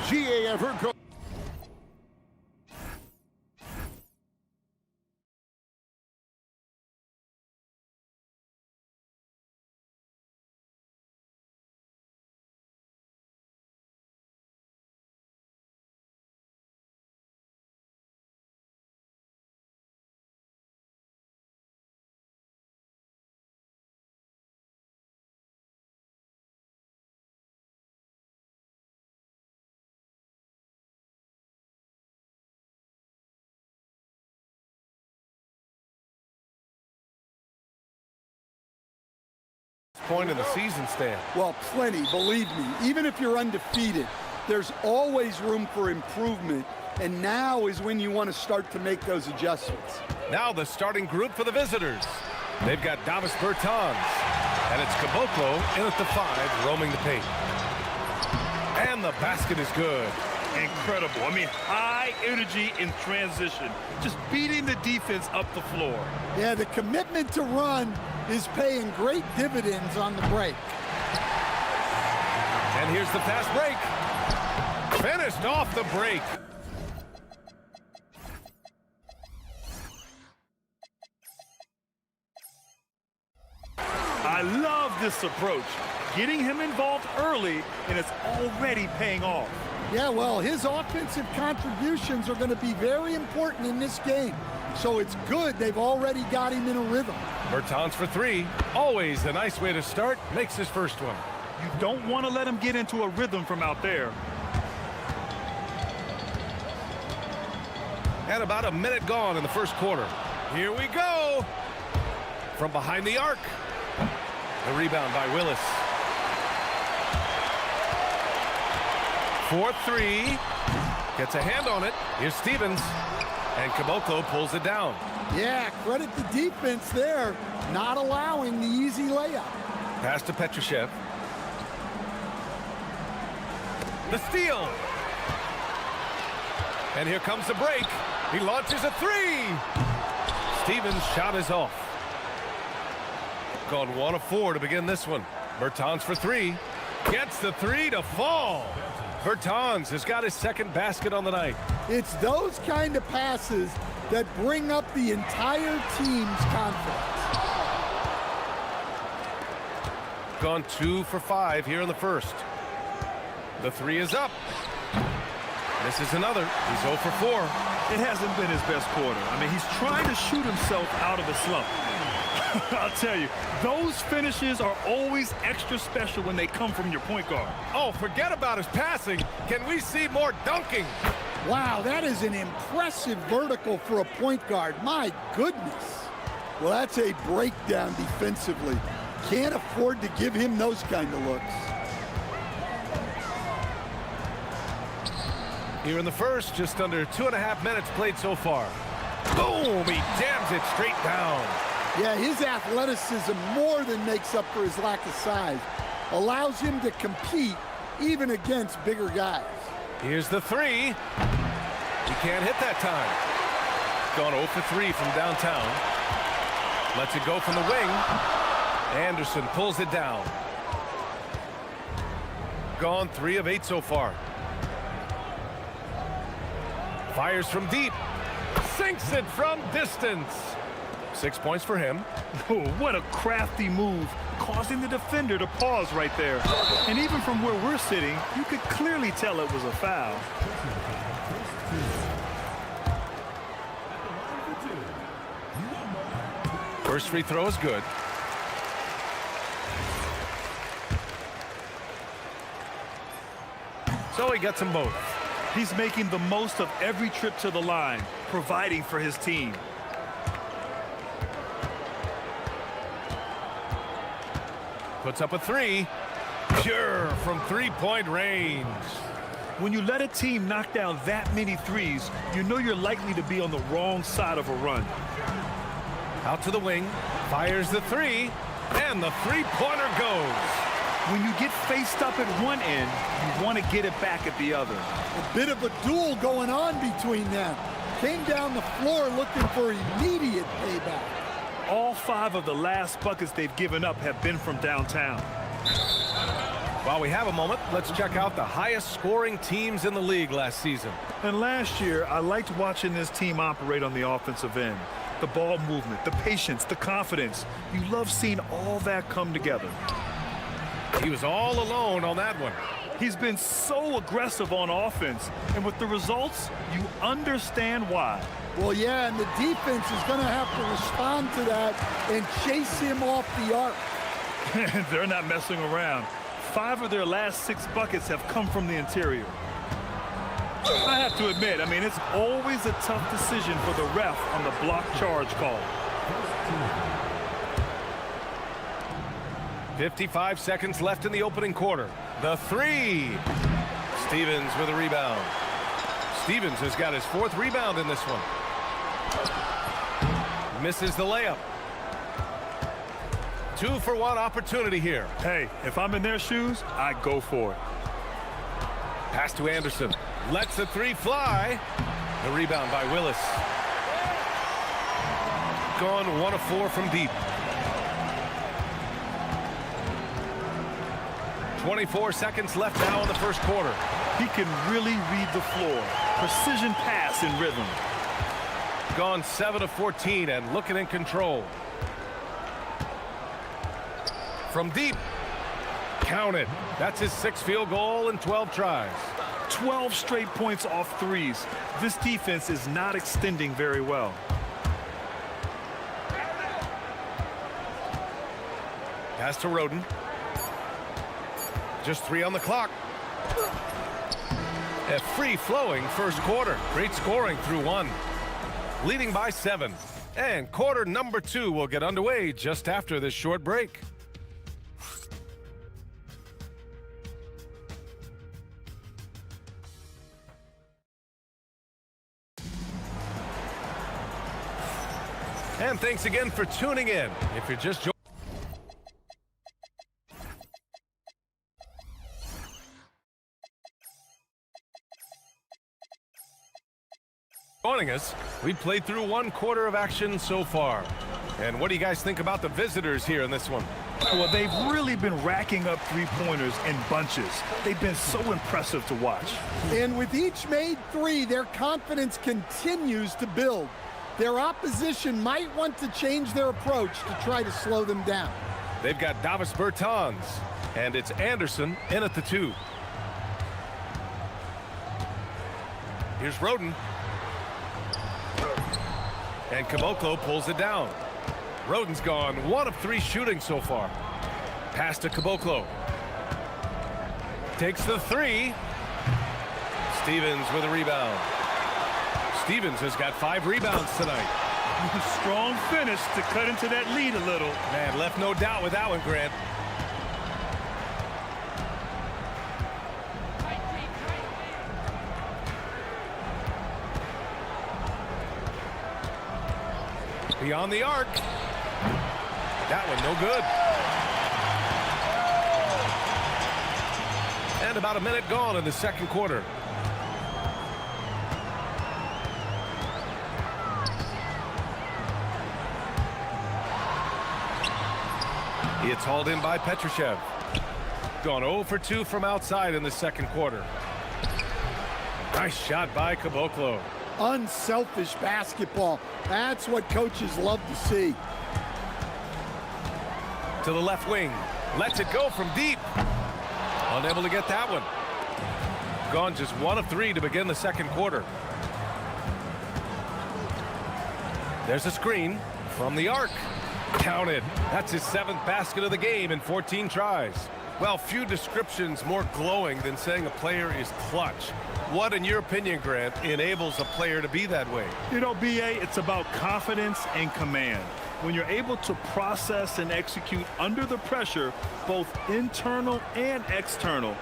GA effort. Point in the season stand. Well, plenty, believe me. Even if you're undefeated, there's always room for improvement, and now is when you want to start to make those adjustments. Now the starting group for the visitors. They've got Davis Bertans, and it's Caboclo in at the 5, roaming the paint. And the basket is good. Incredible. I mean, high energy in transition. Just beating the defense up the floor. Yeah, the commitment to run is paying great dividends on the break. And here's the fast break. Finished off the break. I love this approach. Getting him involved early, and it's already paying off. Yeah, well, his offensive contributions are going to be very important in this game. So it's good they've already got him in a rhythm. Bertans for 3. Always a nice way to start. Makes his first one. You don't want to let him get into a rhythm from out there. And about a minute gone in the first quarter. Here we go. From behind the arc. The rebound by Willis. 4-3. Gets a hand on it. Here's Stevens. And Caboclo pulls it down. Yeah, credit the defense there, not allowing the easy layup. Pass to Petrushev. The steal. And here comes the break. He launches a 3. Stevens' shot is off. Gone 1 of 4 to begin this one. Bertans for 3. Gets the 3 to fall. Bertans has got his second basket on the night. It's those kind of passes that bring up the entire team's confidence. Gone 2 for 5 here in the first. The 3 is up. This is another. He's 0 for 4. It hasn't been his best quarter. I mean, he's trying to shoot himself out of the slump. I'll tell you, those finishes are always extra special when they come from your point guard. Oh, forget about his passing. Can we see more dunking? Wow, that is an impressive vertical for a point guard. My goodness. Well, that's a breakdown defensively. Can't afford to give him those kind of looks. Here in the first, just under 2.5 minutes played so far. Boom! He jams it straight down. Yeah, his athleticism more than makes up for his lack of size. Allows him to compete even against bigger guys. Here's the 3. He can't hit that time. Gone 0 for 3 from downtown. Lets it go from the wing. Anderson pulls it down. Gone 3 of 8 so far. Fires from deep. Sinks it from distance. 6 points for him. Oh, what a crafty move, causing the defender to pause right there. And even from where we're sitting, you could clearly tell it was a foul. First free throw is good. So he gets them both. He's making the most of every trip to the line, providing for his team. Puts up a 3. Pure from three-point range. When you let a team knock down that many threes, you know you're likely to be on the wrong side of a run. Out to the wing. Fires the 3. And the three-pointer goes. When you get faced up at one end, you want to get it back at the other. A bit of a duel going on between them. Came down the floor looking for immediate payback. All 5 of the last buckets they've given up have been from downtown. While we have a moment, let's check out the highest scoring teams in the league last season. And last year, I liked watching this team operate on the offensive end. The ball movement, the patience, the confidence. You love seeing all that come together. He was all alone on that one. He's been so aggressive on offense, and with the results, you understand why. Well, yeah, and the defense is going to have to respond to that and chase him off the arc. They're not messing around. 5 of their last 6 buckets have come from the interior. I have to admit, I mean, it's always a tough decision for the ref on the block charge call. 55 seconds left in the opening quarter. The three. Stevens with a rebound. Stevens has got his 4th rebound in this one. Misses the layup. 2-for-1 opportunity here. Hey, if I'm in their shoes, I go for it. Pass to Anderson. Lets the 3 fly. The rebound by Willis. Gone 1 of 4 from deep. 24 seconds left now in the first quarter. He can really read the floor. Precision pass in rhythm. Gone 7 of 14 and looking in control. From deep. Counted. That's his 6th field goal in 12 tries. 12 straight points off threes. This defense is not extending very well. Pass to Roden. Just 3 on the clock. A free-flowing first quarter. Great scoring through 1. Leading by 7. And quarter number 2 will get underway just after this short break. And thanks again for tuning in. If you're just joining us, we've played through 1 quarter of action so far. And what do you guys think about the visitors here in this one? Well, they've really been racking up 3-pointers in bunches. They've been so impressive to watch. And with each made 3, their confidence continues to build. Their opposition might want to change their approach to try to slow them down. They've got Davis Bertans, and it's Anderson in at the 2. Here's Roden. And Caboclo pulls it down. Roden's gone 1 of 3 shooting so far. Pass to Caboclo. Takes the 3. Stevens with a rebound. Stevens has got 5 rebounds tonight. Strong finish to cut into that lead a little. Man, left no doubt with that one, Grant. Beyond the arc. That one no good. And about a minute gone in the second quarter. It's hauled in by Petrushev. Gone 0 for 2 from outside in the second quarter. Nice shot by Caboclo. Unselfish basketball. That's what coaches love to see. To the left wing. Lets it go from deep. Unable to get that one. Gone just 1 of 3 to begin the second quarter. There's a screen from the arc. Counted. That's his 7th basket of the game in 14 tries. Well, few descriptions more glowing than saying a player is clutch. What, in your opinion, Grant, enables a player to be that way? You know, B.A., it's about confidence and command. When you're able to process and execute under the pressure, both internal and external,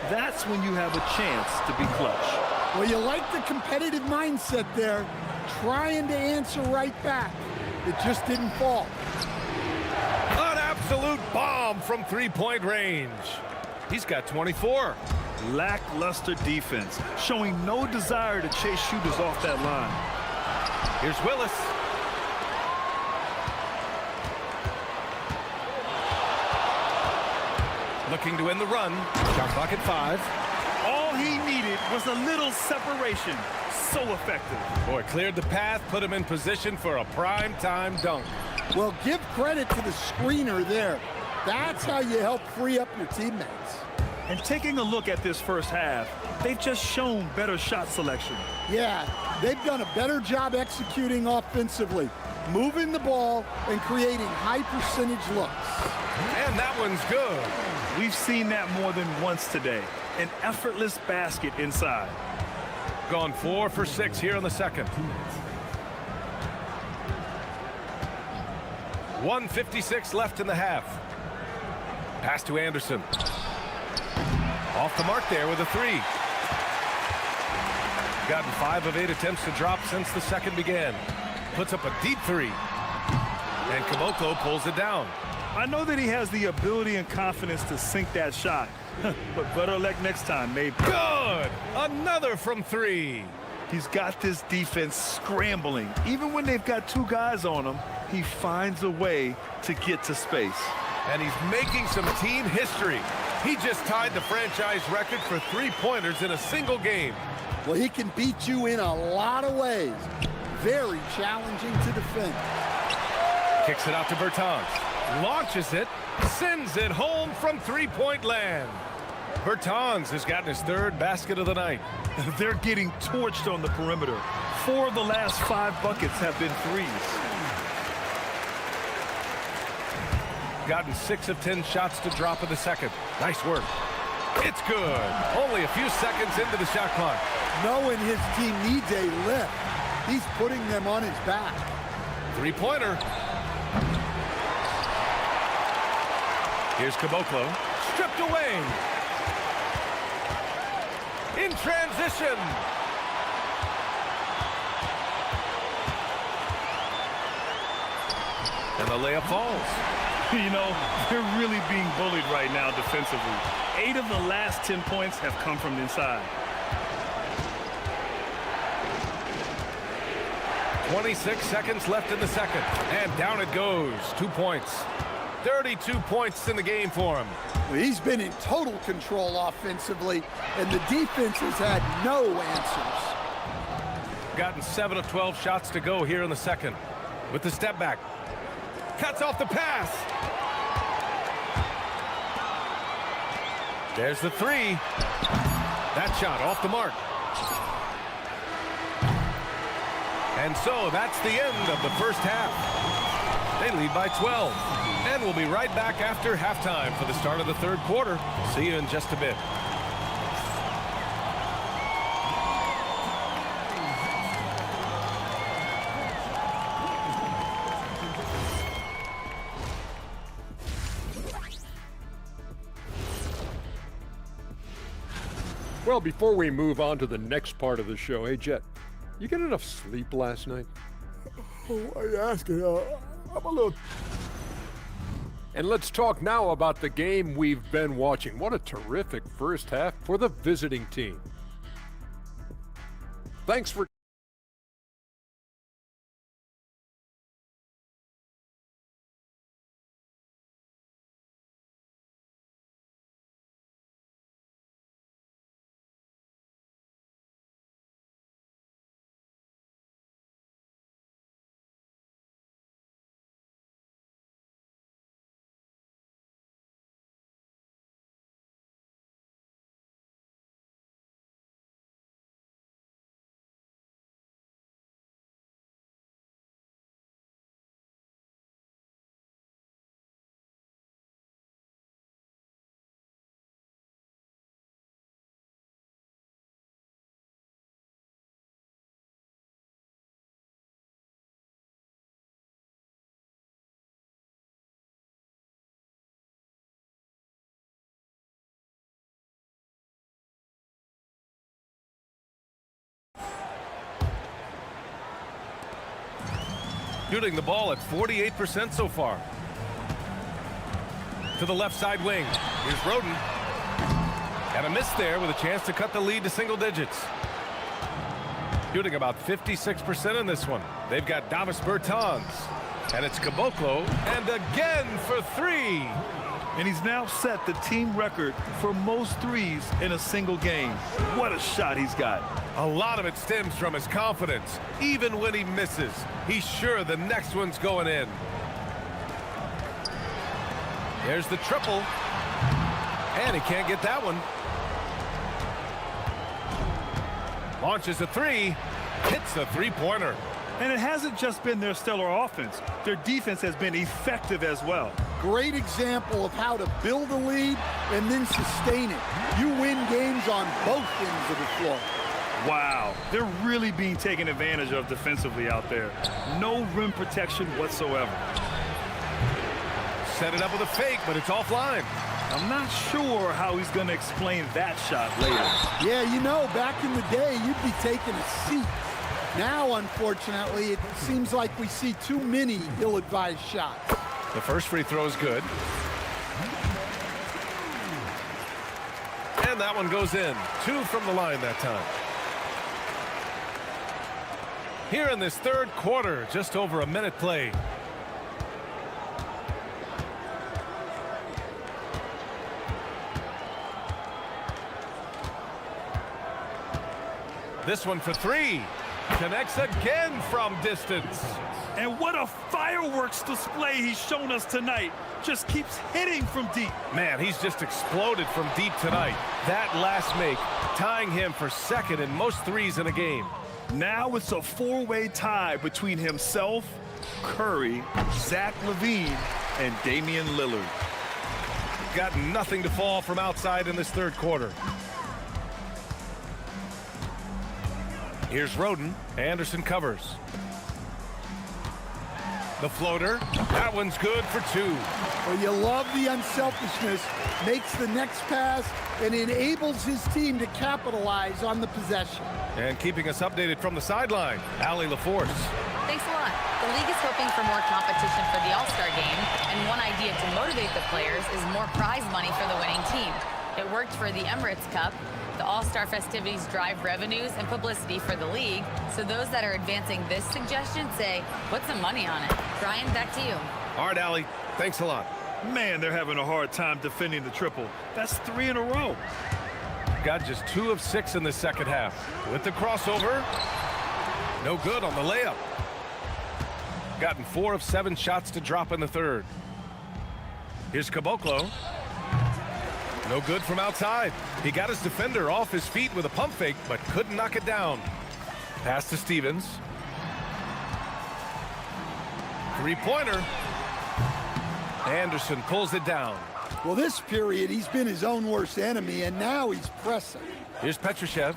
that's when you have a chance to be clutch. Well, you like the competitive mindset there, trying to answer right back. It just didn't fall. An absolute bomb from 3-point range. He's got 24. Lackluster defense, showing no desire to chase shooters off that line. Here's Willis. looking to win the run. Shot clock at 5. All he needed was a little separation. So effective. Boy, cleared the path, put him in position for a prime-time dunk. Well, give credit to the screener there. That's how you help free up your teammates. And taking a look at this first half, they've just shown better shot selection. Yeah, they've done a better job executing offensively, moving the ball and creating high percentage looks. And that one's good. We've seen that more than once today. An effortless basket inside. Gone 4 for 6 here in the second. 1:56 left in the half. Pass to Anderson. Off the mark there with a 3. Gotten 5 of 8 attempts to drop since the second began. Puts up a deep 3. And Caboclo pulls it down. I know that he has the ability and confidence to sink that shot. But better luck next time, maybe. Good! Another from 3. He's got this defense scrambling. Even when they've got 2 guys on him, he finds a way to get to space. And he's making some team history. He just tied the franchise record for 3-pointers in a single game. Well, he can beat you in a lot of ways. Very challenging to defend. Kicks it out to Bertans. Launches it. Sends it home from 3-point land. Bertans has gotten his 3rd basket of the night. They're getting torched on the perimeter. 4 of the last 5 buckets have been threes. Gotten 6 of 10 shots to drop in the second. Nice work. It's good. Only a few seconds into the shot clock. Knowing his team needs a lift, he's putting them on his back. 3-pointer. Here's Caboclo. Stripped away. In transition. And the layup falls. You know, they're really being bullied right now defensively. 8 of the last 10 points have come from inside. 26 seconds left in the second. And down it goes. 2 points. 32 points in the game for him. He's been in total control offensively, and the defense has had no answers. Gotten 7 of 12 shots to go here in the second. With the step back. Cuts off the pass. There's the 3. That shot off the mark. And so that's the end of the first half. They lead by 12. And we'll be right back after halftime for the start of the 3rd quarter. See you in just a bit. Well, before we move on to the next part of the show, hey, Jet, you get enough sleep last night? Oh, I ask it. I'm a little... And let's talk now about the game we've been watching. What a terrific first half for the visiting team. Thanks for... Shooting the ball at 48% so far. To the left side wing. Here's Roden. And a miss there with a chance to cut the lead to single digits. Shooting about 56% in this one. They've got Davis Bertans. And it's Caboclo. And again for 3. And he's now set the team record for most threes in a single game. What a shot he's got. A lot of it stems from his confidence. Even when he misses, he's sure the next one's going in. There's the triple. And he can't get that one. Launches a three. Hits a three-pointer. And it hasn't just been their stellar offense. Their defense has been effective as well. Great example of how to build a lead and then sustain it. You win games on both ends of the floor. Wow, they're really being taken advantage of defensively out there. No rim protection whatsoever. Set it up with a fake, but it's offline. I'm not sure how he's going to explain that shot later. Yeah, you know, back in the day, you'd be taking a seat. Now, unfortunately, it seems like we see too many ill-advised shots. The first free throw is good. And that one goes in. 2 from the line that time. Here in this third quarter, just over a minute played. This one for 3. Connects again from distance. And what a fireworks display he's shown us tonight. Just keeps hitting from deep. Man, he's just exploded from deep tonight. That last make, tying him for second in most threes in a game. Now it's a four-way tie between himself, Curry, Zach LaVine, and Damian Lillard. Got nothing to fall from outside in this third quarter. Here's Roden. Anderson covers. The floater. That one's good for 2. Well, you love the unselfishness. Makes the next pass and enables his team to capitalize on the possession. And keeping us updated from the sideline, Allie LaForce. Thanks a lot. The league is hoping for more competition for the All-Star game, and one idea to motivate the players is more prize money for the winning team. It worked for the Emirates Cup. The All-Star festivities drive revenues and publicity for the league, so those that are advancing this suggestion say, put some money on it. Brian, back to you. All right, Allie, thanks a lot. Man, they're having a hard time defending the triple. That's 3 in a row. Got just 2 of 6 in the second half. With the crossover, no good on the layup. Gotten 4 of 7 shots to drop in the third. Here's Caboclo. No good from outside. He got his defender off his feet with a pump fake, but couldn't knock it down. Pass to Stevens. Three-pointer. Anderson pulls it down. Well, this period, he's been his own worst enemy, and now he's pressing. Here's Petrushev.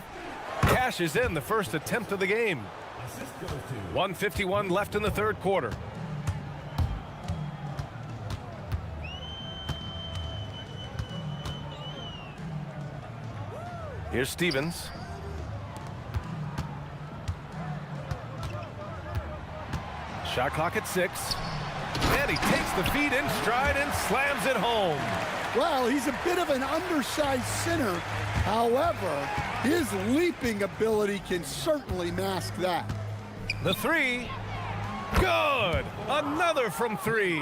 Cashes in the first attempt of the game. 1:51 left in the third quarter. Here's Stevens. Shot clock at 6. And he takes the feet in stride and slams it home. Well, he's a bit of an undersized center. However, his leaping ability can certainly mask that. The 3. Good. Another from 3.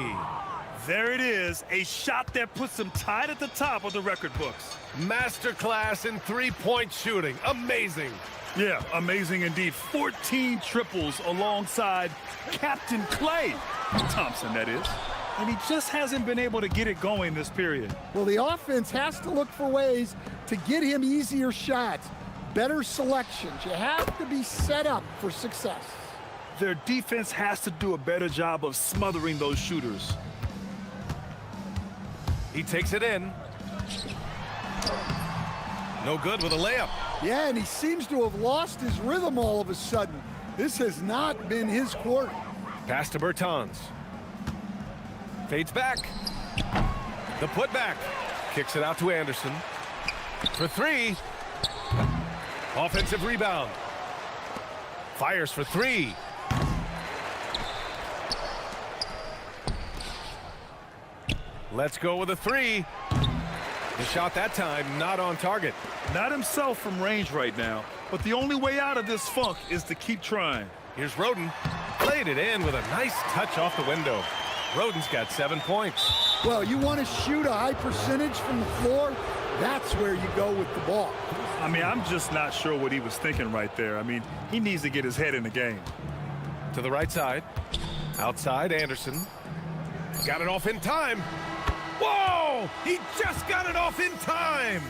There it is, a shot that puts him tied at the top of the record books. Masterclass in three-point shooting. Amazing. Yeah, amazing indeed. 14 triples alongside Captain Klay Thompson, that is. And he just hasn't been able to get it going this period. Well, the offense has to look for ways to get him easier shots, better selections. You have to be set up for success. Their defense has to do a better job of smothering those shooters. He takes it in. No good with a layup. Yeah, and he seems to have lost his rhythm all of a sudden. This has not been his quarter. Pass to Bertans. Fades back. The putback. Kicks it out to Anderson. For 3. Offensive rebound. Fires for 3. Let's go with a 3. The shot that time not on target. Not himself from range right now, but the only way out of this funk is to keep trying. Here's Roden. Played it in with a nice touch off the window. Roden's got 7 points. Well, you want to shoot a high percentage from the floor, that's where you go with the ball. I mean, I'm just not sure what he was thinking right there. I mean, he needs to get his head in the game. To the right side. Outside, Anderson. Got it off in time. Whoa! He just got it off in time!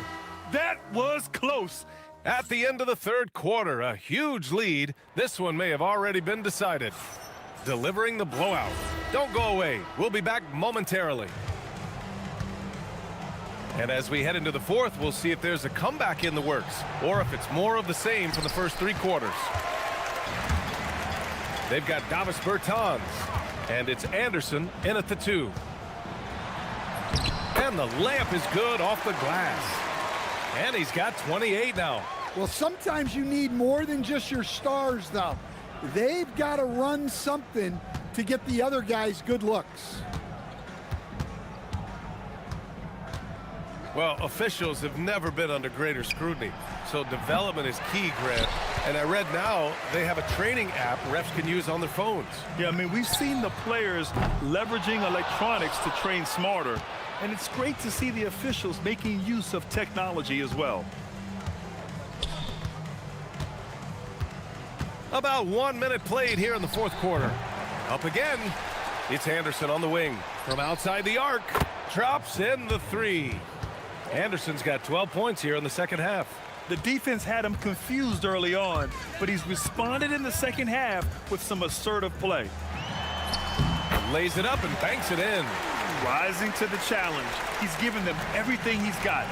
That was close. At the end of the third quarter, a huge lead. This one may have already been decided. Delivering the blowout. Don't go away. We'll be back momentarily. And as we head into the fourth, we'll see if there's a comeback in the works or if it's more of the same from the first three quarters. They've got Davis Bertans, and it's Anderson in at the 2. And the layup is good off the glass. And he's got 28 now. Well, sometimes you need more than just your stars, though. They've got to run something to get the other guys good looks. Well, officials have never been under greater scrutiny, so development is key, Grant. And I read now they have a training app refs can use on their phones. Yeah, I mean, we've seen the players leveraging electronics to train smarter, and it's great to see the officials making use of technology as well. About 1 minute played here in the fourth quarter. Up again. It's Anderson on the wing. From outside the arc. Drops in the 3. Anderson's got 12 points here in the second half. The defense had him confused early on, but he's responded in the second half with some assertive play. Lays it up and banks it in. Rising to the challenge. He's given them everything he's got.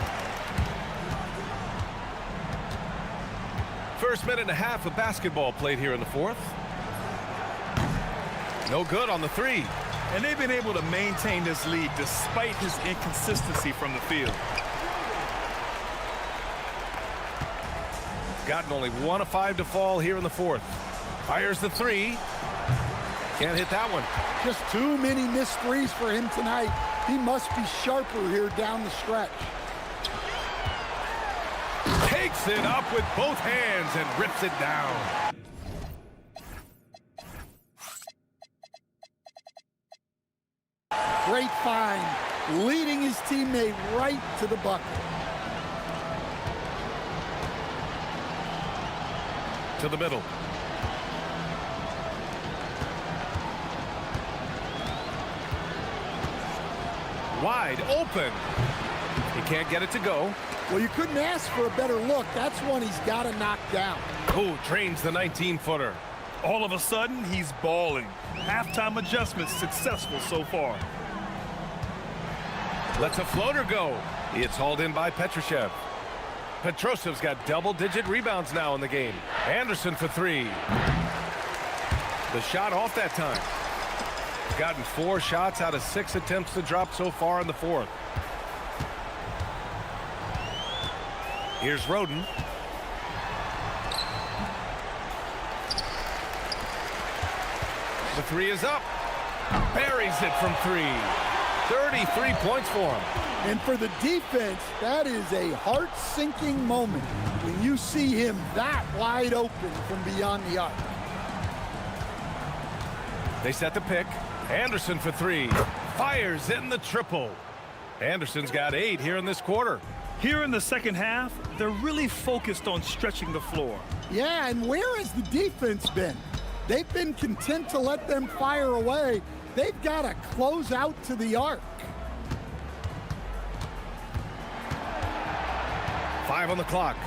First minute and a half of basketball played here in the fourth. No good on the 3. And they've been able to maintain this lead despite his inconsistency from the field. Gotten only 1 of 5 to fall here in the fourth. Fires the 3. Can't hit that one. Just too many missed threes for him tonight. He must be sharper here down the stretch. Takes it up with both hands and rips it down. Great find, leading his teammate right to the bucket. To the middle. Wide open. He can't get it to go. Well, you couldn't ask for a better look. That's one he's got to knock down. Who trains the 19-footer? All of a sudden, he's balling. Halftime adjustments successful so far. Lets a floater go. It's hauled in by Petrushev. Petrosev's got double-digit rebounds now in the game. Anderson for 3. The shot off that time. Gotten 4 shots out of 6 attempts to drop so far in the fourth. Here's Roden. The 3 is up. Buries it from 3. 33 points for him. And for the defense, that is a heart-sinking moment when you see him that wide open from beyond the arc. They set the pick. Anderson for 3. Fires in the triple. Anderson's got 8 here in this quarter. Here in the second half, they're really focused on stretching the floor. Yeah, and where has the defense been? They've been content to let them fire away. They've got to close out to the arc. 5 on the clock.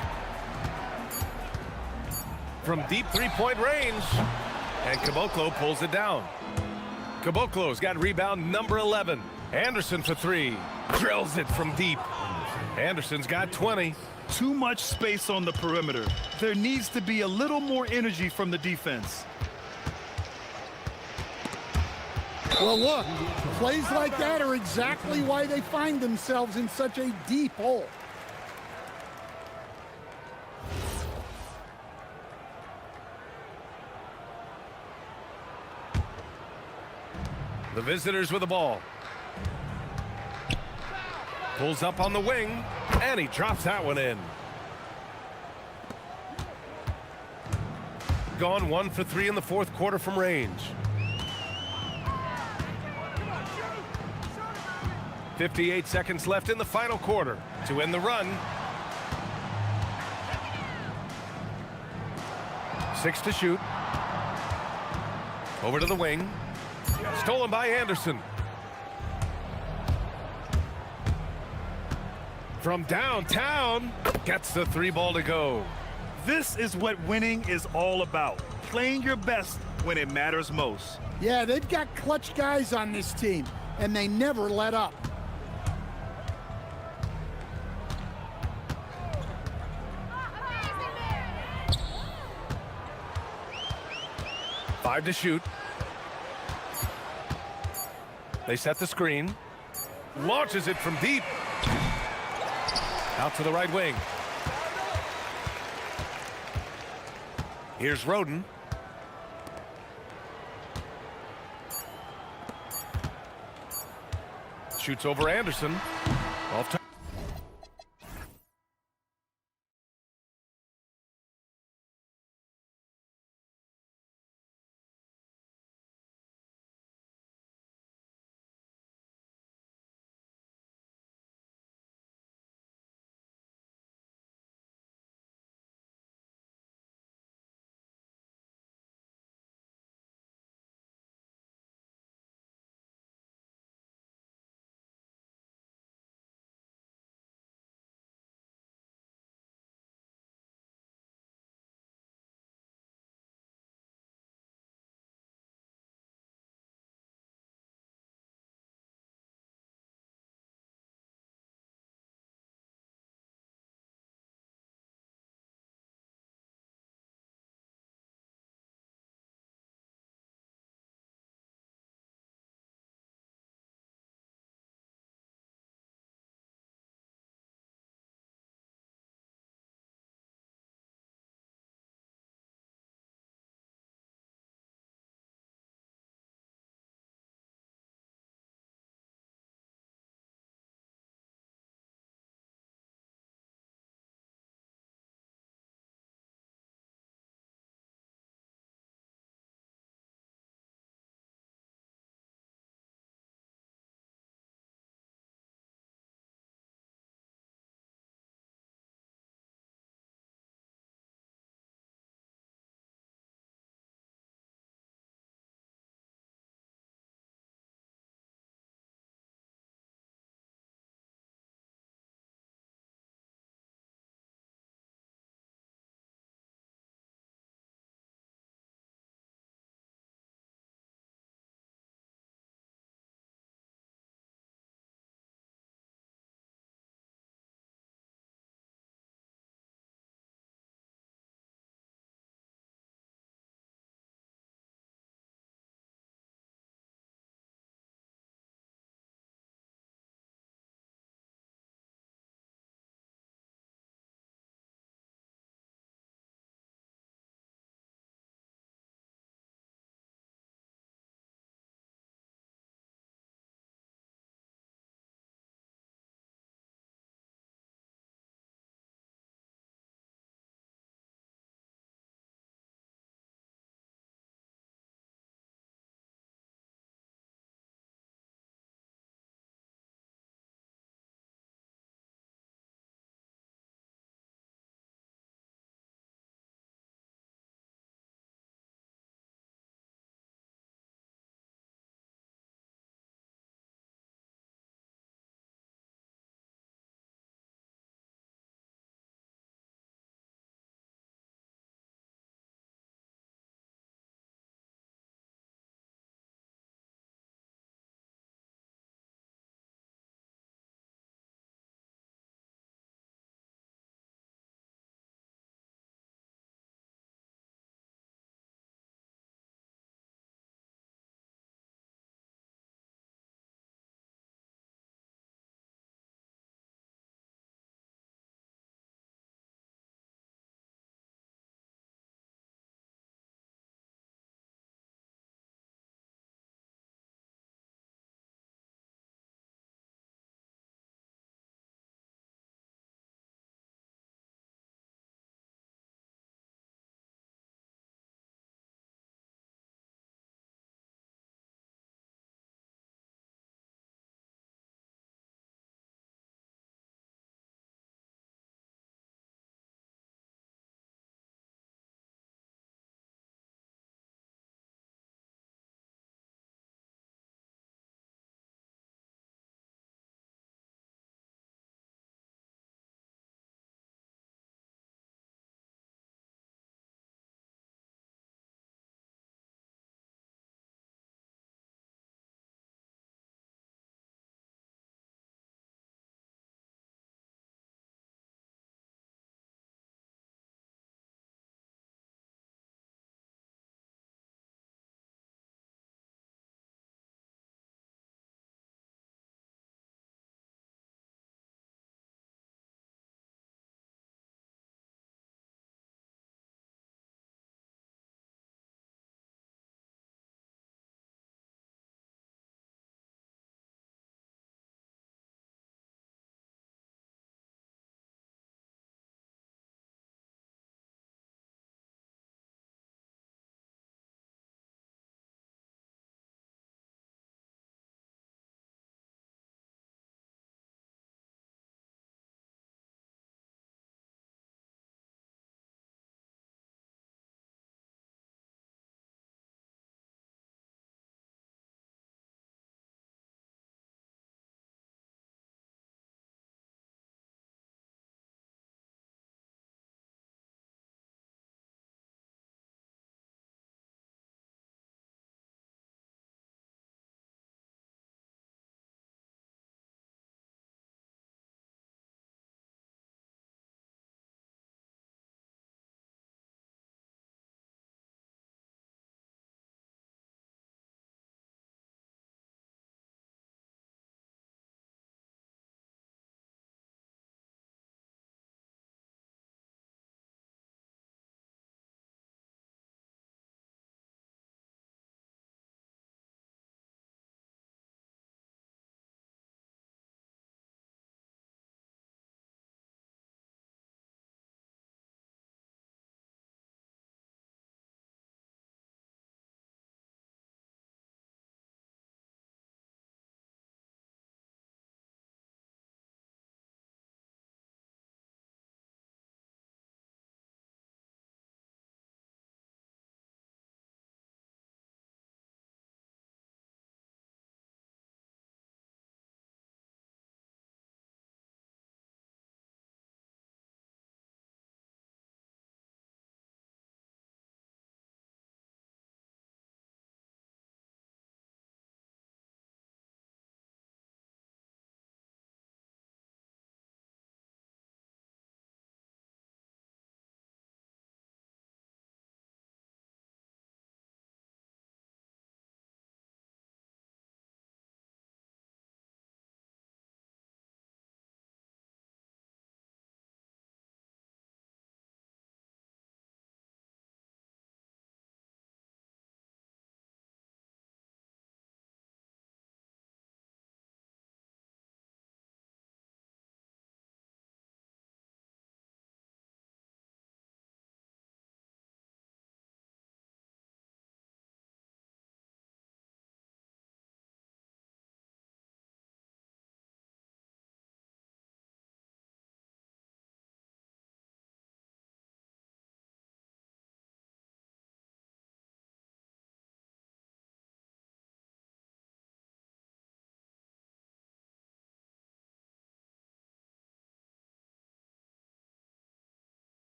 From deep three-point range. And Caboclo pulls it down. Caboclo's got rebound number 11. Anderson for 3. Drills it from deep. Anderson's got 20. Too much space on the perimeter. There needs to be a little more energy from the defense. Well, look, plays like that are exactly why they find themselves in such a deep hole. The visitors with the ball. Pulls up on the wing, and he drops that one in. Gone 1 for 3 in the fourth quarter from range. 58 seconds left in the final quarter to end the run. 6 to shoot. Over to the wing. Stolen by Anderson. From downtown, gets the 3 ball to go. This is what winning is all about. Playing your best when it matters most. Yeah, they've got clutch guys on this team, and they never let up. Five to shoot. They set the screen. Launches it from deep. Out to the right wing. Here's Roden. Shoots over Anderson. Off to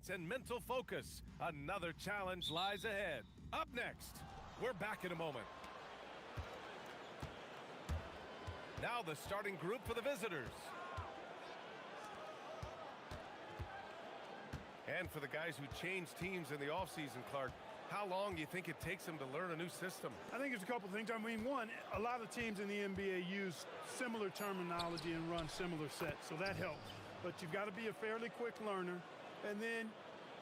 shots and mental focus. Another challenge lies ahead. Up next, we're back in a moment. Now the starting group for the visitors. And for the guys who changed teams in the offseason, Clark, how long do you think it takes them to learn a new system? I think it's a couple things. I mean, one, a lot of teams in the NBA use similar terminology and run similar sets, so that helps. But you've got to be a fairly quick learner. And then,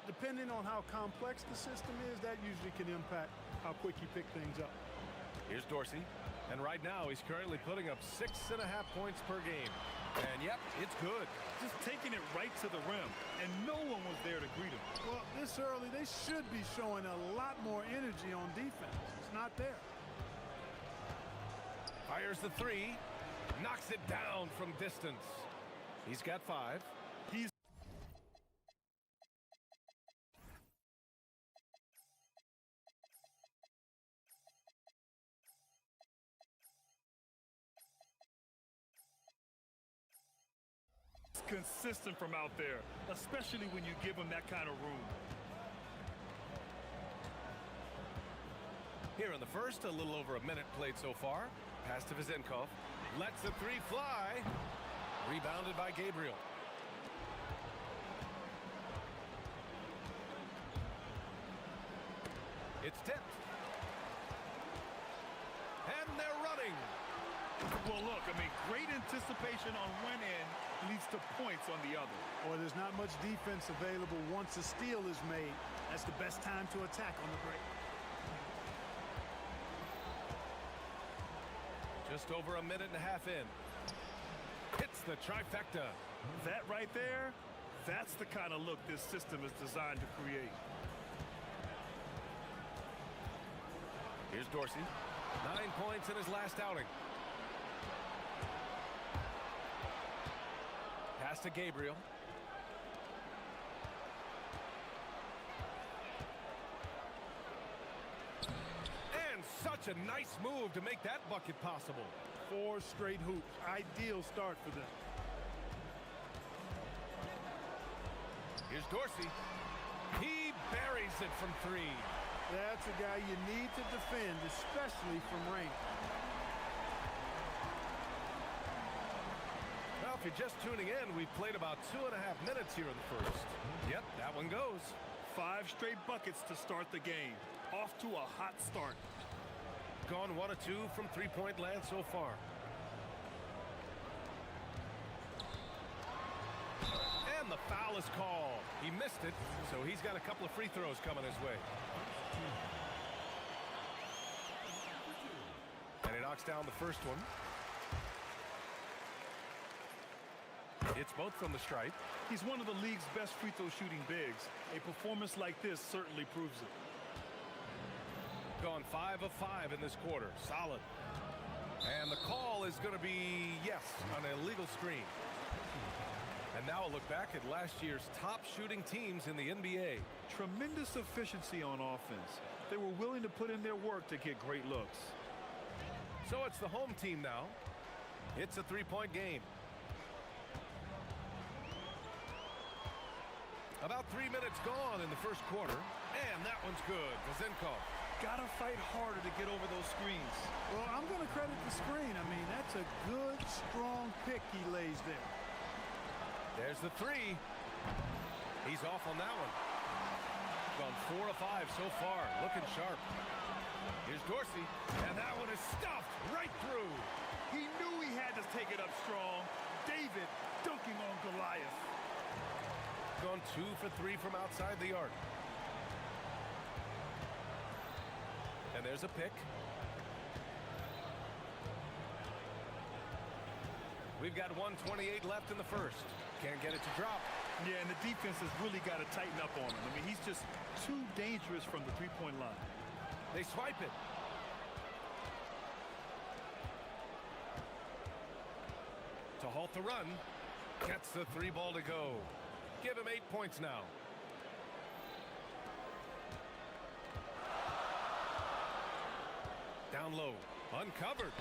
depending on how complex the system is, that usually can impact how quick you pick things up. Here's Dorsey. And right now, he's currently putting up 6.5 points per game. And yep, it's good. Just taking it right to the rim, and no one was there to greet him. Well, this early, they should be showing a lot more energy on defense. It's not there. Fires the three, knocks it down from distance. He's got 5. He's consistent from out there, especially when you give him that kind of room. Here in the first, a little over a minute played so far. Pass to Vizenkov. Lets the three fly. Rebounded by Gabriel. It's tipped. And they're running. Well, look, I mean, great anticipation on one end leads to points on the other. Or there's not much defense available once a steal is made. That's the best time to attack on the break. Just over a minute and a half in. Hits the trifecta. That right there, that's the kind of look this system is designed to create. Here's Dorsey. 9 points in his last outing. Pass to Gabriel. And such a nice move to make that bucket possible. 4 straight hoops. Ideal start for them. Here's Dorsey. He buries it from 3. That's a guy you need to defend, especially from range. Well, if you're just tuning in, we've played about 2.5 minutes here in the first. Yep, that one goes. 5 straight buckets to start the game. Off to a hot start. Gone 1 of 2 from three-point land so far. And the foul is called. He missed it, so he's got a couple of free throws coming his way. And he knocks down the first one. It's both from the stripe. He's one of the league's best free throw shooting bigs. A performance like this certainly proves it. Gone 5 of 5 in this quarter. Solid. And the call is going to be, yes, an illegal screen. And now a look back at last year's top shooting teams in the NBA. Tremendous efficiency on offense. They were willing to put in their work to get great looks. So it's the home team now. It's a three-point game. About 3 minutes gone in the first quarter. And that one's good. Vizenkov. Gotta fight harder to get over those screens. Well, I'm going to credit the screen. I mean, that's a good, strong pick he lays there. There's the three. He's off on that one. Gone 4 of 5 so far. Looking sharp. Here's Dorsey. And that one is stuffed right through. He knew he had to take it up strong. David dunking on Goliath. Gone 2 for 3 from outside the arc. And there's a pick. We've got 1:28 left in the first. Can't get it to drop. Yeah, and the defense has really got to tighten up on him. I mean, he's just too dangerous from the three-point line. They swipe it. To halt the run. Gets the 3 ball to go. Give him 8 points now. Down low. Uncovered.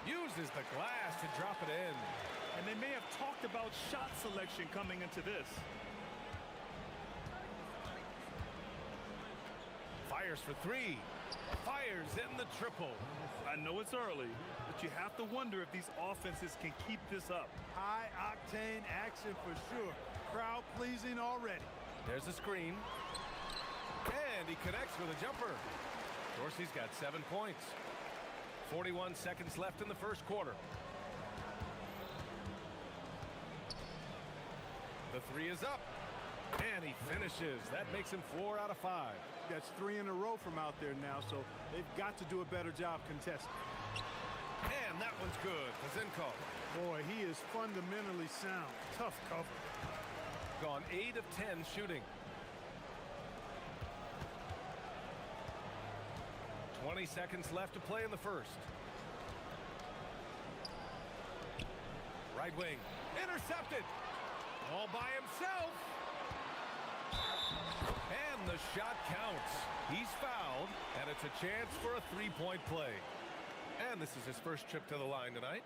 Uses the glass to drop it in. And they may have talked about shot selection coming into this. Fires for three. Fires in the triple. I know it's early, but you have to wonder if these offenses can keep this up. High-octane action for sure. Crowd-pleasing already. There's a screen. And he connects with a jumper. Dorsey's got 7 points. 41 seconds left in the first quarter. The three is up. And he finishes. That makes him 4 out of 5. That's 3 in a row from out there now, so they've got to do a better job contesting. And that one's good. Kazinko. Boy, he is fundamentally sound. Tough cover. Gone 8 of 10 shooting. 20 seconds left to play in the first. Right wing. Intercepted. All by himself. And the shot counts. He's fouled, and it's a chance for a three-point play. And this is his first trip to the line tonight.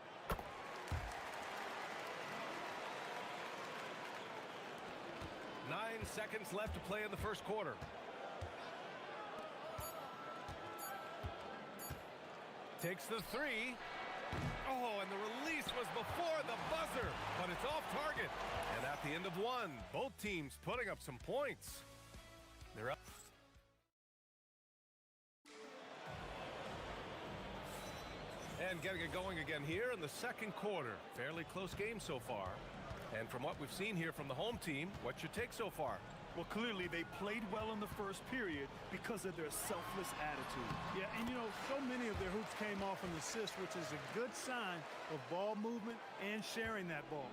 Nine seconds left to play in the first quarter. Takes the three. Oh, and the release was before the buzzer, but it's off target. And at the end of one, both teams putting up some points. They're up. And getting it going again here in the second quarter. Fairly close game so far. And from what we've seen here from the home team, what's your take so far? Well, clearly they played well in the first period because of their selfless attitude. Yeah, and you know, so many of their hoops came off an assist, which is a good sign of ball movement and sharing that ball.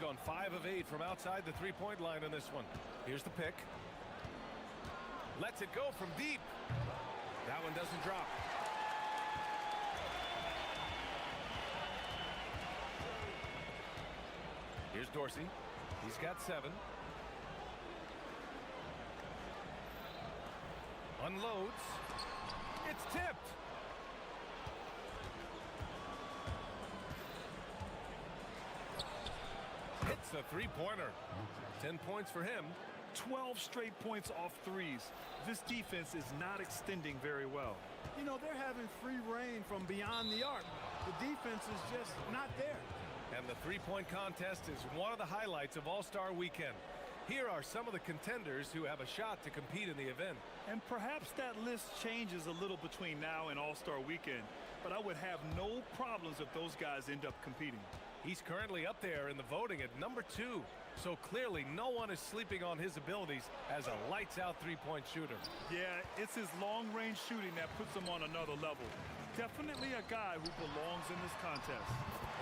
Gone 5 of 8 from outside the three-point line in this one. Here's the pick. Lets it go from deep. That one doesn't drop. Here's Dorsey. He's got 7. Unloads. It's tipped. Hits the three-pointer. 10 points for him. 12 straight points off threes. This defense is not extending very well. You know, they're having free reign from beyond the arc. The defense is just not there. And the three-point contest is one of the highlights of All-Star Weekend. Here are some of the contenders who have a shot to compete in the event. And perhaps that list changes a little between now and All-Star Weekend, but I would have no problems if those guys end up competing. He's currently up there in the voting at number 2. So clearly no one is sleeping on his abilities as a lights-out three-point shooter. Yeah, it's his long-range shooting that puts him on another level. Definitely a guy who belongs in this contest.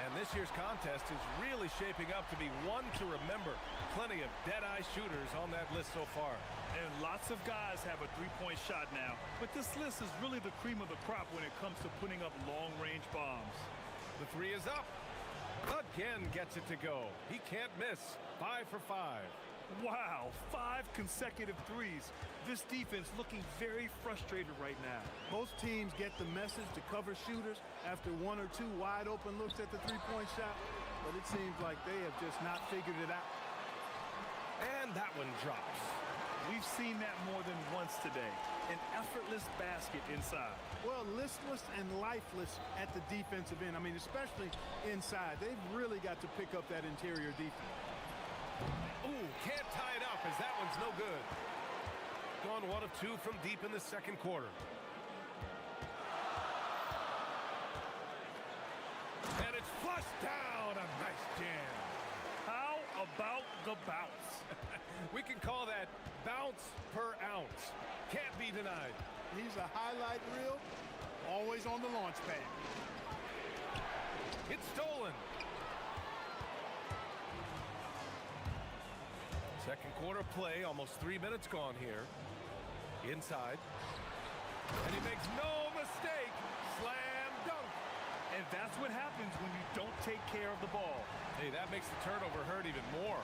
And this year's contest is really shaping up to be one to remember. Plenty of dead-eye shooters on that list so far. And lots of guys have a three-point shot now. But this list is really the cream of the crop when it comes to putting up long-range bombs. The three is up. Again gets it to go. He can't miss. 5 for 5. Wow, 5 consecutive threes. This defense looking very frustrated right now. Most teams get the message to cover shooters after 1 or 2 wide open looks at the three-point shot, but it seems like they have just not figured it out. And that one drops. We've seen that more than once today. An effortless basket inside. Well, listless and lifeless at the defensive end. I mean, especially inside. They've really got to pick up that interior defense. Ooh, can't tie it up as that one's no good. Gone 1 of 2 from deep in the second quarter. And it's flushed down. A nice jam. How about the bounce? We can call that bounce per ounce. Can't be denied. He's a highlight reel, always on the launch pad. It's stolen. Second quarter play, almost 3 minutes gone here. Inside. And he makes no mistake. Slam dunk. And that's what happens when you don't take care of the ball. Hey, that makes the turnover hurt even more.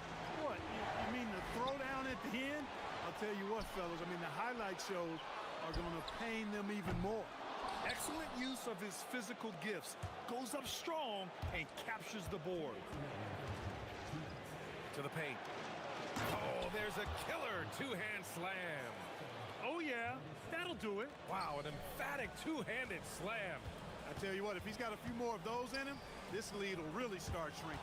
What, you mean the throwdown at the end? I'll tell you what, fellas, I mean, the highlight shows are going to pain them even more. Excellent use of his physical gifts. Goes up strong and captures the board. To the paint. Oh, there's a killer two-hand slam. Oh, yeah, that'll do it. Wow, an emphatic two-handed slam. I tell you what, if he's got a few more of those in him, this lead will really start shrinking.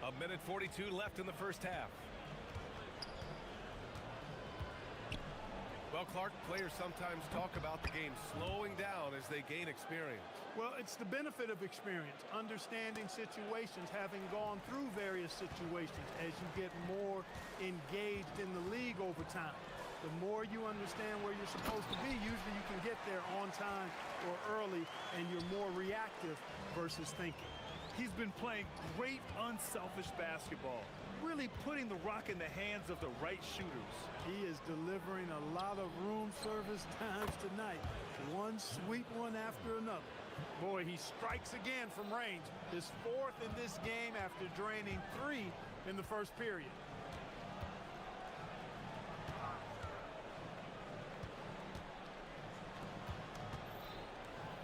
A minute 42 left in the first half. Well, Clark, players sometimes talk about the game slowing down as they gain experience. Well, it's the benefit of experience, understanding situations, having gone through various situations as you get more engaged in the league over time. The more you understand where you're supposed to be, usually you can get there on time or early, and you're more reactive versus thinking. He's been playing great, unselfish basketball, really putting the rock in the hands of the right shooters. He is delivering a lot of room service times tonight. One sweep one after another. Boy, he strikes again from range. His fourth in this game after draining 3 in the first period.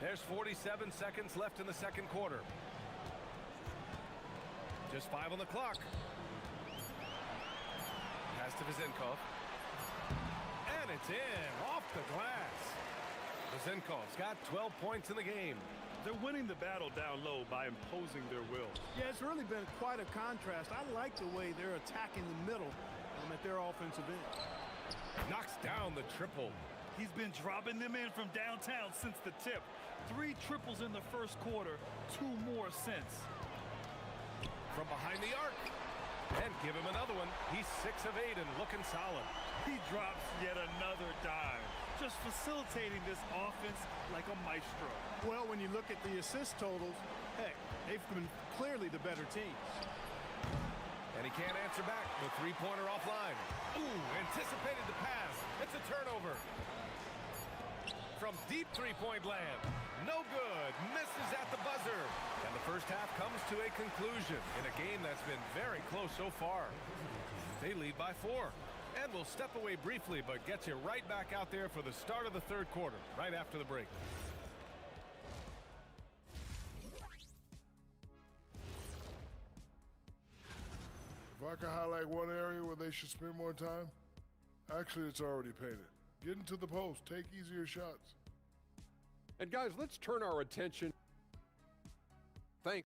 There's 47 seconds left in the second quarter. Just 5 on the clock. Pass to Vezenkov. And it's in, off the glass. Vezenkov's got 12 points in the game. They're winning the battle down low by imposing their will. Yeah, it's really been quite a contrast. I like the way they're attacking the middle at their offensive end. Knocks down the triple. He's been dropping them in from downtown since the tip. 3 triples in the first quarter, 2 more since. From behind the arc. And give him another one. He's 6 of 8 and looking solid. He drops yet another dime, just facilitating this offense like a maestro. Well, when you look at the assist totals, heck, they've been clearly the better team. And he can't answer back. The three-pointer offline. Ooh, anticipated the pass. It's a turnover. From deep three-point land. No good. Misses at the buzzer. And the first half comes to a conclusion in a game that's been very close so far. They lead by 4. And we'll step away briefly, but get you right back out there for the start of the third quarter, right after the break. If I could highlight one area where they should spend more time, actually it's already painted. Get into the post, take easier shots. And guys, let's turn our attention. Thanks.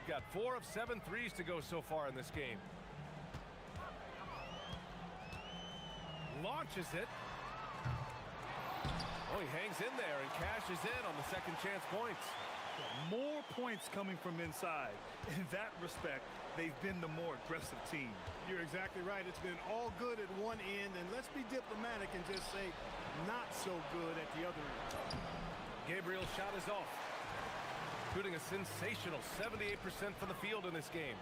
Got 4 of 7 threes to go so far in this game. Launches it. Oh, he hangs in there and cashes in on the second chance points. More points coming from inside. In that respect, they've been the more aggressive team. You're exactly right. It's been all good at one end, and let's be diplomatic and just say not so good at the other end. Gabriel's shot is off. Shooting a sensational 78% from the field in this game.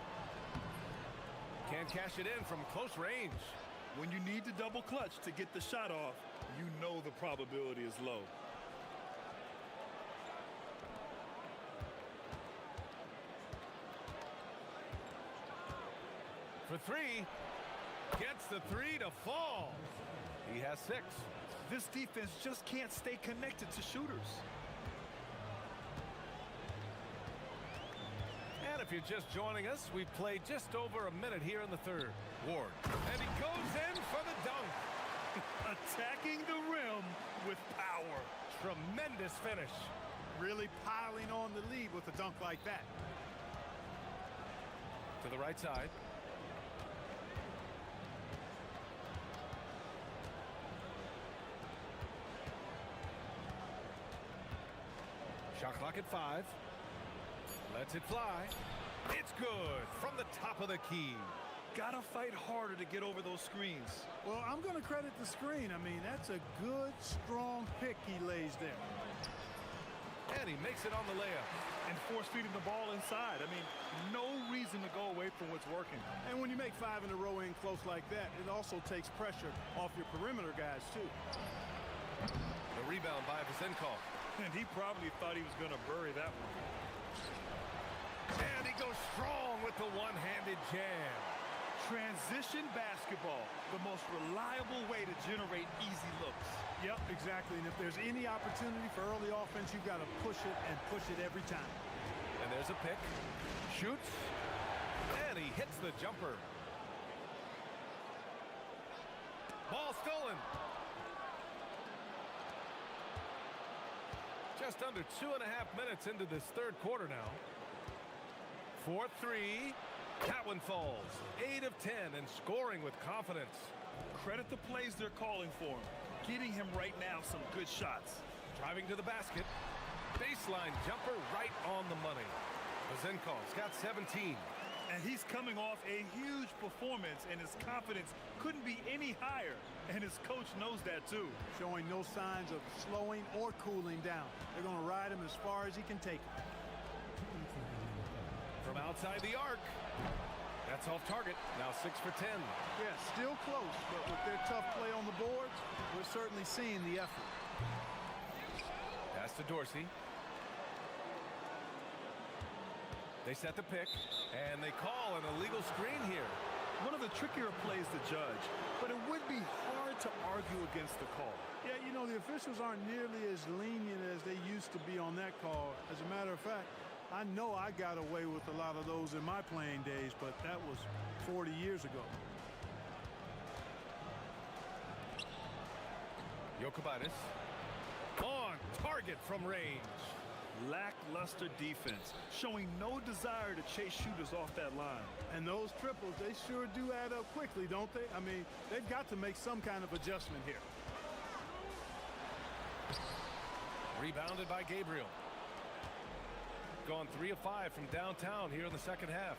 Can't cash it in from close range. When you need to double clutch to get the shot off, you know the probability is low. For 3, gets the 3 to fall. He has 6. This defense just can't stay connected to shooters. And if you're just joining us, we've played just over a minute here in the third. Ward. And he goes in for the dunk. Attacking the rim with power. Tremendous finish. Really piling on the lead with a dunk like that. To the right side. Shot clock at 5. Lets it fly. It's good from the top of the key. Gotta fight harder to get over those screens. Well, I'm going to credit the screen. I mean, that's a good, strong pick he lays there. And he makes it on the layup. And force feeding the ball inside. I mean, no reason to go away from what's working. And when you make 5 in a row in close like that, it also takes pressure off your perimeter guys, too. The rebound by Vasenkov. And he probably thought he was going to bury that one. And he goes strong with the one-handed jam. Transition basketball, the most reliable way to generate easy looks. Yep, exactly. And if there's any opportunity for early offense, you've got to push it and push it every time. And there's a pick. Shoots. And he hits the jumper. Ball stolen. Just under 2.5 minutes into this third quarter now. 4-3. That one falls. 8 of 10 and scoring with confidence. Credit the plays they're calling for him. Getting him right now some good shots. Driving to the basket. Baseline jumper right on the money. Vasenkov's got 17. And he's coming off a huge performance, and his confidence couldn't be any higher. And his coach knows that too. Showing no signs of slowing or cooling down. They're going to ride him as far as he can take him. From outside the arc. That's off target. Now 6 for 10. Yeah, still close, but with their tough play on the boards, we're certainly seeing the effort. Pass to Dorsey. They set the pick, and they call an illegal screen here. One of the trickier plays to judge, but it would be hard to argue against the call. Yeah, you know, the officials aren't nearly as lenient as they used to be on that call. As a matter of fact, I know I got away with a lot of those in my playing days, but that was 40 years ago. Jokubaitis on target from range. Lackluster defense, showing no desire to chase shooters off that line. And those triples, they sure do add up quickly, don't they? I mean, they've got to make some kind of adjustment here. Rebounded by Gabriel. Gone 3 of 5 from downtown here in the second half.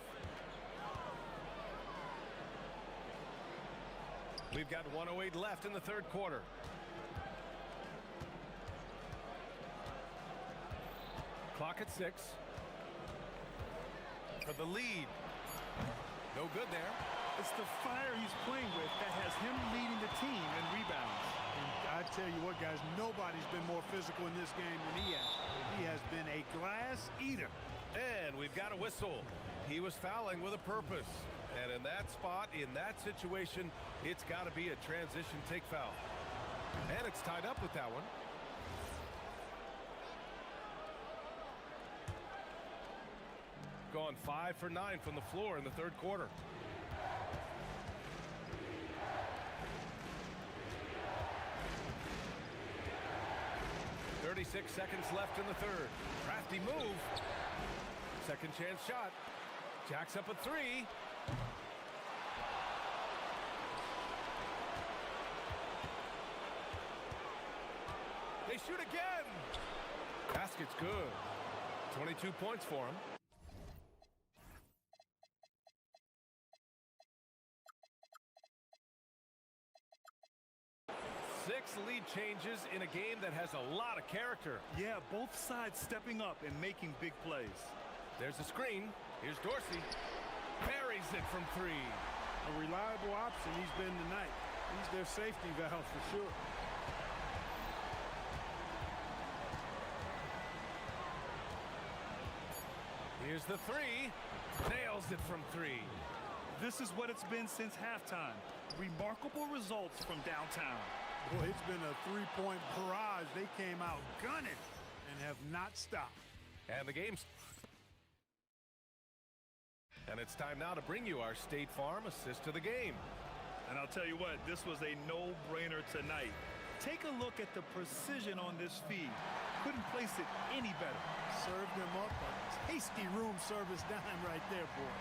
We've got 1:08 left in the third quarter. Clock at 6. For the lead. No good there. It's the fire he's playing with that has him leading the team in rebounds. And I tell you what, guys, nobody's been more physical in this game than he has. He has been a glass eater. And we've got a whistle. He was fouling with a purpose. And in that spot, in that situation, it's got to be a transition take foul. And it's tied up with that one. Gone 5 for 9 from the floor in the third quarter. .36 seconds left in the third. Crafty move. Second chance shot. Jacks up a 3. They shoot again. Basket's good. 22 points for him. Lead changes in a game that has a lot of character. Yeah, both sides stepping up and making big plays. There's a screen. Here's Dorsey. Buries it from 3. A reliable option he's been tonight. He's their safety valve for sure. Here's the 3. Nails it from 3. This is what it's been since halftime. Remarkable results from downtown. Boy, it's been a three-point barrage. They came out gunning and have not stopped. And the game's... And it's time now to bring you our State Farm assist to the game. And I'll tell you what, this was a no-brainer tonight. Take a look at the precision on this feed. Couldn't place it any better. Served him up a tasty room service dime right there, boy.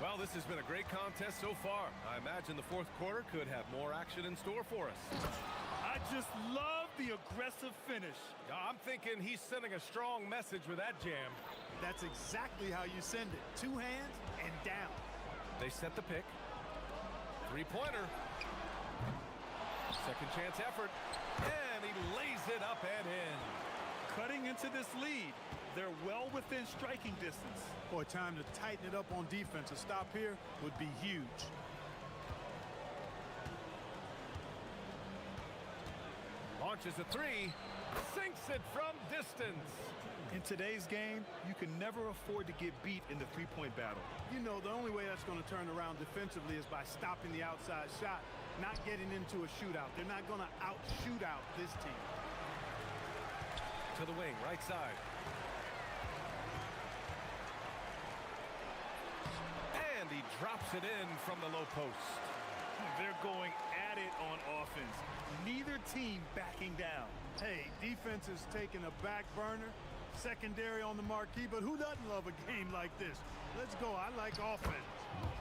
Well, this has been a great contest so far. I imagine the fourth quarter could have more action in store for us. I just love the aggressive finish. I'm thinking he's sending a strong message with that jam. That's exactly how you send it. Two hands and down. They set the pick. Three-pointer. Second chance effort. And he lays it up and in. Cutting into this lead. They're well within striking distance. Boy, time to tighten it up on defense. A stop here would be huge. Launches a three. Sinks it from distance. In today's game, you can never afford to get beat in the three-point battle. You know, the only way that's going to turn around defensively is by stopping the outside shot, not getting into a shootout. They're not going to out-shoot out this team. To the wing, right side. And he drops it in from the low post. They're going at it on offense. Neither team backing down. Hey, defense is taking a back burner, secondary on the marquee, but who doesn't love a game like this? Let's go. I like offense.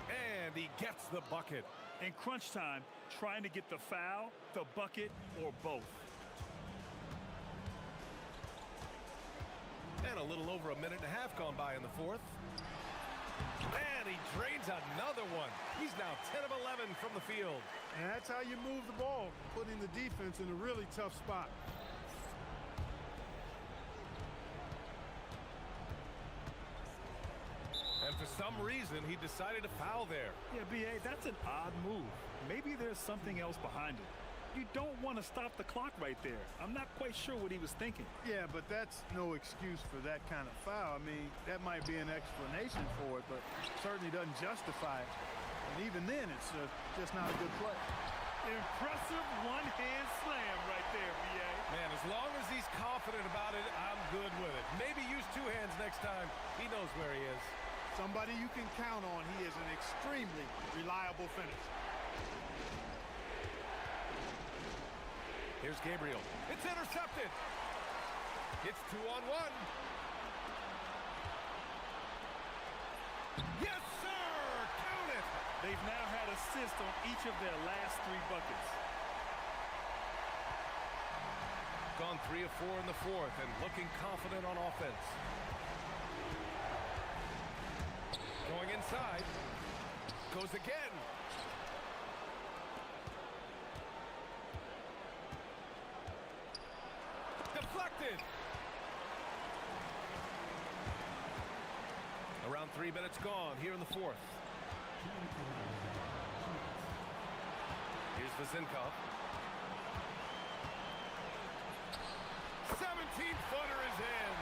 And he gets the bucket. In crunch time, trying to get the foul, the bucket, or both. And a little over a minute and a half gone by in the fourth. And he drains another one. He's now 10 of 11 from the field. And that's how you move the ball, putting the defense in a really tough spot. And for some reason, he decided to foul there. Yeah, B.A., that's an odd move. Maybe there's something else behind it. You don't want to stop the clock right there. I'm not quite sure what he was thinking. Yeah, but that's no excuse for that kind of foul. I mean, that might be an explanation for it, but certainly doesn't justify it. And even then, it's just not a good play. Impressive one-hand slam right there, B.A. Man, as long as he's confident about it, I'm good with it. Maybe use two hands next time. He knows where he is. Somebody you can count on. He is an extremely reliable finisher. Here's Gabriel. It's intercepted. It's 2-on-1. Yes, sir! Count it! They've now had assists on each of their last three buckets. Gone 3 of 4 in the fourth and looking confident on offense. Going inside. Goes again. Deflected. Around 3 minutes gone here in the fourth. Here's Vazinkov. 17-footer is in.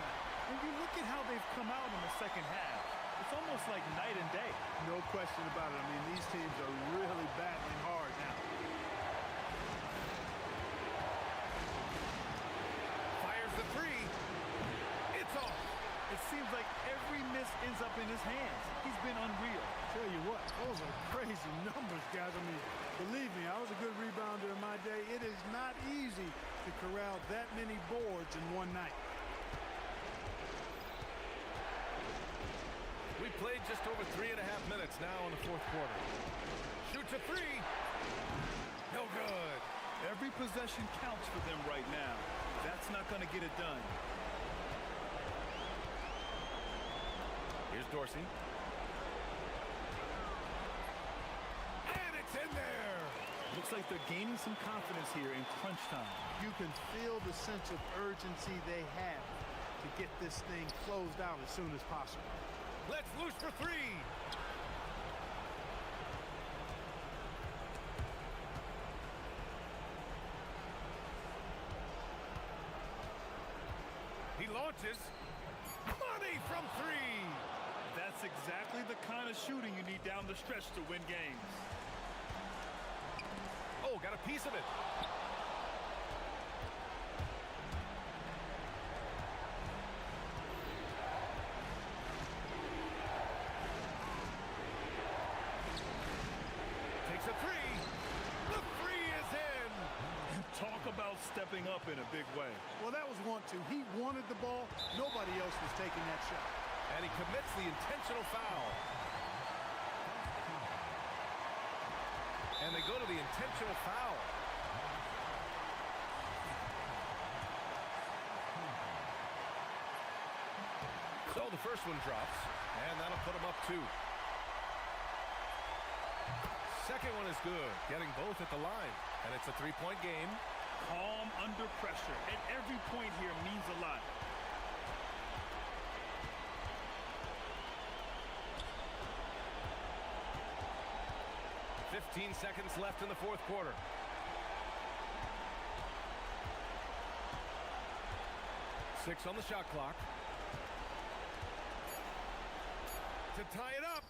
When you look at how they've come out in the second half, it's almost like night and day. No question about it. I mean, these teams are really battling hard now. Fires the three. It's off. It seems like every miss ends up in his hands. He's been unreal. Tell you what, those are crazy numbers, guys. I mean, believe me, I was a good rebounder in my day. It is not easy to corral that many boards in one night. We played just over 3.5 minutes now in the fourth quarter. Shoots a three. No good. Every possession counts for them right now. That's not going to get it done. Here's Dorsey. And it's in there. Looks like they're gaining some confidence here in crunch time. You can feel the sense of urgency they have to get this thing closed out as soon as possible. Let's loose for three. He launches. Money from three. That's exactly the kind of shooting you need down the stretch to win games. Oh, got a piece of it. Takes a three. The three is in. Talk about stepping up in a big way. Well, that was want to. He wanted the ball. Nobody else was taking that shot. And he commits the intentional foul. And they go to the intentional foul. So the first one drops, and that'll put them up 2. Second one is good, getting both at the line. And it's a 3-point game. Calm under pressure, and every point here means a lot. "15 seconds left in the fourth quarter. Six on the shot clock. To tie it up.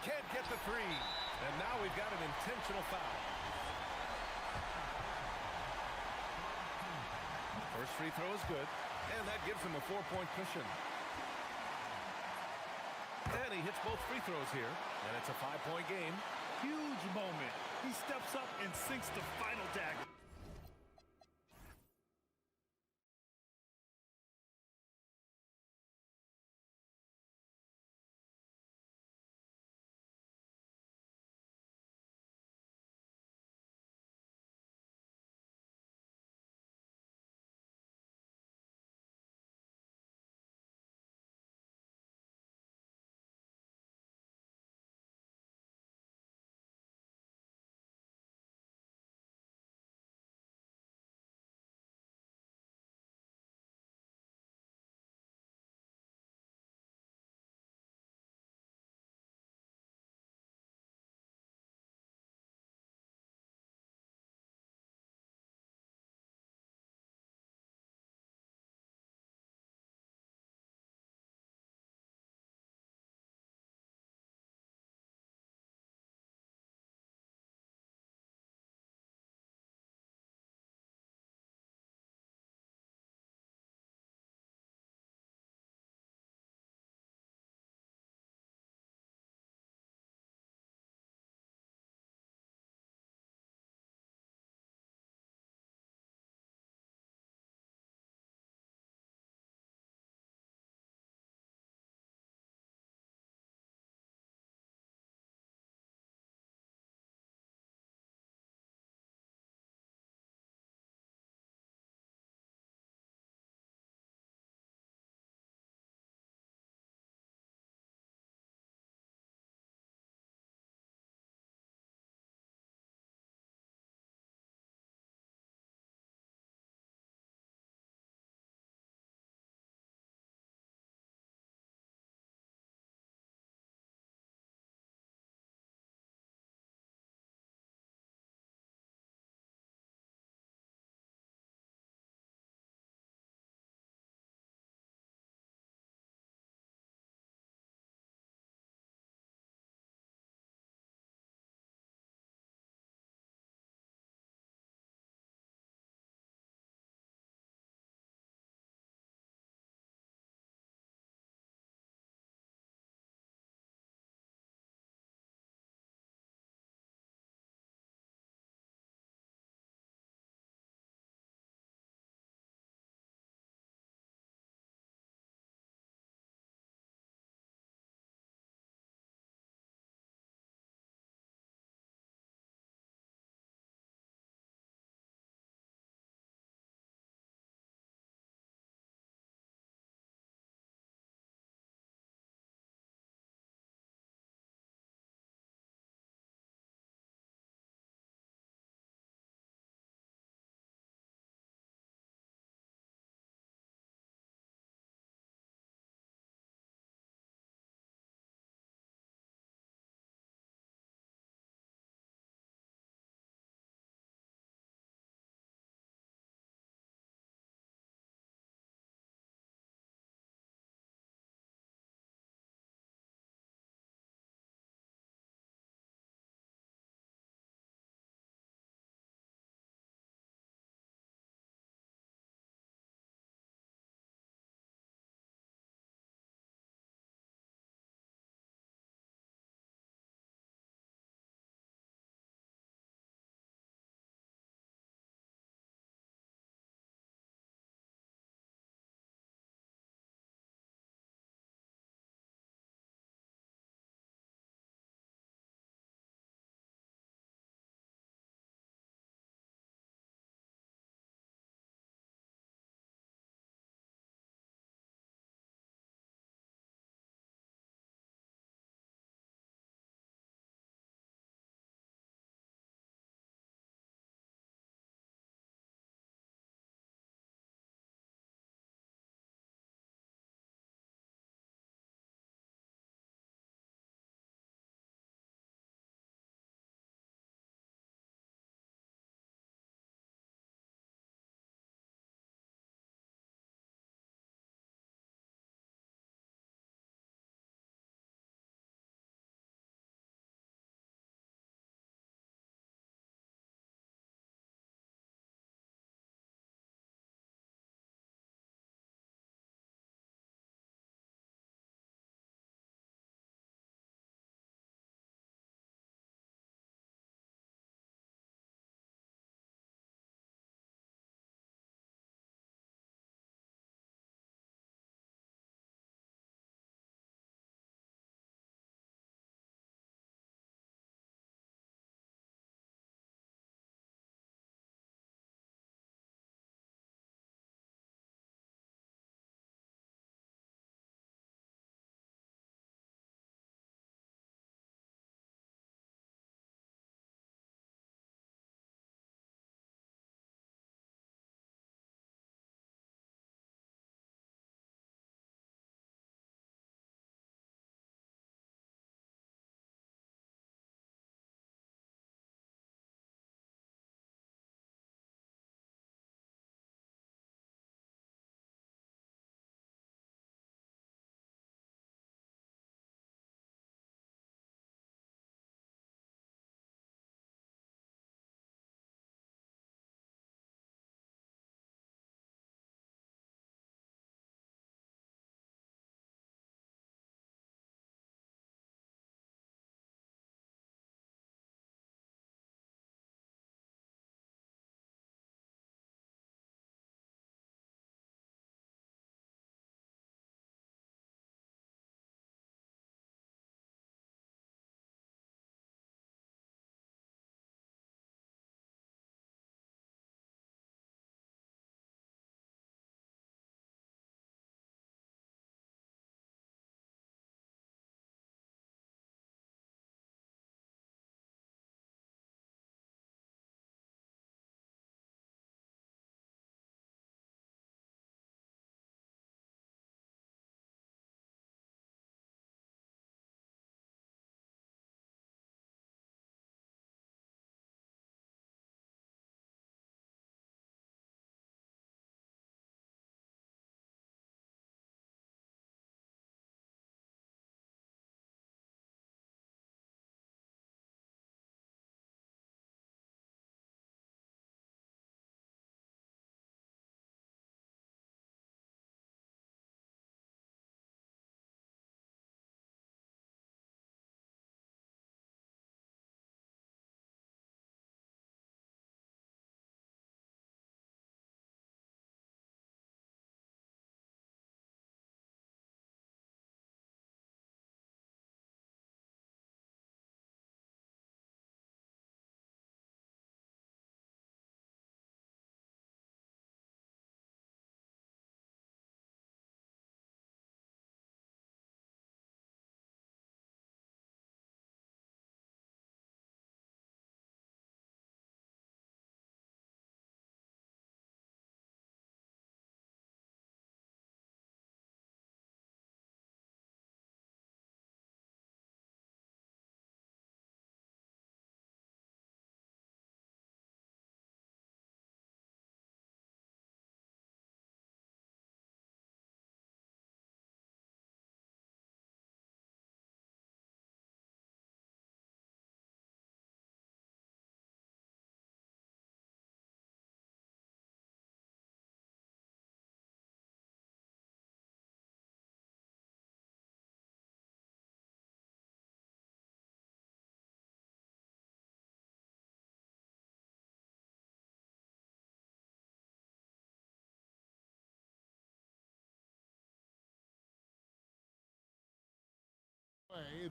Can't get the 3. And now we've got an intentional foul. First free throw is good, and that gives him a 4-point cushion. And he hits both free throws here, and it's a 5-point game. Huge moment. He steps up and sinks the final dagger.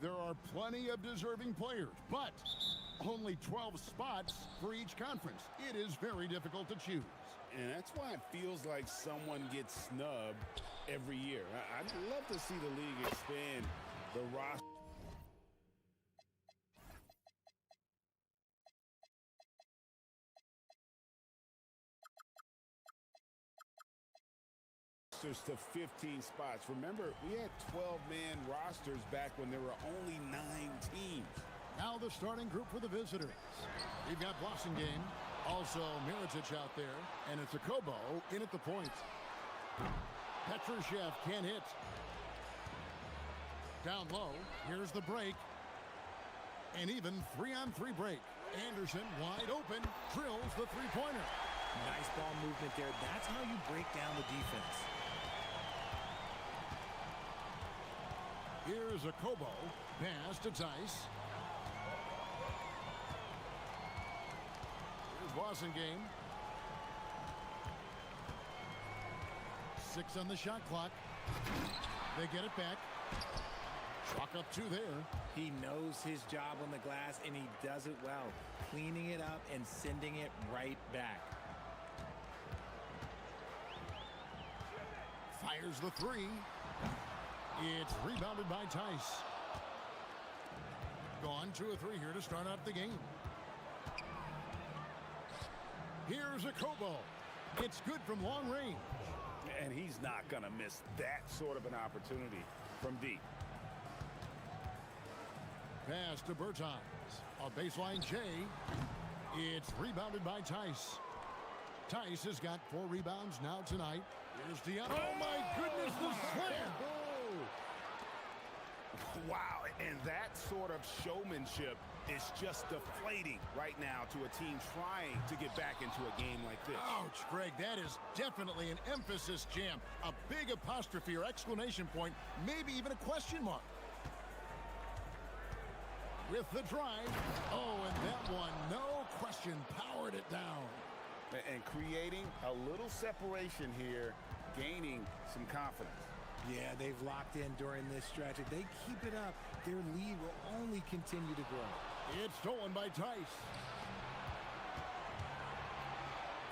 There are plenty of deserving players, but only 12 spots for each conference. It is very difficult to choose. And that's why it feels like someone gets snubbed every year. I'd love to see the league expand the roster to 15 spots. Remember, we had 12-man rosters back when there were only 9 teams. Now the starting group for the visitors. We've got Blossingame, also Mirotic out there, and it's a Kobo in at the point. Petrushev can't hit. Down low, here's the break. And even 3-on-3 break. Anderson wide open, drills the three-pointer. Nice ball movement there. That's how you break down the defense. Here's a Kobo, pass to Tice. Here's Blossingame. 6 on the shot clock. They get it back. Chalk up 2 there. He knows his job on the glass, and he does it well. Cleaning it up and sending it right back. Fires the 3. It's rebounded by Tice. Gone 2 of 3 here to start out the game. Here's a Kobo. It's good from long range. And he's not going to miss that sort of an opportunity from deep. Pass to Bertans. A baseline J. It's rebounded by Tice. Tice has got 4 rebounds now tonight. Here's Diallo. Oh my goodness, the slam! Wow, and that sort of showmanship is just deflating right now to a team trying to get back into a game like this. Ouch, Greg, that is definitely an emphasis jam. A big apostrophe or exclamation point, maybe even a question mark. With the drive. Oh, and that one, no question, powered it down. And creating a little separation here, gaining some confidence. Yeah, they've locked in during this stretch. If they keep it up, their lead will only continue to grow. It's stolen by Tice.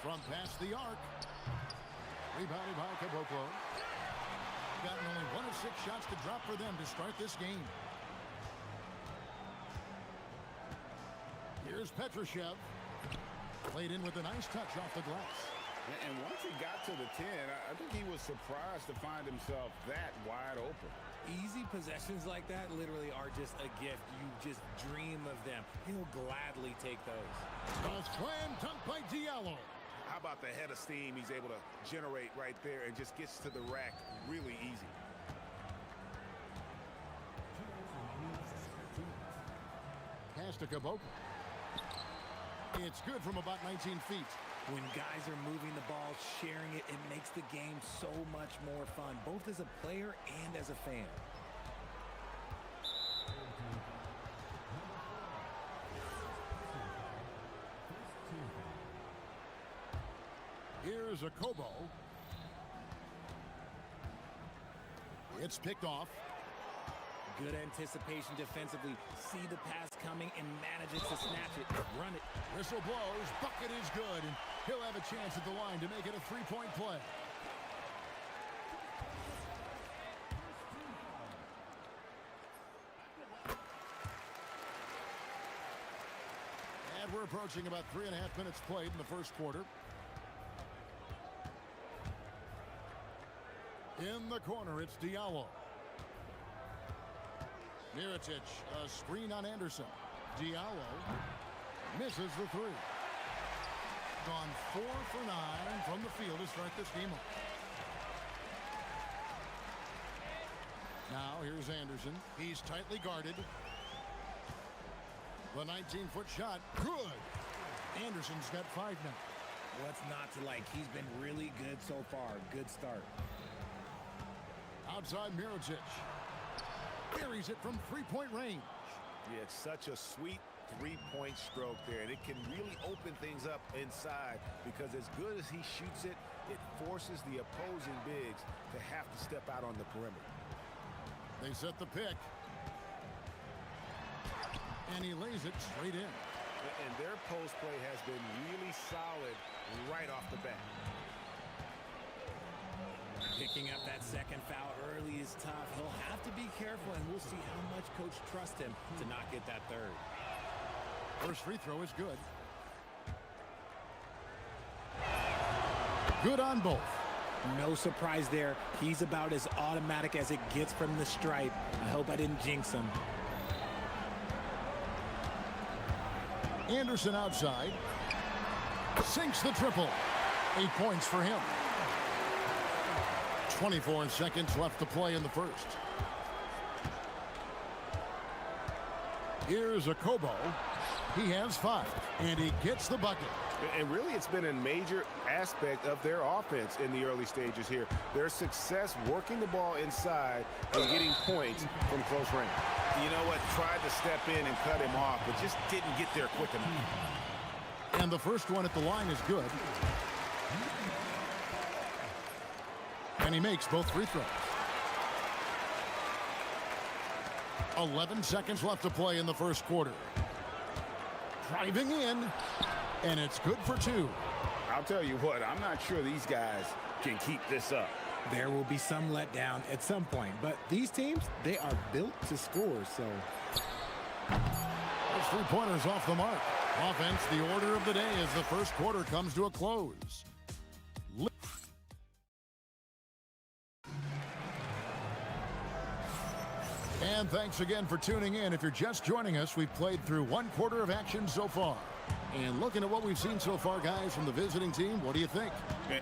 From past the arc. Rebounded by Caboclo. Gotten only 1 of 6 shots to drop for them to start this game. Here's Petrushev. Played in with a nice touch off the glass. And once he got to the 10, I think he was surprised to find himself that wide open. Easy possessions like that literally are just a gift. You just dream of them. He'll gladly take those. A slam dunk by Diallo. How about the head of steam he's able to generate right there and just gets to the rack really easy. Pass to Caboclo. It's good from about 19 feet. When guys are moving the ball, sharing it, it makes the game so much more fun, both as a player and as a fan. Here's a Kobo. It's picked off. Good anticipation defensively. See the pass coming and manages to snatch it. Run it. Whistle blows. Bucket is good. And he'll have a chance at the line to make it a 3-point play. And we're approaching about 3.5 minutes played in the first quarter. In the corner, it's Diallo. Mirotic, a screen on Anderson. Diallo misses the 3. Gone 4 for 9 from the field to start this game off. Now here's Anderson. He's tightly guarded. The 19-foot shot, good. Anderson's got 5 now. What's not to like? He's been really good so far. Good start. Outside Mirotic. Buries it from 3-point range. Yeah, it's such a sweet 3-point stroke there, and it can really open things up inside because as good as he shoots it, it forces the opposing bigs to have to step out on the perimeter. They set the pick. And he lays it straight in. And their post play has been really solid right off the bat. Picking up that second foul early is tough. He'll have to be careful, and we'll see how much coach trusts him to not get that third. First free throw is good. Good on both. No surprise there. He's about as automatic as it gets from the stripe. I hope I didn't jinx him. Anderson outside. Sinks the triple. 8 points for him. 24 seconds left to play in the first. Here's a Kobo. He has 5, and he gets the bucket. And really, it's been a major aspect of their offense in the early stages here. Their success working the ball inside and getting points from close range. You know what? Tried to step in and cut him off, but just didn't get there quick enough. And the first one at the line is good. And he makes both free throws. 11 seconds left to play in the first quarter. Driving in, and it's good for 2. I'll tell you what, I'm not sure these guys can keep this up. There will be some letdown at some point, but these teams, they are built to score, so. Those 3-pointers off the mark. Offense, the order of the day as the first quarter comes to a close. And thanks again for tuning in. If you're just joining us, we've played through 1 quarter of action so far. And looking at what we've seen so far, guys, from the visiting team, what do you think?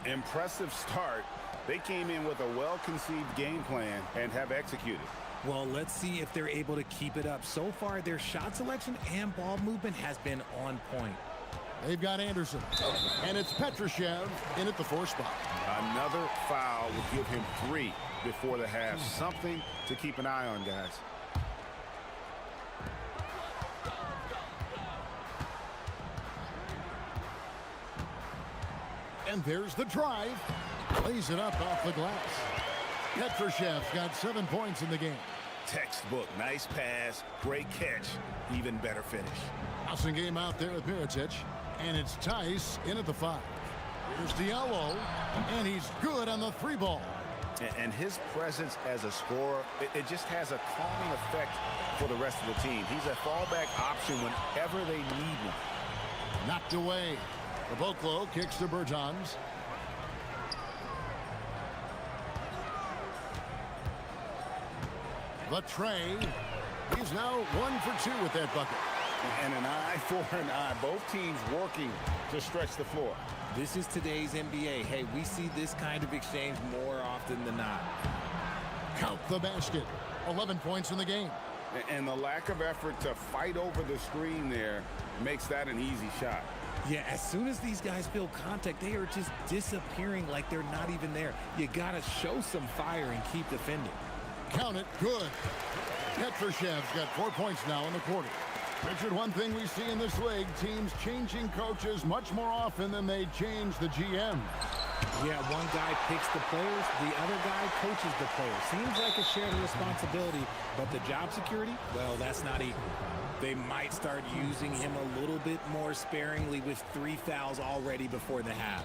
Impressive start. They came in with a well-conceived game plan and have executed. Well, let's see if they're able to keep it up. So far, their shot selection and ball movement has been on point. They've got Anderson, and it's Petrushev in at the 4 spot. Another foul will give him 3 before the half. Something to keep an eye on, guys. And there's the drive. Lays it up off the glass. Petrushev's got 7 points in the game. Textbook. Nice pass. Great catch. Even better finish. Passing game out there with Mirotic. And it's Tice in at the 5. Here's Diallo. And he's good on the 3 ball. And his presence as a scorer, it just has a calming effect for the rest of the team. He's a fallback option whenever they need one. Knocked away. Caboclo kicks to Bertans. The tray. He's now 1 for 2 with that bucket. And an eye for an eye. Both teams working to stretch the floor. This is today's NBA. Hey, we see this kind of exchange more often than not. Count the basket. 11 points in the game. And the lack of effort to fight over the screen there makes that an easy shot. Yeah, as soon as these guys feel contact, they are just disappearing like they're not even there. You got to show some fire and keep defending. Count it. Good. Petrushev's got 4 points now in the quarter. Richard, one thing we see in this league, teams changing coaches much more often than they change the GM. Yeah, one guy picks the players, the other guy coaches the players. Seems like a shared responsibility, but the job security, well, that's not equal. They might start using him a little bit more sparingly with 3 fouls already before the half.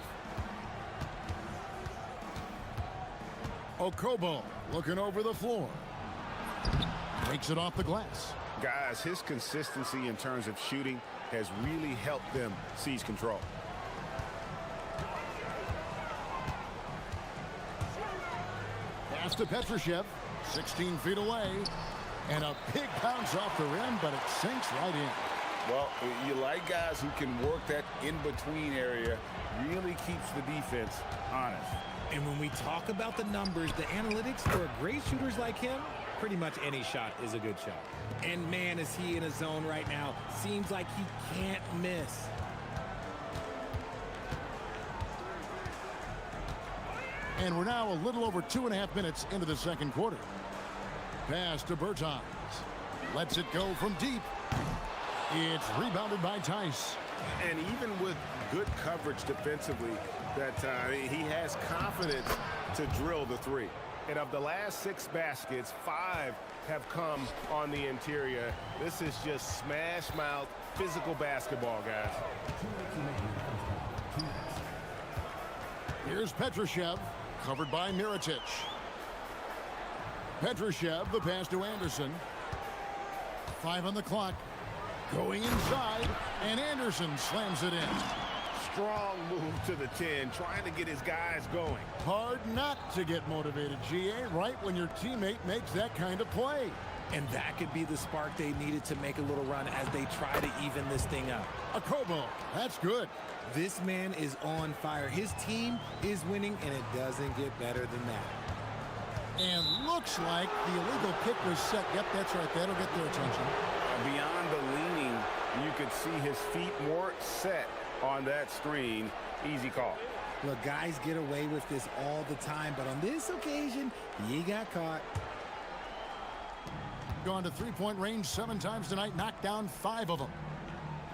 Okobo looking over the floor. Takes it off the glass. Guys, his consistency in terms of shooting has really helped them seize control. Pass to Petrushev, 16 feet away. And a big bounce off the rim, but it sinks right in. Well, you like guys who can work that in-between area, really keeps the defense honest. And when we talk about the numbers, the analytics for great shooters like him, pretty much any shot is a good shot. And man, is he in a zone right now. Seems like he can't miss. And we're now a little over 2.5 minutes into the second quarter. Pass to Bertans. Lets it go from deep. It's rebounded by Tice. And even with good coverage defensively, that he has confidence to drill the 3. And of the last 6 baskets, 5 have come on the interior. This is just smash mouth physical basketball, guys. Here's Petrushev, covered by Mirotic. Petrushev, the pass to Anderson. 5 on the clock. Going inside, and Anderson slams it in. Strong move to the 10, trying to get his guys going. Hard not to get motivated, GA, right when your teammate makes that kind of play. And that could be the spark they needed to make a little run as they try to even this thing up. A Kobo, that's good. This man is on fire. His team is winning, and it doesn't get better than that. And looks like the illegal kick was set. Yep, that's right. That'll get their attention. Beyond the leaning, you could see his feet more set on that screen. Easy call. Look, guys get away with this all the time, but on this occasion, he got caught. Gone to three-point range 7 times tonight, knocked down 5 of them.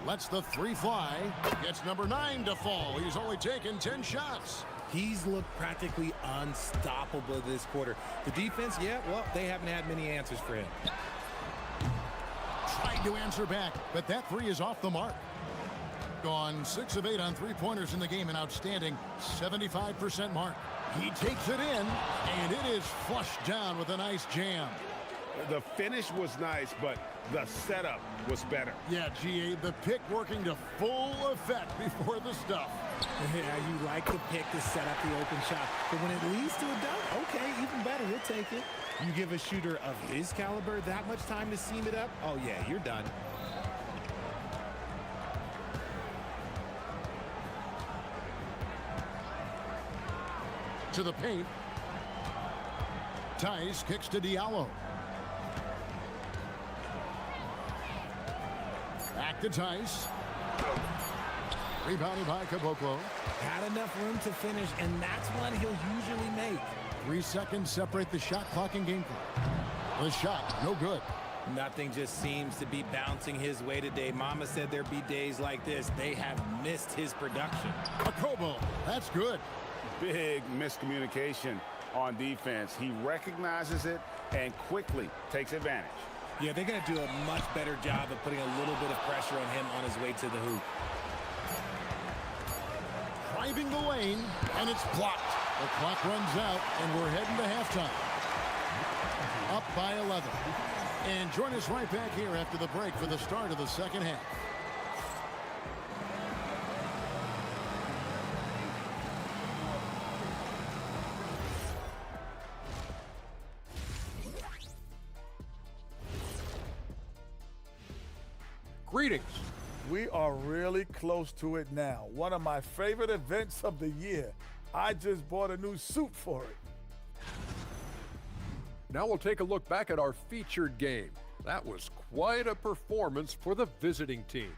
Lets the 3 fly. Gets number 9 to fall. He's only taken 10 shots. He's looked practically unstoppable this quarter. The defense, yeah, well, they haven't had many answers for him. Tried to answer back, but that 3 is off the mark. Gone 6 of 8 on 3-pointers in the game, an outstanding 75% mark. He takes it in, and it is flushed down with a nice jam. The finish was nice, but the setup was better. Yeah, GA, the pick working to full effect before the stuff. Yeah, you like the pick to set up the open shot, but when it leads to a dunk, okay, even better, we'll take it. You give a shooter of his caliber that much time to seam it up, oh yeah, you're done. To the paint. Tice kicks to Diallo. Back to Tice. Rebounded by Caboclo. Had enough room to finish, and that's one he'll usually make. 3 seconds separate the shot clock and game clock. The shot, no good. Nothing just seems to be bouncing his way today. Mama said there'd be days like this. They have missed his production. A Kobo, that's good. Big miscommunication on defense. He recognizes it and quickly takes advantage. Yeah, they're going to do a much better job of putting a little bit of pressure on him on his way to the hoop. Driving the lane, and it's blocked. The clock runs out, and we're heading to halftime. Up by 11. And join us right back here after the break for the start of the second half. Greetings. We are really close to it now. One of my favorite events of the year. I just bought a new suit for it. Now we'll take a look back at our featured game. That was quite a performance for the visiting team.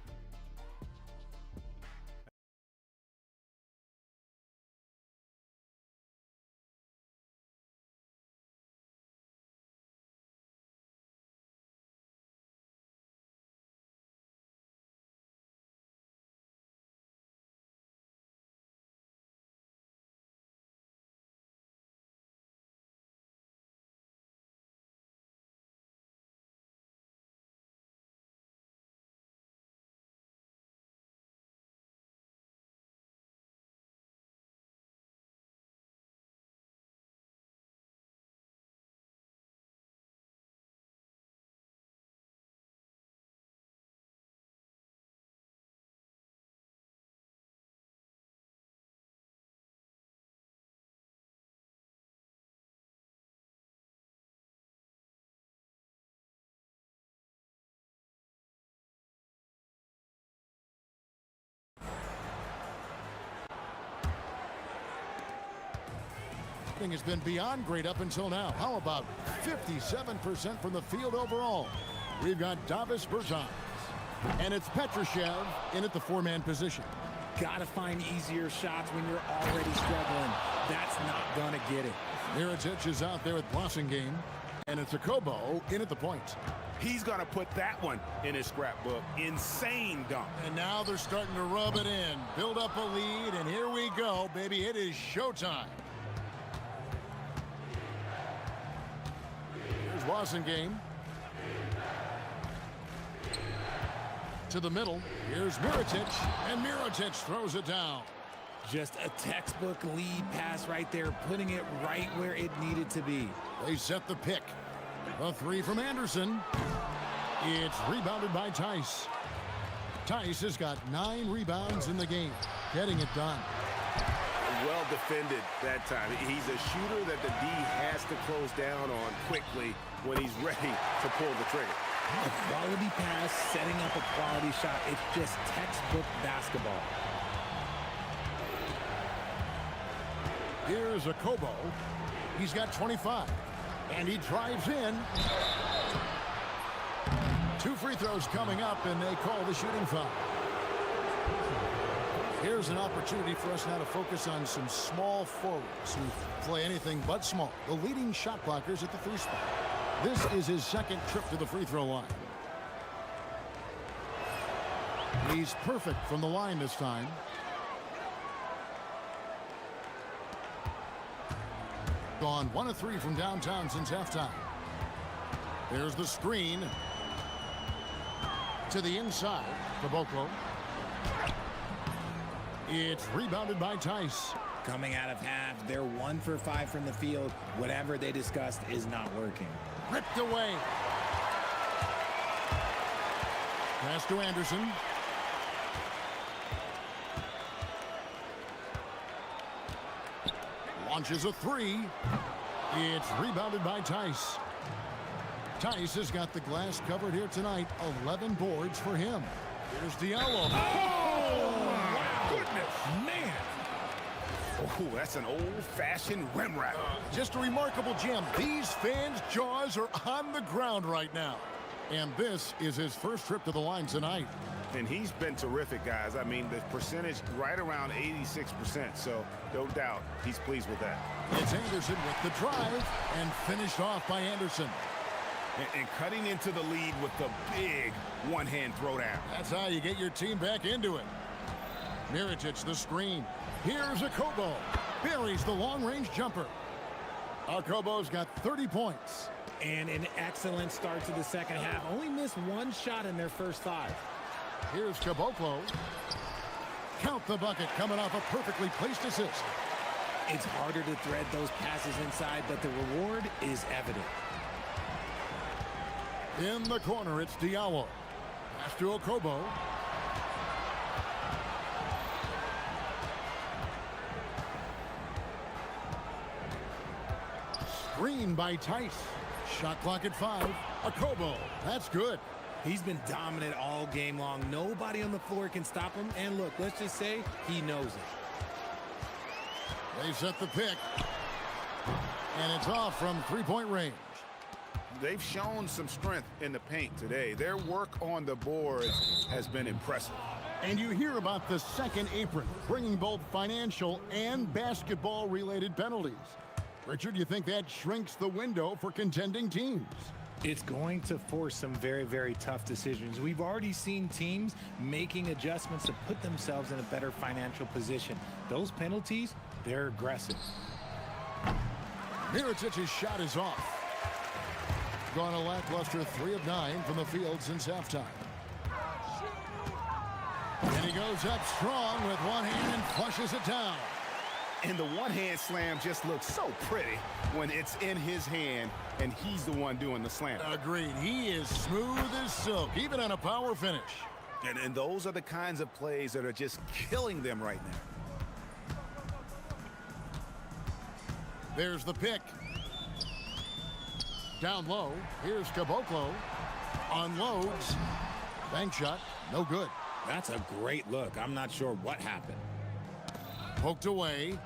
Has been beyond great up until now. How about 57% from the field overall? We've got Davis Bertans, and it's Petrushev in at the 4-man position. Gotta find easier shots when you're already struggling. That's not gonna get it. Mirotic is out there at Blossingame, and it's a Kobo in at the point. He's gonna put that one in his scrapbook. Insane dunk. And now they're starting to rub it in, build up a lead, and here we go, baby. It is showtime. Boston game. To the middle. Here's Mirotic, and Mirotic throws it down. Just a textbook lead pass right there, putting it right where it needed to be. They set the pick. A three from Anderson. It's rebounded by Tice. Tice has got 9 rebounds in the game, getting it done. Well defended that time. He's a shooter that the D has to close down on quickly when he's ready to pull the trigger. A quality pass, setting up a quality shot. It's just textbook basketball. Here's a Kobo. He's got 25, and he drives in. 2 free throws coming up, and they call the shooting foul. Here's an opportunity for us now to focus on some small forwards who play anything but small. The leading shot blockers at the 3 spot. This is his second trip to the free throw line. He's perfect from the line this time. Gone 1 of 3 from downtown since halftime. There's the screen. To the inside, Caboclo. It's rebounded by Tice. Coming out of half, they're 1 for 5 from the field. Whatever they discussed is not working. Ripped away. Pass to Anderson. Launches a 3. It's rebounded by Tice. Tice has got the glass covered here tonight. 11 boards for him. Here's Diallo. Oh, my goodness. Man. Oh, that's an old-fashioned rim wrap. Just a remarkable gem. These fans' jaws are on the ground right now. And this is his first trip to the line tonight. And he's been terrific, guys. I mean, the percentage right around 86%, so no doubt he's pleased with that. It's Anderson with the drive, and finished off by Anderson. And cutting into the lead with the big one-hand throwdown. That's how you get your team back into it. Mirotic the screen. Here's a Kobo. Buries the long-range jumper. Kobo's got 30 points. And an excellent start to the second half. Only missed 1 shot in their first 5. Here's Caboclo. Count the bucket coming off a perfectly placed assist. It's harder to thread those passes inside, but the reward is evident. In the corner, it's Diallo. Pass to Okobo. Screen by Tice. Shot clock at 5. Okobo. That's good. He's been dominant all game long. Nobody on the floor can stop him. And look, let's just say he knows it. They set the pick. And it's off from 3-point range. They've shown some strength in the paint today. Their work on the boards has been impressive. And you hear about the second apron, bringing both financial and basketball-related penalties. Richard, you think that shrinks the window for contending teams? It's going to force some very, very tough decisions. We've already seen teams making adjustments to put themselves in a better financial position. Those penalties, they're aggressive. Mirotic's shot is off. Gone a lackluster 3 of 9 from the field since halftime. And he goes up strong with one hand and flushes it down. And the one-hand slam just looks so pretty when it's in his hand and he's the one doing the slam. Agreed. He is smooth as silk, even on a power finish. And those are the kinds of plays that are just killing them right now. There's the pick. Down low. Here's Caboclo. Unloads. Bank shot. No good. That's a great look. I'm not sure what happened. Poked away.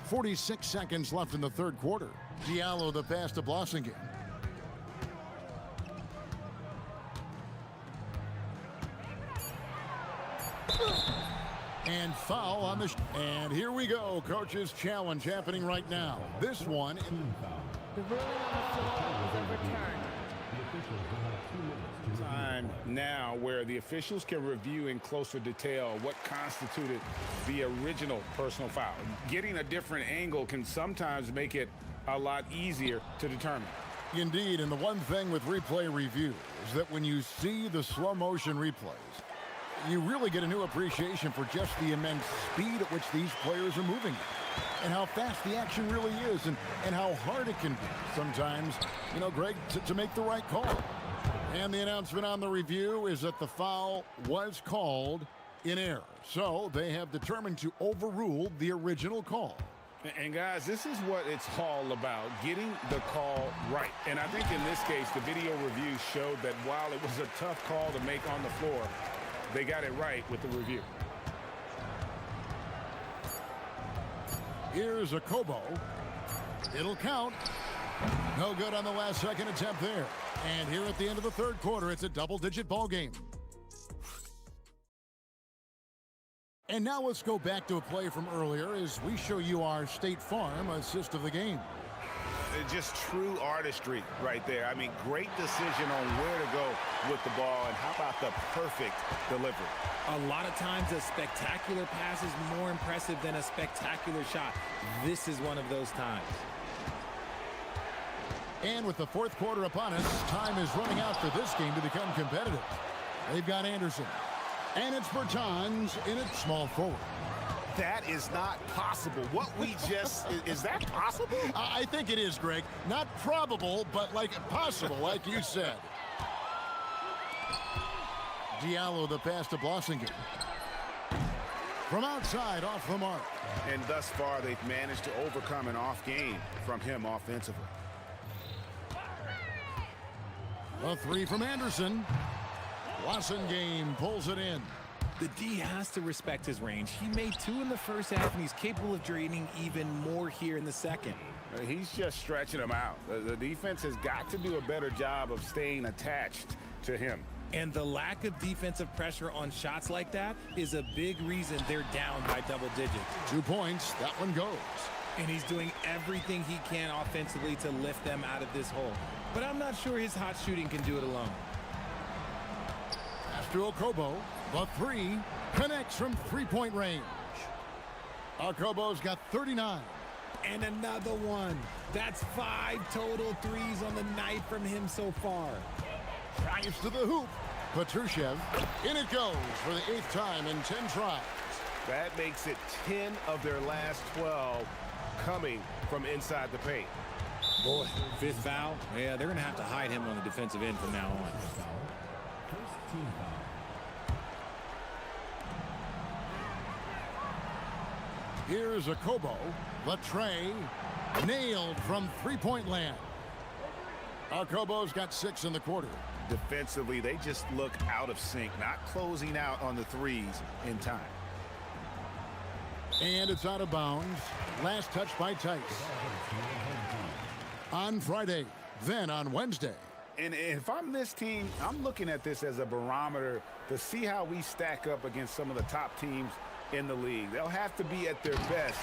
46 seconds left in the third quarter. Diallo the pass to Blossingen. And foul on the... And here we go. Coach's challenge happening right now. This one... The ruling on the floor is overturned. Time now where the officials can review in closer detail what constituted the original personal foul. Getting a different angle can sometimes make it a lot easier to determine. Indeed, and the one thing with replay review is that when you see the slow motion replays, you really get a new appreciation for just the immense speed at which these players are moving and how fast the action really is and how hard it can be sometimes, you know, Greg, to make the right call. And the announcement on the review is that the foul was called in error. So they have determined to overrule the original call. And guys, this is what it's all about, getting the call right. And I think in this case, the video review showed that while it was a tough call to make on the floor, they got it right with the review. Here's a Kobo. It'll count. No good on the last second attempt there. And here at the end of the third quarter, it's a double-digit ball game. And now let's go back to a play from earlier as we show you our State Farm assist of the game. Just true artistry right there. I mean, great decision on where to go with the ball, and how about the perfect delivery? A lot of times a spectacular pass is more impressive than a spectacular shot. This is one of those times. And with the fourth quarter upon us, time is running out for this game to become competitive. They've got Anderson. And it's Bertans in at small forward. That is not possible. What we just, is that possible? I think it is, Greg. Not probable, but like possible, like you said. Diallo the pass to Blossinger. From outside, off the mark. And thus far, they've managed to overcome an off game from him offensively. A three from Anderson. Game pulls it in. The D has to respect his range. He made two in the first half, and he's capable of draining even more here in the second. He's just stretching him out. The defense has got to do a better job of staying attached to him. And the lack of defensive pressure on shots like that is a big reason they're down by double digits. 2 points. That one goes. And he's doing everything he can offensively to lift them out of this hole. But I'm not sure his hot shooting can do it alone. To Okobo, the three connects from three-point range. Okobo's got 39. And another one. That's 5 total threes on the night from him so far. Drives to the hoop. Petrushev, in it goes for the 8th time in 10 tries. That makes it 10 of their last 12 coming from inside the paint. Boy, 5th foul. Yeah, they're going to have to hide him on the defensive end from now on. Here's a Kobo. The tray nailed from three-point land. Kobo's got 6 in the quarter. Defensively, they just look out of sync, not closing out on the threes in time. And it's out of bounds. Last touch by Tice. On Friday, then on Wednesday. And if I'm this team, I'm looking at this as a barometer to see how we stack up against some of the top teams in the league. They'll have to be at their best,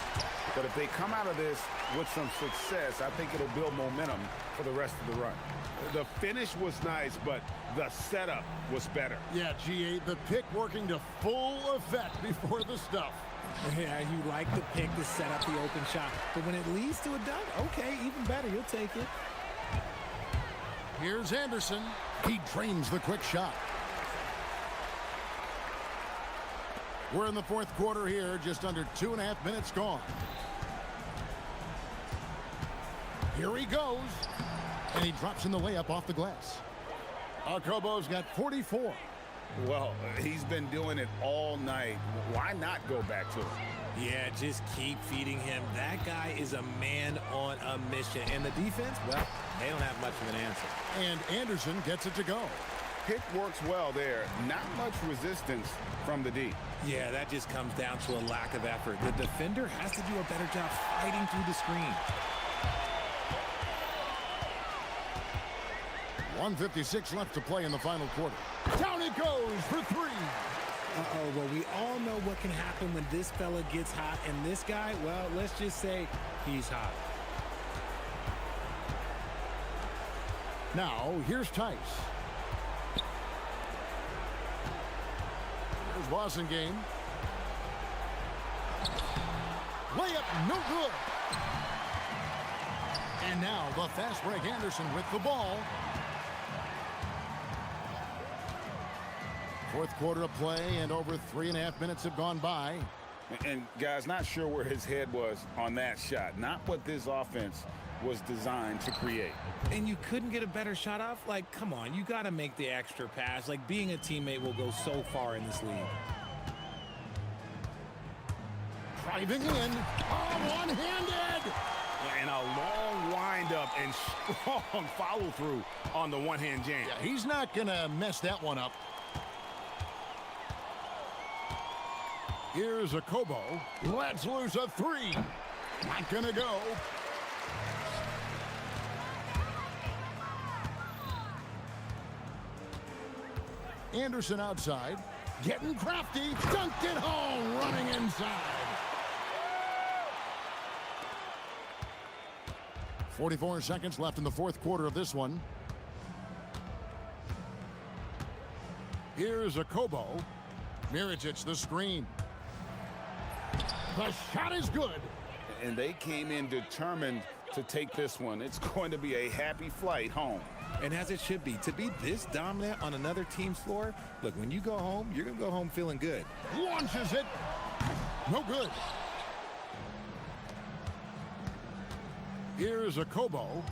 but if they come out of this with some success, I think it'll build momentum for the rest of the run. The finish was nice, but the setup was better. Yeah, G8, the pick working to full effect before the stuff. Yeah, you like the pick to set up the open shot, but when it leads to a dunk, okay, even better, you'll take it. Here's Anderson. He drains the quick shot. We're in the fourth quarter here, just under 2.5 minutes gone. Here he goes, and he drops in the layup off the glass. Kobo's got 44. Well, he's been doing it all night. Why not go back to him? Yeah, just keep feeding him. That guy is a man on a mission. And the defense, well, they don't have much of an answer. And Anderson gets it to go. Pick works well there. Not much resistance from the D. Yeah, that just comes down to a lack of effort. The defender has to do a better job fighting through the screen. 1:56 left to play in the final quarter. Down it goes for 3. Well, we all know what can happen when this fella gets hot. And this guy, well, let's just say he's hot. Now, here's Tice. Here's Wasengame. Layup, no good. And now the fast break Anderson with the ball. Fourth quarter of play, and over 3.5 minutes have gone by. And guys, not sure where his head was on that shot. Not what this offense was designed to create. And you couldn't get a better shot off? Like, come on, you got to make the extra pass. Like, being a teammate will go so far in this league. Driving in, one-handed! And a long windup and strong follow-through on the one-hand jam. Yeah, he's not going to mess that one up. Here's a Kobo. Let's lose a three. Not going to go. Anderson outside. Getting crafty. Dunked it home. Running inside. 44 seconds left in the fourth quarter of this one. Here's a Kobo. Mirotic the screen. The shot is good. And they came in determined to take this one. It's going to be a happy flight home. And as it should be, to be this dominant on another team's floor, look, when you go home, you're going to go home feeling good. Launches it. No good. Here's a Kobo.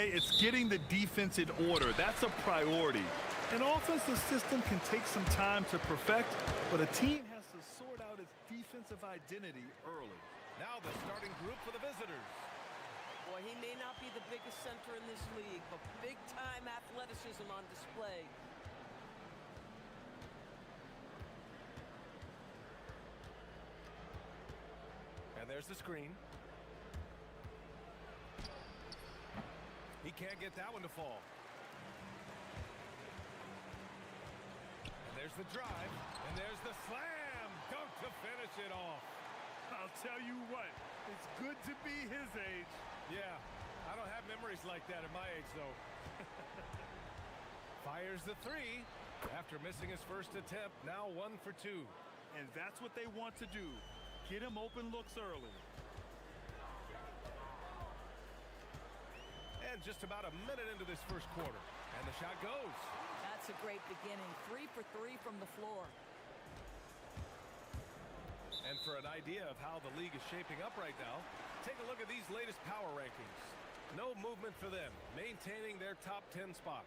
say it's getting the defense in order. That's a priority. An offensive system can take some time to perfect, but a team has to sort out its defensive identity early. Now the starting group for the visitors. Boy, he may not be the biggest center in this league, but big-time athleticism on display. And there's the screen. He can't get that one to fall. And there's the drive. And there's the slam dunk to finish it off. I'll tell you what, it's good to be his age. Yeah, I don't have memories like that at my age, though. Fires the three. After missing his first attempt, now 1 for 2. And that's what they want to do. Get him open looks early. And just about a minute into this first quarter. And the shot goes. That's a great beginning. 3 for 3 from the floor. And for an idea of how the league is shaping up right now, take a look at these latest power rankings. No movement for them, maintaining their top 10 spot.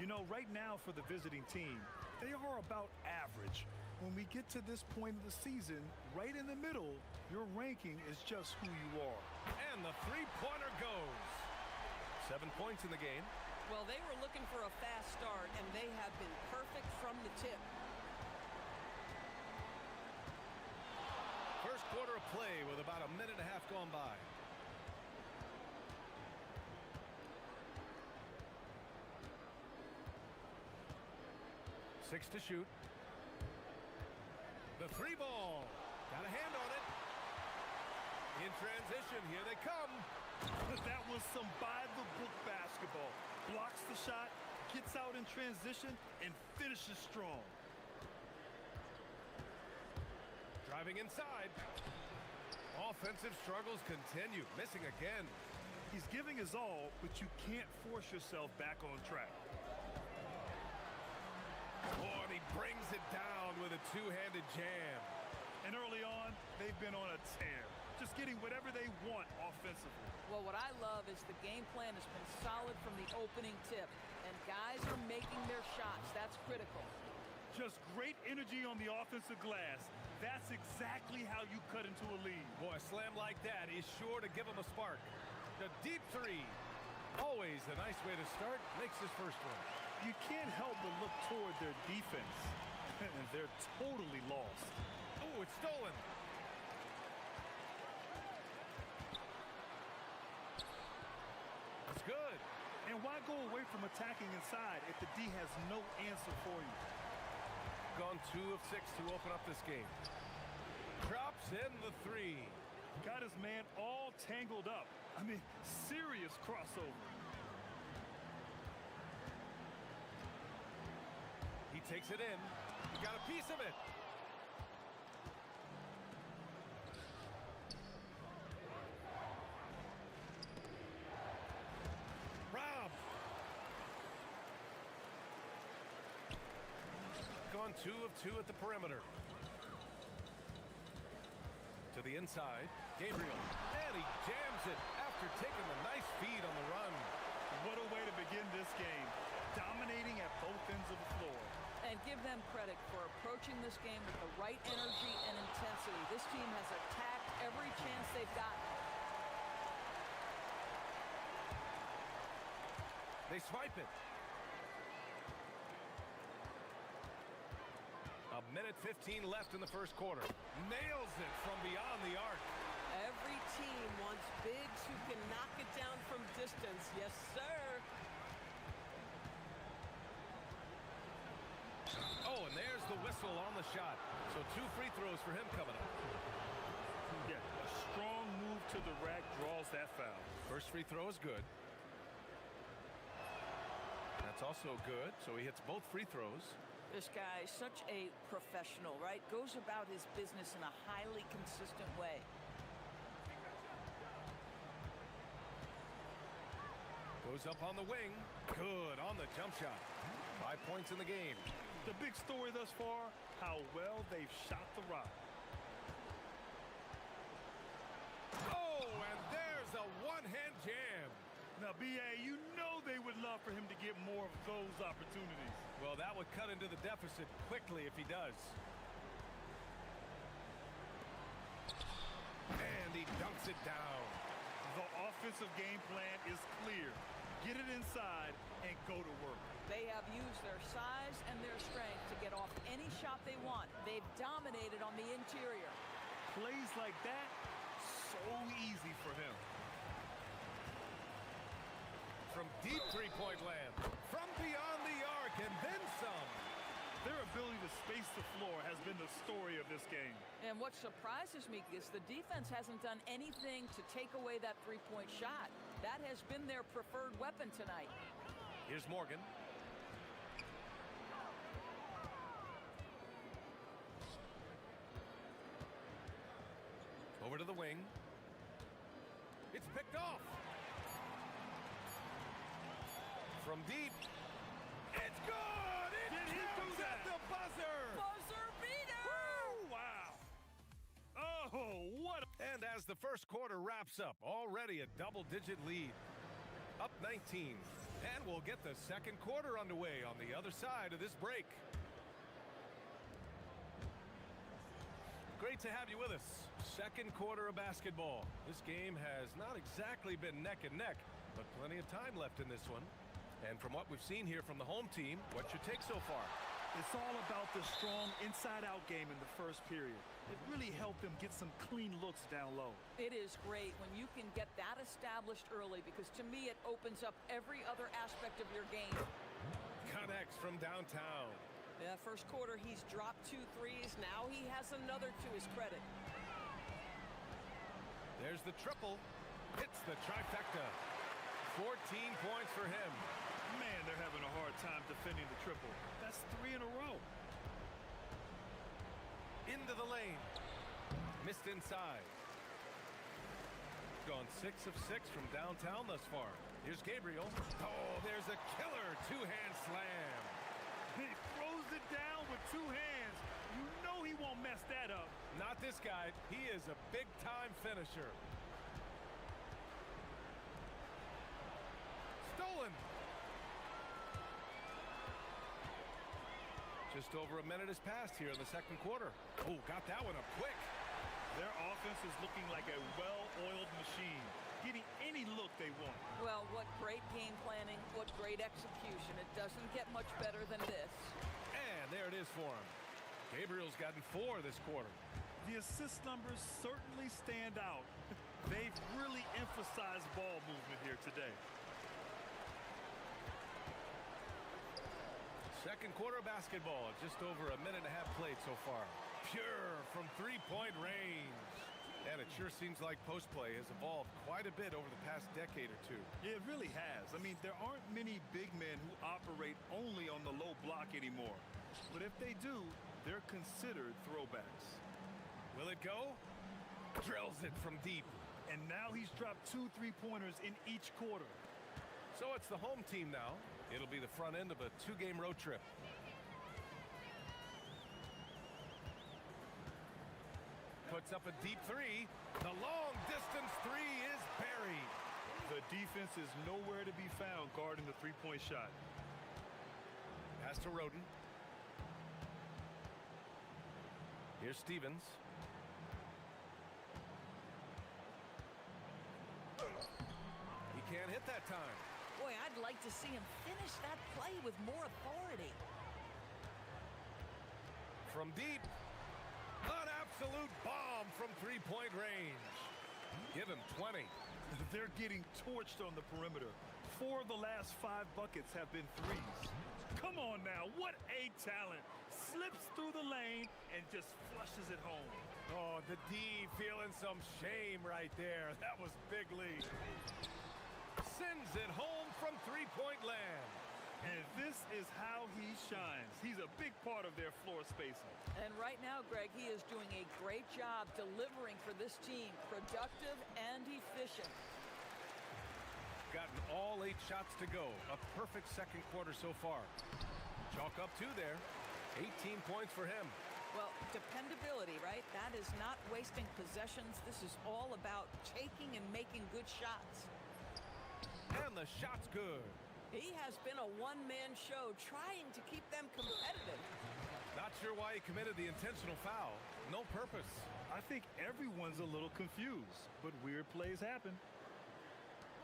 You know, right now for the visiting team, they are about average. When we get to this point of the season, right in the middle, your ranking is just who you are. And the three-pointer goes. 7 points in the game. Well, they were looking for a fast start, and they have been perfect from the tip. First quarter of play with about a minute and a half gone by. Six to shoot. The three ball. Got a hand on it. In transition, here they come. That was some by-the-book basketball. Blocks the shot, gets out in transition, and finishes strong. Driving inside. Offensive struggles continue. Missing again. He's giving his all, but you can't force yourself back on track. Oh, and he brings it down with a two-handed jam. And early on, they've been on a tear. Just getting whatever they want offensively. Well, what I love is the game plan has been solid from the opening tip. And guys are making their shots. That's critical. Just great energy on the offensive glass. That's exactly how you cut into a lead. Boy, a slam like that is sure to give them a spark. The deep three. Always a nice way to start. Makes his first one. You can't help but look toward their defense. And they're totally lost. Oh, it's stolen. That's good. And why go away from attacking inside if the D has no answer for you? Gone 2 of 6 to open up this game. Drops in the three. Got his man all tangled up. I mean, serious crossover. He takes it in. He got a piece of it. Rob. Gone 2 of 2 at the perimeter. To the inside, Gabriel. And he jams it after taking a nice feed on the run. What a way to begin this game. Dominating at both ends of the floor. And give them credit for approaching this game with the right energy and intensity. This team has attacked every chance they've gotten. They swipe it. A minute 15 left in the first quarter. Nails it from beyond the arc. Every team wants bigs who can knock it down from distance. Yes, sir. Oh, and there's the whistle on the shot. So 2 free throws for him coming up. Yeah, a strong move to the rack draws that foul. First free throw is good. That's also good, so he hits both free throws. This guy is such a professional, right? Goes about his business in a highly consistent way. Goes up on the wing. Good on the jump shot. 5 points in the game. The big story thus far, how well they've shot the rock. Oh, and there's a one-hand jam. Now, B.A., you know they would love for him to get more of those opportunities. Well, that would cut into the deficit quickly if he does. And he dunks it down. The offensive game plan is clear. Get it inside and go to work. They have used their size and their strength to get off any shot they want. They've dominated on the interior. Plays like that, so easy for him. From deep three-point land, from beyond the arc, and then some. Their ability to space the floor has been the story of this game. And what surprises me is the defense hasn't done anything to take away that three-point shot. That has been their preferred weapon tonight. Here's Morgan. Over to the wing. It's picked off. From deep. It's good! It counts at the buzzer! Buzzer beater! Woo! Wow! Oh, what And as the first quarter wraps up, already a double-digit lead. Up 19. And we'll get the second quarter underway on the other side of this break. Great to have you with us. Second quarter of basketball. This game has not exactly been neck and neck, but plenty of time left in this one. And from what we've seen here from the home team, what's your take so far? It's all about the strong inside-out game in the first period. It really helped them get some clean looks down low. It is great when you can get that established early because to me it opens up every other aspect of your game. Connects from downtown. Yeah, first quarter he's dropped 2 threes. Now he has another to his credit. There's the triple. Hits the trifecta. 14 points for him. Man, they're having a hard time defending the triple. That's 3 in a row. Into the lane. Missed inside. Gone 6 of 6 from downtown thus far. Here's Gabriel. Oh, there's a killer two-hand slam. He throws it down with 2 hands. You know he won't mess that up. Not this guy. He is a big-time finisher. Stolen. Just over a minute has passed here in the second quarter. Oh, got that one up quick. Their offense is looking like a well-oiled machine, getting any look they want. Well, what great game planning, what great execution. It doesn't get much better than this. And there it is for him. Gabriel's gotten 4 this quarter. The assist numbers certainly stand out. They've really emphasized ball movement here today. Second quarter basketball, just over a minute and a half played so far. Pure from three-point range. And it sure seems like post play has evolved quite a bit over the past decade or two. Yeah, it really has. I mean, there aren't many big men who operate only on the low block anymore. But if they do, they're considered throwbacks. Will it go? Drills it from deep. And now he's dropped 2 3-pointers in each quarter. So it's the home team now. It'll be the front end of a 2-game road trip. Puts up a deep 3. The long distance 3 is buried. The defense is nowhere to be found guarding the 3-point shot. Pass to Roden. Here's Stevens. He can't hit that time. Boy, I'd like to see him finish that play with more authority. From deep. An absolute bomb from 3-point range. Give him 20. They're getting torched on the perimeter. 4 of the last 5 buckets have been threes. Come on now, what a talent. Slips through the lane and just flushes it home. Oh, the D feeling some shame right there. That was big league. Sends it home from 3-point land. And this is how he shines. He's a big part of their floor spacing. And right now, Greg, he is doing a great job delivering for this team. Productive and efficient. Gotten all 8 shots to go. A perfect second quarter so far. Chalk up 2 there. 18 points for him. Well, dependability, right? That is not wasting possessions. This is all about taking and making good shots. And the shot's good. He has been a one-man show trying to keep them competitive. Not sure why he committed the intentional foul. No purpose. I think everyone's a little confused, but weird plays happen.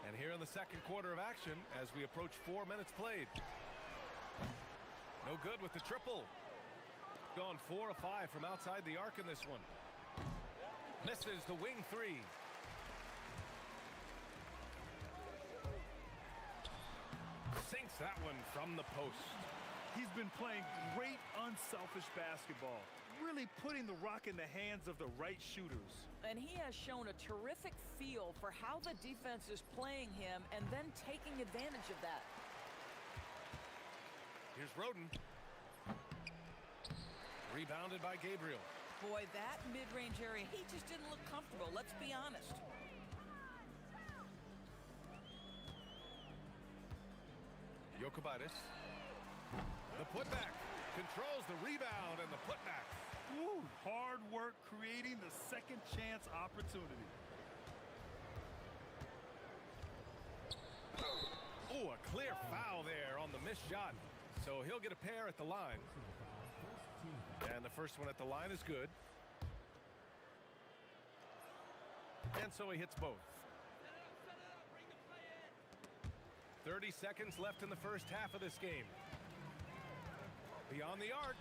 And here in the second quarter of action as we approach 4 minutes played. No good with the triple. Gone 4 of 5 from outside the arc in this one. Misses the wing three. Sinks that one from the post. He's been playing great unselfish basketball, really putting the rock in the hands of the right shooters. And he has shown a terrific feel for how the defense is playing him and then taking advantage of that. Here's Roden. Rebounded by Gabriel. Boy, that mid-range area, he just didn't look comfortable, let's be honest. Jokubaitis. The putback. Controls the rebound and the putback. Woo, hard work creating the second chance opportunity. Oh, a clear foul there on the missed shot. So he'll get a pair at the line. And the first one at the line is good. And so he hits both. 30 seconds left in the first half of this game. Beyond the arc.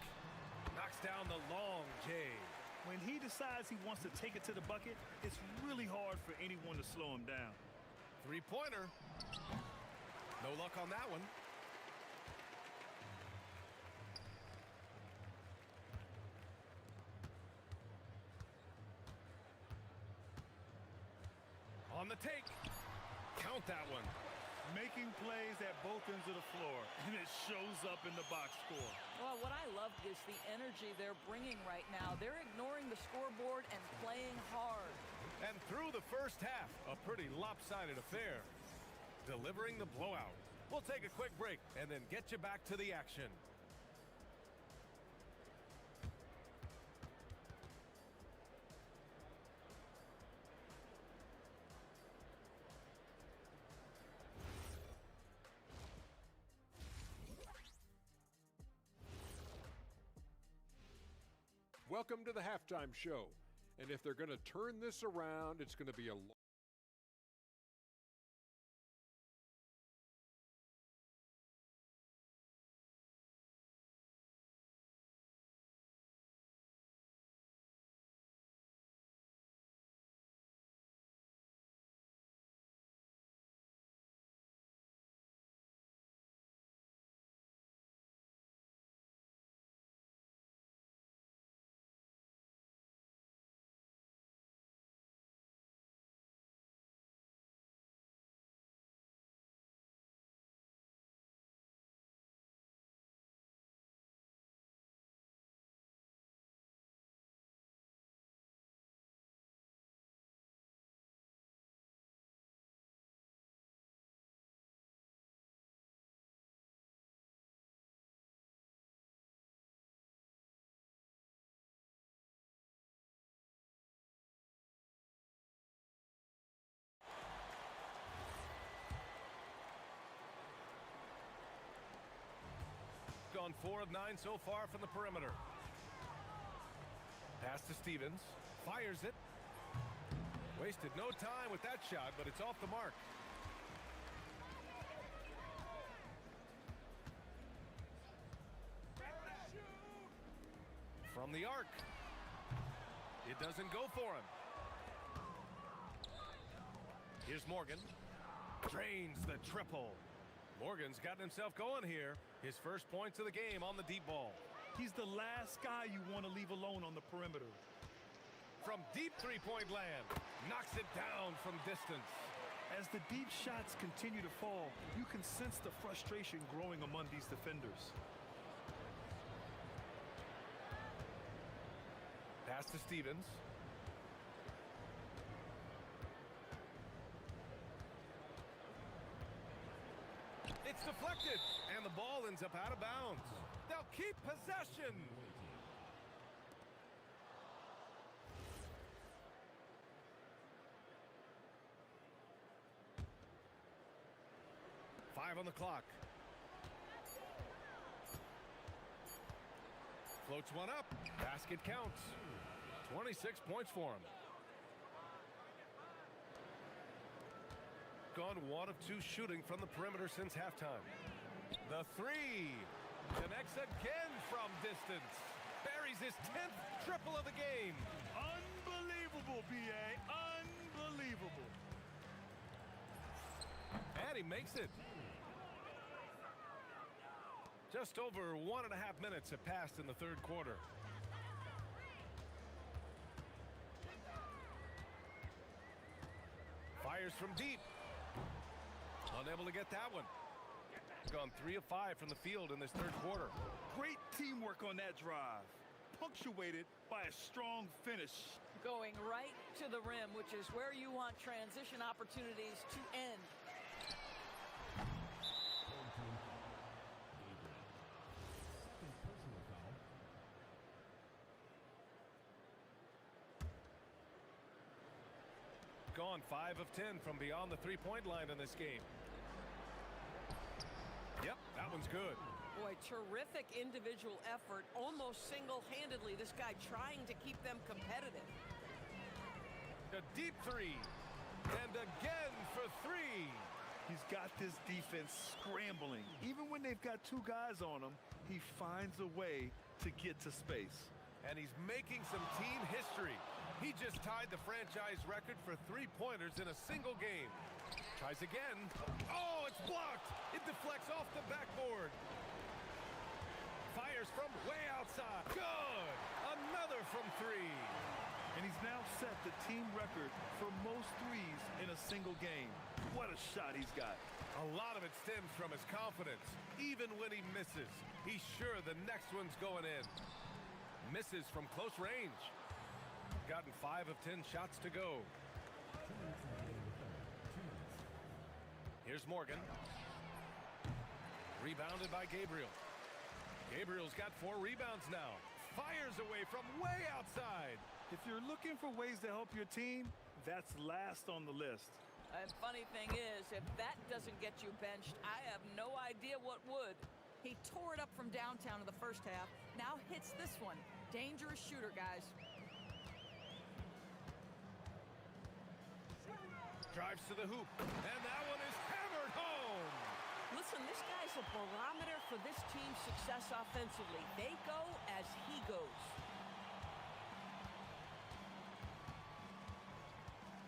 Knocks down the long J. When he decides he wants to take it to the bucket, it's really hard for anyone to slow him down. Three-pointer. No luck on that one. On the take. Count that one. Making plays at both ends of the floor, and it shows up in the box score. Well, what I love is the energy they're bringing right now. They're ignoring the scoreboard and playing hard. And through the first half, a pretty lopsided affair. Delivering the blowout. We'll take a quick break and then get you back to the action. Welcome to the halftime show. And if they're going to turn this around, it's going to be a Gone 4 of 9 so far from the perimeter. Pass to Stevens. Fires it. Wasted no time with that shot, but it's off the mark. From the arc. It doesn't go for him. Here's Morgan. Drains the triple. Morgan's gotten himself going here. His first points of the game on the deep ball. He's the last guy you want to leave alone on the perimeter. From deep three-point land. Knocks it down from distance. As the deep shots continue to fall, you can sense the frustration growing among these defenders. Pass to Stevens. It's deflected, and the ball ends up out of bounds. They'll keep possession. 5 on the clock. Floats one up. Basket counts. 26 points for him. Gone 1 of 2 shooting from the perimeter since halftime. The three. Connects again from distance. Buries his 10th triple of the game. Unbelievable, B.A. Unbelievable. And he makes it. Just over 1.5 minutes have passed in the third quarter. Fires from deep. Unable to get that one. Gone 3 of 5 from the field in this third quarter. Great teamwork on that drive, punctuated by a strong finish. Going right to the rim, which is where you want transition opportunities to end. Gone 5 of 10 from beyond the three-point line in this game. Yep, that one's good. Boy, terrific individual effort, almost single-handedly. This guy trying to keep them competitive. A deep three. And again for 3. He's got this defense scrambling. Even when they've got 2 guys on him, he finds a way to get to space. And he's making some team history. He just tied the franchise record for 3-pointers in a single game. Tries again. Oh, it's blocked. It deflects off the backboard. Fires from way outside. Good. Another from 3. And he's now set the team record for most threes in a single game. What a shot he's got. A lot of it stems from his confidence. Even when he misses, he's sure the next one's going in. Misses from close range. Gotten 5 of 10 shots to go. Here's Morgan. Rebounded by Gabriel. Gabriel's got 4 rebounds now. Fires away from way outside. If you're looking for ways to help your team, that's last on the list. And funny thing is, if that doesn't get you benched, I have no idea what would. He tore it up from downtown in the first half. Now hits this one. Dangerous shooter, guys. Drives to the hoop. And that one is hammered home. Listen, this guy's a barometer for this team's success offensively. They go as he goes.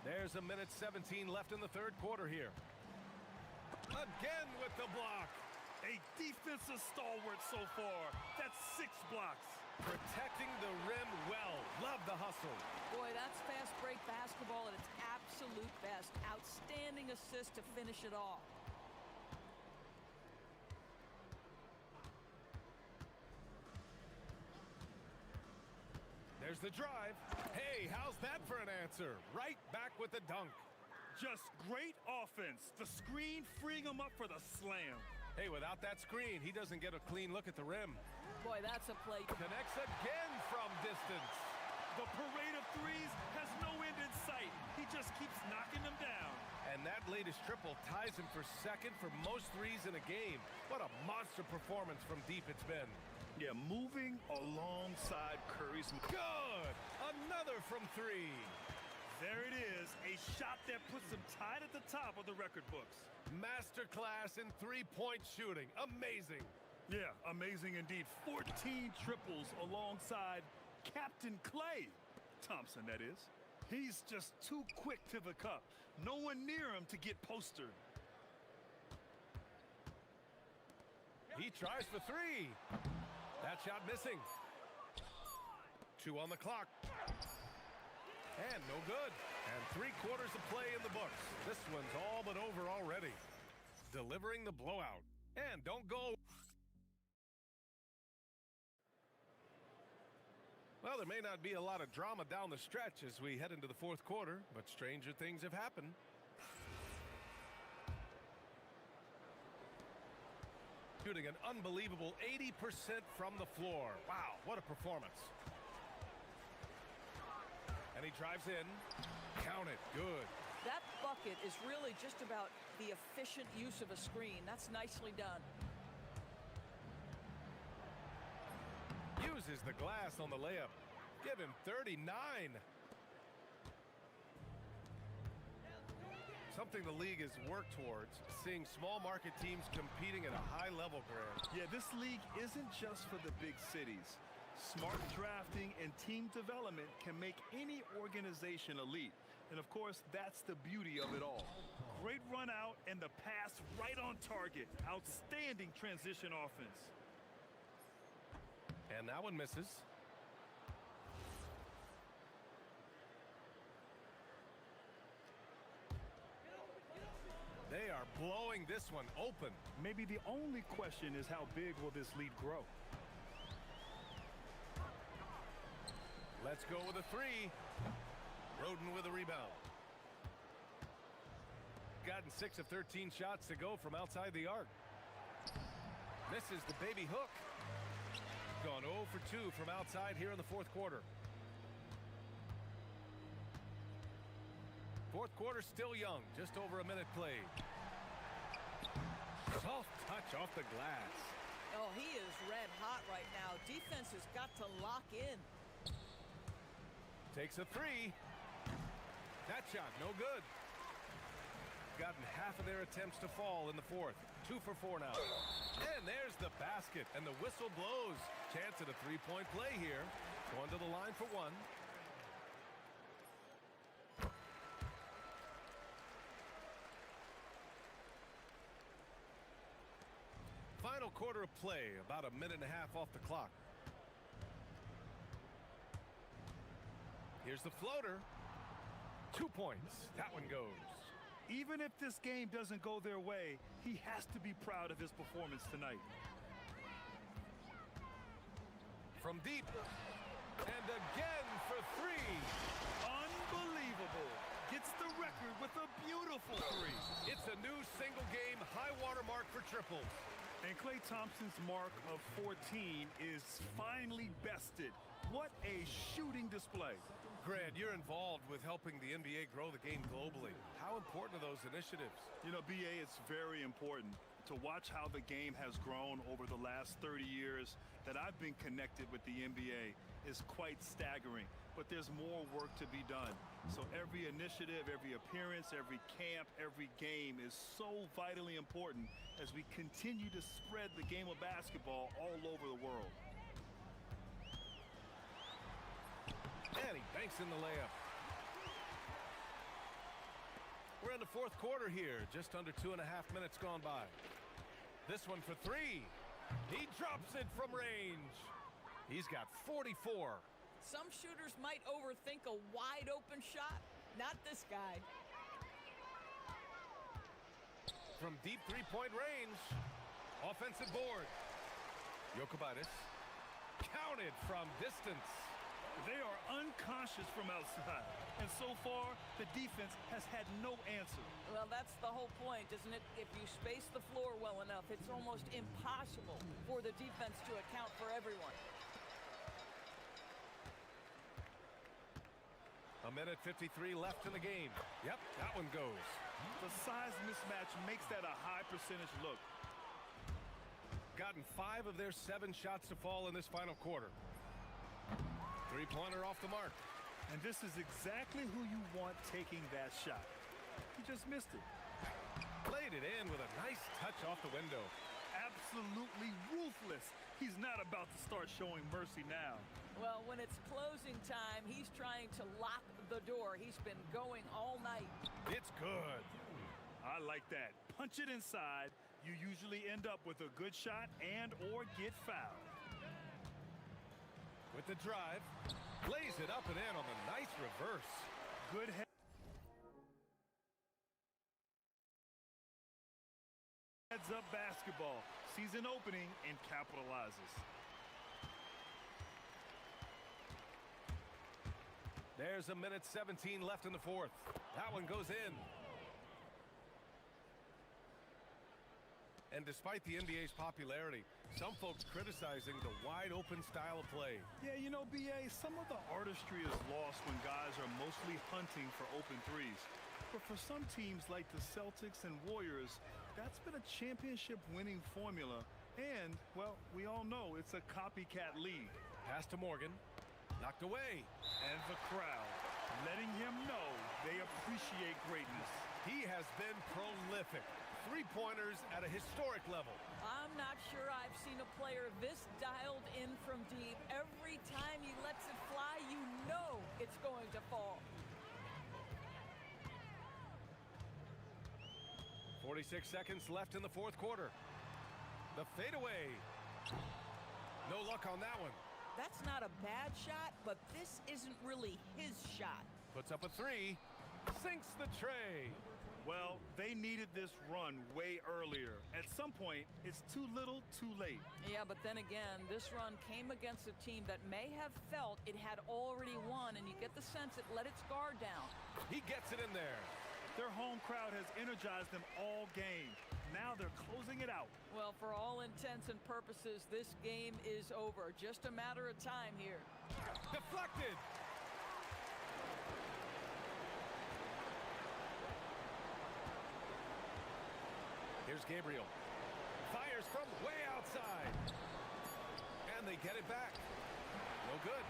There's 1:17 left in the third quarter here. Again with the block. A defensive stalwart so far. That's 6 blocks. Protecting the rim well. Love the hustle. Boy, that's fast break basketball at its absolute best. Outstanding assist to finish it off. There's the drive. Hey, how's that for an answer? Right back with the dunk. Just great offense. The screen freeing him up for the slam. Hey, without that screen, he doesn't get a clean look at the rim. Boy, that's a play. Connects again from distance. The parade of threes has no end in sight. He just keeps knocking them down. And that latest triple ties him for second for most threes in a game. What a monster performance from deep it's been. Yeah, moving alongside Curry's. Good! Another from 3. There it is, a shot that puts him tied at the top of the record books. Masterclass in 3-point shooting. Amazing. Yeah, amazing indeed. 14 triples alongside Captain Clay Thompson, that is. He's just too quick to the cup. No one near him to get postered. He tries for 3. That shot missing. 2 on the clock. And no good. And 3 quarters of play in the books. This one's all but over already. Delivering the blowout. And don't go. Well, there may not be a lot of drama down the stretch as we head into the fourth quarter, but stranger things have happened. Shooting an unbelievable 80% from the floor. Wow, what a performance. And he drives in. Count it. Good. That bucket is really just about the efficient use of a screen. That's nicely done. Uses the glass on the layup. Give him 39. Something the league has worked towards, seeing small market teams competing at a high level, Grant. Yeah, this league isn't just for the big cities. Smart drafting and team development can make any organization elite. And of course, that's the beauty of it all. Great run out and the pass right on target. Outstanding transition offense. And that one misses. They are blowing this one open. Maybe the only question is how big will this lead grow? Let's go with a three. Roden with a rebound. Gotten 6 of 13 shots to go from outside the arc. Misses the baby hook. Gone 0 for 2 from outside here in the fourth quarter. Fourth quarter still young, just over a minute played. Soft touch off the glass. Oh, he is red hot right now. Defense has got to lock in. Takes a three. That shot, no good. Gotten half of their attempts to fall in the fourth. 2 for 4 now. And there's the basket, and the whistle blows. Chance at a three-point play here. Going to the line for one. Final quarter of play, about a minute and a half off the clock. Here's the floater. 2 points. That one goes. Even if this game doesn't go their way, he has to be proud of his performance tonight. From deep. And again for three. Unbelievable. Gets the record with a beautiful three. It's a new single-game high-water mark for triples. And Klay Thompson's mark of 14 is finally bested. What a shooting display. Grant, you're involved with helping the NBA grow the game globally. How important are those initiatives? You know, BA, it's very important to watch how the game has grown over the last 30 years that I've been connected with the NBA is quite staggering. But there's more work to be done. So every initiative, every appearance, every camp, every game is so vitally important as we continue to spread the game of basketball all over the world. And he banks in the layup. We're in the fourth quarter here, just under 2.5 minutes gone by. This one for three. He drops it from range. He's got 44. Some shooters might overthink a wide open shot. Not this guy. From deep three-point range. Offensive board. Jokic counted from distance. They are unconscious from outside. And so far, the defense has had no answer. Well, that's the whole point, isn't it? If you space the floor well enough, it's almost impossible for the defense to account for everyone. A minute 53 left in the game. Yep, that one goes. The size mismatch makes that a high percentage look. Gotten 5 of their 7 shots to fall in this final quarter. Three-pointer off the mark. And this is exactly who you want taking that shot. He just missed it. Played it in with a nice touch off the window. Absolutely ruthless. He's not about to start showing mercy now. Well, when it's closing time, he's trying to lock the door. He's been going all night. It's good. I like that. Punch it inside. You usually end up with a good shot and or get fouled. With the drive, lays it up and in on the nice reverse. Good heads-up basketball. Season opening and capitalizes. There's a minute 17 left in the fourth. That one goes in. And despite the NBA's popularity, some folks criticizing the wide-open style of play. Yeah, you know, BA, some of the artistry is lost when guys are mostly hunting for open threes. But for some teams like the Celtics and Warriors, that's been a championship-winning formula. And, well, we all know it's a copycat league. Pass to Morgan. Knocked away. And the crowd letting him know they appreciate greatness. He has been prolific. Three-pointers at a historic level. I'm not sure I've seen a player this dialed in from deep. Every time he lets it fly, you know it's going to fall. 46 seconds left in the fourth quarter. The fadeaway. No luck on that one. That's not a bad shot, but this isn't really his shot. Puts up a three. Sinks the tray. Well, they needed this run way earlier. At some point, it's too little, too late. Yeah, but then again, this run came against a team that may have felt it had already won, and you get the sense it let its guard down. He gets it in there. Their home crowd has energized them all game. Now they're closing it out. Well, for all intents and purposes, this game is over. Just a matter of time here. Deflected. Here's Gabriel. Fires from way outside. And they get it back. No good.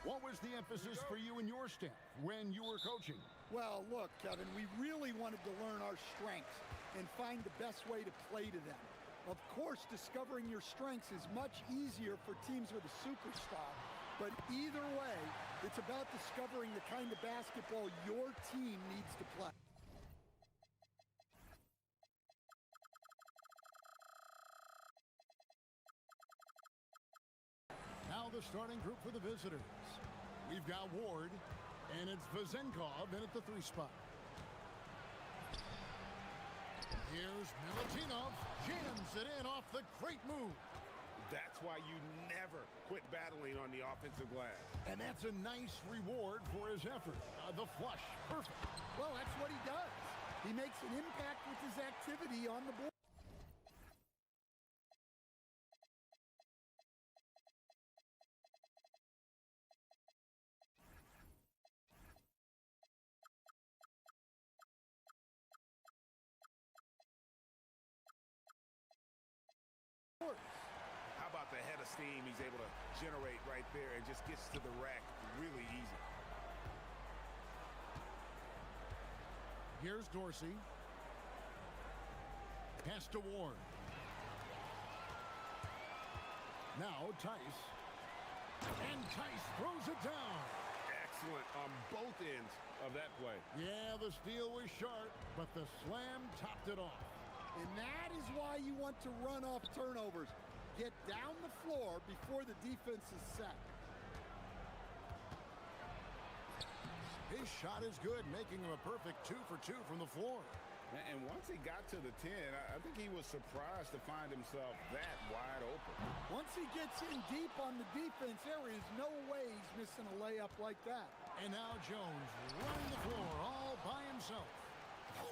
What was the emphasis for you and your staff when you were coaching? Well, look, Kevin, we really wanted to learn our strengths and find the best way to play to them. Of course, discovering your strengths is much easier for teams with a superstar, but either way, it's about discovering the kind of basketball your team needs to play. Now the starting group for the visitors. We've got Ward, and it's Vazenkov in at the 3 spot. Here's Milutinov, jams it in off the great move. That's why you never quit battling on the offensive glass. And that's a nice reward for his effort. The flush, perfect. Well, that's what he does. He makes an impact with his activity on the board. How about the head of steam he's able to generate right there and just gets to the rack really easy. Here's Dorsey. Pass to Ward. Now Tice. And Tice throws it down. Excellent on both ends of that play. Yeah, the steal was sharp, but the slam topped it off. And that is why you want to run off turnovers. Get down the floor before the defense is set. His shot is good, making him a perfect 2 for 2 from the floor. And once he got to the 10, I think he was surprised to find himself that wide open. Once he gets in deep on the defense, there is no way he's missing a layup like that. And now Jones running the floor all by himself.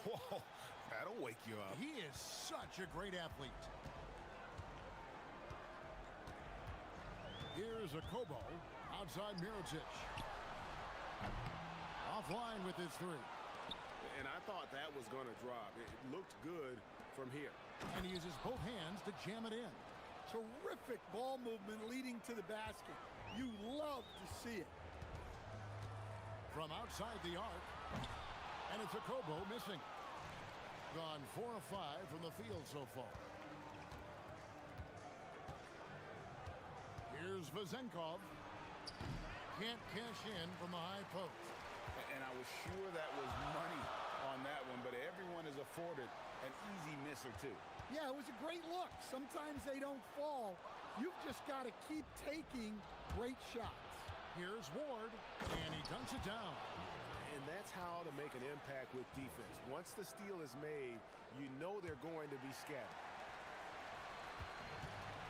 Whoa, that'll wake you up. He is such a great athlete. Here's a Kobo outside Mirotic. Offline with his 3. And I thought that was going to drop. It looked good from here. And he uses both hands to jam it in. Terrific ball movement leading to the basket. You love to see it. From outside the arc. And it's a Kobo missing. Gone 4 of 5 from the field so far. Here's Vazenkov. Can't cash in from the high post. And I was sure that was money on that one, but everyone is afforded an easy miss or 2. Yeah, it was a great look. Sometimes they don't fall. You've just got to keep taking great shots. Here's Ward, and he dunks it down. And that's how to make an impact with defense. Once the steal is made, you know they're going to be scattered.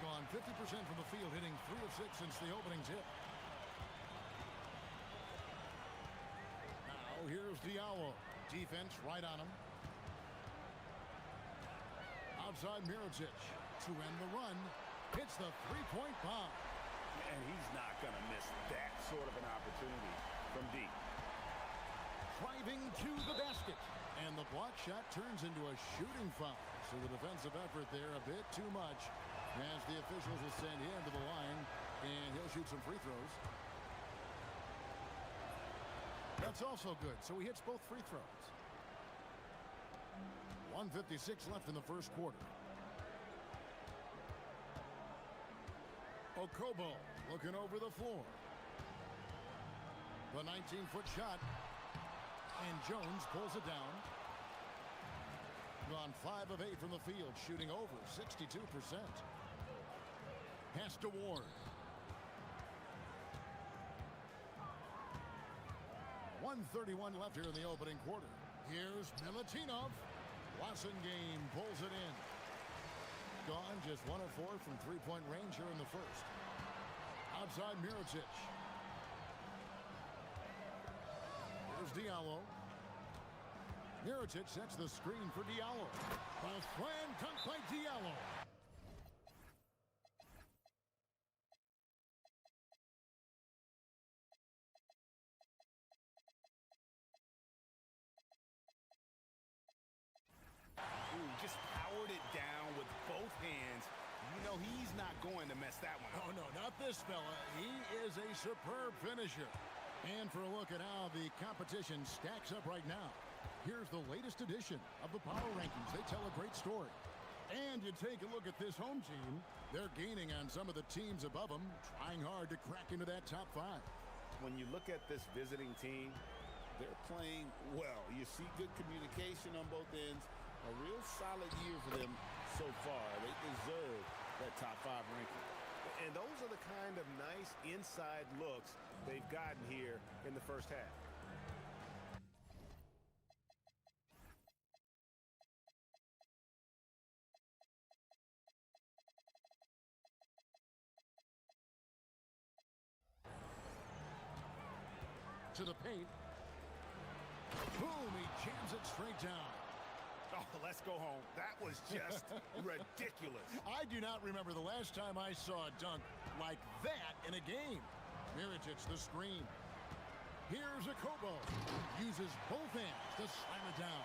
Gone 50% from the field, hitting 3 of 6 since the opening tip. Now here's Diallo. Defense right on him. Outside Mirotic to end the run. Hits the 3-point bomb. And he's not going to miss that sort of an opportunity from deep. Driving to the basket. And the block shot turns into a shooting foul. So the defensive effort there a bit too much, as the officials will send him to the line, and he'll shoot some free throws. That's also good, so he hits both free throws. 1:56 left in the first quarter. Okobo looking over the floor. The 19-foot shot, and Jones pulls it down. Gone 5 of 8 from the field, shooting over 62%. Pass to Ward. 1:31 left here in the opening quarter. Here's Milutinov. Game pulls it in. Gone just 1 of 4 from 3-point range here in the first. Outside Mirotic. Here's Diallo. Mirotic sets the screen for Diallo. A slam dunk by Diallo. Just powered it down with both hands. You know he's not going to mess that one up. Oh, no, not this fella. He is a superb finisher. And for a look at how the competition stacks up right now, here's the latest edition of the Power Rankings. They tell a great story. And you take a look at this home team, they're gaining on some of the teams above them, trying hard to crack into that top 5. When you look at this visiting team, they're playing well. You see good communication on both ends. A real solid year for them so far. They deserve that top 5 ranking. And those are the kind of nice inside looks they've gotten here in the first half. To the paint. Boom, he jams it straight down. Oh, let's go home. That was just ridiculous. I do not remember the last time I saw a dunk like that in a game. Miritich the screen. Here's a Kobo. Uses both hands to slam it down.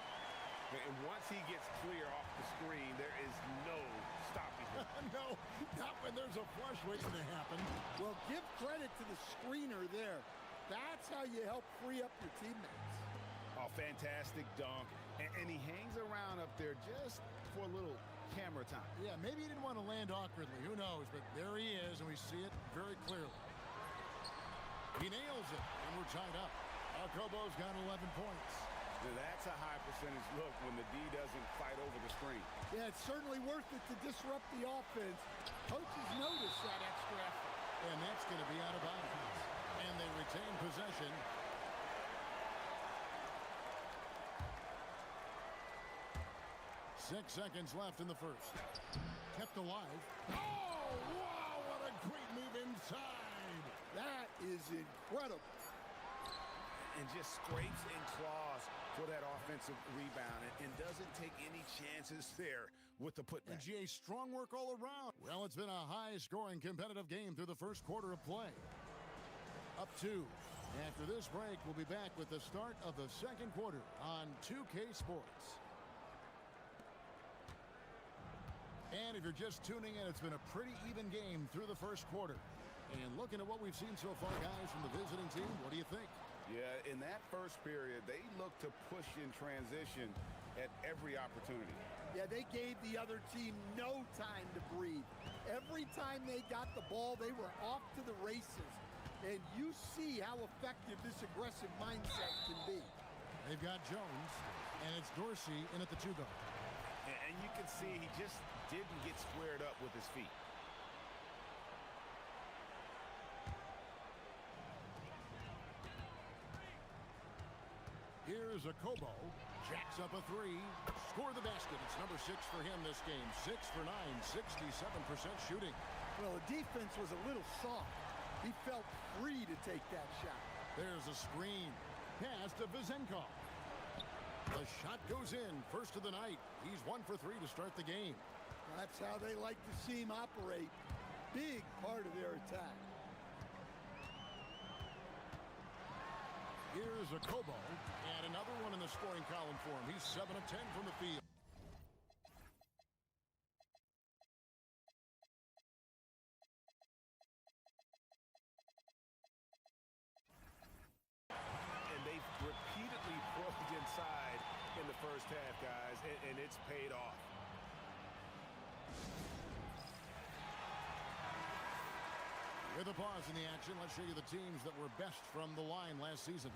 And once he gets clear off the screen, there is no stopping him. No, not when there's a flush waiting to happen. Well, give credit to the screener there. That's how you help free up your teammates. Oh, fantastic dunk. And he hangs around up there just for a little camera time. Yeah, maybe he didn't want to land awkwardly. Who knows? But there he is, and we see it very clearly. He nails it, and we're tied up. Kobo's got 11 points. Now, that's a high percentage look when the D doesn't fight over the screen. Yeah, it's certainly worth it to disrupt the offense. Coaches notice that extra effort. And that's going to be out of bounds. And they retain possession. Six seconds left in the first. Kept alive. Oh, wow, what a great move inside. That is incredible. And just scrapes and claws for that offensive rebound and doesn't take any chances there with the putback. And GA, strong work all around. Well, it's been a high-scoring competitive game through the first quarter of play. Up 2. After this break, we'll be back with the start of the second quarter on 2K Sports. And if you're just tuning in, it's been a pretty even game through the first quarter. And looking at what we've seen so far, guys, from the visiting team, what do you think? Yeah, in that first period, they looked to push in transition at every opportunity. Yeah, they gave the other team no time to breathe. Every time they got the ball, they were off to the races. And you see how effective this aggressive mindset can be. They've got Jones, and it's Dorsey in at the 2 guard. And you can see he just didn't get squared up with his feet. Here's a Kobo. Jacks up a 3. Score the basket. It's number 6 for him this game. 6 for 9, 67% shooting. Well, the defense was a little soft. He felt free to take that shot. There's a screen. Pass to Vizenkov. The shot goes in. First of the night. He's 1 for 3 to start the game. That's how they like to see him operate. Big part of their attack. Here's a Kobo. And another one in the scoring column for him. He's 7 of 10 from the field. And they've repeatedly probed inside in the first half, guys, and it's paid off. With a pause in the action, let's show you the teams that were best from the line last season.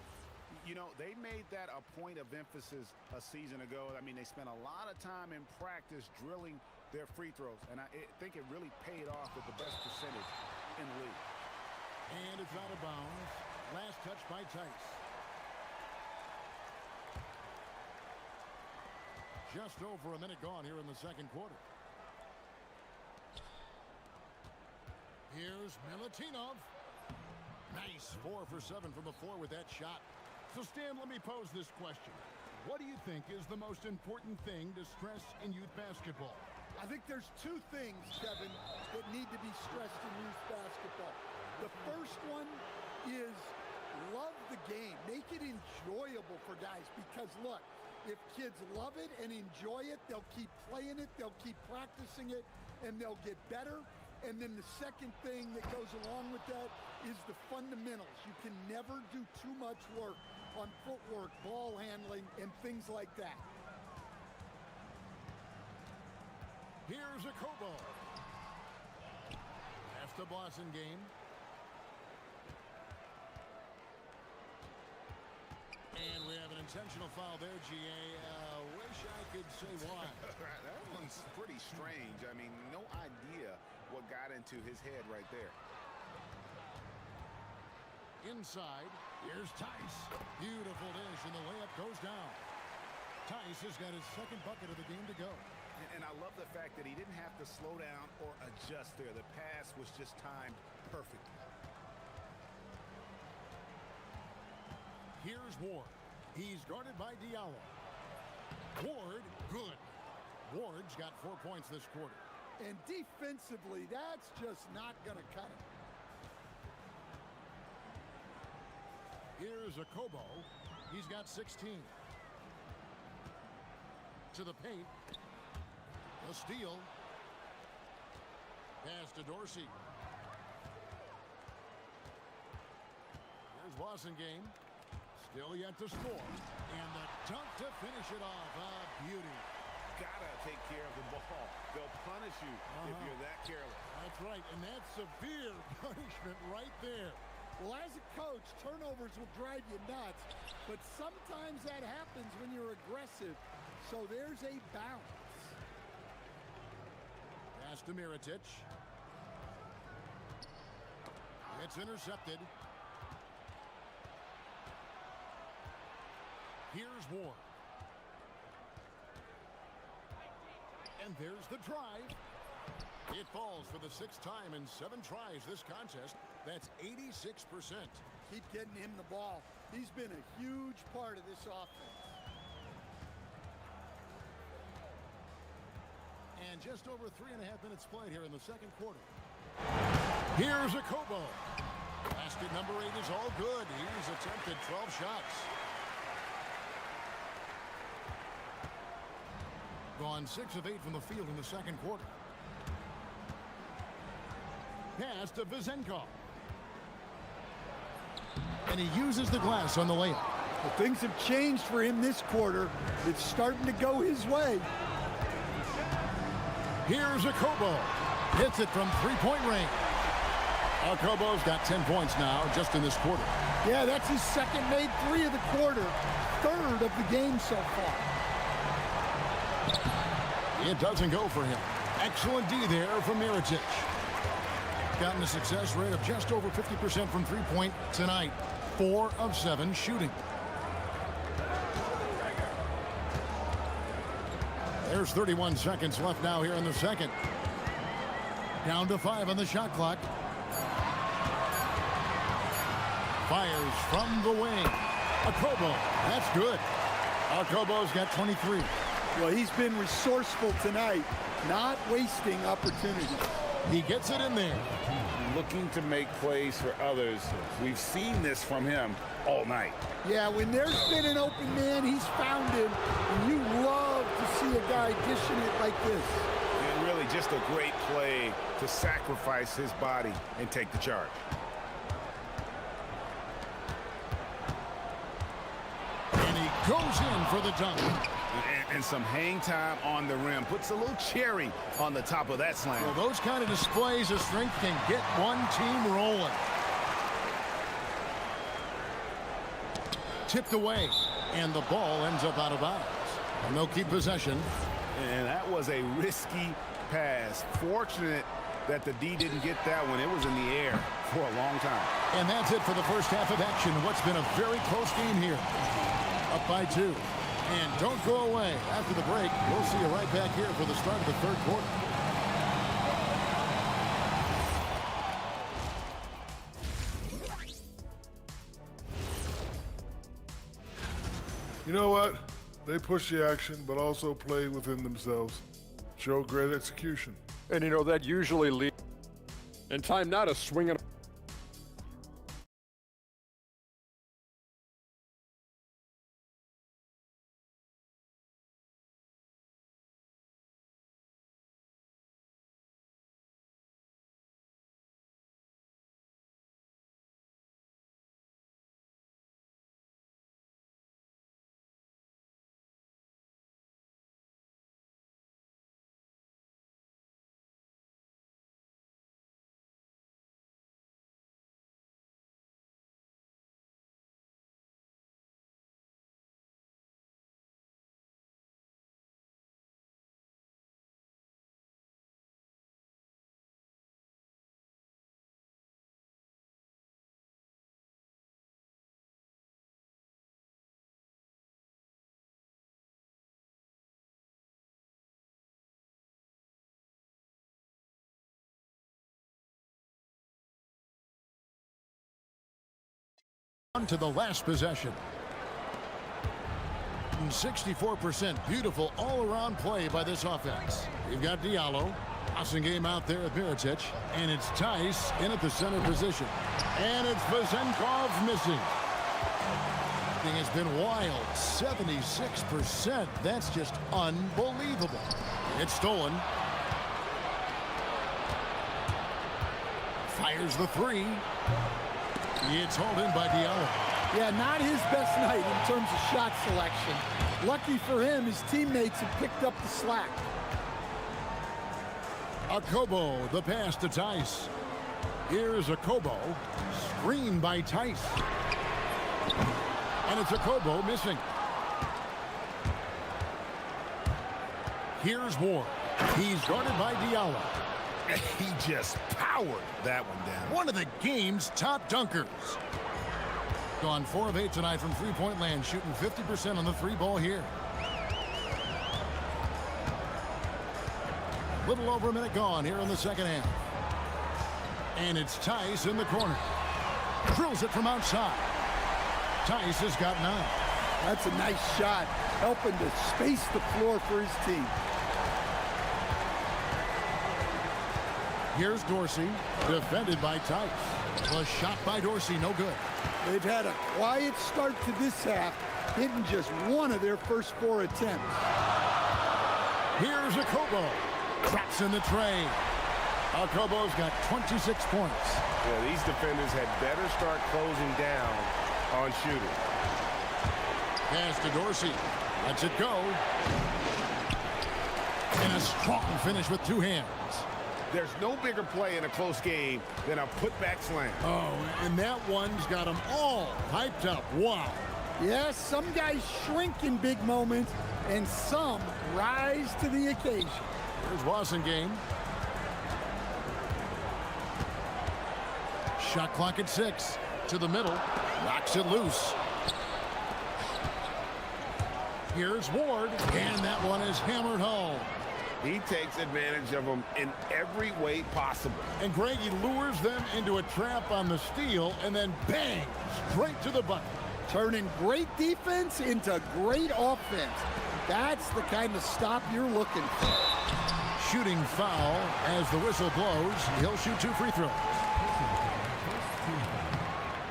You know, they made that a point of emphasis a season ago. I mean, they spent a lot of time in practice drilling their free throws, and I think it really paid off with the best percentage in the league. And it's out of bounds. Last touch by Tice. Just over a minute gone here in the second quarter. Here's Milutinov. Nice 4 for 7 from the floor with that shot. So, Stan, let me pose this question. What do you think is the most important thing to stress in youth basketball? I think there's 2 things, Kevin, that need to be stressed in youth basketball. The first one is love the game. Make it enjoyable for guys because, look, if kids love it and enjoy it, they'll keep playing it, they'll keep practicing it, and they'll get better. And then the second thing that goes along with that is the fundamentals. You can never do too much work on footwork, ball handling, and things like that. Here's a Kobo. That's the Boston game. And we have an intentional foul there, GA. Wish I could say why. That one's pretty strange. I mean, no idea what got into his head right there. Inside, here's Tice. Beautiful dish, and the layup goes down. Tice has got his second bucket of the game to go. And I love the fact that he didn't have to slow down or adjust there. The pass was just timed perfectly. Here's Ward. He's guarded by Diallo. Ward, good. Ward's got 4 points this quarter. And defensively, that's just not going to cut it. Here's a Kobo. He's got 16. To the paint. A steal. Pass to Dorsey. Here's Wasengame. Still yet to score. And the dunk to finish it off. Beauty. Gotta take care of the ball. They'll punish you if you're that careless. That's right, and that's severe punishment right there. Well, as a coach, turnovers will drive you nuts, but sometimes that happens when you're aggressive. So there's a balance. Pass to Mirotic. It's intercepted. Here's Ward. And there's the drive. It falls for the 6th time in 7 tries this contest. That's 86%. Keep getting him the ball. He's been a huge part of this offense. And just over 3.5 minutes played here in the second quarter. Here's a Kobo. Basket number 8 is all good. He's attempted 12 shots. Gone 6 of 8 from the field in the second quarter. Pass to Vizenkov. And he uses the glass on the layup. Well, things have changed for him this quarter. It's starting to go his way. Here's a Kobo. Hits it from 3-point range. Kobo's got 10 points now just in this quarter. Yeah, that's his second made 3 of the quarter. 3rd of the game so far. It doesn't go for him. Excellent D there from Mirotic. Gotten a success rate of just over 50% from 3-point tonight. 4 of 7 shooting. There's 31 seconds left now here in the second. Down to 5 on the shot clock. Fires from the wing. Kobo, that's good. Kobo's got 23. Well, he's been resourceful tonight, not wasting opportunities. He gets it in there. Looking to make plays for others. We've seen this from him all night. Yeah, when there's been an open man, he's found him. And you love to see a guy dishing it like this. And really just a great play to sacrifice his body and take the charge. And he goes in for the dunk. And some hang time on the rim. Puts a little cherry on the top of that slam. Well, those kind of displays of strength can get one team rolling. Tipped away, and the ball ends up out of bounds. And they'll keep possession. And that was a risky pass. Fortunate that the D didn't get that one. It was in the air for a long time. And that's it for the first half of action. What's been a very close game here. Up by 2. And don't go away. After the break, we'll see you right back here for the start of the third quarter. You know what? They push the action, but also play within themselves. Show great execution. And you know, that usually leads in time now to swing it. On to the last possession. 64% beautiful all-around play by this offense. You've got Diallo. Awesome game out there at Mirotic. And it's Tice in at the center position. And it's Vazenkov missing. Thing has been wild. 76%. That's just unbelievable. It's stolen. Fires the three. It's hauled in by Diallo. Yeah, not his best night in terms of shot selection. Lucky for him, his teammates have picked up the slack. Akobo, the pass to Tice. Here's Akobo. Screen by Tice. And it's Akobo missing. Here's Ward. He's guarded by Diallo. He just powered that one down. One of the game's top dunkers. Gone 4 of 8 tonight from three-point land, shooting 50% on the three ball here. Little over a minute gone here in the second half. And it's Tice in the corner. Drills it from outside. Tice has got 9. That's a nice shot, helping to space the floor for his team. Here's Dorsey, defended by Tice. A shot by Dorsey, no good. They've had a quiet start to this half, hitting just one of their first 4 attempts. Here's Akobo. Traps in the tray. Akobo's got 26 points. Yeah, these defenders had better start closing down on shooting. Pass to Dorsey. Lets it go. And a strong finish with 2 hands. There's no bigger play in a close game than a putback slam. Oh, and that one's got them all hyped up. Wow. Yes, some guys shrink in big moments, and some rise to the occasion. Here's Wasengame. Shot clock at 6. To the middle. Knocks it loose. Here's Ward. And that one is hammered home. He takes advantage of them in every way possible. And Greg, he lures them into a trap on the steal and then bang, straight to the bucket. Turning great defense into great offense. That's the kind of stop you're looking for. Shooting foul as the whistle blows. He'll shoot 2 free throws.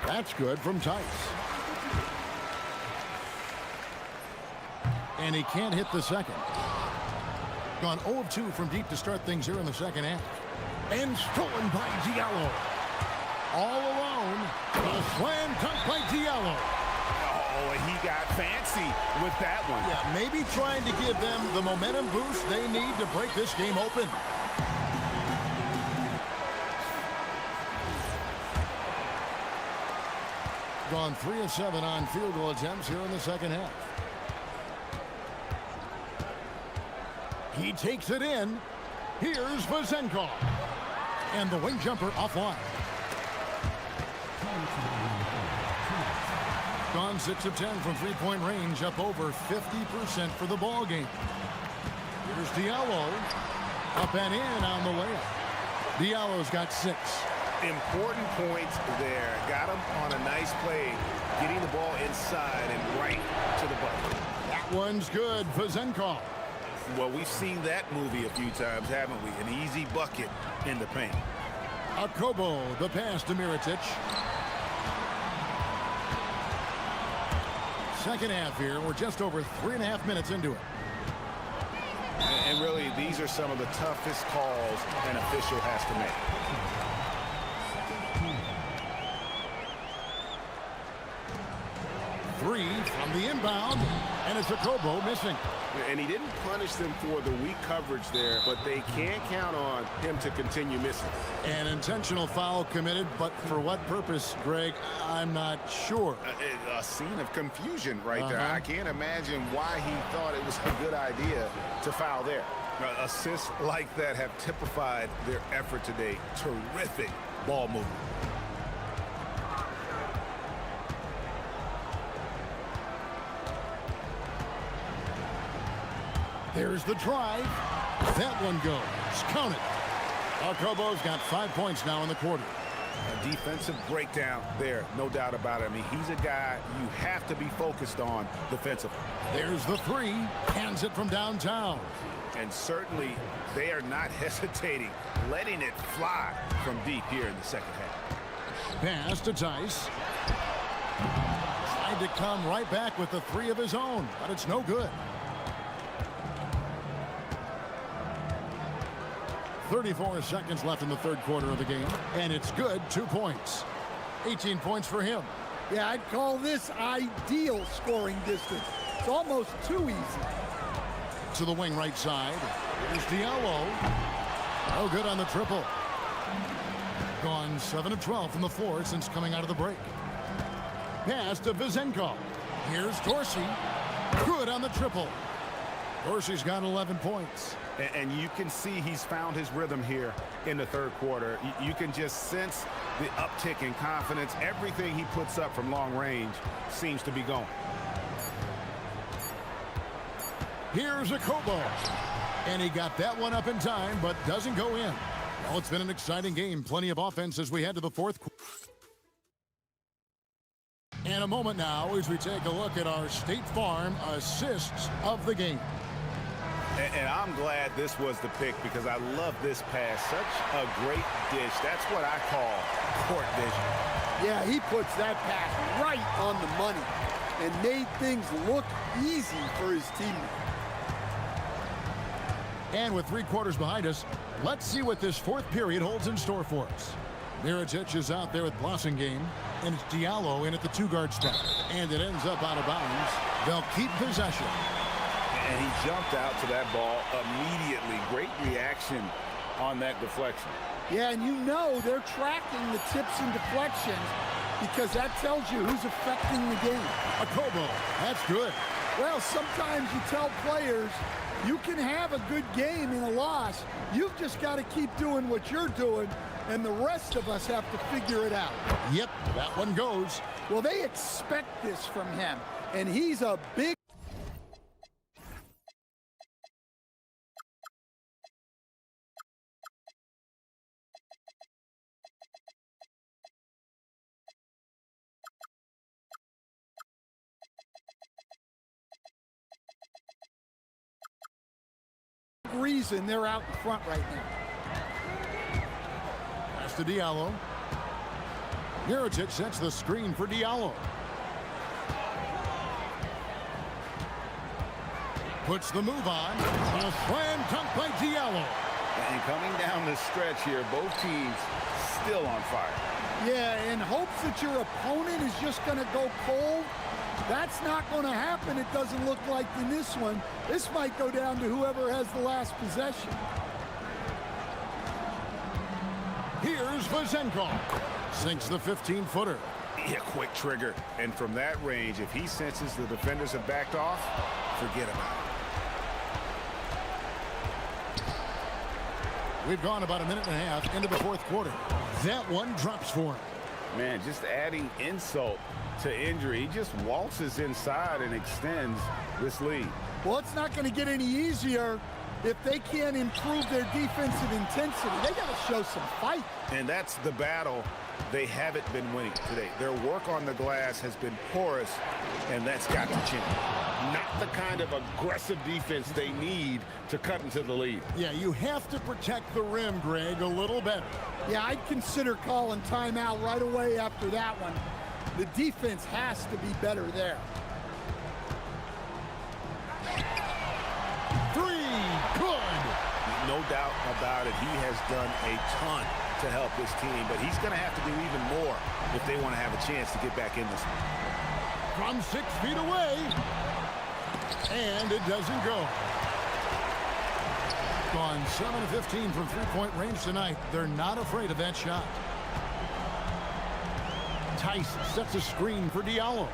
That's good from Tice. And he can't hit the second. Gone 0 of 2 from deep to start things here in the second half. And stolen by Diallo. All alone. A slam dunk by Diallo. Oh, and he got fancy with that one. Yeah, maybe trying to give them the momentum boost they need to break this game open. Gone 3 of 7 on field goal attempts here in the second half. He takes it in. Here's Vazenkov. And the wing jumper offline. Gone 6 of 10 from three-point range, up over 50% for the ball game. Here's Diallo. Up and in on the layup. Diallo's got 6. Important points there. Got him on a nice play, getting the ball inside and right to the bucket. That one's good. Vazenkov. Well, we've seen that movie a few times, haven't we? An easy bucket in the paint. Akobo, the pass to Mirotic. Second half here. We're just over 3.5 minutes into it. And really, these are some of the toughest calls an official has to make. Three from the inbound, and it's Akobo missing. And he didn't punish them for the weak coverage there, but they can't count on him to continue missing. An intentional foul committed, but for what purpose, Greg? I'm not sure. A scene of confusion right there. I can't imagine why he thought it was a good idea to foul there. Assists like that have typified their effort today. Terrific ball movement. There's the drive. That one goes. Count it. Akobo's got 5 points now in the quarter. A defensive breakdown there, no doubt about it. I mean, he's a guy you have to be focused on defensively. There's the three. Hands it from downtown. And certainly they are not hesitating, letting it fly from deep here in the second half. Pass to Tice. Tried to come right back with the three of his own, but it's no good. 34 seconds left in the third quarter of the game, and it's good. 2 points. 18 points for him. Yeah, I'd call this ideal scoring distance. It's almost too easy. To the wing right side. Here's Diallo. No good on the triple. Gone 7 of 12 from the floor since coming out of the break. Pass to Vizenko. Here's Dorsey. Good on the triple. Dorsey's got 11 points. And you can see he's found his rhythm here in the third quarter. You can just sense the uptick in confidence. Everything he puts up from long range seems to be going. Here's a Kobo. And he got that one up in time, but doesn't go in. Well, it's been an exciting game. Plenty of offense as we head to the fourth quarter. And a moment now as we take a look at our State Farm assists of the game. And I'm glad this was the pick because I love this pass. Such a great dish. That's what I call court vision. Yeah, he puts that pass right on the money and made things look easy for his teammate. And with 3 quarters behind us, let's see what this fourth period holds in store for us. Mirotic is out there with Blossingame, and it's Diallo in at the 2-guard spot. And it ends up out of bounds. They'll keep possession. And he jumped out to that ball immediately. Great reaction on that deflection. Yeah, and you know they're tracking the tips and deflections because that tells you who's affecting the game. A Kobo. That's good. Well, sometimes you tell players you can have a good game in a loss. You've just got to keep doing what you're doing, and the rest of us have to figure it out. Yep, that one goes. Well, they expect this from him, and he's a big... reason they're out in front right now. Pass to Diallo. Mirotic sets the screen for Diallo. Puts the move on. A slam dunk by Diallo. And coming down the stretch here, both teams still on fire. Yeah, in hopes that your opponent is just going to go cold. That's not going to happen, it doesn't look like in this one. This might go down to whoever has the last possession. Here's Vizenko. Sinks the 15-footer. Yeah, quick trigger. And from that range, if he senses the defenders have backed off, forget about it. We've gone about a minute and a half into the fourth quarter. That one drops for him. Man, just adding insult to injury. He just waltzes inside and extends this lead. Well, it's not going to get any easier if they can't improve their defensive intensity. They got to show some fight. And that's the battle they haven't been winning today. Their work on the glass has been porous, and that's got to change. Not the kind of aggressive defense they need to cut into the lead. Yeah, you have to protect the rim, Greg, a little better. Yeah, I'd consider calling timeout right away after that one. The defense has to be better there. 3, good. No doubt about it. He has done a ton to help this team, but he's going to have to do even more if they want to have a chance to get back in this one. From 6 feet away. And it doesn't go. Gone 7 of 15 from three-point range tonight. They're not afraid of that shot. Tice sets a screen for Diallo.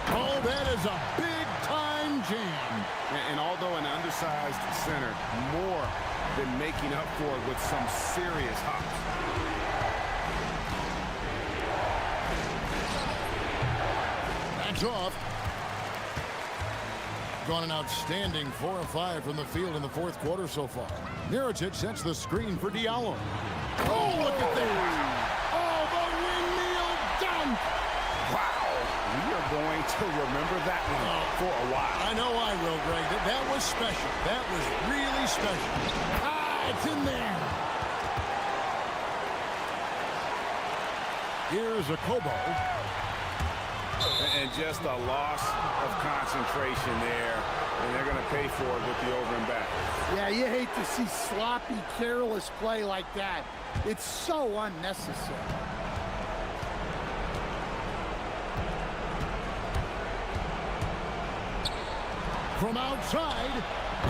Oh, that is a big-time jam. And although an undersized center, more than making up for it with some serious hops. That's off. Gone an outstanding 4 of 5 from the field in the fourth quarter so far. Mirotic sets the screen for Diallo. Oh, look at that. Oh, to remember that one for a while. I know I will, Greg. That was special. That was really special. Ah, it's in there. Here's a Kobo. And just a loss of concentration there. And they're going to pay for it with the over and back. Yeah, you hate to see sloppy, careless play like that. It's so unnecessary. From outside,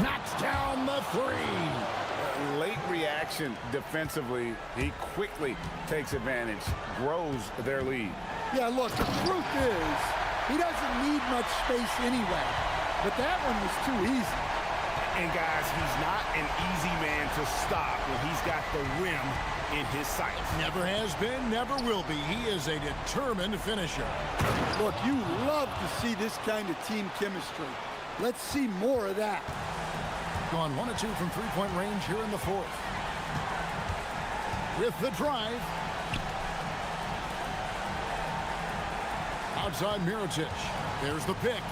knocks down the three. Late reaction defensively. He quickly takes advantage, grows their lead. Yeah, look, the truth is, he doesn't need much space anyway. But that one was too easy. And guys, he's not an easy man to stop when he's got the rim in his sights. Never has been, never will be. He is a determined finisher. Look, you love to see this kind of team chemistry. Let's see more of that. Gone 1 of 2 from three-point range here in the fourth. With the drive. Outside Mirotic. There's the pick.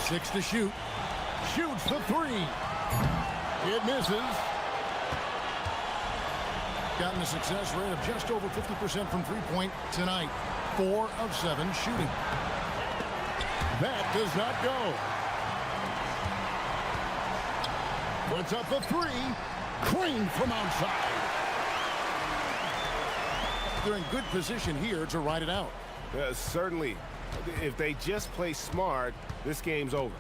6 to shoot. Shoots the three. It misses. Gotten a success rate of just over 50% from three-point tonight. 4 of 7 shooting. That does not go. Puts up a three. Clean from outside. They're in good position here to ride it out. Certainly. If they just play smart, this game's over.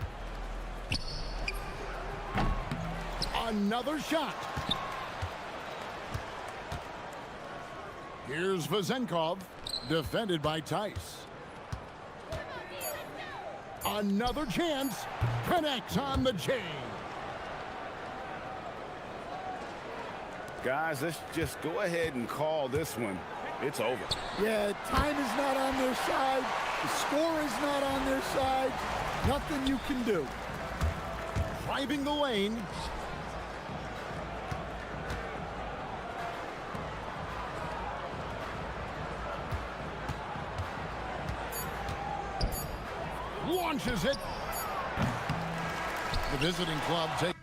Another shot. Here's Vazenkov, defended by Tice. Another chance. Connects on the chain. Guys, let's just go ahead and call this one. It's over. Yeah, time is not on their side. The score is not on their side. Nothing you can do. Driving the lane. Launches it. The visiting club takes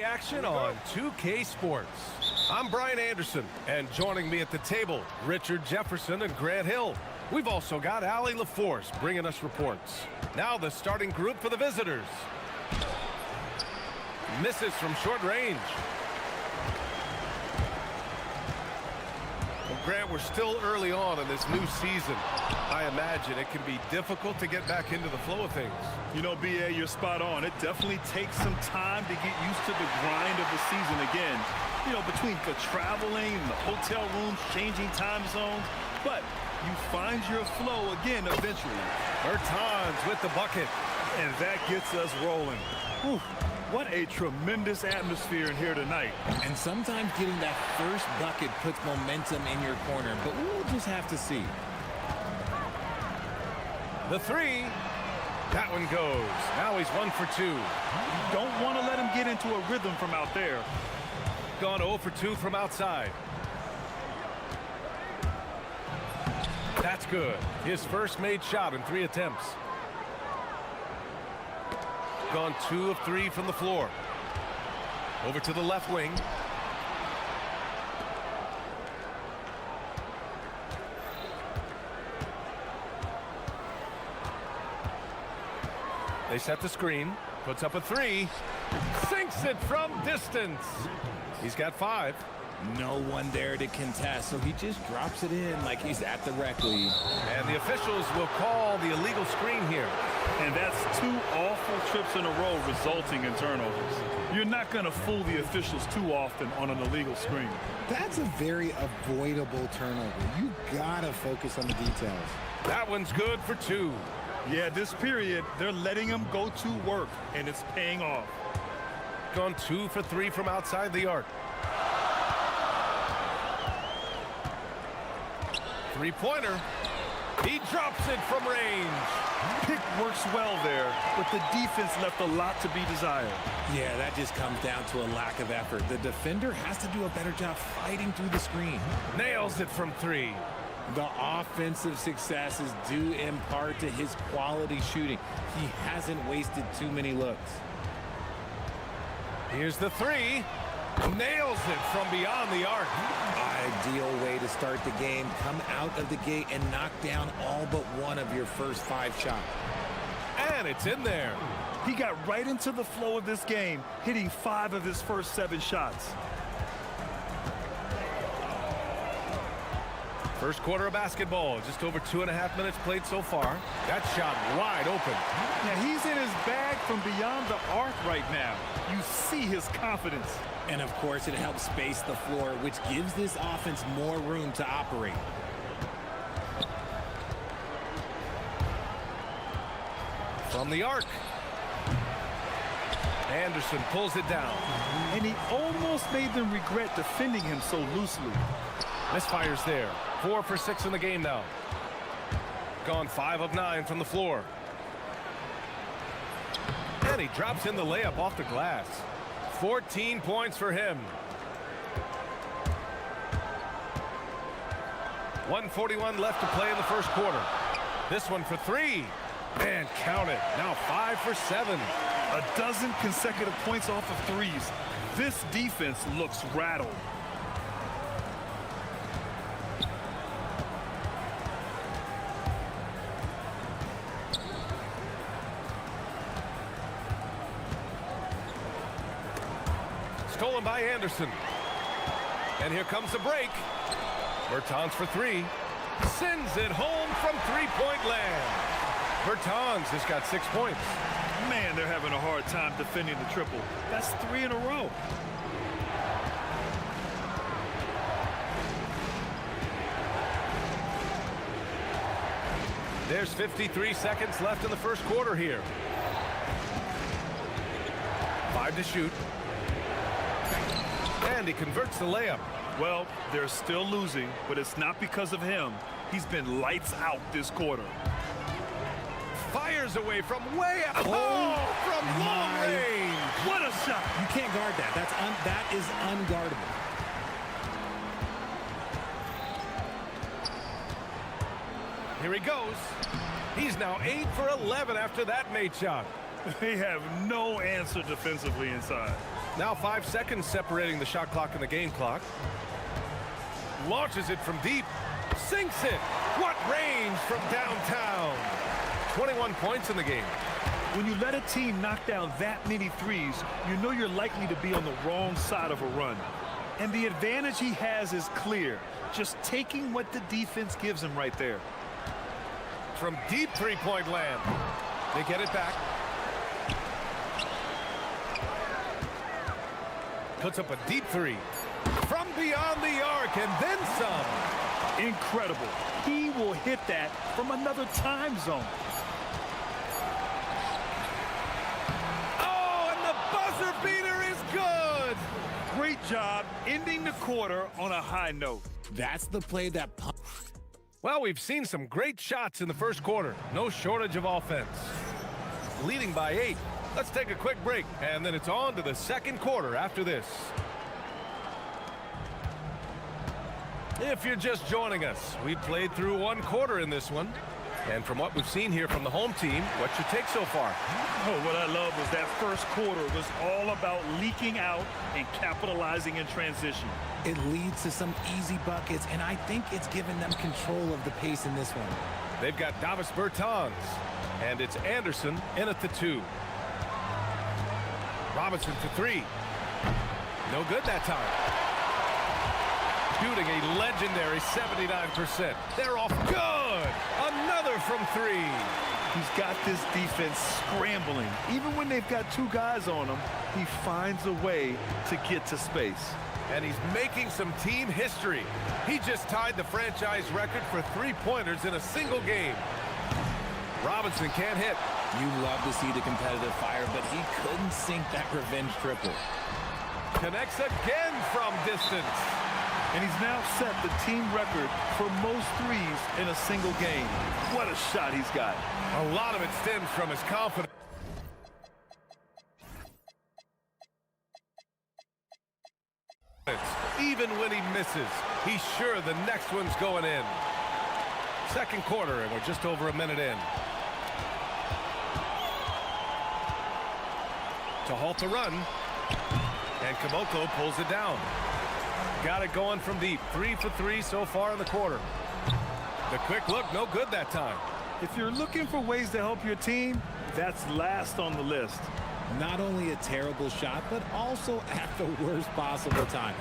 Action on 2K Sports. I'm Brian Anderson, and joining me at the table, Richard Jefferson and Grant Hill. We've also got Allie LaForce bringing us reports. Now the starting group for the visitors. Misses from short range. Well, Grant, we're still early on in this new season. I imagine it can be difficult to get back into the flow of things. You know, B.A., you're spot on. It definitely takes some time to get used to the grind of the season again. You know, between the traveling, the hotel rooms, changing time zones. But you find your flow again eventually. Bertans with the bucket. And that gets us rolling. Whew. What a tremendous atmosphere in here tonight. And sometimes getting that first bucket puts momentum in your corner, but we'll just have to see. The three. That one goes. Now he's 1 for 2. You don't want to let him get into a rhythm from out there. Gone 0 for 2 from outside. That's good. His first made shot in 3 attempts. Gone 2 of 3 from the floor. Over to the left wing. They set the screen. Puts up a 3. Sinks it from distance. He's got 5. No one there to contest, so he just drops it in like he's at the rec league. And the officials will call the illegal screen here. And that's 2 awful trips in a row resulting in turnovers. You're not going to fool the officials too often on an illegal screen. That's a very avoidable turnover. You gotta focus on the details. That one's good for 2. Yeah, this period, they're letting him go to work, and it's paying off. Gone 2 for 3 from outside the arc. 3-pointer. He drops it from range. Pick works well there, but the defense left a lot to be desired. Yeah, that just comes down to a lack of effort. The defender has to do a better job fighting through the screen. Nails it from 3. The offensive success is due in part to his quality shooting. He hasn't wasted too many looks. Here's the 3. Nails it from beyond the arc. Ideal way to start the game. Come out of the gate and knock down all but one of your first 5 shots. And it's in there. He got right into the flow of this game, hitting 5 of his first 7 shots. First quarter of basketball, just over 2.5 minutes played so far. That shot wide open. Now he's in his bag from beyond the arc right now. You see his confidence. And of course it helps space the floor, which gives this offense more room to operate. From the arc. Anderson pulls it down. And he almost made them regret defending him so loosely. Misfires there. 4 for 6 in the game now. Gone 5 of 9 from the floor. And he drops in the layup off the glass. 14 points for him. 1:41 left to play in the first quarter. This one for 3. And count it. Now 5 for 7. A dozen consecutive points off of 3s. This defense looks rattled. Stolen by Anderson. And here comes the break. Bertans for 3. Sends it home from 3-point land. Bertans has got 6 points. Man, they're having a hard time defending the triple. That's 3 in a row. There's 53 seconds left in the first quarter here. 5 to shoot. And he converts the layup. Well, they're still losing, but it's not because of him. He's been lights out this quarter. Fires away from way out. Oh, from long range. What a shot. You can't guard that. That is unguardable. Here he goes. He's now 8 for 11 after that made shot. They have no answer defensively inside. Now 5 seconds separating the shot clock and the game clock. Launches it from deep. Sinks it. What range from downtown. 21 points in the game. When you let a team knock down that many threes, you know you're likely to be on the wrong side of a run. And the advantage he has is clear. Just taking what the defense gives him right there. From deep three-point land. They get it back. Puts up a deep three. From beyond the arc and then some. Incredible. He will hit that from another time zone. Oh, and the buzzer beater is good. Great job ending the quarter on a high note. That's the play that... Well, we've seen some great shots in the first quarter. No shortage of offense. Leading by 8. Let's take a quick break, and then it's on to the second quarter after this. If you're just joining us, we played through one quarter in this one. And from what we've seen here from the home team, what's your take so far? Oh, what I love was that first quarter was all about leaking out and capitalizing in transition. It leads to some easy buckets, and I think it's given them control of the pace in this one. They've got Davis Bertans, and it's Anderson in at the 2. Robinson for 3. No good that time. Shooting a legendary 79%. They're off good. Another from 3. He's got this defense scrambling. Even when they've got 2 guys on him, he finds a way to get to space. And he's making some team history. He just tied the franchise record for 3-pointers in a single game. Robinson can't hit. You love to see the competitive fire, but he couldn't sink that revenge triple. Connects again from distance. And he's now set the team record for most threes in a single game. What a shot he's got. A lot of it stems from his confidence. Even when he misses, he's sure the next one's going in. Second quarter, and we're just over a minute in. To halt the run. And Kimoko pulls it down. Got it going from deep. 3 for 3 so far in the quarter. The quick look, no good that time. If you're looking for ways to help your team, that's last on the list. Not only a terrible shot, but also at the worst possible time.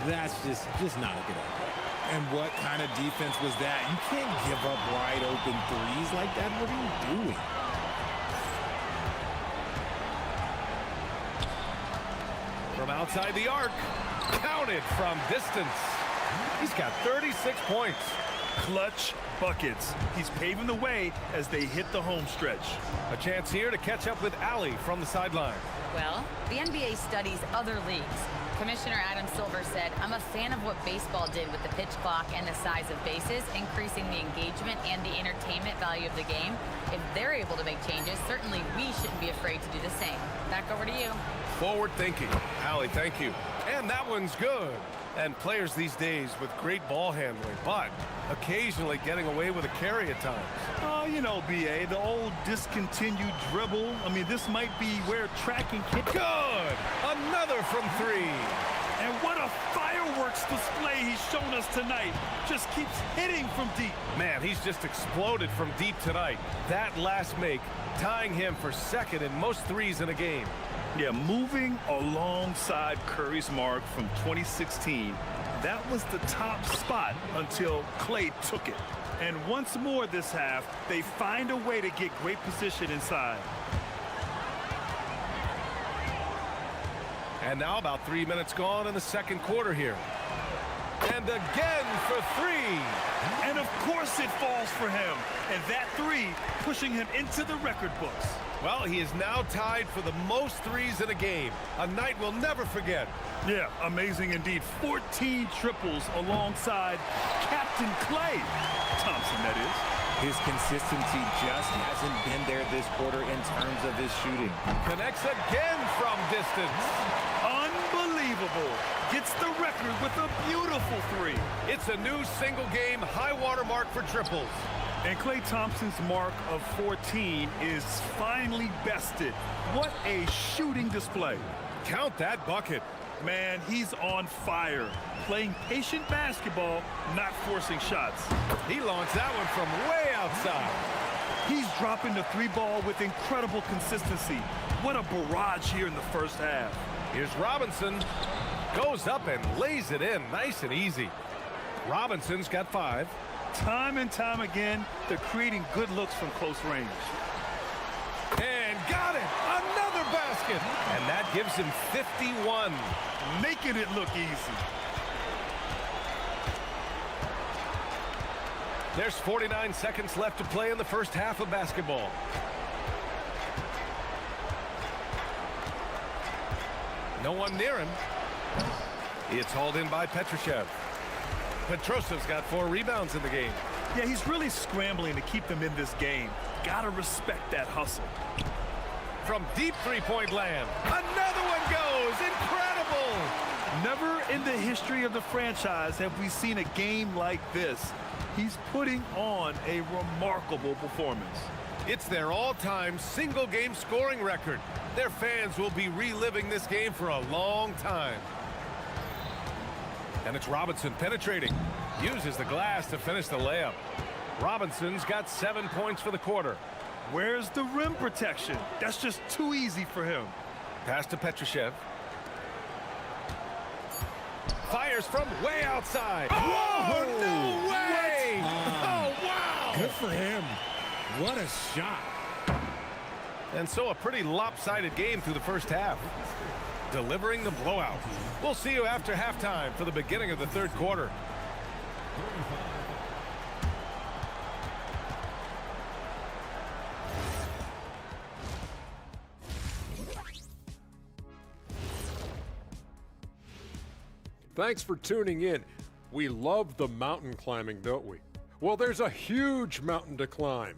That's just not a good idea. And what kind of defense was that? You can't give up wide open threes like that. What are you doing? From outside the arc. Counted from distance. He's got 36 points. Clutch buckets. He's paving the way as they hit the home stretch. A chance here to catch up with Allie from the sideline. Well, the NBA studies other leagues. Commissioner Adam Silver said, "I'm a fan of what baseball did with the pitch clock and the size of bases, increasing the engagement and the entertainment value of the game. If they're able to make changes, certainly we shouldn't be afraid to do the same." Back over to you. Forward thinking. Allie, thank you. And that one's good. And players these days with great ball handling, but occasionally getting away with a carry at times. Oh, you know, BA, the old discontinued dribble. I mean, this might be where tracking can... Good! Another from 3. And what a fireworks display he's shown us tonight. Just keeps hitting from deep. Man, he's just exploded from deep tonight. That last make, tying him for second in most threes in a game. Yeah, moving alongside Curry's mark from 2016, that was the top spot until Klay took it. And once more this half, they find a way to get great position inside. And now about 3 minutes gone in the second quarter here. And again for 3. And of course it falls for him. And that 3 pushing him into the record books. Well, he is now tied for the most threes in a game. A night we'll never forget. Yeah, amazing indeed. 14 triples alongside Captain Klay Thompson, that is. His consistency just hasn't been there this quarter in terms of his shooting. Connects again from distance. Unbelievable. Gets the record with a beautiful 3. It's a new single-game high-water mark for triples. And Klay Thompson's mark of 14 is finally bested. What a shooting display. Count that bucket. Man, he's on fire. Playing patient basketball, not forcing shots. He launched that one from way outside. He's dropping the three ball with incredible consistency. What a barrage here in the first half. Here's Robinson. Goes up and lays it in nice and easy. Robinson's got 5. Time and time again, they're creating good looks from close range. And got it! Another basket! And that gives him 51. Making it look easy. There's 49 seconds left to play in the first half of basketball. No one near him. It's hauled in by Petrushev. Petrosev's got 4 rebounds in the game. Yeah, he's really scrambling to keep them in this game. Gotta respect that hustle. From deep three-point land, another one goes. Incredible! Never in the history of the franchise have we seen a game like this. He's putting on a remarkable performance. It's their all-time single-game scoring record. Their fans will be reliving this game for a long time. And it's Robinson penetrating. Uses the glass to finish the layup. Robinson's got 7 points for the quarter. Where's the rim protection? That's just too easy for him. Pass to Petrushev. Fires from way outside. Oh, no way! Oh, wow! Good for him. What a shot. And so a pretty lopsided game through the first half. Delivering the blowout. We'll see you after halftime for the beginning of the third quarter. Thanks for tuning in. We love the mountain climbing, don't we? Well, there's a huge mountain to climb.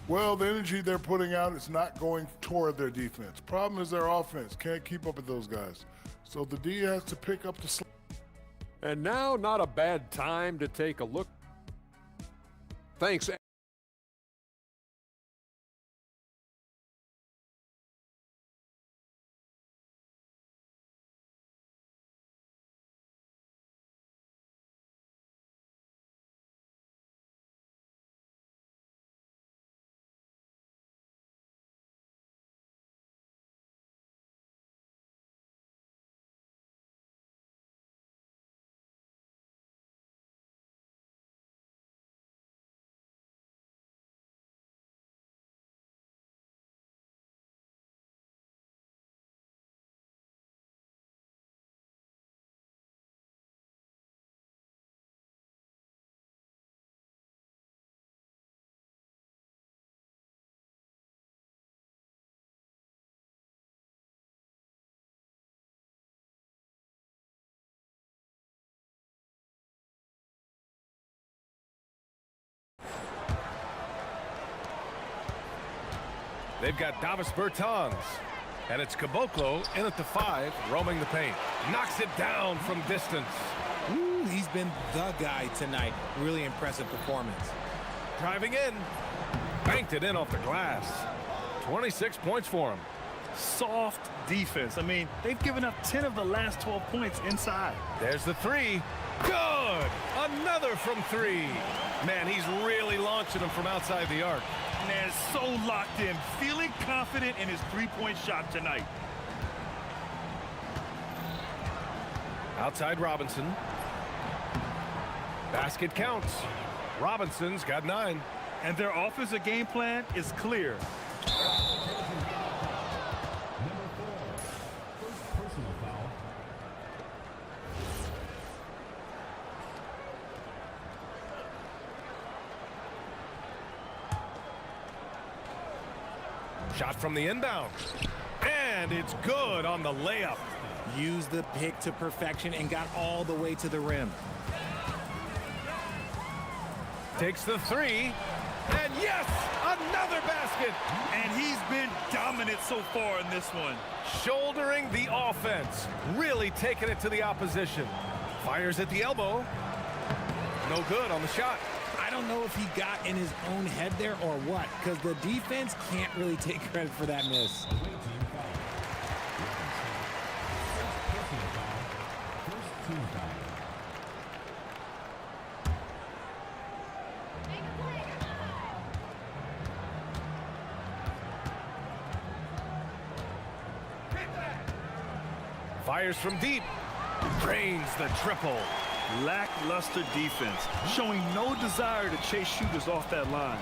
Well, the energy they're putting out is not going toward their defense. Problem is their offense can't keep up with those guys. So the D has to pick up the slack. And now, not a bad time to take a look. Thanks. They've got Davis Bertans. And it's Caboclo in at the 5, roaming the paint. Knocks it down from distance. Ooh, he's been the guy tonight. Really impressive performance. Driving in. Banked it in off the glass. 26 points for him. Soft defense. I mean, they've given up 10 of the last 12 points inside. There's the 3. Good! Another from 3. Man, he's really launching them from outside the arc. Man, so locked in, feeling confident in his three-point shot tonight. Outside Robinson. Basket counts. Robinson's got 9. And their offensive game plan is clear. Shot from the inbound. And it's good on the layup. Used the pick to perfection and got all the way to the rim. Takes the 3. And yes, another basket. And he's been dominant so far in this one. Shouldering the offense. Really taking it to the opposition. Fires at the elbow. No good on the shot. I don't know if he got in his own head there or what, because the defense can't really take credit for that miss. Fires from deep. Drains the triple. Lackluster defense, showing no desire to chase shooters off that line.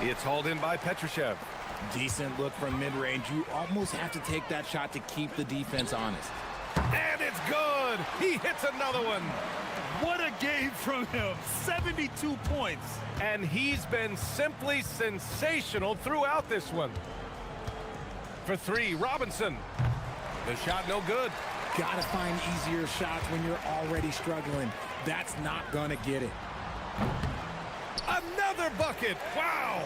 It's hauled in by Petrushev. Decent look from mid-range. You almost have to take that shot to keep the defense honest. And it's good. He hits another one. What a game from him. 72 points. And he's been simply sensational throughout this one. For three, Robinson. The shot no good. Gotta find easier shots when you're already struggling. That's not gonna get it. Another bucket. Wow.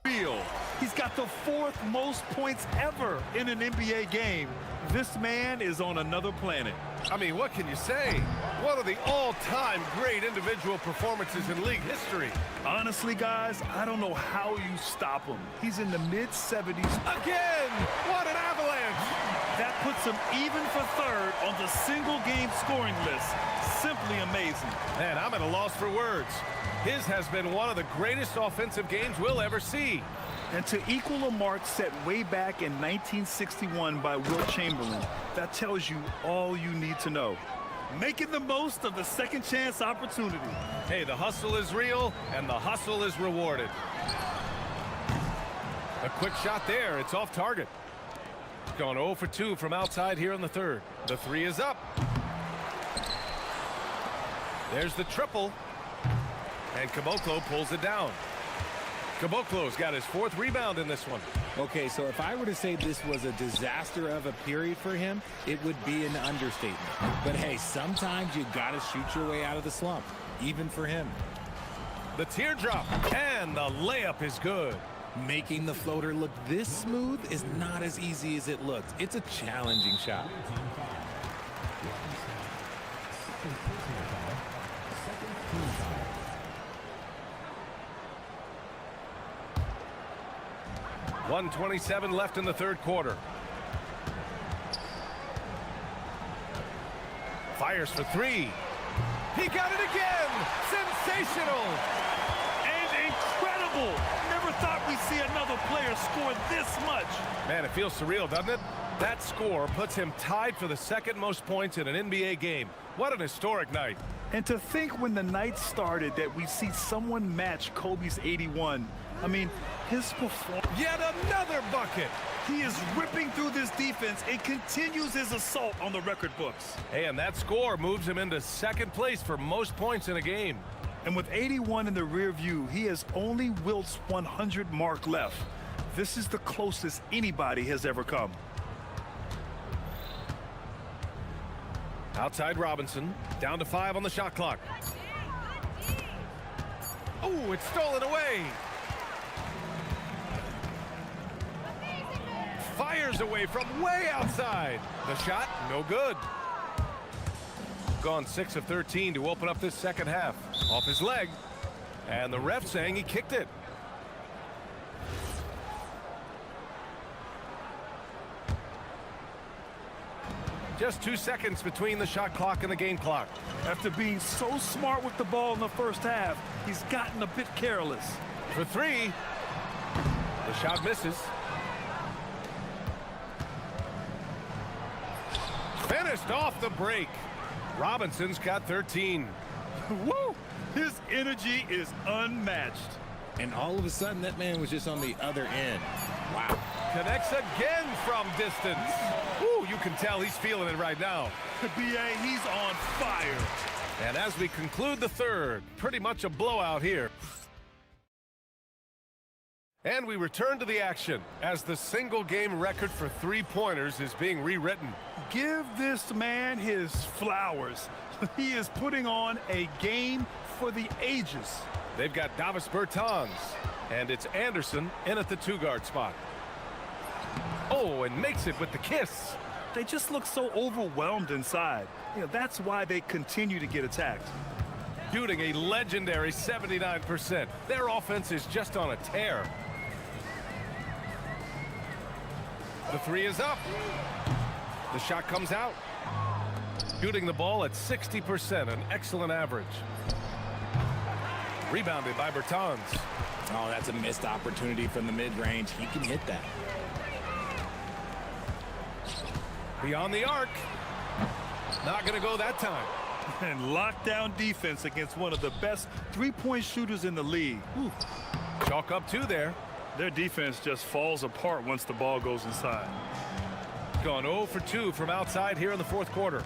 Unreal. He's got the fourth most points ever in an NBA game. This man is on another planet. I mean, what can you say? One of the all-time great individual performances in league history. Honestly, guys, I don't know how you stop him. He's in the mid-70s. Again! What an avalanche! That puts him even for third on the single-game scoring list. Simply amazing. Man, I'm at a loss for words. His has been one of the greatest offensive games we'll ever see. And to equal a mark set way back in 1961 by Wilt Chamberlain, that tells you all you need to know. Making the most of the second chance opportunity. Hey, the hustle is real, and the hustle is rewarded. A quick shot there. It's off target. Going 0 for 2 from outside here in the third. The three is up. There's the triple. And Caboclo pulls it down. Caboclo's got his fourth rebound in this one. Okay, so if I were to say this was a disaster of a period for him, it would be an understatement. But hey, sometimes you gotta shoot your way out of the slump, even for him. The teardrop, and the layup is good. Making the floater look this smooth is not as easy as it looks. It's a challenging shot. .127 left in the third quarter. Fires for three. He got it again! Sensational! And incredible! Never thought we'd see another player score this much. Man, it feels surreal, doesn't it? That score puts him tied for the second most points in an NBA game. What an historic night. And to think when the night started that we see someone match Kobe's 81. I mean, his performance. Yet another bucket. He is ripping through this defense and continues his assault on the record books. Hey, and that score moves him into second place for most points in a game. And with 81 in the rear view, he has only Wilt's 100 mark left. This is the closest anybody has ever come. Outside Robinson, down to 5 on the shot clock. Oh, it's stolen away. Fires away from way outside. The shot, no good. Gone 6 of 13 to open up this second half. Off his leg. And the ref saying he kicked it. Just 2 seconds between the shot clock and the game clock. After being so smart with the ball in the first half, he's gotten a bit careless. For three. The shot misses. Finished off the break. Robinson's got 13. Woo! His energy is unmatched. And all of a sudden, that man was just on the other end. Wow. Connects again from distance. Woo, you can tell he's feeling it right now. B.A., he's on fire. And as we conclude the third, pretty much a blowout here. And we return to the action as the single-game record for three-pointers is being rewritten. Give this man his flowers. He is putting on a game for the ages. They've got Davis Bertans, and it's Anderson in at the two-guard spot. Oh, and makes it with the kiss. They just look so overwhelmed inside. You know, that's why they continue to get attacked. shooting a legendary 79%. Their offense is just on a tear. The three is up. The shot comes out. Shooting the ball at 60%, an excellent average. Rebounded by Bertans. Oh, that's a missed opportunity from the mid-range. He can hit that. Beyond the arc. Not going to go that time. And lockdown defense against one of the best three-point shooters in the league. Whew. Chalk up two there. Their defense just falls apart once the ball goes inside. Gone 0 for 2 from outside here in the fourth quarter.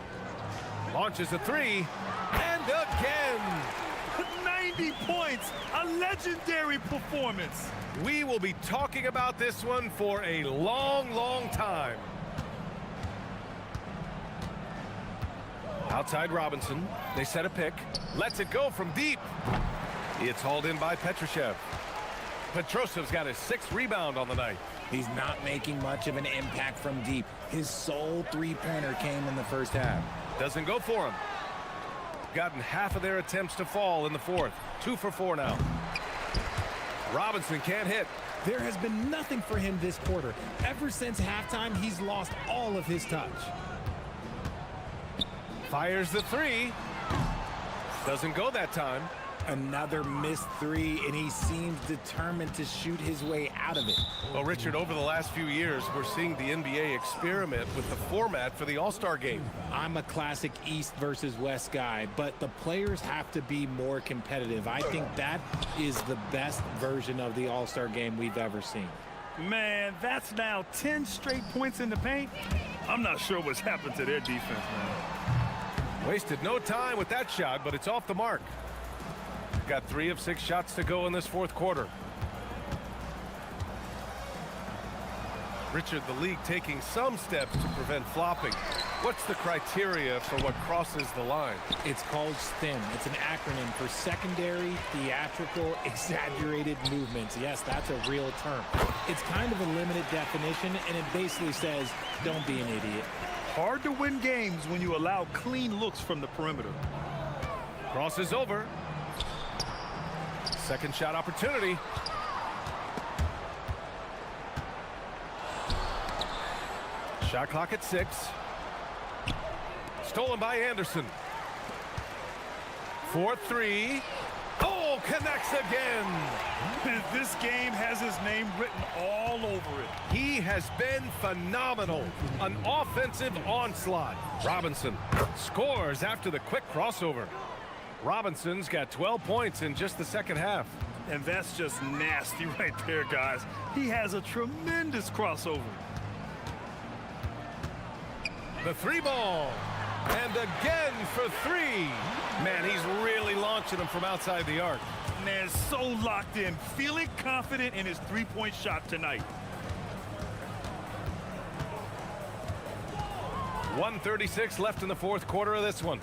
Launches a three. And again. 90 points. A legendary performance. We will be talking about this one for a long, long time. Outside Robinson. They set a pick. Lets it go from deep. It's hauled in by Petrushev. Petrosev's got his 6th rebound on the night. He's not making much of an impact from deep. His sole three-pointer came in the first half. Doesn't go for him. Gotten half of their attempts to fall in the fourth. 2 for 4 now. Robinson can't hit. There has been nothing for him this quarter. Ever since halftime, he's lost all of his touch. Fires the three. Doesn't go that time. Another missed three, and he seems determined to shoot his way out of it. Well, Richard, over the last few years, we're seeing the NBA experiment with the format for the All-Star game. I'm a classic East versus West guy, but the players have to be more competitive. I think that is the best version of the All-Star game we've ever seen. Man, that's now 10 straight points in the paint. I'm not sure what's happened to their defense, man. Wasted no time with that shot, but it's off the mark. Got 3 of 6 shots to go in this fourth quarter. Richard, the league taking some steps to prevent flopping. What's the criteria for what crosses the line? It's called STEM. It's an acronym for secondary, theatrical, exaggerated movements. Yes, that's a real term. It's kind of a limited definition, and it basically says, don't be an idiot. Hard to win games when you allow clean looks from the perimeter. Crosses over. Second shot opportunity. Shot clock at 6. Stolen by Anderson. 4-3. Oh, connects again. This game has his name written all over it. He has been phenomenal. An offensive onslaught. Robinson scores after the quick crossover. Robinson's got 12 points in just the second half. And that's just nasty right there, guys. He has a tremendous crossover. The three ball. And again for 3. Man, he's really launching them from outside the arc. Man, so locked in, feeling confident in his three-point shot tonight. 1:36 left in the fourth quarter of this one.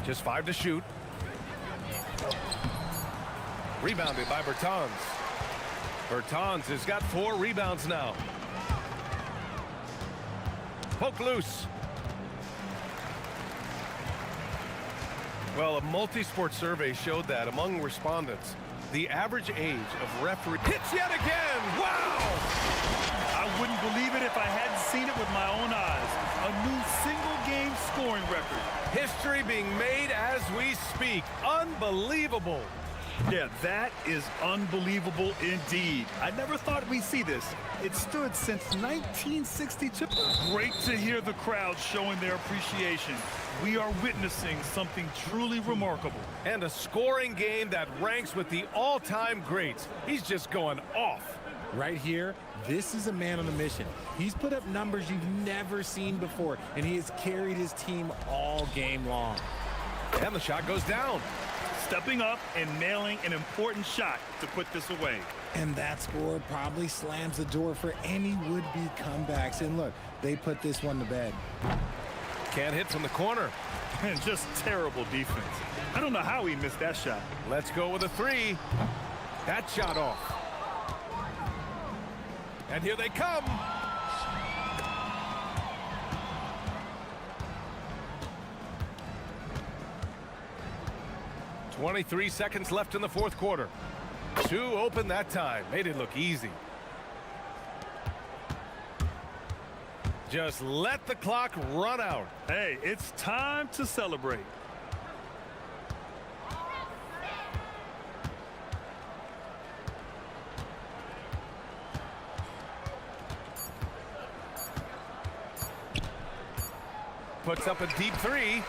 Just 5 to shoot. Rebounded by Bertans. Bertans has got 4 rebounds now. Poke loose. Well, a multi-sport survey showed that among respondents, the average age of referee hits yet again. Wow! I wouldn't believe it if I hadn't seen it with my own eyes. A new single-game scoring record. History being made as we speak. Unbelievable. Yeah, that is unbelievable indeed. I never thought we'd see this. It stood since 1962. Great to hear the crowd showing their appreciation. We are witnessing something truly remarkable. And a scoring game that ranks with the all-time greats. He's just going off. Right here, this is a man on a mission. He's put up numbers you've never seen before, and he has carried his team all game long. And the shot goes down. Stepping up and nailing an important shot to put this away. And that score probably slams the door for any would-be comebacks. And look, they put this one to bed. Can't hit from the corner. And just terrible defense. I don't know how he missed that shot. Let's go with a 3. That shot off. And here they come. 23 seconds left in the fourth quarter. Two open that time. Made it look easy. Just let the clock run out. Hey, it's time to celebrate. Puts up a deep three.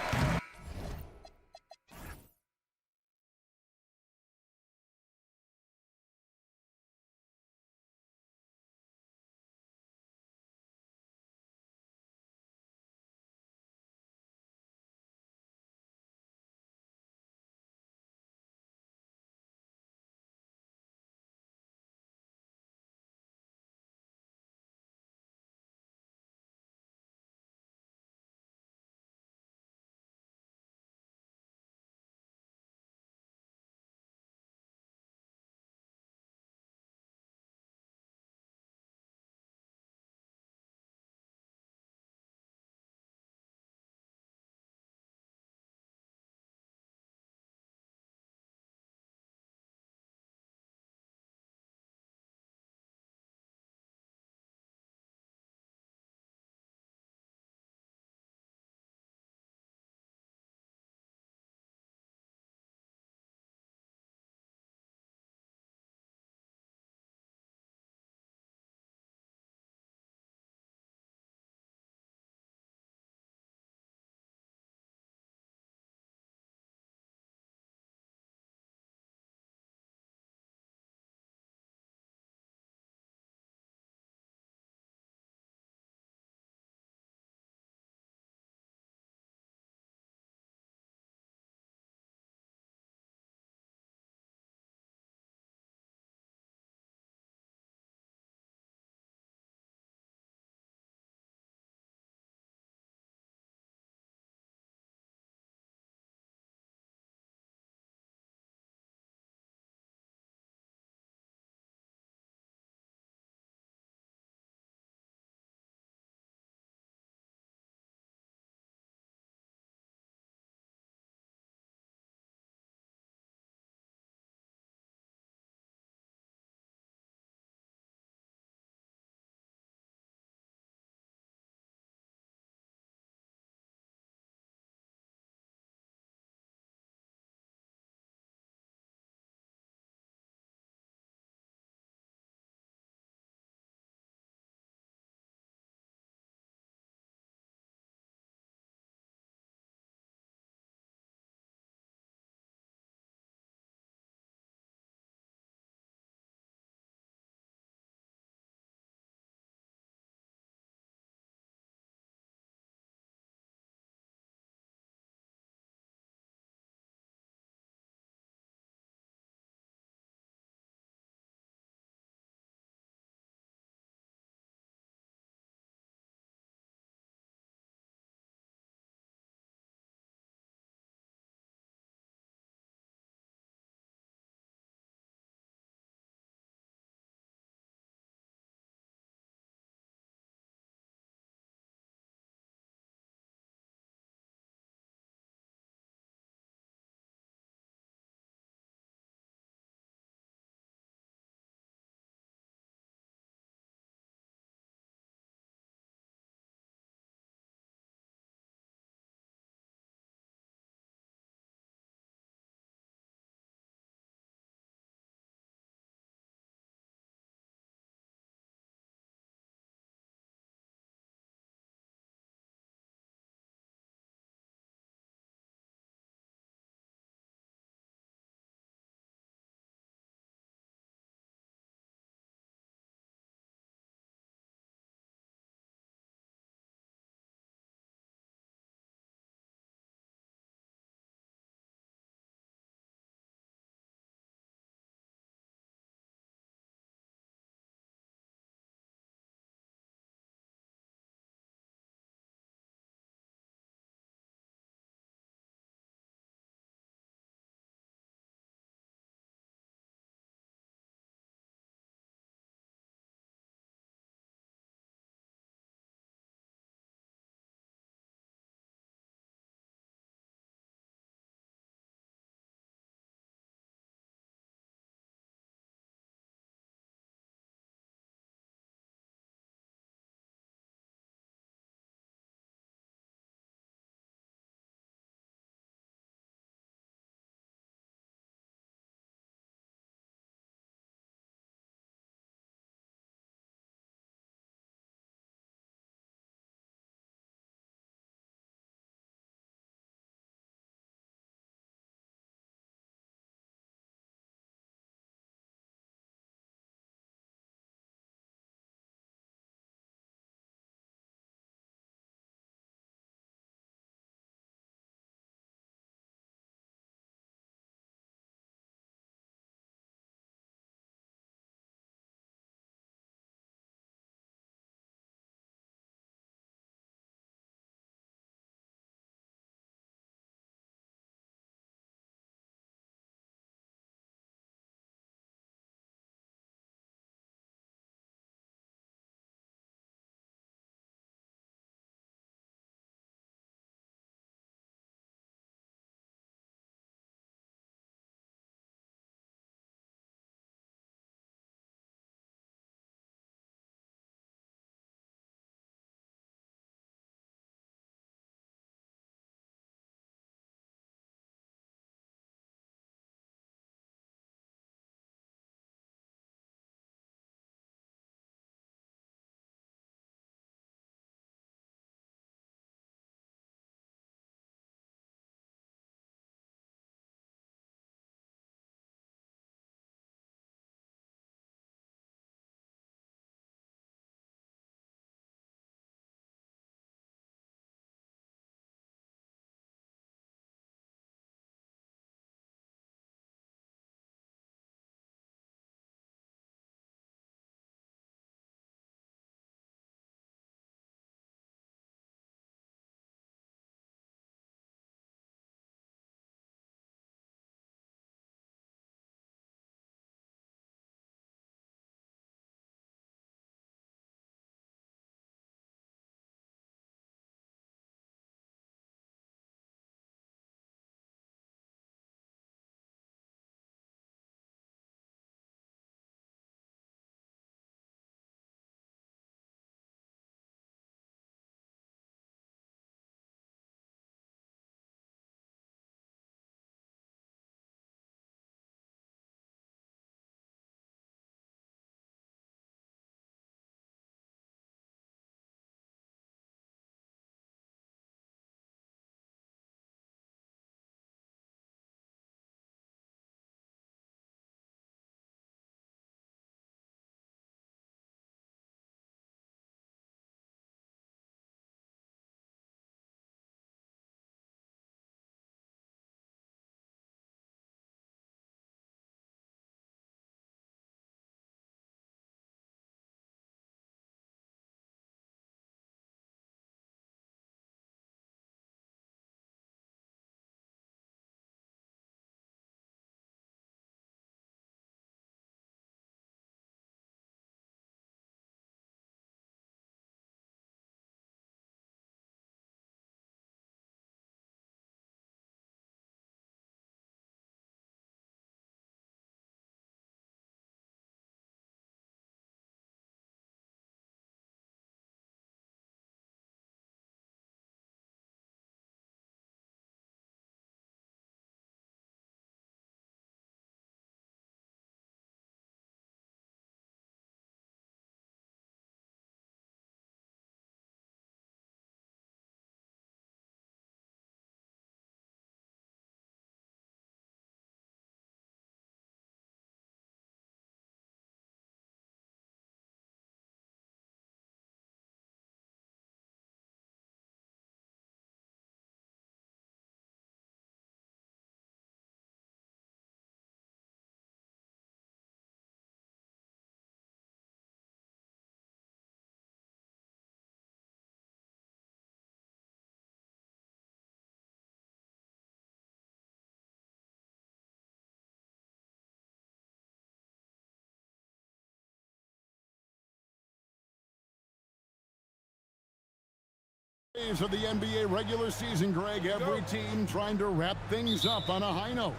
Of the NBA regular season, Greg, every team trying to wrap things up on a high note.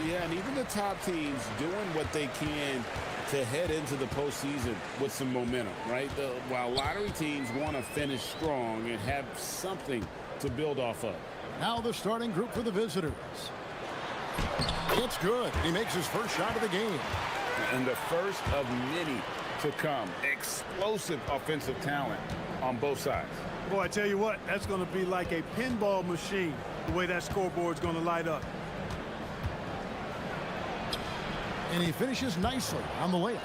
Yeah, and even the top teams doing what they can to head into the postseason with some momentum, right? While lottery teams want to finish strong and have something to build off of. Now the starting group for the visitors. It's good. He makes his first shot of the game. And the first of many to come. Explosive offensive talent on both sides. Boy, I tell you what, that's going to be like a pinball machine, the way that scoreboard's going to light up. And he finishes nicely on the layup.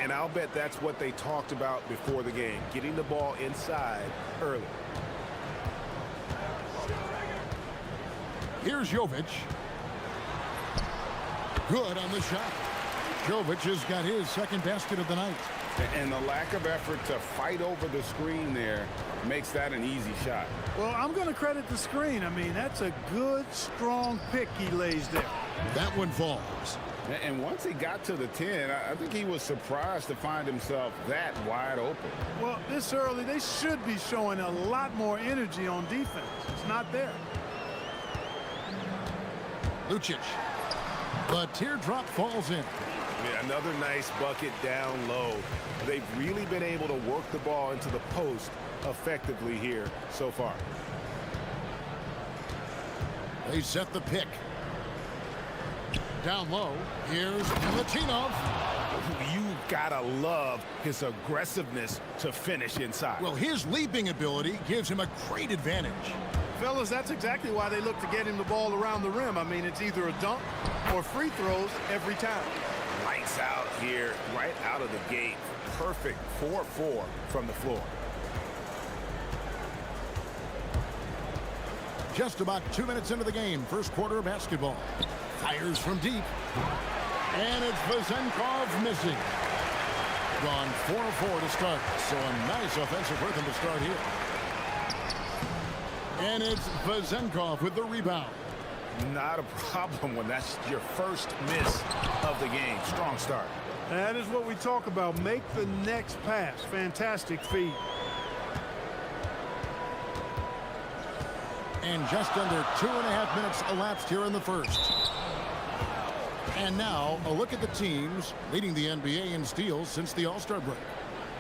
And I'll bet that's what they talked about before the game, getting the ball inside early. Here's Jovic. Good on the shot. Jovic has got his second basket of the night. And the lack of effort to fight over the screen there makes that an easy shot. Well, I'm going to credit the screen. I mean, that's a good, strong pick he lays there. That one falls. And once he got to the 10, I think he was surprised to find himself that wide open. Well, this early, they should be showing a lot more energy on defense. It's not there. Lucic. The teardrop falls in. Yeah, another nice bucket down low. They've really been able to work the ball into the post effectively here so far. They set the pick. Down low, here's Latinov. You've got to love his aggressiveness to finish inside. Well, his leaping ability gives him a great advantage. Fellas, that's exactly why they look to get him the ball around the rim. I mean, it's either a dunk or free throws every time. Lights out here, right out of the gate. Perfect 4-4 from the floor. Just about 2 minutes into the game, first quarter of basketball. Fires from deep. And it's Vazenkov missing. Gone 4-4 to start. So a nice offensive rhythm to start here. And it's Vazenkov with the rebound. Not a problem when that's your first miss of the game. Strong start. That is what we talk about. Make the next pass. Fantastic feed. And just under 2.5 minutes elapsed here in the first. And now a look at the teams leading the NBA in steals since the All-Star break.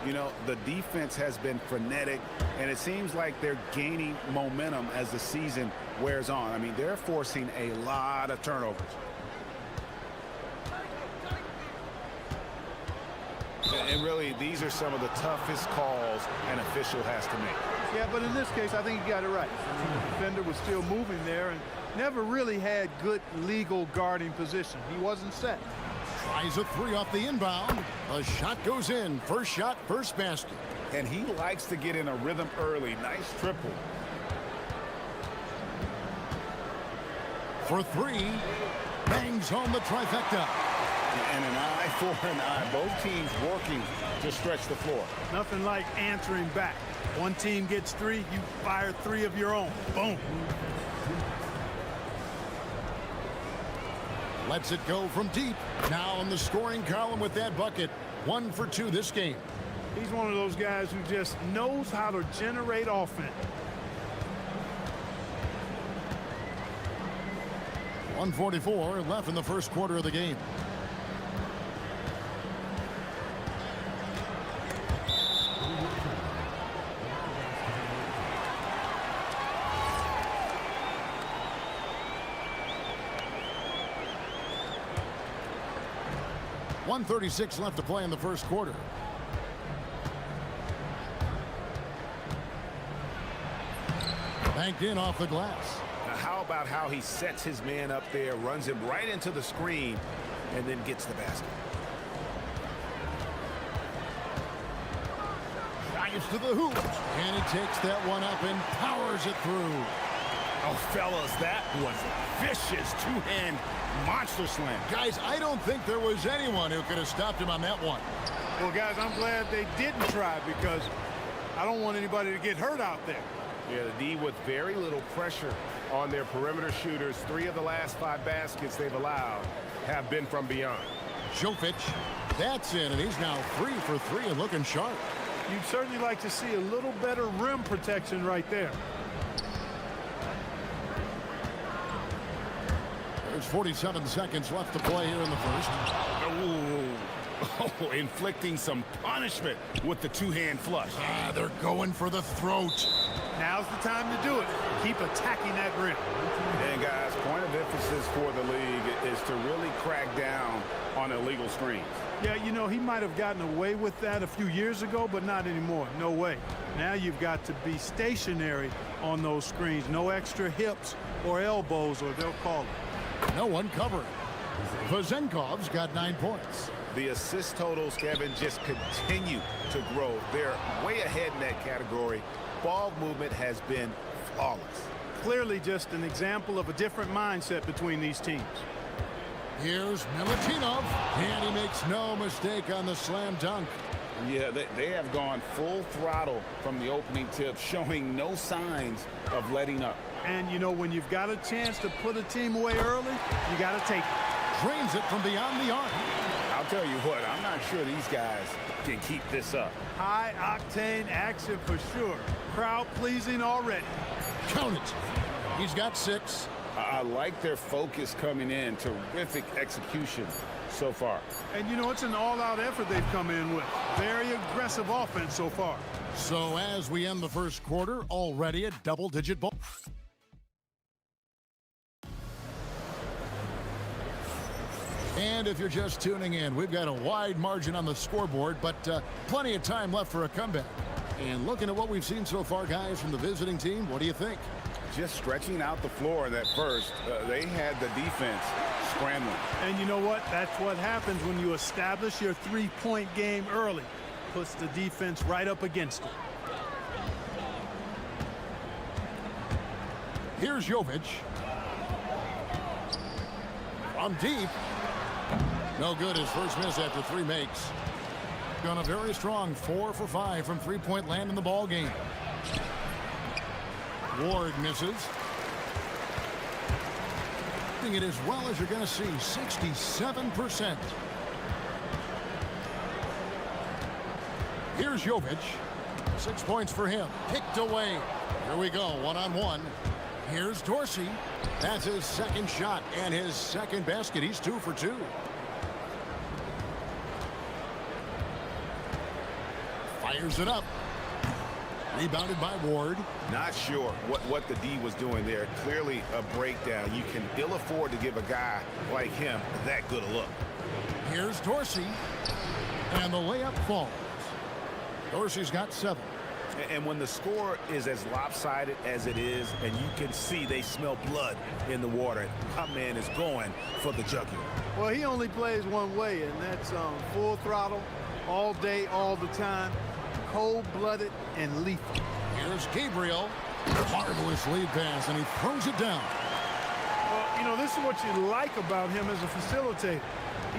You know, the defense has been frenetic, and it seems like they're gaining momentum as the season wears on. I mean, they're forcing a lot of turnovers. And really, these are some of the toughest calls an official has to make. Yeah, but in this case, I think he got it right. I mean, the defender was still moving there and never really had good legal guarding position. He wasn't set. Tries a three off the inbound. A shot goes in. First shot, first basket. And he likes to get in a rhythm early. Nice triple. For three. Bangs home the trifecta. And an eye for an eye. Both teams working to stretch the floor. Nothing like answering back. One team gets three, you fire three of your own. Boom. Lets it go from deep. Now in the scoring column with that bucket. 1 for 2 this game. He's one of those guys who just knows how to generate offense. 1:44 left in the first quarter of the game. .136 left to play in the first quarter. Banked in off the glass. Now how about how he sets his man up there, runs him right into the screen, and then gets the basket. Drives to the hoop. And he takes that one up and powers it through. Oh, fellas, that was a vicious two-hand monster slam. Guys, I don't think there was anyone who could have stopped him on that one. Well, guys, I'm glad they didn't try because I don't want anybody to get hurt out there. Yeah, the D with very little pressure on their perimeter shooters. 3 of the last 5 baskets they've allowed have been from beyond. Jovic, that's in, and he's now 3 for 3 and looking sharp. You'd certainly like to see a little better rim protection right there. There's 47 seconds left to play here in the first. Oh, inflicting some punishment with the two-hand flush. They're going for the throat. Now's the time to do it. Keep attacking that rim. And guys, point of emphasis for the league is to really crack down on illegal screens. Yeah, you know, he might have gotten away with that a few years ago, but not anymore. No way. Now you've got to be stationary on those screens. No extra hips or elbows, or they'll call it. No one covering. Vazenkov's got 9 points. The assist totals, Kevin, just continue to grow. They're way ahead in that category. Ball movement has been flawless. Clearly just an example of a different mindset between these teams. Here's Milutinov, and he makes no mistake on the slam dunk. Yeah, they have gone full throttle from the opening tip, showing no signs of letting up. And, you know, when you've got a chance to put a team away early, you got to take it. Drains it from beyond the arc. I'll tell you what, I'm not sure these guys can keep this up. High-octane action for sure. Crowd-pleasing already. Count it. He's got 6. I like their focus coming in. Terrific execution so far. And, you know, it's an all-out effort they've come in with. Very aggressive offense so far. So as we end the first quarter, already a double-digit ball. And if you're just tuning in, we've got a wide margin on the scoreboard, but plenty of time left for a comeback. And looking at what we've seen so far, guys, from the visiting team, what do you think? Just stretching out the floor in that first. They had the defense scrambling. And you know what? That's what happens when you establish your three-point game early. Puts the defense right up against it. Here's Jovic. From deep. No good. His first miss after 3 makes. Gone a very strong 4 for 5 from three-point land in the ball game. Ward misses. Doing it as well as you're going to see, 67%. Here's Jovic. 6 points for him. Picked away. Here we go, one-on-one. Here's Dorsey. That's his second shot and his second basket. He's 2 for 2. Fires it up. Rebounded by Ward. Not sure what the D was doing there. Clearly a breakdown. You can ill afford to give a guy like him that good a look. Here's Dorsey. And the layup falls. Dorsey's got 7. And when the score is as lopsided as it is, and you can see they smell blood in the water, my man is going for the jugular. Well, he only plays one way, and that's full throttle, all day, all the time, cold-blooded and lethal. Here's Gabriel. Marvelous lead pass, and he throws it down. Well, you know, this is what you like about him as a facilitator.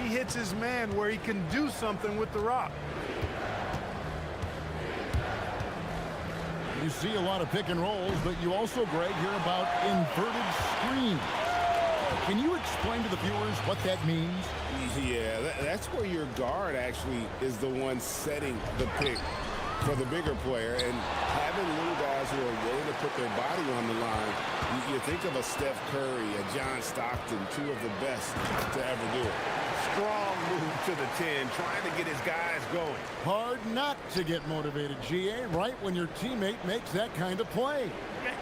He hits his man where he can do something with the rock. You see a lot of pick and rolls, but you also, Greg, hear about inverted screens. Can you explain to the viewers what that means? Yeah, that's where your guard actually is the one setting the pick for the bigger player, and having little guys who are willing to put their body on the line. You think of a Steph Curry, a John Stockton, 2 of the best to ever do it. Strong move to the 10, trying to get his guys going. Hard not to get motivated, GA, right when your teammate makes that kind of play.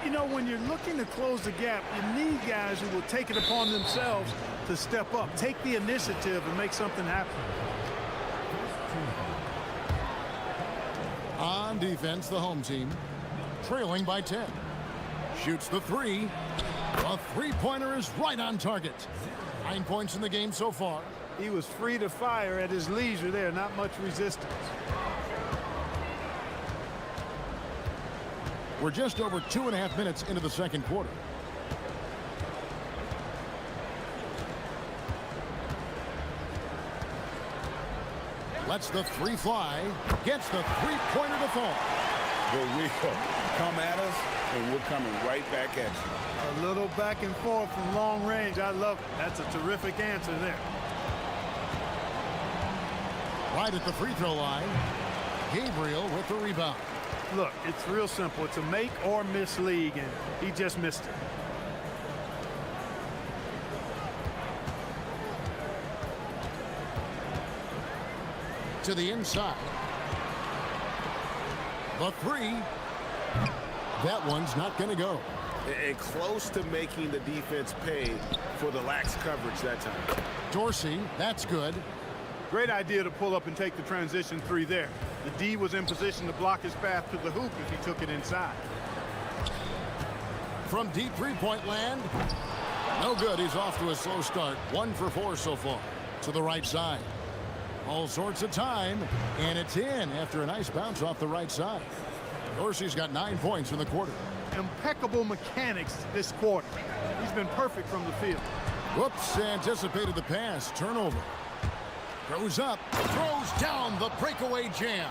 You know, when you're looking to close the gap, you need guys who will take it upon themselves to step up, take the initiative and make something happen. On defense, the home team, trailing by 10. Shoots the 3. A three-pointer is right on target. 9 points in the game so far. He was free to fire at his leisure there, not much resistance. We're just over 2.5 minutes into the second quarter. Lets the 3 fly. Gets the three-pointer to fall. Here we go. Come at us, and we're coming right back at you. A little back and forth from long range. I love it. That's a terrific answer there. Right at the free throw line. Gabriel with the rebound. Look, it's real simple. It's a make or miss league, and he just missed it. to the inside. The three. That one's not going to go. And close to making the defense pay for the lax coverage that time. Dorsey, that's good. Great idea to pull up and take the transition three there. The D was in position to block his path to the hoop if he took it inside. From deep three-point land, no good. He's off to a slow start. 1 for 4 so far. To the right side. All sorts of time, and it's in after a nice bounce off the right side. Dorsey's got 9 points in the quarter. Impeccable mechanics this quarter. He's been perfect from the field. Whoops, anticipated the pass. Turnover. Goes up, throws down the breakaway jam.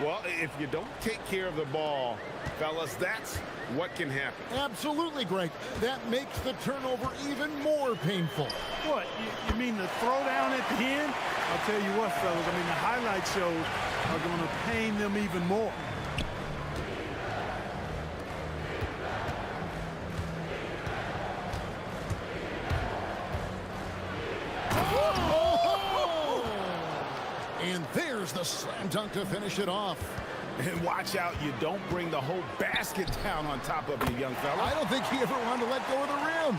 Well, if you don't take care of the ball, fellas, that's what can happen. Absolutely, Greg. That makes the turnover even more painful. What, you mean the throwdown at the end? I'll tell you what, fellas, I mean, the highlight shows are going to pain them even more. And there's the slam dunk to finish it off. And watch out, you don't bring the whole basket down on top of you, young fella. I don't think he ever wanted to let go of the rim.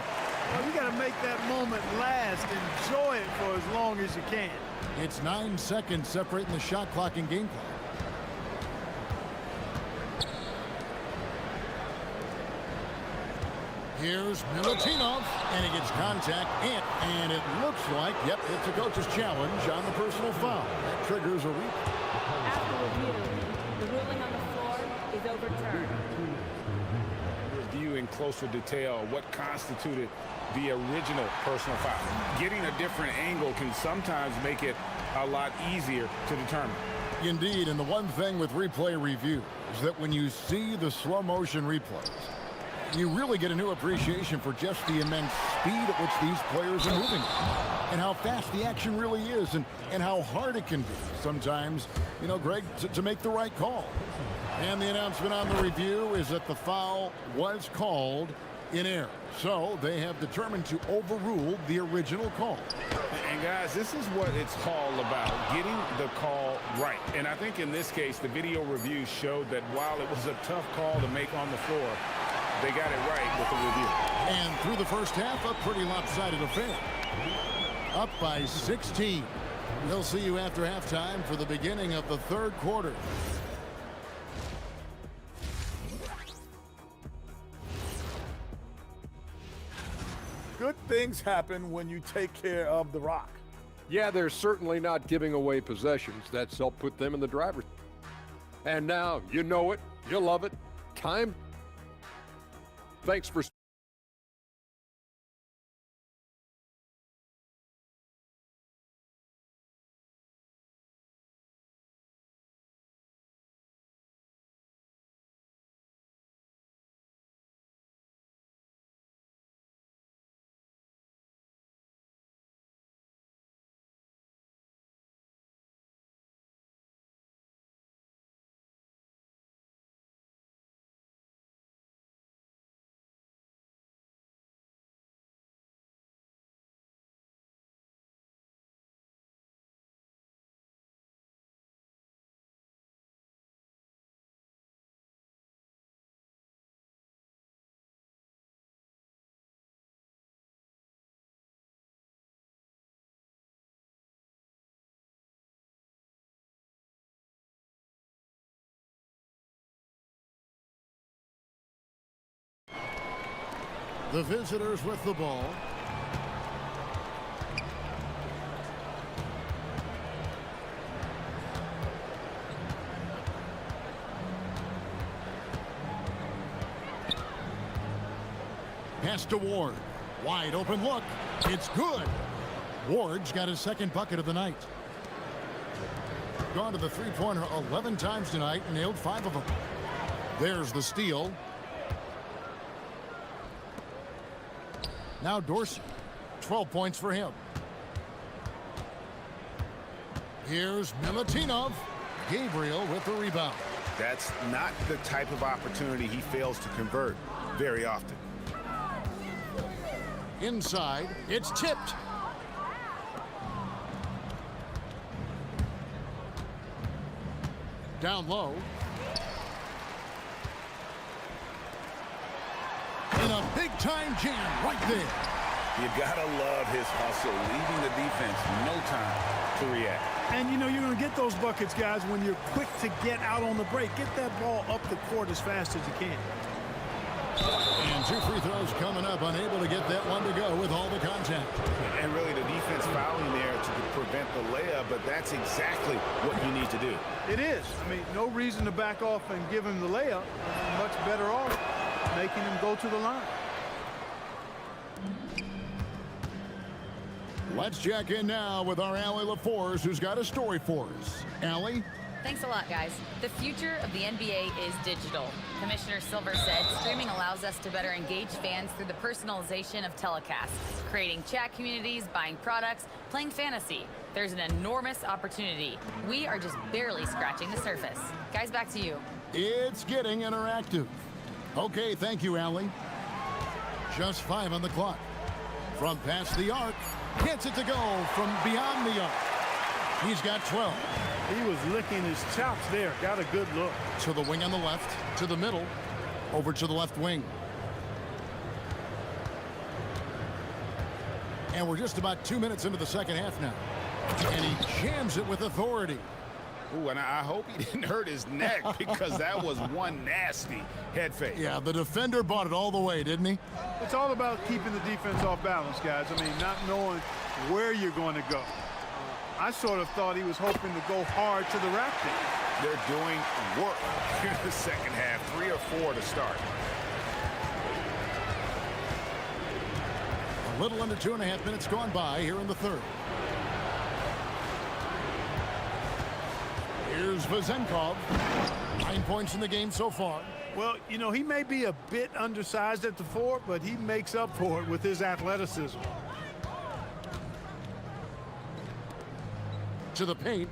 Well, you got to make that moment last. Enjoy it for as long as you can. It's 9 seconds separating the shot clock and game clock. Here's Milutinov, and he gets contact, and it looks like, yep, it's a coach's challenge on the personal foul. That triggers a replay. After review, the ruling on the floor is overturned. Review in closer detail what constituted the original personal foul. Getting a different angle can sometimes make it a lot easier to determine. Indeed, and the one thing with replay review is that when you see the slow motion replays, you really get a new appreciation for just the immense speed at which these players are moving and how fast the action really is and how hard it can be sometimes, you know, Greg, to make the right call. And the announcement on the review is that the foul was called in error. So they have determined to overrule the original call. And guys, this is what it's all about, getting the call right. And I think in this case, the video review showed that while it was a tough call to make on the floor, they got it right with the review. And through the first half, a pretty lopsided affair. Up by 16. We'll see you after halftime for the beginning of the third quarter. Good things happen when you take care of the rock. Yeah, they're certainly not giving away possessions. That's helped put them in the driver's. And now, you know it, you love it. Time. Thanks for. The visitors with the ball. Pass to Ward. Wide open look. It's good. Ward's got his second bucket of the night. Gone to the three-pointer 11 times tonight and nailed 5 of them. There's the steal. Now Dorsey, 12 points for him. Here's Milutinov. Gabriel with the rebound. That's not the type of opportunity he fails to convert very often. Inside, it's tipped. Down low. And a big-time jam right there. You gotta love his hustle, leaving the defense no time to react. And, you know, you're going to get those buckets, guys, when you're quick to get out on the break. Get that ball up the court as fast as you can. And 2 free throws coming up, unable to get that one to go with all the contact. And really the defense fouling there to prevent the layup, but that's exactly what you need to do. It is. I mean, no reason to back off and give him the layup. Much better off making him go to the line. Let's check in now with our Allie LaForce, who's got a story for us. Allie? Thanks a lot, guys. The future of the NBA is digital. Commissioner Silver said streaming allows us to better engage fans through the personalization of telecasts, creating chat communities, buying products, playing fantasy. There's an enormous opportunity. We are just barely scratching the surface. Guys, back to you. It's getting interactive. Okay, thank you, Allie. Just 5 on the clock. From past the arc, gets it to go from beyond the arc. He's got 12. He was licking his chops there. Got a good look. To the wing on the left, to the middle, over to the left wing. And we're just about 2 minutes into the second half now. And he jams it with authority. Ooh, and I hope he didn't hurt his neck because that was one nasty head fake. Yeah, the defender bought it all the way, didn't he? It's all about keeping the defense off balance, guys. I mean, not knowing where you're going to go. I sort of thought he was hoping to go hard to the rack. They're doing work here in the second half, 3 or 4 to start. A little under 2.5 minutes gone by here in the third. Here's Vezenkov. 9 points in the game so far. Well, you know, he may be a bit undersized at the 4, but he makes up for it with his athleticism. To the paint.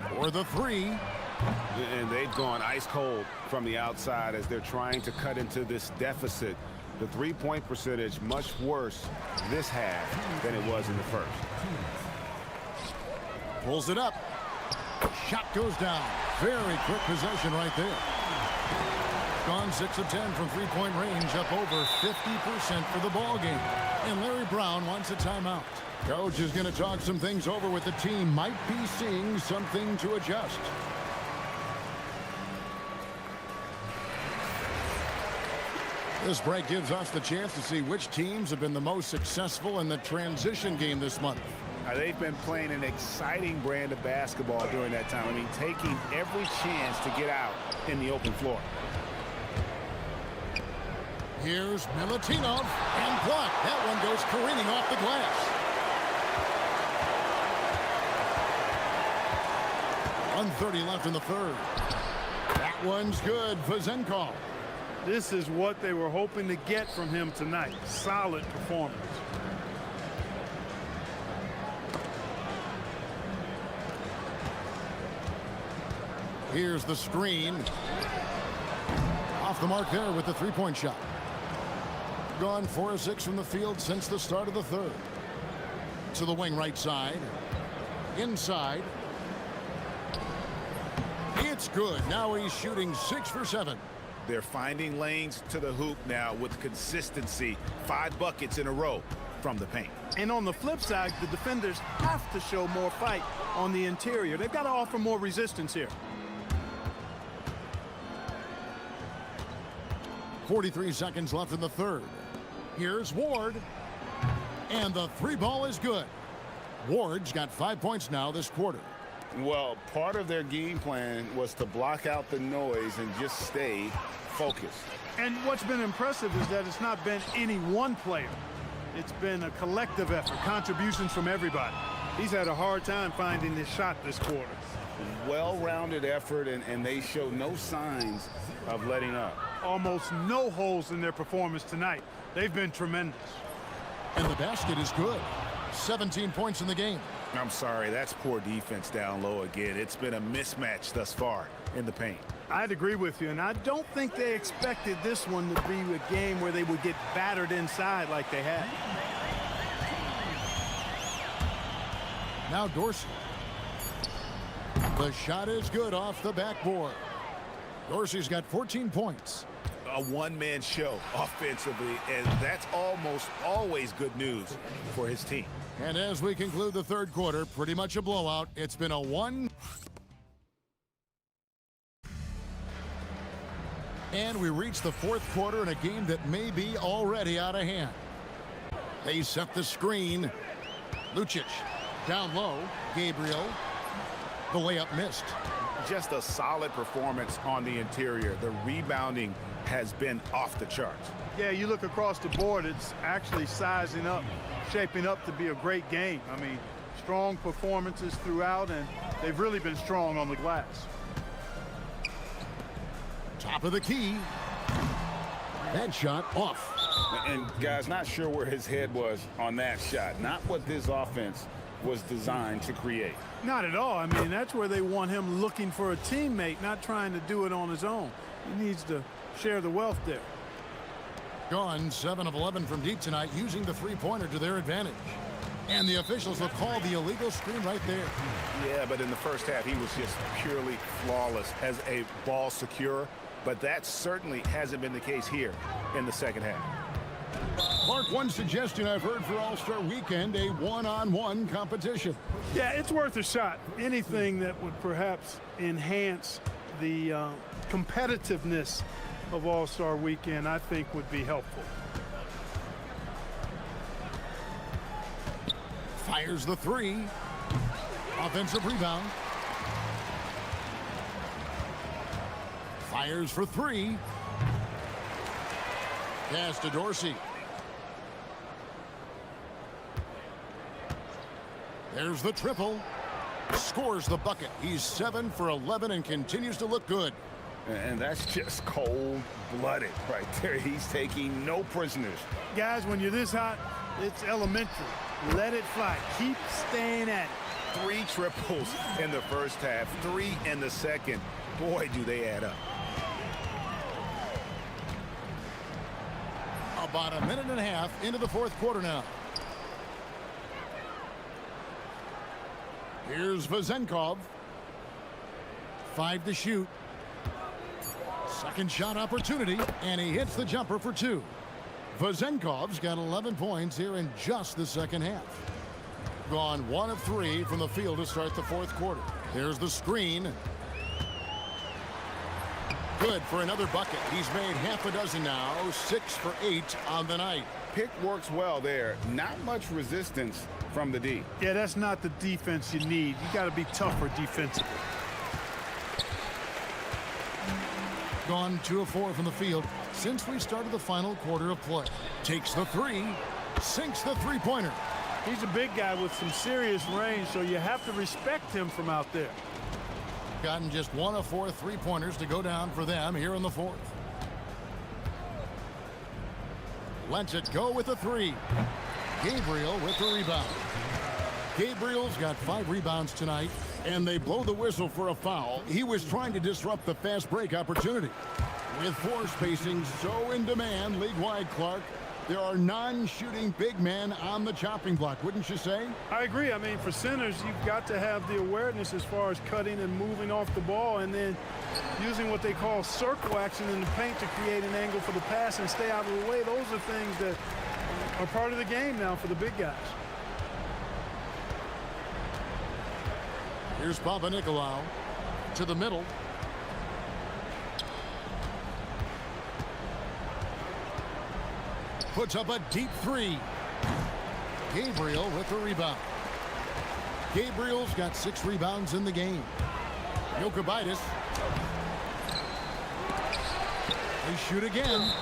For the 3. And they've gone ice cold from the outside as they're trying to cut into this deficit. The three-point percentage much worse this half than it was in the first. Pulls it up. Shot goes down. Very quick possession right there. Gone 6 of 10 from three-point range, up over 50% for the ball game. And Larry Brown wants a timeout. Coach is going to talk some things over with the team. Might be seeing something to adjust. This break gives us the chance to see which teams have been the most successful in the transition game this month. They've been playing an exciting brand of basketball during that time. I mean, taking every chance to get out in the open floor. Here's Milutinov and blocked. That one goes careening off the glass. 1:30 left in the third. That one's good. Vezenkov. This is what they were hoping to get from him tonight. Solid performance. Here's the screen. Off the mark there with the three-point shot. Gone 4 of 6 from the field since the start of the third. To the wing right side. Inside. It's good. Now he's shooting 6 for 7. They're finding lanes to the hoop now with consistency. 5 buckets in a row from the paint. And on the flip side, the defenders have to show more fight on the interior. They've got to offer more resistance here. 43 seconds left in the third. Here's Ward. And the 3 ball is good. Ward's got 5 points now this quarter. Well, part of their game plan was to block out the noise and just stay focused. And what's been impressive is that it's not been any one player. It's been a collective effort, contributions from everybody. He's had a hard time finding his shot this quarter. Well-rounded effort, and they show no signs of letting up. Almost no holes in their performance tonight. They've been tremendous. And the basket is good. 17 points in the game. I'm sorry, that's poor defense down low again. It's been a mismatch thus far in the paint. I'd agree with you, and I don't think they expected this one to be a game where they would get battered inside like they had. Now Dorsey. The shot is good off the backboard. Dorsey's got 14 points. A one-man show offensively, and that's almost always good news for his team. And as we conclude the third quarter, pretty much a blowout. It's been a one. And we reach the fourth quarter in a game that may be already out of hand. They set the screen. Lucic down low. Gabriel. The layup missed. Just a solid performance on the interior. The rebounding has been off the charts. Yeah, you look across the board, it's actually sizing up, shaping up to be a great game. I mean, strong performances throughout, and they've really been strong on the glass. Top of the key. That shot off. And guys, not sure where his head was on that shot. Not what this offense was designed to create. Not at all. I mean, that's where they want him looking for a teammate, not trying to do it on his own. He needs to share the wealth there. Gone 7 of 11 from deep tonight, using the three-pointer to their advantage. And the officials will call the illegal screen right there. Yeah, but in the first half, he was just purely flawless as a ball securer. But that certainly hasn't been the case here in the second half. Clark, one suggestion I've heard for All-Star Weekend, a one-on-one competition. Yeah, it's worth a shot. Anything that would perhaps enhance the competitiveness of All-Star Weekend, I think, would be helpful. Fires the three. Offensive rebound. Fires for three. Pass to Dorsey. There's the triple. Scores the bucket. He's 7 for 11 and continues to look good. And that's just cold-blooded right there. He's taking no prisoners. Guys, when you're this hot, it's elementary. Let it fly. Keep staying at it. 3 triples in the first half, 3 in the second. Boy, do they add up. About a minute and a half into the fourth quarter now. Here's Vezenkov. 5 to shoot. Second shot opportunity, and he hits the jumper for 2. Vezenkov's got 11 points here in just the second half. Gone 1 of 3 from the field to start the fourth quarter. Here's the screen. Good for another bucket. He's made half a dozen now, 6 for 8 on the night. Pick works well there. Not much resistance from the D. Yeah, that's not the defense you need. You got to be tougher defensively. Gone 2 of 4 from the field since we started the final quarter of play. Takes the three, sinks the three-pointer. He's a big guy with some serious range, so you have to respect him from out there. Gotten just 1 of 4 three-pointers to go down for them here in the fourth. Lets it go with the 3. Gabriel with the rebound. Gabriel's got 5 rebounds tonight, and they blow the whistle for a foul. He was trying to disrupt the fast break opportunity. With floor spacing so in demand league-wide, Clark, there are non-shooting big men on the chopping block, wouldn't you say? I agree. I mean, for centers, you've got to have the awareness as far as cutting and moving off the ball, and then using what they call circle action in the paint to create an angle for the pass and stay out of the way. Those are things that are part of the game now for the big guys. Here's Papanikolaou to the middle. Puts up a deep 3. Gabriel with the rebound. Gabriel's got 6 rebounds in the game. Jokubaitis. They shoot again,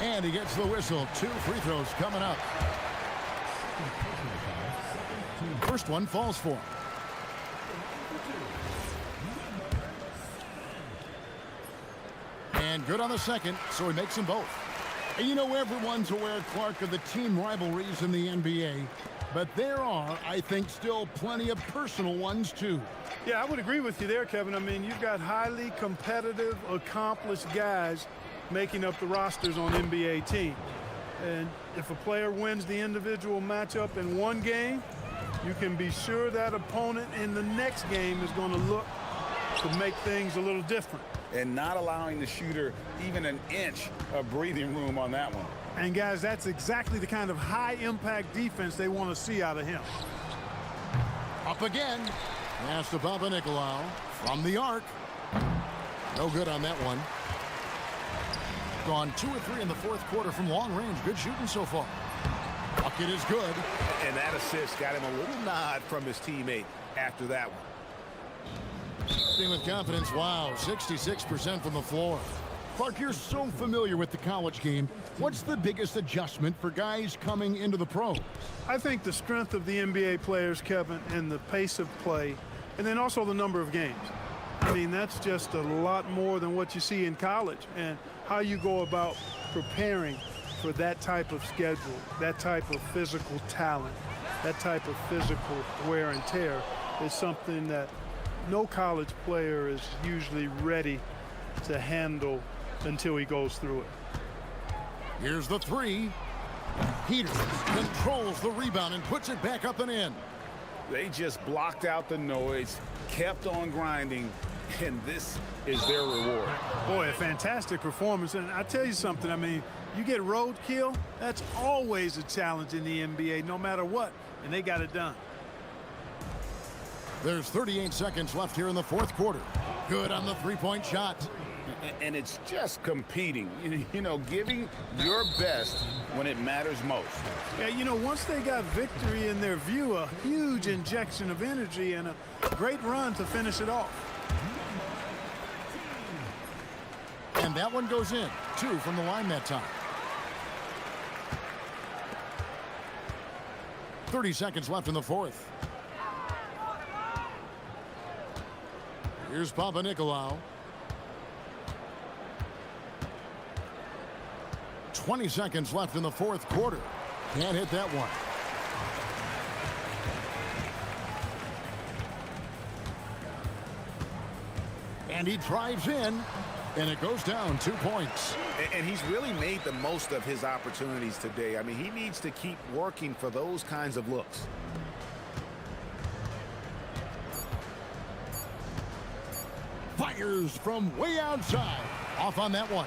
and he gets the whistle. 2 free throws coming up. First one falls for him. And good on the second, so he makes them both. And you know, everyone's aware, Clark, of the team rivalries in the NBA. But there are, I think, still plenty of personal ones, too. Yeah, I would agree with you there, Kevin. I mean, you've got highly competitive, accomplished guys making up the rosters on NBA teams. And if a player wins the individual matchup in one game, you can be sure that opponent in the next game is going to look to make things a little different. And not allowing the shooter even an inch of breathing room on that one. And guys, that's exactly the kind of high-impact defense they want to see out of him. Up again. Pass to Papanikolaou from the arc. No good on that one. Gone 2 or 3 in the fourth quarter from long range. Good shooting so far. Bucket is good. And that assist got him a little nod from his teammate after that one. Shooting with confidence. Wow, 66% from the floor. Clark, you're so familiar with the college game. What's the biggest adjustment for guys coming into the pros? I think the strength of the NBA players, Kevin, and the pace of play, and then also the number of games. I mean, that's just a lot more than what you see in college, and how you go about preparing for that type of schedule, that type of physical talent, that type of physical wear and tear is something that no college player is usually ready to handle until he goes through it. Here's the three. Peters controls the rebound and puts it back up and in. They just blocked out the noise, kept on grinding, and this is their reward. Boy, a fantastic performance. And I tell you something, I mean, you get roadkill, that's always a challenge in the NBA, no matter what, and they got it done. There's 38 seconds left here in the fourth quarter. Good on the three-point shot. And it's just competing, you know, giving your best when it matters most. Yeah, you know, once they got victory in their view, a huge injection of energy and a great run to finish it off. And that one goes in. 2 from the line that time. 30 seconds left in the fourth. Here's Papanikolaou. 20 seconds left in the fourth quarter. Can't hit that one. And he drives in, and it goes down 2 points. And he's really made the most of his opportunities today. I mean, he needs to keep working for those kinds of looks. Fires from way outside. Off on that one.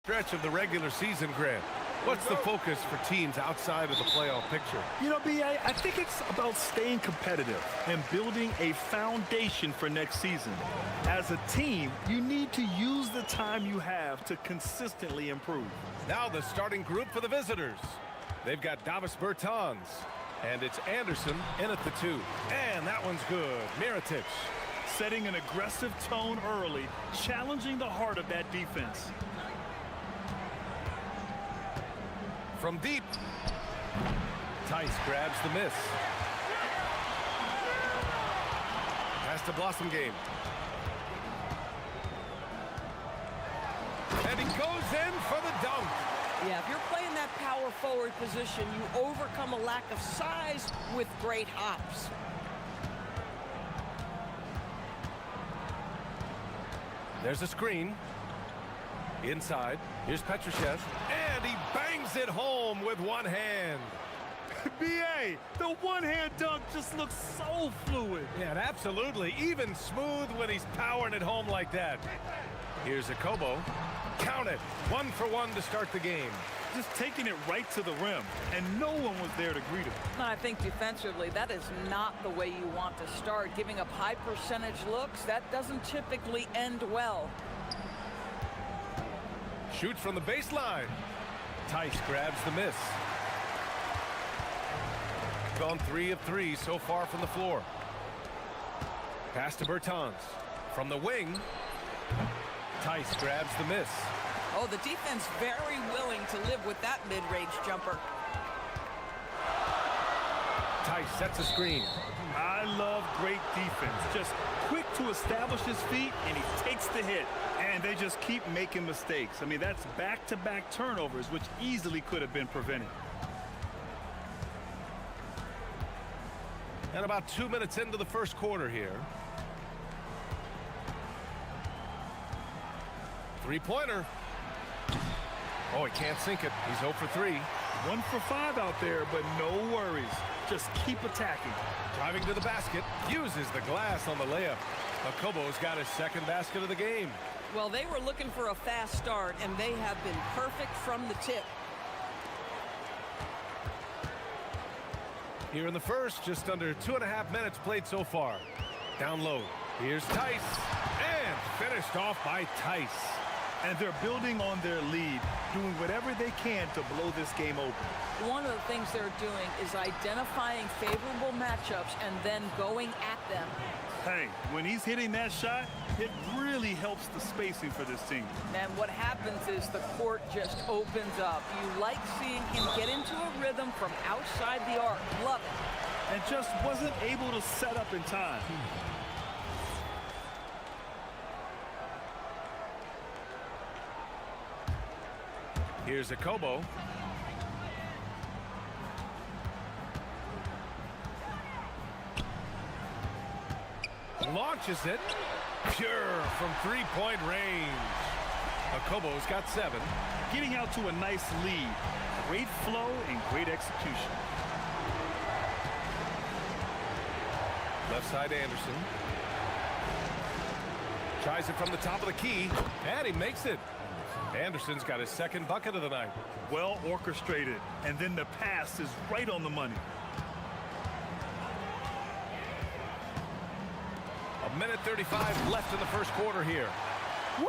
stretch of the regular season, Grant. What's the focus for teams outside of the playoff picture? You know, B.A., I think it's about staying competitive and building a foundation for next season. As a team, you need to use the time you have to consistently improve. Now the starting group for the visitors. They've got Davis Bertans, and it's Anderson in at the 2. And that one's good. Mirotic. Setting an aggressive tone early, challenging the heart of that defense. From deep. Tice grabs the miss. Pass to Blossom Game. And he goes in for the dunk. Yeah, if you're playing that power forward position, you overcome a lack of size with great hops. There's a screen. Inside. Here's Petrushev. And he bangs it home with one hand. B.A., the one-hand dunk just looks so fluid. Yeah, and absolutely. Even smooth when he's powering it home like that. Here's a Kobo. Count it. 1 for 1 to start the game. Just taking it right to the rim, and no one was there to greet him. I think defensively, that is not the way you want to start. Giving up high percentage looks, that doesn't typically end well. Shoots from the baseline. Tice grabs the miss. Gone 3 of 3 so far from the floor. Pass to Bertans. From the wing. Tice grabs the miss. Oh, the defense very willing to live with that mid-range jumper. Tice sets a screen. I love great defense. Just quick to establish his feet, and he takes the hit. And they just keep making mistakes. I mean, that's back-to-back turnovers, which easily could have been prevented. And about 2 minutes into the first quarter here. Three-pointer. Oh, he can't sink it. He's 0 for 3. 1 for 5 out there, but no worries. Just keep attacking. Driving to the basket. Uses the glass on the layup. Akobo's got his second basket of the game. Well, they were looking for a fast start, and they have been perfect from the tip. Here in the first, just under 2.5 minutes played so far. Down low. Here's Tice. And finished off by Tice. And they're building on their lead, doing whatever they can to blow this game open. One of the things they're doing is identifying favorable matchups and then going at them. Hey, when he's hitting that shot, it really helps the spacing for this team. And what happens is the court just opens up. You like seeing him get into a rhythm from outside the arc. Love it. And just wasn't able to set up in time. Here's a Kobo. Launches it. Pure from three-point range. Akobo's got 7. Getting out to a nice lead. Great flow and great execution. Left side Anderson. Tries it from the top of the key. And he makes it. Anderson's got his second bucket of the night. Well orchestrated. And then the pass is right on the money. 1:35 left in the first quarter here. Woo!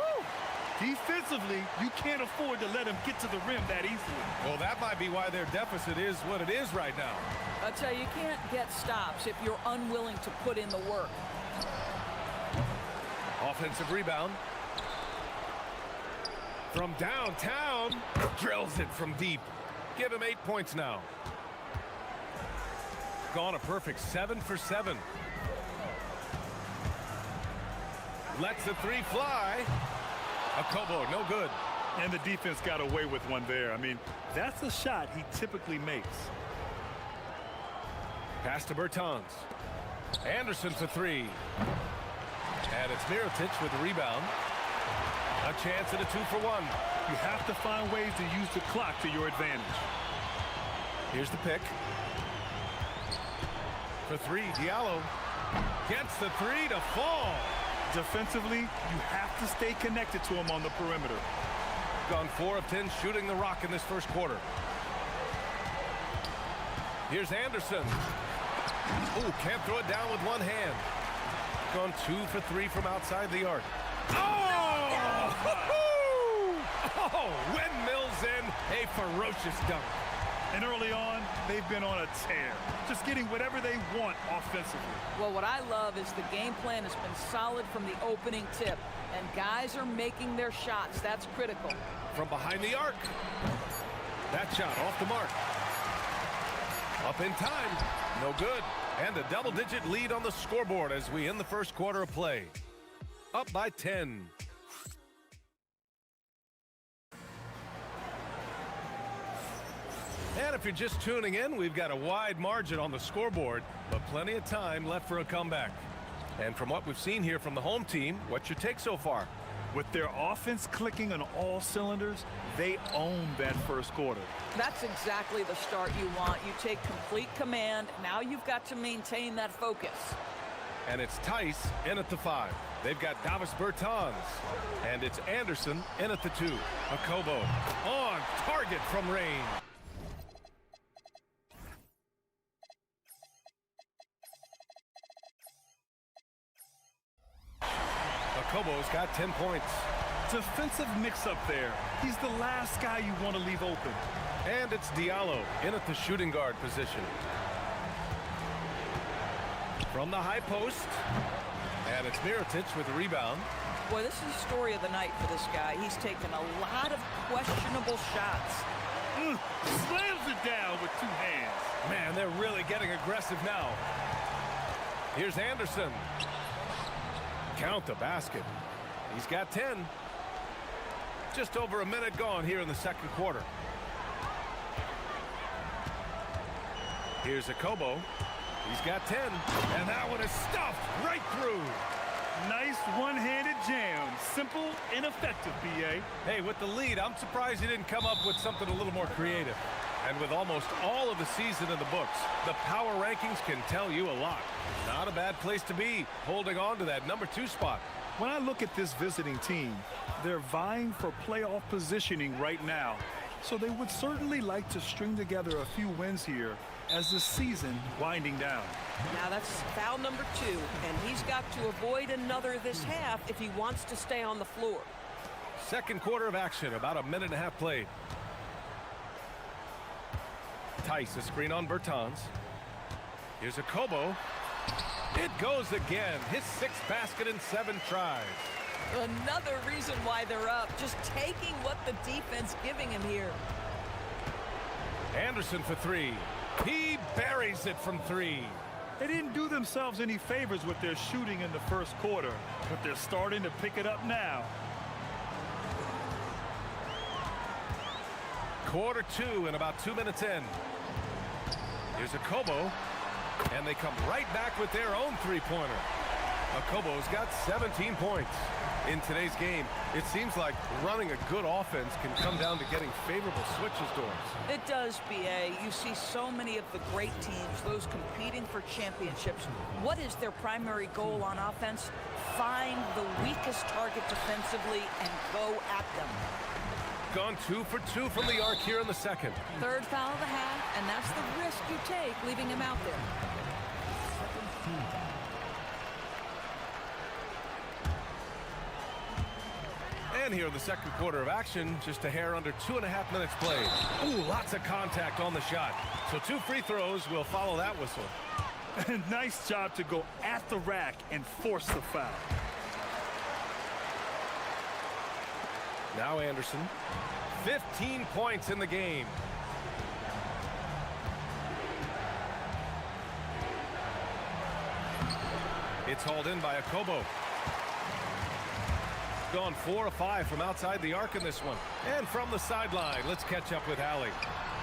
Defensively, you can't afford to let him get to the rim that easily. Well, that might be why their deficit is what it is right now. I'll tell you, you can't get stops if you're unwilling to put in the work. Offensive rebound. From downtown, drills it from deep. Give him 8 points now. Gone a perfect 7 for 7. Lets the 3 fly. Akobo, no good. And the defense got away with one there. I mean, that's a shot he typically makes. Pass to Bertans. Anderson for 3. And it's Mirotic with the rebound. A chance at a 2 for 1. You have to find ways to use the clock to your advantage. Here's the pick. For 3, Diallo gets the 3 to fall. Defensively, you have to stay connected to him on the perimeter. gone 4 of 10 shooting the rock in this first quarter. Here's Anderson. Ooh, can't throw it down with one hand. Gone 2 for 3 from outside the arc. Oh! Oh, windmills in, a ferocious dunk. And early on, they've been on a tear, just getting whatever they want offensively. Well, what I love is the game plan has been solid from the opening tip, and guys are making their shots. That's critical. From behind the arc. That shot off the mark. Up in time. No good. And a double-digit lead on the scoreboard as we end the first quarter of play. Up by 10. And if you're just tuning in, we've got a wide margin on the scoreboard, but plenty of time left for a comeback. And from what we've seen here from the home team, what's your take so far? With their offense clicking on all cylinders, they own that first quarter. That's exactly the start you want. You take complete command. Now you've got to maintain that focus. And it's Tice in at the 5. They've got Davis Bertans. And it's Anderson in at the 2. Akobo on target from range. Akobo's got 10 points. Defensive mix-up there. He's the last guy you want to leave open. And it's Diallo in at the shooting guard position. From the high post. And it's Mirotic with the rebound. Boy, this is the story of the night for this guy. He's taken a lot of questionable shots. Slams it down with 2 hands. Man, they're really getting aggressive now. Here's Anderson. Count the basket. He's got 10. Just over a minute gone here in the second quarter. Here's Akobo. He's got 10. And that one is stuffed right through. Nice one-handed jam. Simple and effective, B.A. Hey, with the lead, I'm surprised he didn't come up with something a little more creative. And with almost all of the season in the books, the power rankings can tell you a lot. Not a bad place to be, holding on to that number 2 spot. When I look at this visiting team, they're vying for playoff positioning right now. So they would certainly like to string together a few wins here as the season winding down. Now that's foul number 2, and he's got to avoid another this half if he wants to stay on the floor. Second quarter of action, about a minute and a half played. Tice, a screen on Bertans. Here's Akobo. It goes again. His 6th basket in 7 tries. Another reason why they're up. Just taking what the defense giving him here. Anderson for 3. He buries it from 3. They didn't do themselves any favors with their shooting in the first quarter, but they're starting to pick it up now. Quarter 2 and about 2 minutes in. Here's Akobo, and they come right back with their own 3-pointer. Akobo's got 17 points. In today's game, it seems like running a good offense can come down to getting favorable switches doors. It does, B.A. You see so many of the great teams, those competing for championships. What is their primary goal on offense? Find the weakest target defensively and go at them. Gone 2 for 2 from the arc here in the second. 3rd foul of the half, and that's the risk you take leaving him out there. And here in the second quarter of action, just a hair under 2.5 minutes played. Ooh, lots of contact on the shot. So 2 free throws will follow that whistle. Nice job to go at the rack and force the foul. Now Anderson, 15 points in the game. It's hauled in by Akobo. Gone 4 of 5 from outside the arc in this one. And from the sideline, let's catch up with Allie.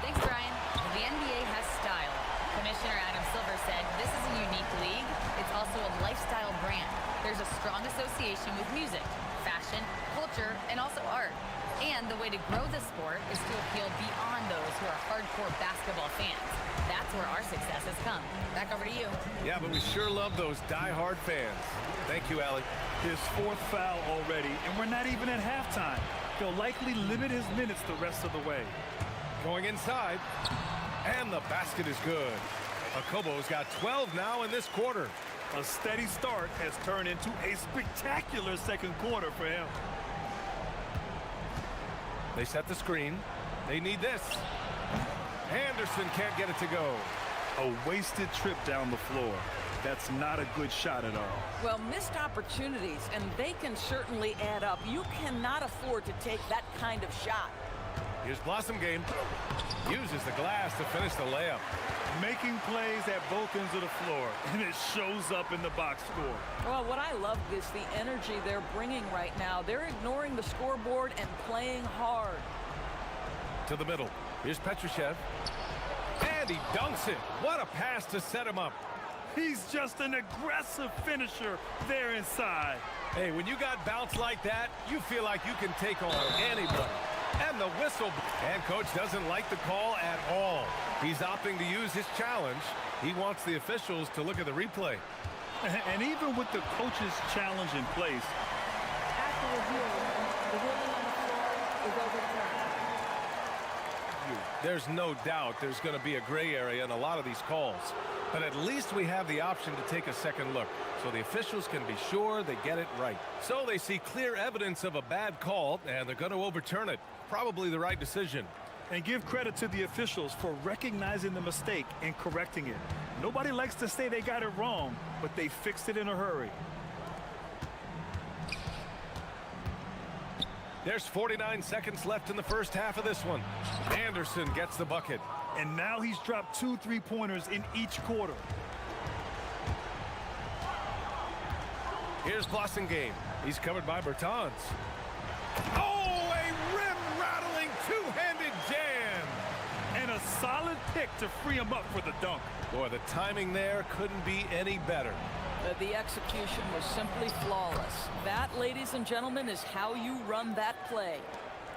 Thanks, Brian. The NBA has style. Commissioner Adam Silver said this is a unique league. It's also a lifestyle brand. There's a strong association with music, fashion, culture, and also art. And the way to grow the sport is to appeal beyond those who are hardcore basketball fans. That's where our success has come. Back over to you. Yeah, but we sure love those die-hard fans. Thank you, Allie. His 4th foul already, and we're not even at halftime. They'll likely limit his minutes the rest of the way. Going inside, and the basket is good. Akobo's got 12 now in this quarter. A steady start has turned into a spectacular second quarter for him. They set the screen. They need this. Anderson can't get it to go. A wasted trip down the floor. That's not a good shot at all. Well, missed opportunities, and they can certainly add up. You cannot afford to take that kind of shot. Here's Blossom Game. Uses the glass to finish the layup. Making plays at both ends of the floor, and it shows up in the box score. Well, what I love is the energy they're bringing right now. They're ignoring the scoreboard and playing hard. To the middle. Here's Petrushev. And he dunks it. What a pass to set him up. He's just an aggressive finisher there inside. Hey, when you got bounce like that, you feel like you can take on anybody. And the whistle. And coach doesn't like the call at all. He's opting to use his challenge. He wants the officials to look at the replay. And even with the coach's challenge in place, After review, the ruling on the floor is overturned. There's no doubt there's going to be a gray area in a lot of these calls. But at least we have the option to take a second look, so the officials can be sure they get it right. So they see clear evidence of a bad call, and they're going to overturn it. Probably the right decision. and give credit to the officials for recognizing the mistake and correcting it. Nobody likes to say they got it wrong, but they fixed it in a hurry. There's 49 seconds left in the first half of this one. Anderson gets the bucket. And now he's dropped 2 3-pointers in each quarter. Here's Blossingame. He's covered by Bertans. Oh, a rim-rattling two-handed jam. And a solid pick to free him up for the dunk. Boy, the timing there couldn't be any better. The execution was simply flawless. That, ladies and gentlemen, is how you run that play.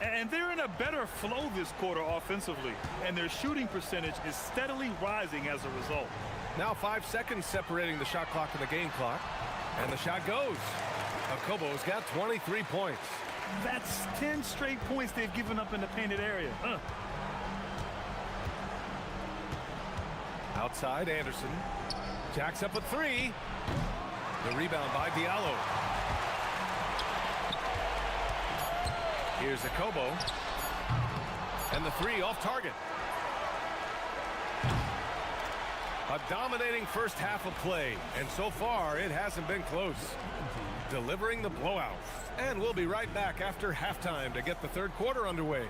And they're in a better flow this quarter offensively, and their shooting percentage is steadily rising as a result. Now 5 seconds separating the shot clock and the game clock. And the shot goes. Akobo's got 23 points. That's 10 straight points they've given up in the painted area. Outside, Anderson. Jacks up a three. The rebound by Diallo. Here's Akobo. And the three off target. A dominating first half of play, and so far it hasn't been close. Delivering the blowout. And we'll be right back after halftime to get the third quarter underway.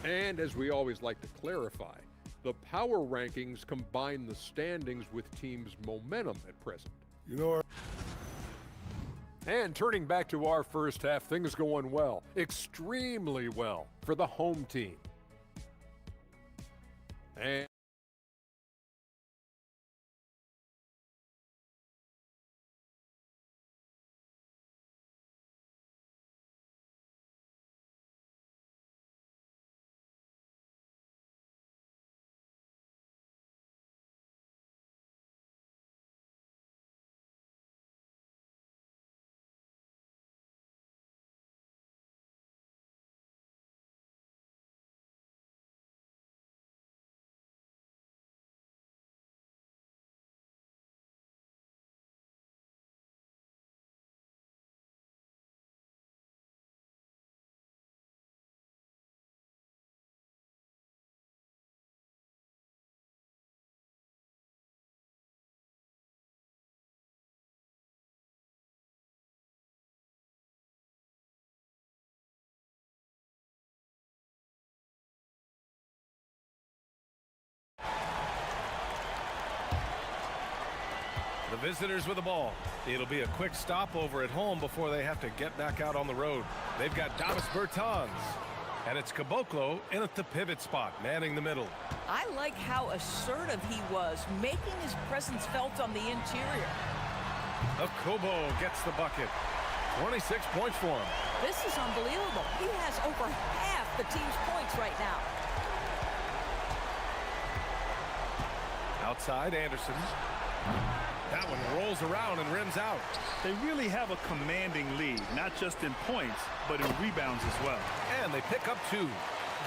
And as we always like to clarify, the power rankings combine the standings with teams' momentum at present. You know, and turning back to our first half, things going well, extremely well for the home team. And the visitors with the ball. It'll be a quick stopover at home before they have to get back out on the road. They've got Davis Bertans. And it's Caboclo in at the pivot spot, manning the middle. I like how assertive he was, making his presence felt on the interior. Akobo gets the bucket. 26 points for him. This is unbelievable. He has over half the team's points right now. Outside, Anderson. That one rolls around and rims out. They really have a commanding lead, not just in points, but in rebounds as well. And they pick up 2.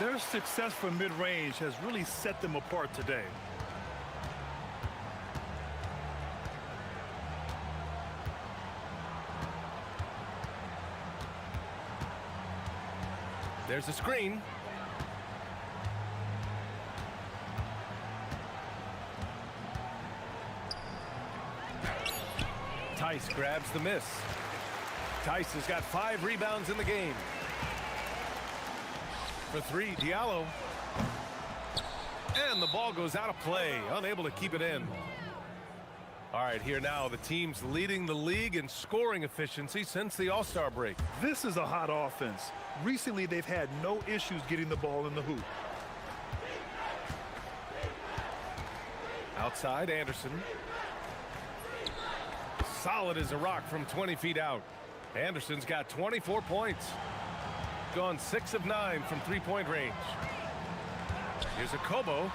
Their success from mid-range has really set them apart today. There's a screen. Tice grabs the miss. Tice has got 5 rebounds in the game. For 3, Diallo. And the ball goes out of play, unable to keep it in. All right, here now, the team's leading the league in scoring efficiency since the All-Star break. This is a hot offense. Recently, they've had no issues getting the ball in the hoop. Outside, Anderson. Solid as a rock from 20 feet out. Anderson's got 24 points. Gone 6 of 9 from three-point range. Here's a Kobo.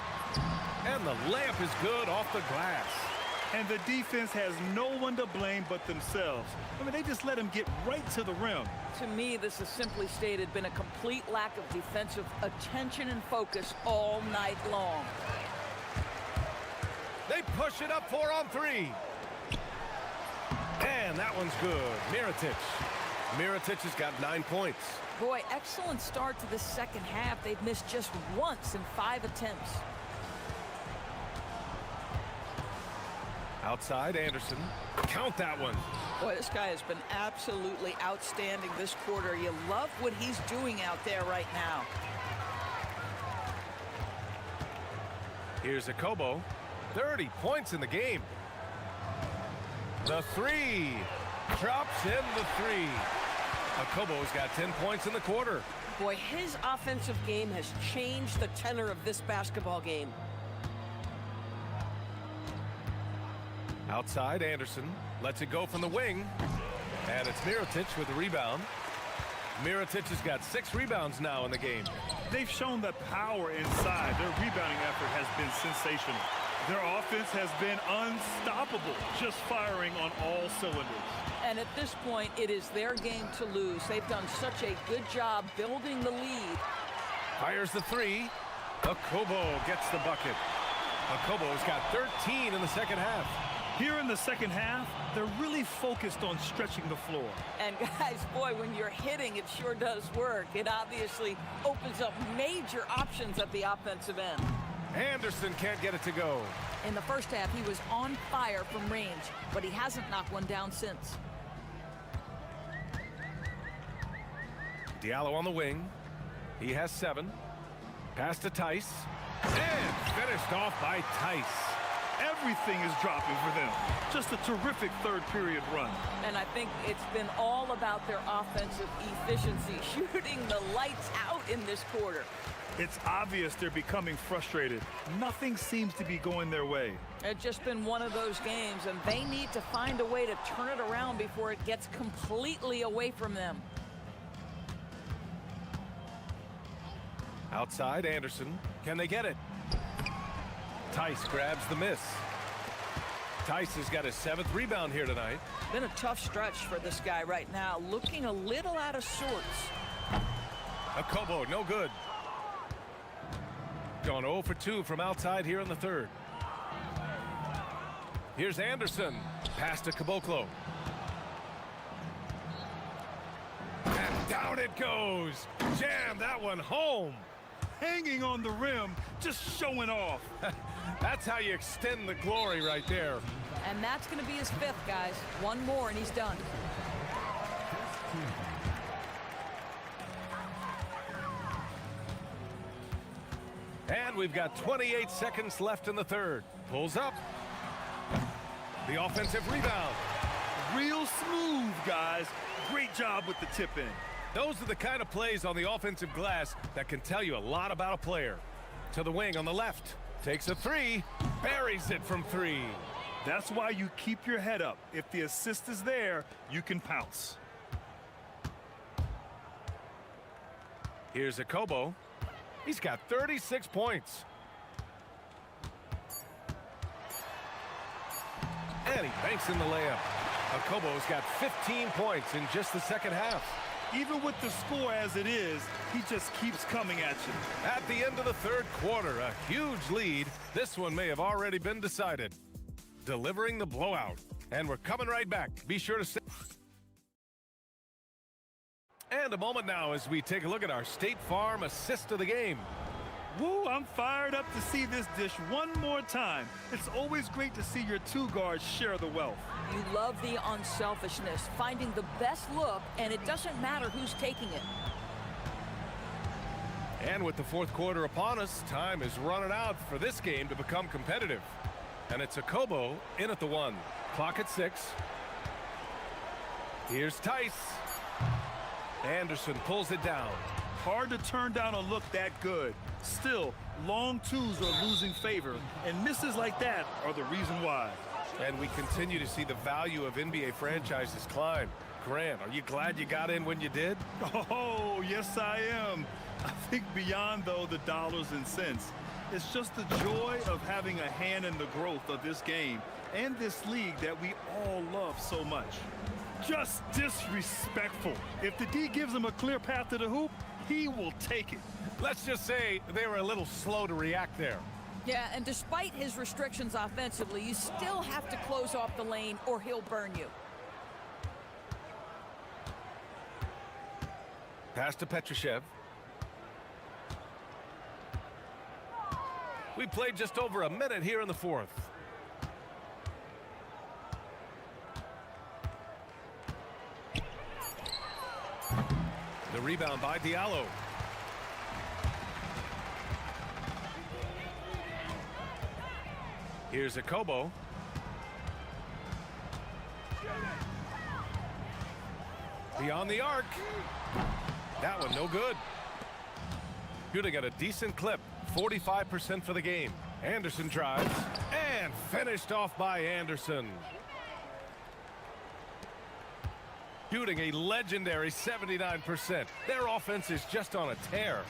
And the layup is good off the glass. And the defense has no one to blame but themselves. I mean, they just let him get right to the rim. To me, this has simply stated been a complete lack of defensive attention and focus all night long. They push it up 4 on 3. And that one's good. Mirotic. Mirotic has got 9 points. Boy, excellent start to the second half. They've missed just once in 5 attempts. Outside, Anderson. Count that one. Boy, this guy has been absolutely outstanding this quarter. You love what he's doing out there right now. Here's a Kobo. 30 points in the game. The 3. Drops in the 3. Akobo's got 10 points in the quarter. Boy, his offensive game has changed the tenor of this basketball game. Outside, Anderson lets it go from the wing. And it's Mirotic with the rebound. Mirotic has got 6 rebounds now in the game. They've shown the power inside. Their rebounding effort has been sensational. Their offense has been unstoppable, just firing on all cylinders. And at this point, it is their game to lose. They've done such a good job building the lead. Fires the 3. Akobo gets the bucket. Akobo's got 13 in the second half. Here in the second half, they're really focused on stretching the floor. And guys, boy, when you're hitting, it sure does work. It obviously opens up major options at the offensive end. Anderson can't get it to go. In the first half, he was on fire from range, but he hasn't knocked one down since. Diallo on the wing. He has 7. Pass to Tice. And finished off by Tice. Everything is dropping for them. Just a terrific third period run. And I think it's been all about their offensive efficiency, shooting the lights out in this quarter. It's obvious they're becoming frustrated. Nothing seems to be going their way. It's just been one of those games, and they need to find a way to turn it around before it gets completely away from them. Outside, Anderson. Can they get it? Tice grabs the miss. Tice has got his 7th rebound here tonight. Been a tough stretch for this guy right now, looking a little out of sorts. Akobo, no good. Gone 0 for 2 from outside here in the third. Here's Anderson. Pass to Caboclo. And down it goes. Jam that one home. Hanging on the rim, just showing off. That's how you extend the glory right there. And that's going to be his 5th, guys. One more and he's done. And we've got 28 seconds left in the third. Pulls up. The offensive rebound. Real smooth, guys. Great job with the tip in. Those are the kind of plays on the offensive glass that can tell you a lot about a player. To the wing on the left. Takes a 3. Buries it from 3. That's why you keep your head up. If the assist is there, you can pounce. Here's Akobo. He's got 36 points. And he banks in the layup. Okobo's got 15 points in just the second half. Even with the score as it is, he just keeps coming at you. At the end of the third quarter, a huge lead. This one may have already been decided. Delivering the blowout. And we're coming right back. Be sure to stay. And a moment now as we take a look at our State Farm assist of the game. Woo, I'm fired up to see this dish one more time. It's always great to see your two guards share the wealth. You love the unselfishness, finding the best look, and it doesn't matter who's taking it. And with the fourth quarter upon us, time is running out for this game to become competitive. And it's Okobo in at the 1. Clock at 6. Here's Tice. Anderson pulls it down. Hard to turn down a look that good. Still, long twos are losing favor, and misses like that are the reason why. And we continue to see the value of NBA franchises climb. Grant, are you glad you got in when you did? Oh, yes I am. I think beyond, though, the dollars and cents, it's just the joy of having a hand in the growth of this game and this league that we all love so much. Just disrespectful. If the D gives him a clear path to the hoop, he will take it. Let's just say they were a little slow to react there. Yeah, and despite his restrictions offensively, you still have to close off the lane or he'll burn you. Pass to Petrushev. We played just over a minute here in the fourth. The rebound by Diallo. Here's Okobo. Beyond the arc. That one no good. Shooting at a decent clip. 45% for the game. Anderson drives and finished off by Anderson. Shooting a legendary 79%. Their offense is just on a tear.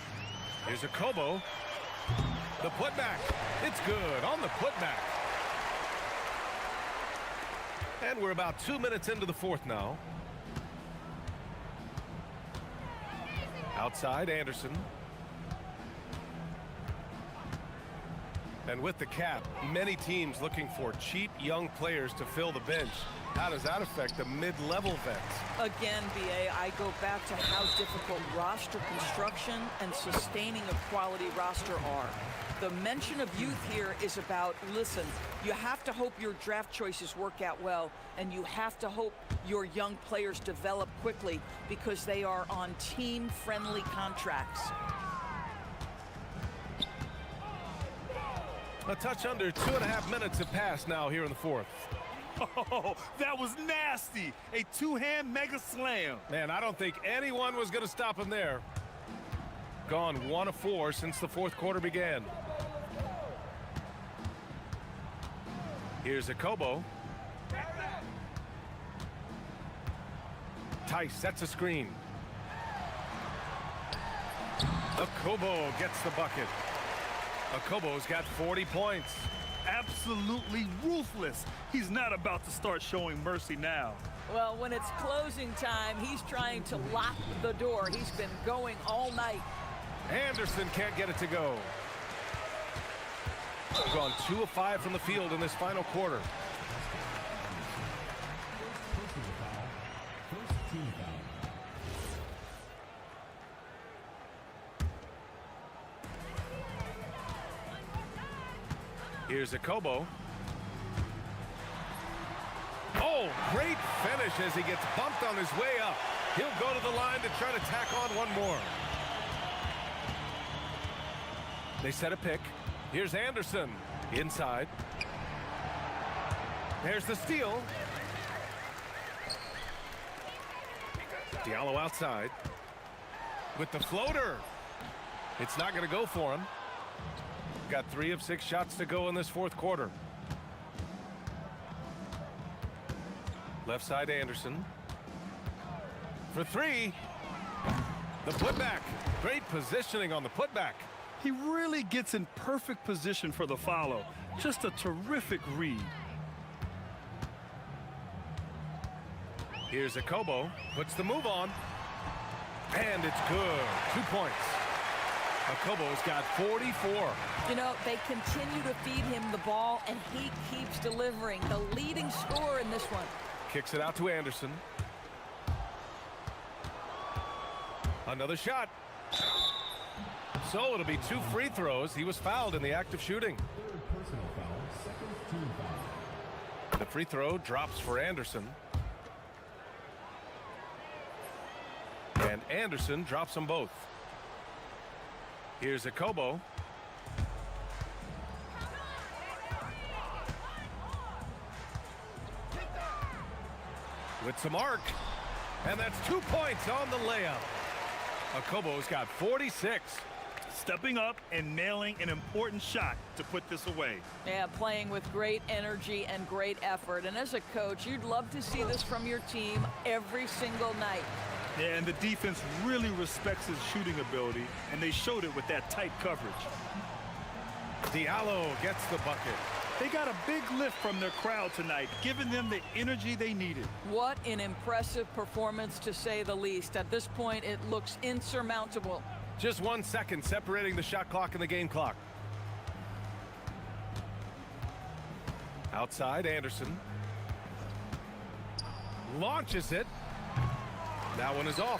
Here's Okobo. The putback. It's good on the putback. And we're about 2 minutes into the fourth now. Outside, Anderson. And with the cap, many teams looking for cheap young players to fill the bench. How does that affect the mid-level vets? Again, BA, I go back to how difficult roster construction and sustaining a quality roster are. The mention of youth here is about, listen, you have to hope your draft choices work out well, and you have to hope your young players develop quickly because they are on team-friendly contracts. A touch under 2.5 minutes have passed now here in the fourth. Oh, that was nasty. A two-hand mega slam. Man, I don't think anyone was going to stop him there. Gone 1 of 4 since the fourth quarter began. Here's Okobo. Tice sets a screen. Okobo gets the bucket. Okobo's got 40 points. Absolutely ruthless. He's not about to start showing mercy now. Well, when it's closing time, he's trying to lock the door. He's been going all night. Anderson can't get it to go. Gone 2 of 5 from the field in this final quarter. Here's Okobo. Oh, great finish as he gets bumped on his way up. He'll go to the line to try to tack on one more. They set a pick. Here's Anderson inside. There's the steal. Diallo outside with the floater. It's not going to go for him. Got 3 of 6 shots to go in this fourth quarter. Left side Anderson. For 3. The putback. Great positioning on the putback. He really gets in perfect position for the follow. Just a terrific read. Here's Akobo, puts the move on, and it's good. 2 points. Akobo's got 44. You know, they continue to feed him the ball, and he keeps delivering. The leading scorer in this one. Kicks it out to Anderson. Another shot. So it'll be 2 free throws. He was fouled in the act of shooting. The free throw drops for Anderson. And Anderson drops them both. Here's Akobo. With some arc. And that's 2 points on the layup. Akobo's got 46. Stepping up and nailing an important shot to put this away. Yeah, playing with great energy and great effort. And as a coach, you'd love to see this from your team every single night. Yeah, and the defense really respects his shooting ability, and they showed it with that tight coverage. Diallo gets the bucket. They got a big lift from their crowd tonight, giving them the energy they needed. What an impressive performance, to say the least. At this point, it looks insurmountable. Just 1 second separating the shot clock and the game clock. Outside, Anderson. Launches it. That one is off.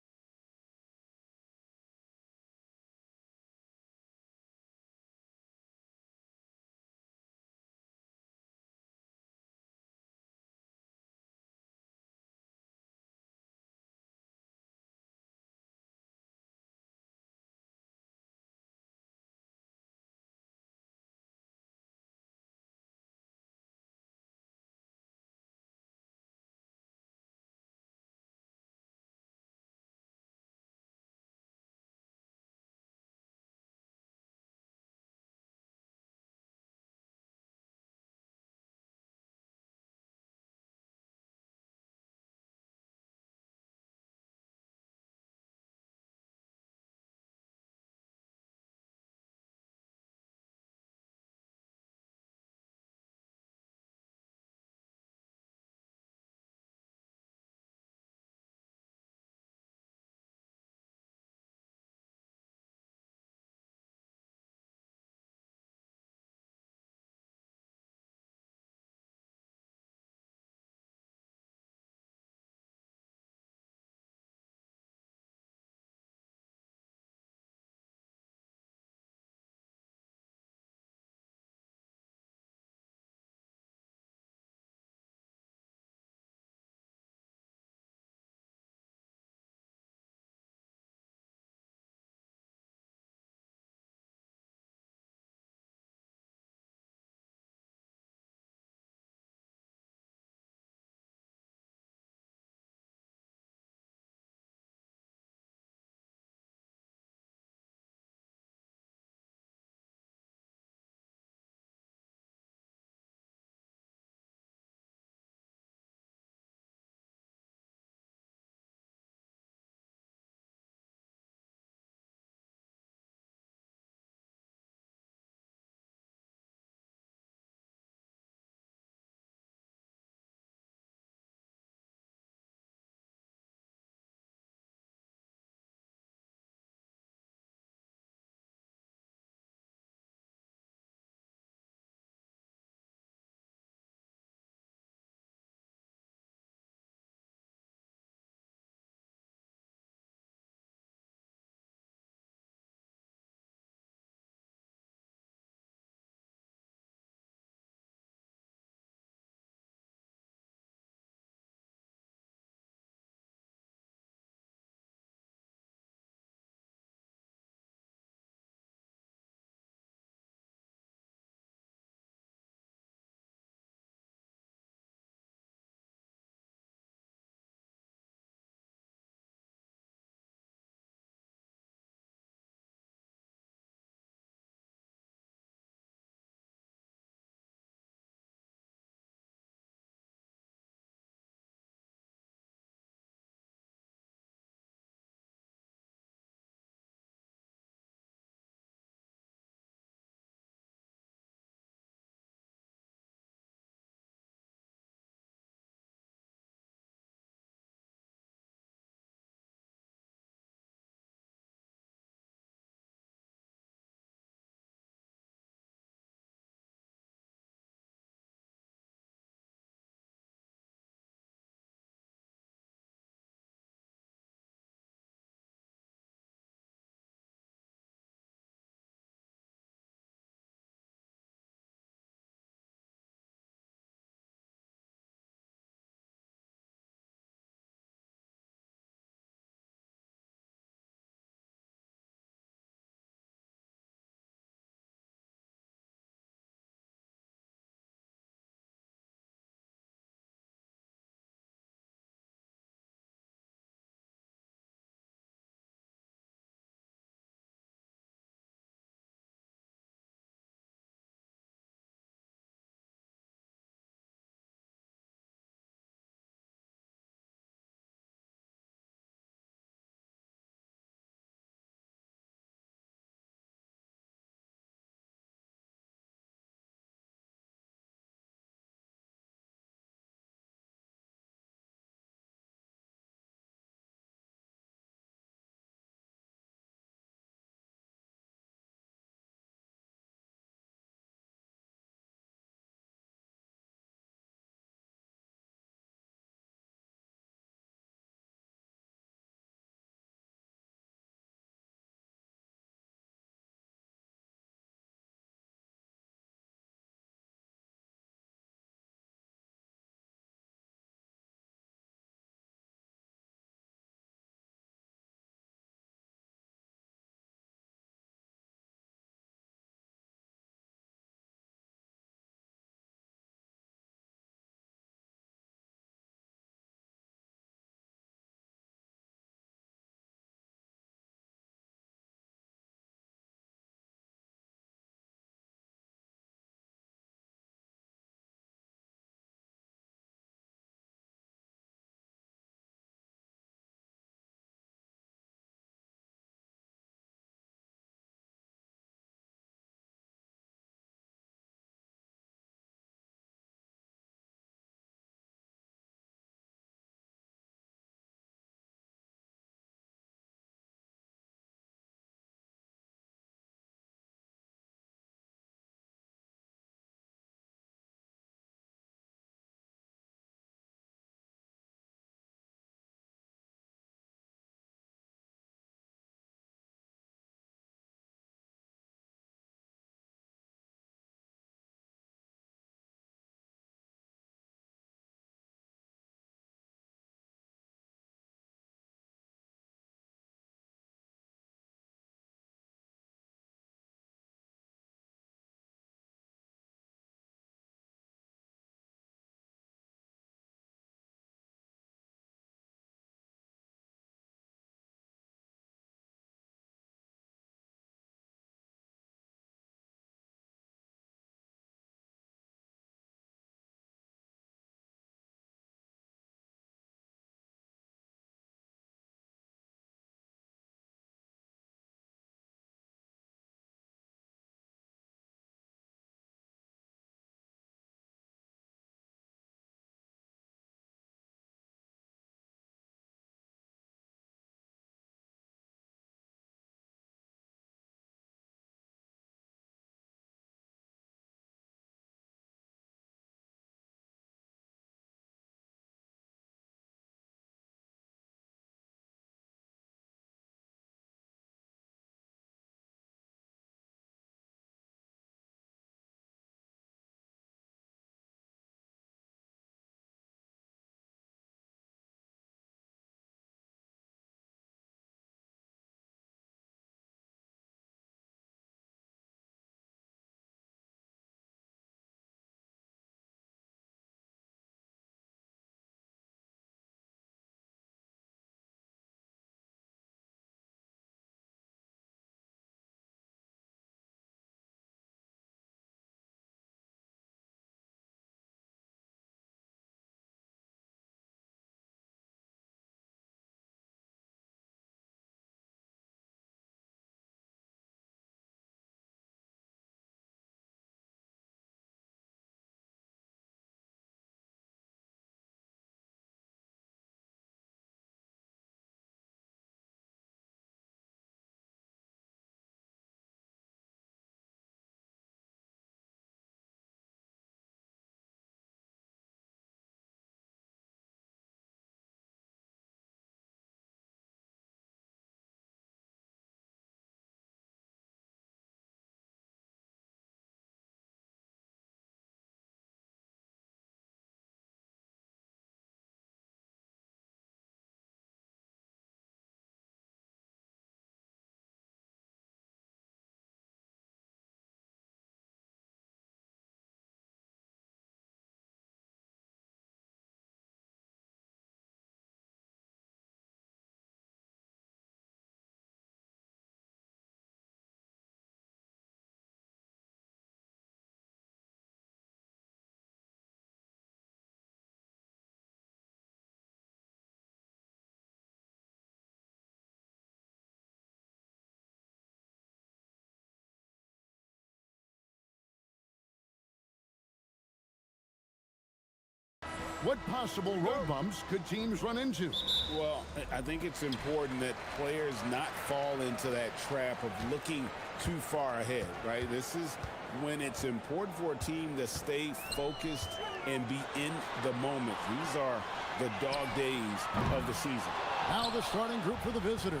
What possible road bumps could teams run into? Well, I think it's important that players not fall into that trap of looking too far ahead, right? This is when it's important for a team to stay focused and be in the moment. These are the dog days of the season. Now the starting group for the visitors.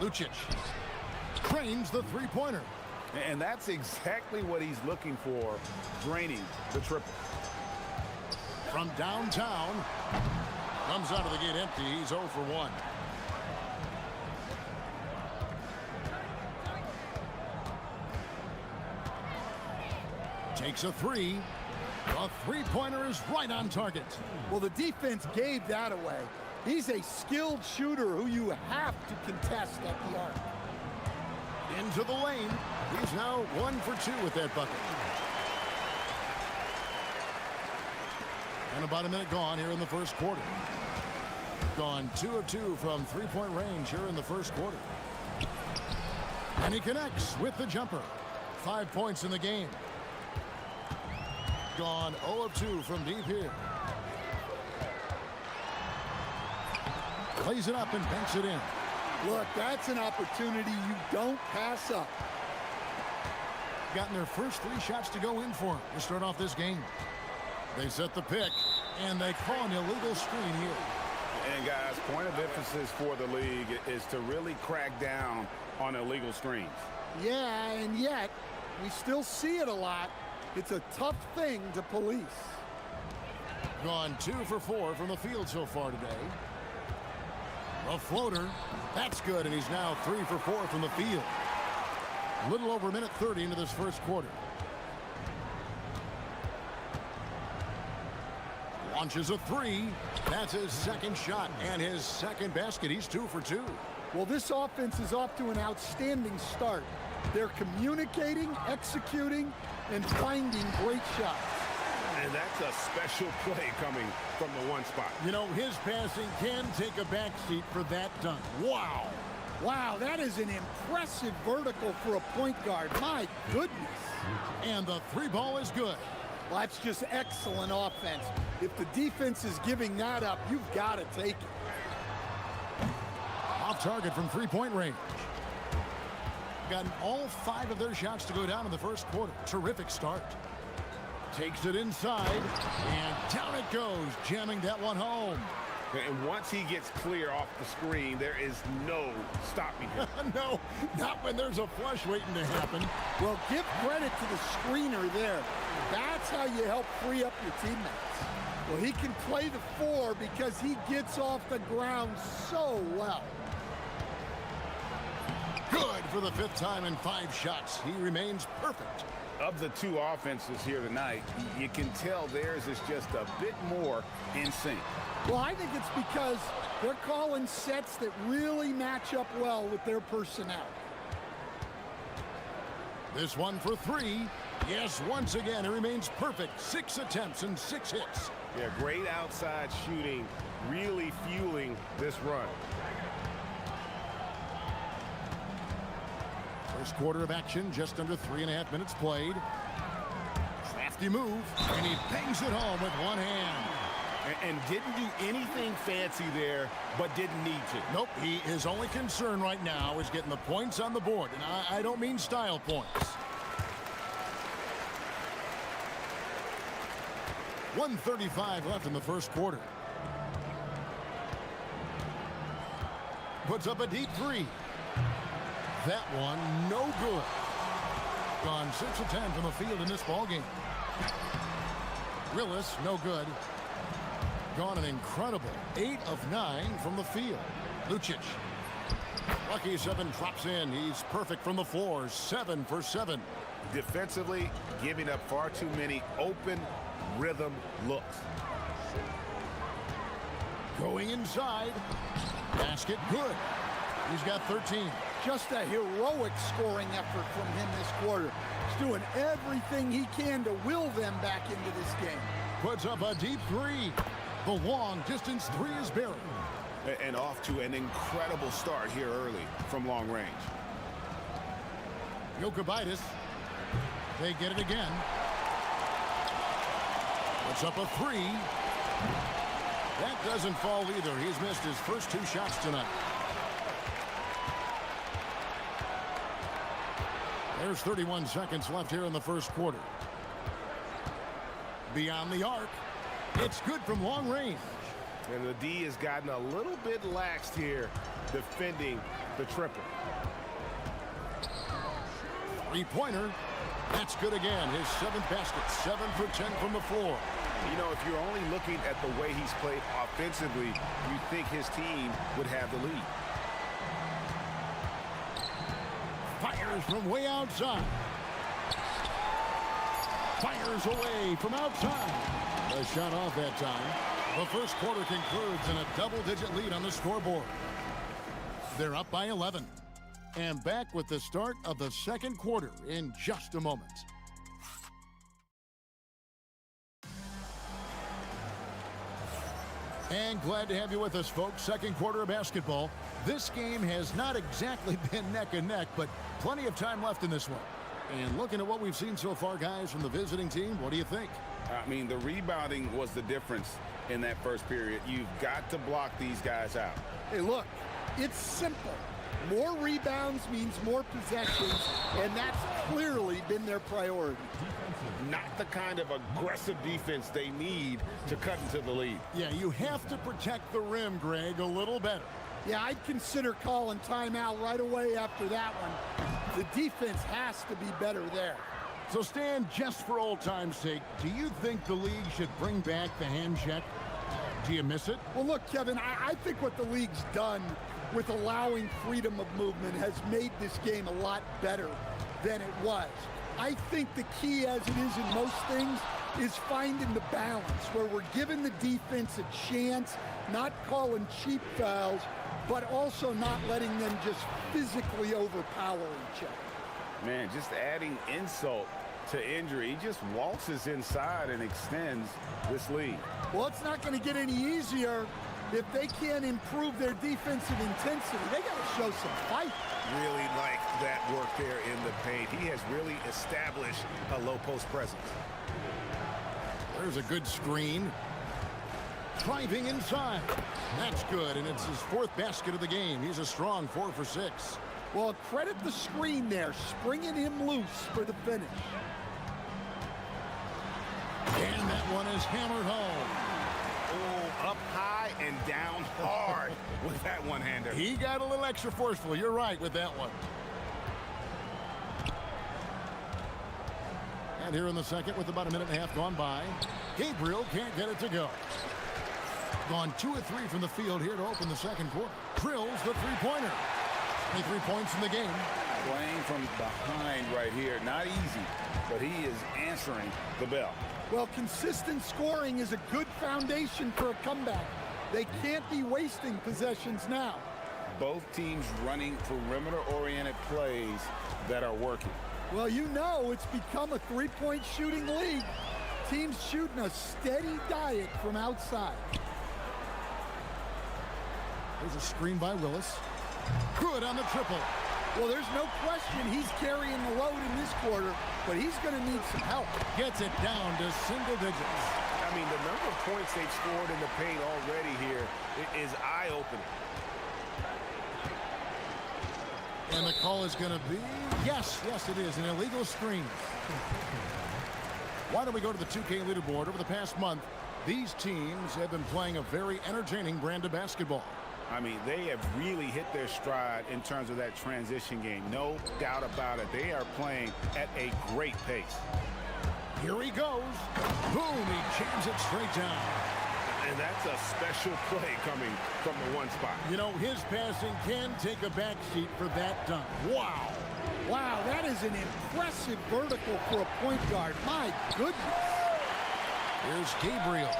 Lucic trains the three-pointer. And that's exactly what he's looking for, draining the triple. From downtown, comes out of the gate empty. He's 0 for 1. Takes a three. The three-pointer is right on target. Well, the defense gave that away. He's a skilled shooter who you have to contest at the arc. Into the lane. He's now 1 for 2 with that bucket. And about a minute gone here in the first quarter. Gone 2 of 2 from three-point range here in the first quarter. And he connects with the jumper. 5 points in the game. Gone 0 of 2 from deep here. Plays it up and banks it in. Look, that's an opportunity you don't pass up. Gotten their first 3 shots to go in for him to start off this game. They set the pick, and they call an illegal screen here. And guys, point of emphasis for the league is to really crack down on illegal screens. Yeah, and yet, we still see it a lot. It's a tough thing to police. Gone 2 for 4 from the field so far today. A floater. That's good, and he's now 3 for 4 from the field. A little over a minute 30 into this first quarter. Launches a 3. That's his second shot and his second basket. He's 2 for 2. Well, this offense is off to an outstanding start. They're communicating, executing, and finding great shots. And that's a special play coming from the one spot. You know, his passing can take a backseat for that dunk. Wow. Wow, that is an impressive vertical for a point guard. My goodness. And the 3 ball is good. Well, that's just excellent offense. If the defense is giving that up, you've got to take it. Off target from three-point range. Gotten all 5 of their shots to go down in the first quarter. Terrific start. Takes it inside, and down it goes, jamming that one home. And once he gets clear off the screen, there is no stopping him. No, not when there's a flush waiting to happen. Well, give credit to the screener there. That's how you help free up your teammates. Well, he can play the 4 because he gets off the ground so well. Good for the 5th time in 5 shots. He remains perfect. Of the 2 offenses here tonight, you can tell theirs is just a bit more in sync. Well, I think it's because they're calling sets that really match up well with their personnel. This one for 3. Yes, once again, it remains perfect. 6 attempts and 6 hits. Yeah, great outside shooting, really fueling this run. First quarter of action, just under 3.5 minutes played. Crafty move, and he bangs it home with one hand. And didn't do anything fancy there, but didn't need to. Nope, his only concern right now is getting the points on the board, and I don't mean style points. 1:35 left in the first quarter. Puts up a deep 3. That one, no good. Gone 6 of 10 from the field in this ballgame. Willis, no good. Gone an incredible 8 of 9 from the field. Lucic. Lucky 7 drops in. He's perfect from the floor. 7 for 7. Defensively, giving up far too many open rhythm looks. Going inside. Basket good. He's got 13. Just a heroic scoring effort from him this quarter. He's doing everything he can to will them back into this game. Puts up a deep 3. The long distance 3 is buried. And off to an incredible start here early from long range. Jokic. They get it again. Puts up a three. That doesn't fall either. He's missed his first 2 shots tonight. There's 31 seconds left here in the first quarter. Beyond the arc. It's good from long range. And the D has gotten a little bit laxed here defending the triple. Three-pointer. That's good again. His 7th basket. 7 for 10 from the floor. You know, if you're only looking at the way he's played offensively, you think his team would have the lead. Fires from way outside. Fires away from outside. A shot off that time. The first quarter concludes in a double-digit lead on the scoreboard. They're up by 11. And back with the start of the second quarter in just a moment. And glad to have you with us, folks. Second quarter of basketball. This game has not exactly been neck and neck, but plenty of time left in this one. And looking at what we've seen so far, guys, from the visiting team, what do you think? I mean, the rebounding was the difference in that first period. You've got to block these guys out. Hey, look, it's simple. More rebounds means more possessions, and that's clearly been their priority. Not the kind of aggressive defense they need to cut into the lead. Yeah, you have to protect the rim, Greg, a little better. Yeah, I'd consider calling timeout right away after that one. The defense has to be better there. So, Stan, just for old time's sake, do you think the league should bring back the hand check? Do you miss it? Well, look, Kevin, I think what the league's done with allowing freedom of movement has made this game a lot better than it was. I think the key, as it is in most things, is finding the balance where we're giving the defense a chance, not calling cheap fouls, but also not letting them just physically overpower each other. Man, just adding insult to injury. He just waltzes inside and extends this lead. Well, it's not going to get any easier if they can't improve their defensive intensity. They got to show some fight. Really like that work there in the paint. He has really established a low post presence. There's a good screen. Driving inside. That's good, and it's his 4th basket of the game. He's a strong 4 for 6. Well, credit the screen there, springing him loose for the finish. And that one is hammered home. Oh, up high and down hard with that one-hander. He got a little extra forceful. You're right with that one. And here in the second, with about a minute and a half gone by, Gabriel can't get it to go. Gone 2 of 3 from the field here to open the second quarter. Drills the three-pointer. 23 points in the game. Playing from behind right here. Not easy, but he is answering the bell. Well, consistent scoring is a good foundation for a comeback. They can't be wasting possessions now. Both teams running perimeter-oriented plays that are working. Well, you know it's become a three-point shooting league. Teams shooting a steady diet from outside. There's a screen by Willis. Good on the triple. Well, there's no question he's carrying the load in this quarter, but he's going to need some help. Gets it down to single digits. I mean, the number of points they've scored in the paint already here is eye-opening. And the call is going to be, yes, it is, an illegal screen. Why don't we go to the 2K leaderboard? Over the past month, these teams have been playing a very entertaining brand of basketball. I mean, they have really hit their stride in terms of that transition game. No doubt about it. They are playing at a great pace. Here he goes. Boom, he jams it straight down. And that's a special play coming from the one spot. You know, his passing can take a backseat for that dunk. Wow. Wow, that is an impressive vertical for a point guard. My goodness. Here's Gabriel.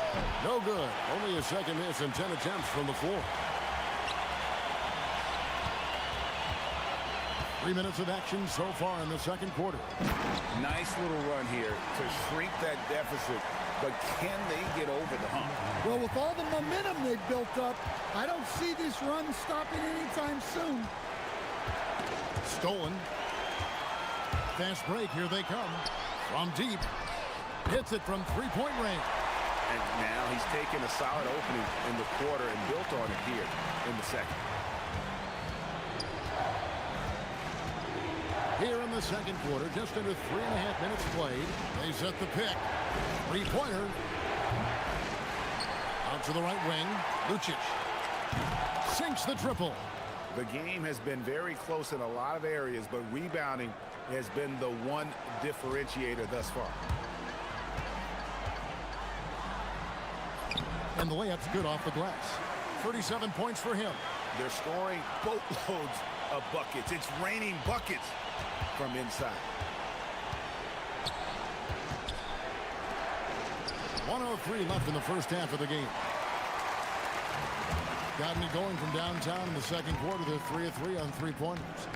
No good. Only a second miss and 10 attempts from the floor. 3 minutes of action so far in the second quarter. Nice little run here to shrink that deficit, but can they get over the hump? Well, with all the momentum they've built up, I don't see this run stopping anytime soon. Stolen. Fast break, here they come. From deep. Hits it from three-point range. And now he's taken a solid opening in the quarter and built on it here in the second. Here in the second quarter, just under 3.5 minutes played. They set the pick. Three-pointer. Out to the right wing. Lucic sinks the triple. The game has been very close in a lot of areas, but rebounding has been the one differentiator thus far. And the layup's good off the glass. 37 points for him. They're scoring boatloads of buckets. It's raining buckets from inside. 1:03 left in the first half of the game. Gotten it going from downtown in the second quarter. They're 3 of 3 on three-pointers.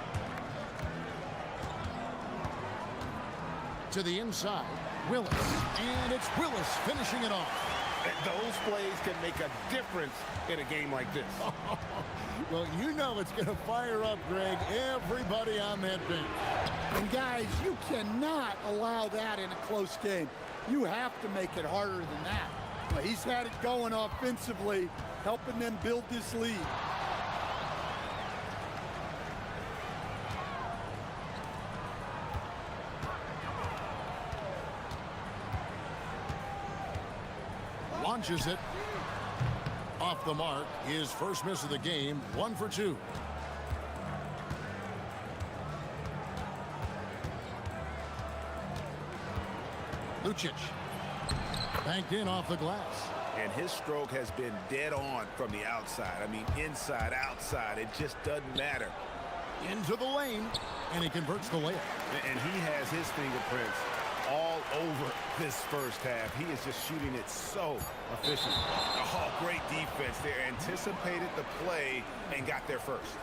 To the inside, Willis. And it's Willis finishing it off. Those plays can make a difference in a game like this. Well, you know it's going to fire up, Greg, everybody on that bench. And guys, you cannot allow that in a close game. You have to make it harder than that. Well, he's had it going offensively, helping them build this lead. Launches it off the mark. His first miss of the game. 1 for 2. Lucic banked in off the glass. And his stroke has been dead on from the outside. I mean, inside, outside, it just doesn't matter. Into the lane, and he converts the layup. And he has his fingerprints all over this first half. He is just shooting it so efficiently. Oh, great defense there. Anticipated the play and got there first.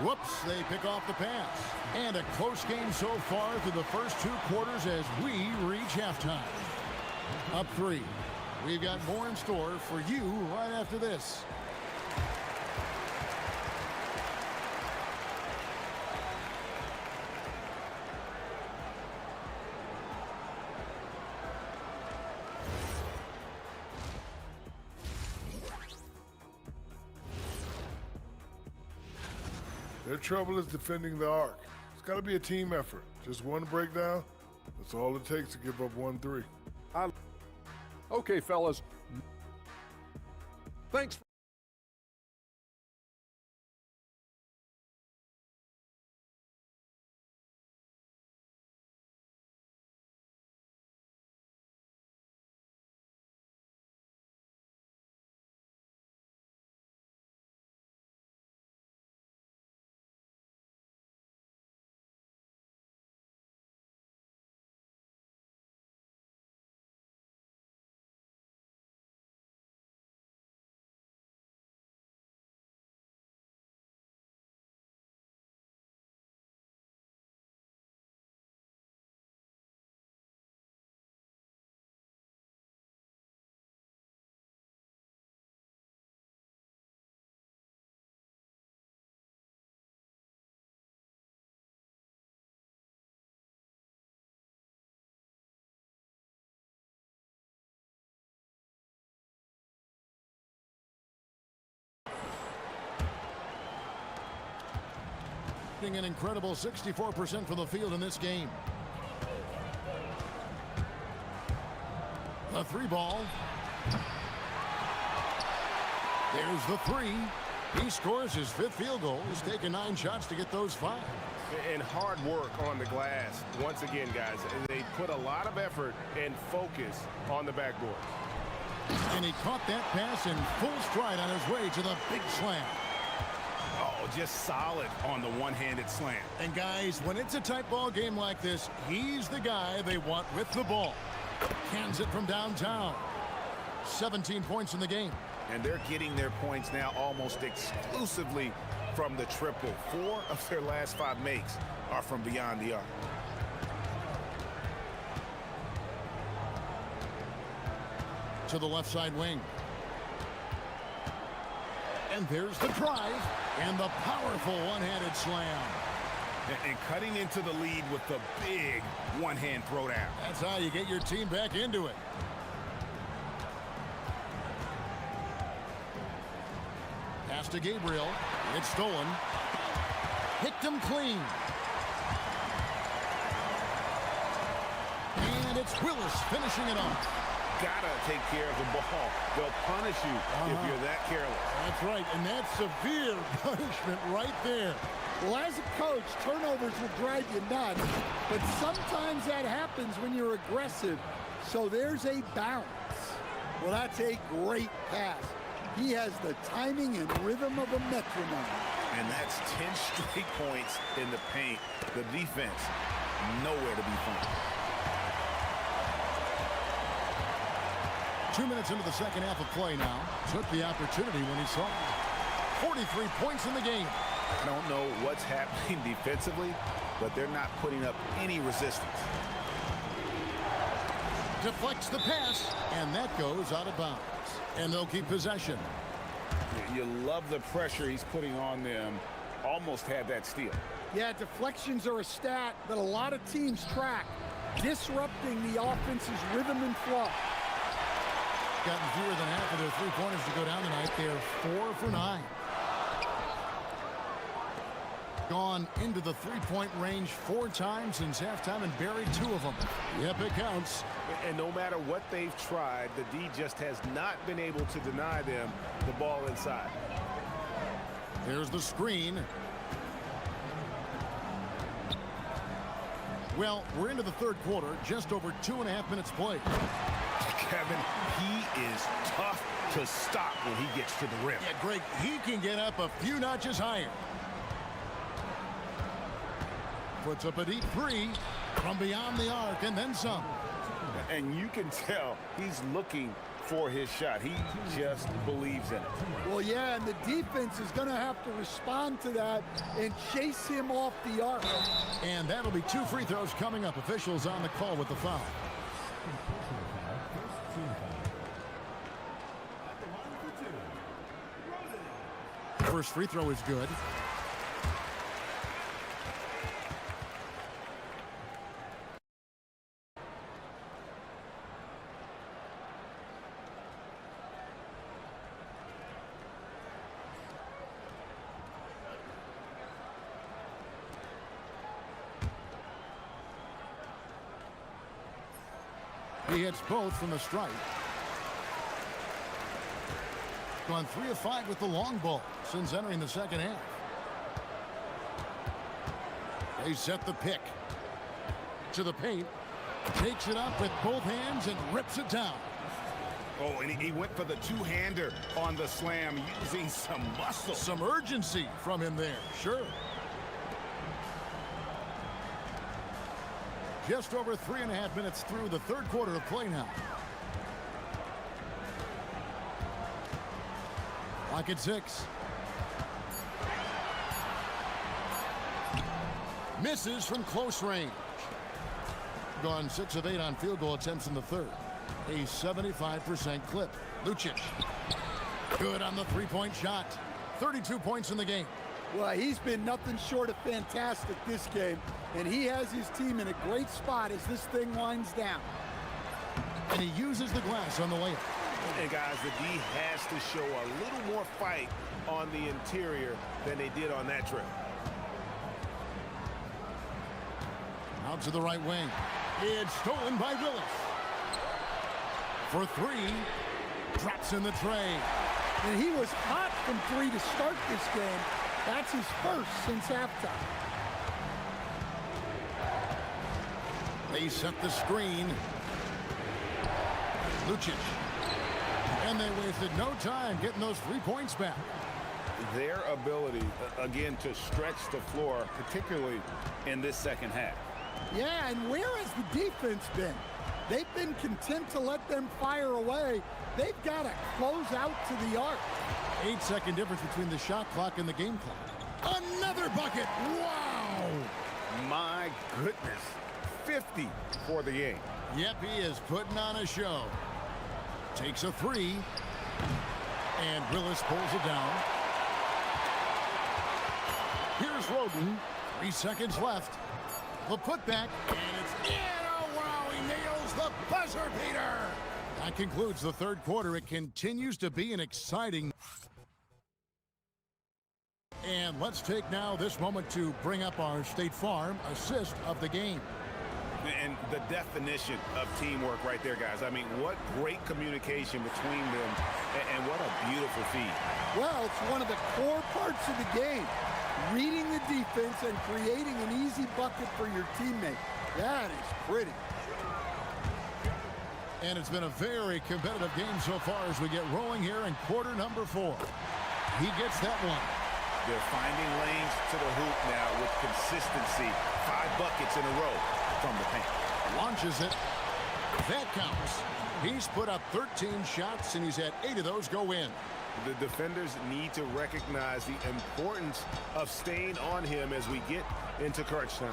Whoops, they pick off the pass. And a close game so far through the first 2 quarters as we reach halftime. Up 3. We've got more in store for you right after this. Their trouble is defending the arc. It's got to be a team effort. Just one breakdown, that's all it takes to give up 1-3. Okay, fellas. Thanks. An incredible 64% from the field in this game. The 3 ball. There's the 3. He scores his 5th field goal. He's taken 9 shots to get those 5. And hard work on the glass. Once again, guys, they put a lot of effort and focus on the backboard. And he caught that pass in full stride on his way to the big slam. Oh, just solid on the one-handed slam. And guys, when it's a tight ball game like this, he's the guy they want with the ball. Cans it from downtown. 17 points in the game. And they're getting their points now almost exclusively from the triple. 4 of their last 5 makes are from beyond the arc. To the left side wing. And there's the drive and the powerful one-handed slam. And cutting into the lead with the big one-hand throwdown. That's how you get your team back into it. Pass to Gabriel. It's stolen. Picked him clean. And it's Willis finishing it off. Gotta take care of the ball. They'll punish you if you're that careless. That's right, and that's severe punishment right there. Well, as a coach, turnovers will drive you nuts, but sometimes that happens when you're aggressive. So there's a balance. Well, that's a great pass. He has the timing and rhythm of a metronome. And that's 10 straight points in the paint. The defense, nowhere to be found. 2 minutes into the second half of play now. Took the opportunity when he saw it. 43 points in the game. I don't know what's happening defensively, but they're not putting up any resistance. Deflects the pass, and that goes out of bounds. And they'll keep possession. You love the pressure he's putting on them. Almost had that steal. Yeah, deflections are a stat that a lot of teams track, disrupting the offense's rhythm and flow. Gotten fewer than half of their three-pointers to go down tonight. They're 4 for 9. Gone into the three-point range 4 times since halftime and buried 2 of them. Yep, it counts. And no matter what they've tried, the D just has not been able to deny them the ball inside. There's the screen. Well, we're into the third quarter, just over 2.5 minutes played. Kevin, he is tough to stop when he gets to the rim. Yeah, Greg, he can get up a few notches higher. Puts up a deep 3 from beyond the arc and then some. And you can tell he's looking for his shot. He just believes in it. Well, yeah, and the defense is going to have to respond to that and chase him off the arc. And that'll be 2 free throws coming up. Officials on the call with the foul. First free throw is good. He hits both from the stripe. Gone 3 of 5 with the long ball since entering the second half. They set the pick to the paint. Takes it up with both hands and rips it down. Oh, and he went for the two-hander on the slam, using some muscle. Some urgency from him there, sure. Just over 3.5 minutes through the third quarter of play now. Clock at 6. Misses from close range. Gone 6 of 8 on field goal attempts in the third. A 75% clip. Lucic. Good on the three-point shot. 32 points in the game. Well, he's been nothing short of fantastic this game, and he has his team in a great spot as this thing winds down. And he uses the glass on the layup. And guys, the D has to show a little more fight on the interior than they did on that trip. Out to the right wing. It's stolen by Willis. For 3. Drops in the tray. And he was hot from 3 to start this game. That's his first since halftime. They set the screen. Lucic. And they wasted no time getting those 3 points back. Their ability, again, to stretch the floor, particularly in this second half. Yeah, and where has the defense been? They've been content to let them fire away. They've got to close out to the arc. 8-second difference between the shot clock and the game clock. Another bucket. Wow. My goodness. 50 for the game. Yep, he is putting on a show. Takes a 3. And Willis pulls it down. Here's Roden. 3 seconds left. The putback, and it's in. Oh, wow, he nails the buzzer beater. That concludes the third quarter. It continues to be an exciting. And let's take now this moment to bring up our State Farm assist of the game. And the definition of teamwork right there, guys. I mean, what great communication between them, and what a beautiful feed. Well, it's one of the core parts of the game. Reading the defense and creating an easy bucket for your teammate. That is pretty. And it's been a very competitive game so far as we get rolling here in quarter number 4. He gets that one. They're finding lanes to the hoop now with consistency. 5 buckets in a row from the paint. Launches it. That counts. He's put up 13 shots, and he's had 8 of those go in. The defenders need to recognize the importance of staying on him as we get into crunch time.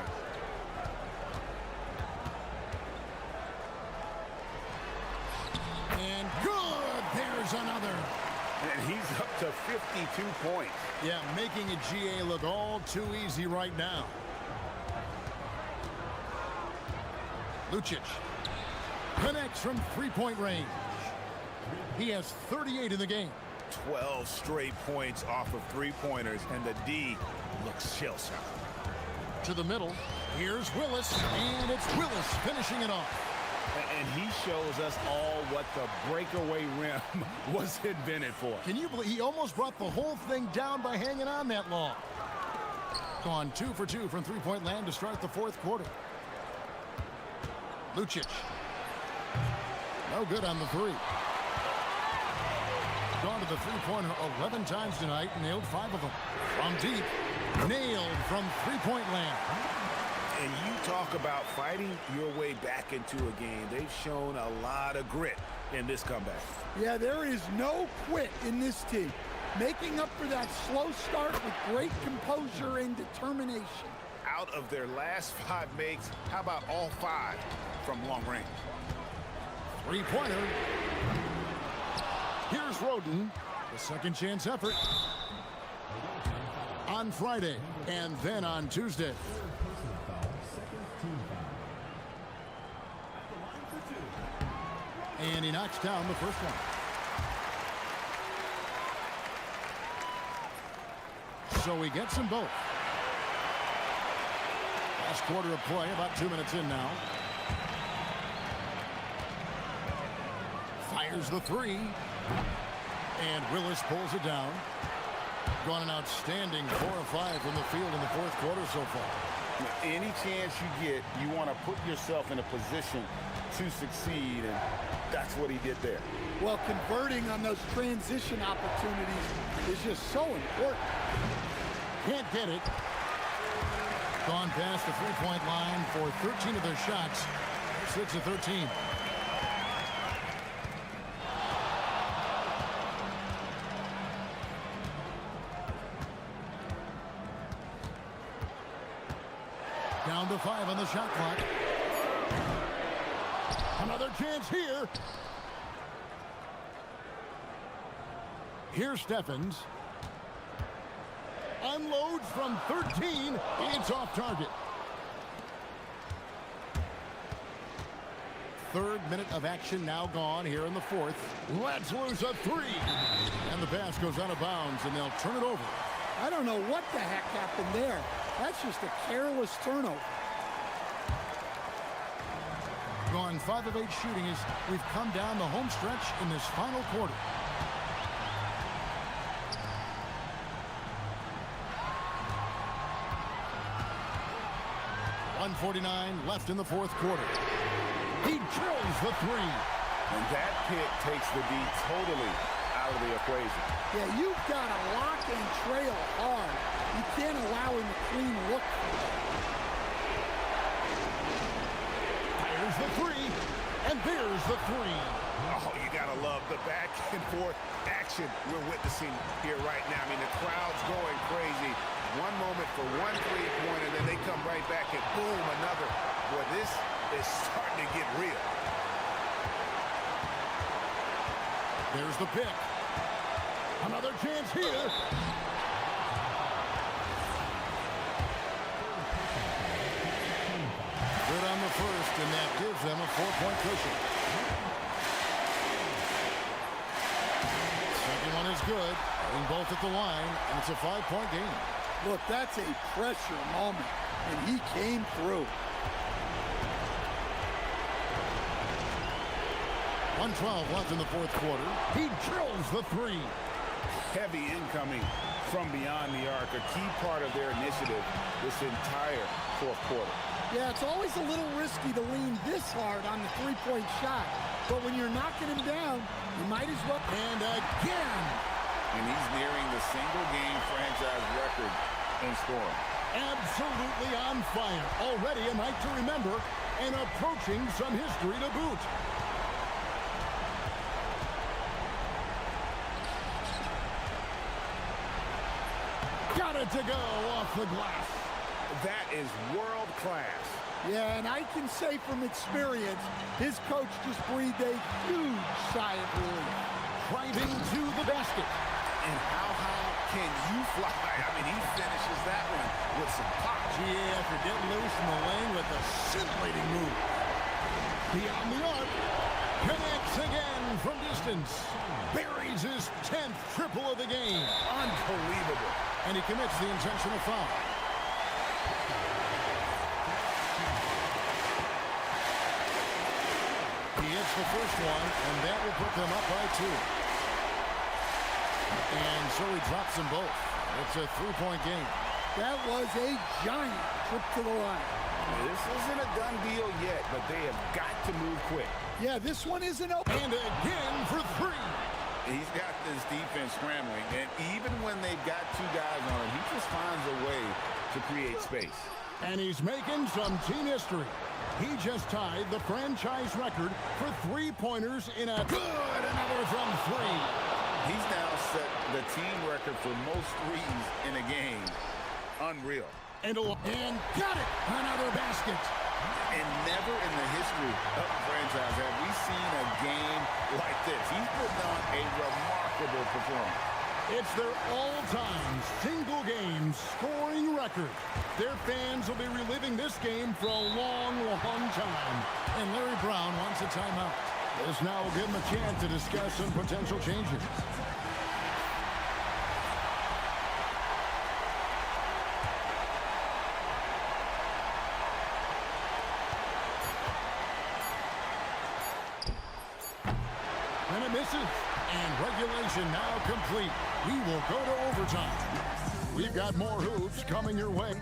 And good! There's another. And he's up to 52 points. Yeah, making a GA look all too easy right now. Lucic connects from three-point range. He has 38 in the game. 12 straight points off of three-pointers, and the D looks shell-shocked. To the middle, here's Willis, and it's Willis finishing it off. And he shows us all what the breakaway rim was invented for. Can you believe he almost brought the whole thing down by hanging on that long? Gone 2 for 2 from three-point land to start the fourth quarter. Lucic. No good on the three. Gone to the three-pointer 11 times tonight and nailed 5 of them. From deep, nailed from three-point land. And you talk about fighting your way back into a game. They've shown a lot of grit in this comeback. Yeah, there is no quit in this team. Making up for that slow start with great composure and determination. Out of their last 5 makes, how about all 5 from long range? Three-pointer. Here's Roden, the second chance effort. On Friday, and then on Tuesday. And he knocks down the first one. So he gets them both. Last quarter of play, about 2 minutes in now. Fires the three. And Willis pulls it down. Gone an outstanding 4 of 5 from the field in the fourth quarter so far. Any chance you get, you want to put yourself in a position to succeed, and that's what he did there. Well, converting on those transition opportunities is just so important. Can't get it. Gone past the three-point line for 13 of their shots. 6 of 13. Down to 5 on the shot clock. Another chance here. Here's Steffens. Unloads from 13. It's off target. Third minute of action now gone here in the fourth. Let's lose a 3. And the pass goes out of bounds, and they'll turn it over. I don't know what the heck happened there. That's just a careless turnover. Gone 5 of 8 shooting as we've come down the home stretch in this final quarter. .149 left in the fourth quarter. He drills the 3. And that pick takes the D totally out of the equation. Yeah, you've got to lock and trail hard. You can't allow him to clean look. There's the 3, and there's the 3. Oh, you got to love the back and forth action we're witnessing here right now. I mean, the crowd's going crazy. One moment for one three-pointer, then they come right back and boom, another. Boy, this is starting to get real. There's the pick. Another chance here. them a 4-point cushion. Second one is good. Hitting both at the line, and it's a 5-point game. Look, that's a pressure moment, and he came through. 1:12 left in the fourth quarter. He drills the three. Heavy incoming from beyond the arc, a key part of their initiative this entire fourth quarter. Yeah, it's always a little risky to lean this hard on the three-point shot, but when you're knocking him down, you might as well. And again. And he's nearing the single-game franchise record in scoring. Absolutely on fire. Already a night to remember and approaching some history to boot. Got it to go off the glass. That is world class. Yeah, and I can say from experience, his coach just breathed a huge sigh of relief. Driving to the basket. And how high can you fly? I mean, he finishes that one with some pop. GA after getting loose in the lane with a scintillating move. Beyond the arc. Connects again from distance. Buries his 10th triple of the game. Unbelievable. And he commits the intentional foul. He hits the first one, and that will put them up by 2. And so he drops them both. It's a 3-point game. That was a giant trip to the line. This isn't a done deal yet, but they have got to move quick. Yeah, this one isn't open. And again for 3. He's got this defense scrambling, and even when they've got 2 guys on him, he just finds a way to create space. And he's making some team history. He just tied the franchise record for 3-pointers in a good another from 3. He's now set the team record for most threes in a game. Unreal. And got it! Another basket. And never in the history of the franchise have we seen a game like this. He's put on a remarkable performance. It's their all-time single-game scoring record. Their fans will be reliving this game for a long, long time. And Larry Brown wants a timeout. This now will give him a chance to discuss some potential changes. And it misses. And regulation now complete. We will go to overtime. We've got more hoops coming your way.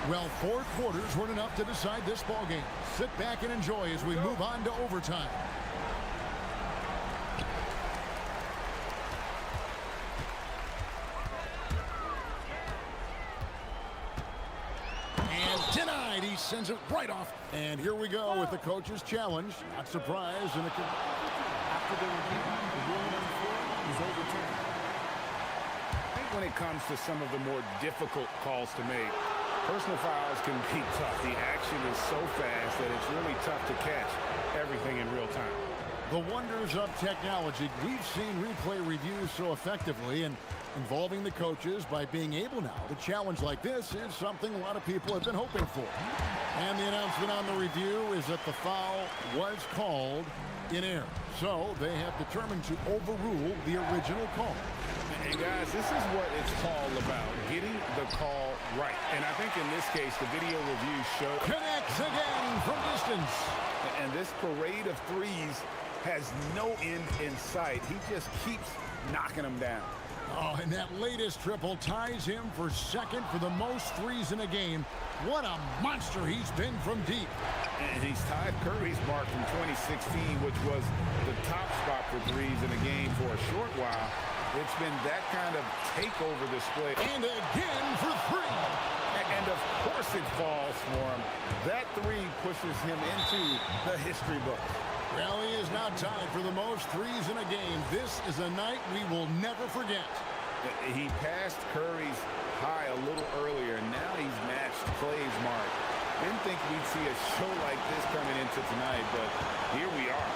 Well, 4 quarters weren't enough to decide this ball game. Sit back and enjoy as we move on to overtime. And denied. He sends it right off. And here we go with the coach's challenge. Not surprised. And after the review, the ruling on the floor is overturned. I think when it comes to some of the more difficult calls to make, personal fouls can be tough. The action is so fast that it's really tough to catch everything in real time. The wonders of technology. We've seen replay reviews so effectively, and involving the coaches by being able now to challenge like this is something a lot of people have been hoping for. And the announcement on the review is that the foul was called in error. So they have determined to overrule the original call. And guys, this is what it's all about, getting the call right. And I think in this case, the video review showed... Connects again from distance. And this parade of threes has no end in sight. He just keeps knocking them down. Oh, and that latest triple ties him for second for the most threes in a game. What a monster he's been from deep. And he's tied Curry's mark from 2016, which was the top spot for threes in a game for a short while. It's been that kind of takeover display. And again for 3. And of course it falls for him. That 3 pushes him into the history book. Well, he is now tied for the most threes in a game. This is a night we will never forget. He passed Curry's high a little earlier, and now he's matched Clay's mark. Didn't think we'd see a show like this coming into tonight, but here we are.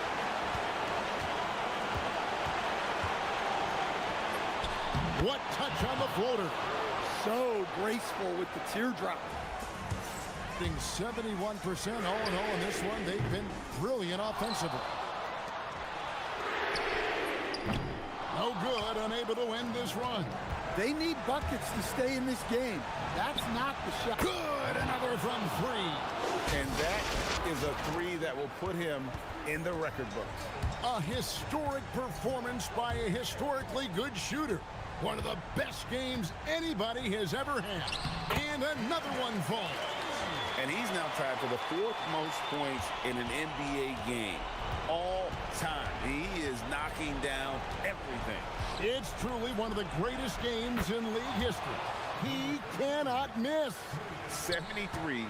What touch on the floater. So graceful with the teardrop. shooting 71% all in all in this one. They've been brilliant offensively. No good, unable to end this run. They need buckets to stay in this game. That's not the shot. Good, another from three. And that is a three that will put him in the record books. A historic performance by a historically good shooter. One of the best games anybody has ever had. And another one falls. And he's now tied for the fourth most points in an NBA game all time. He is knocking down everything. It's truly one of the greatest games in league history. He cannot miss. 73.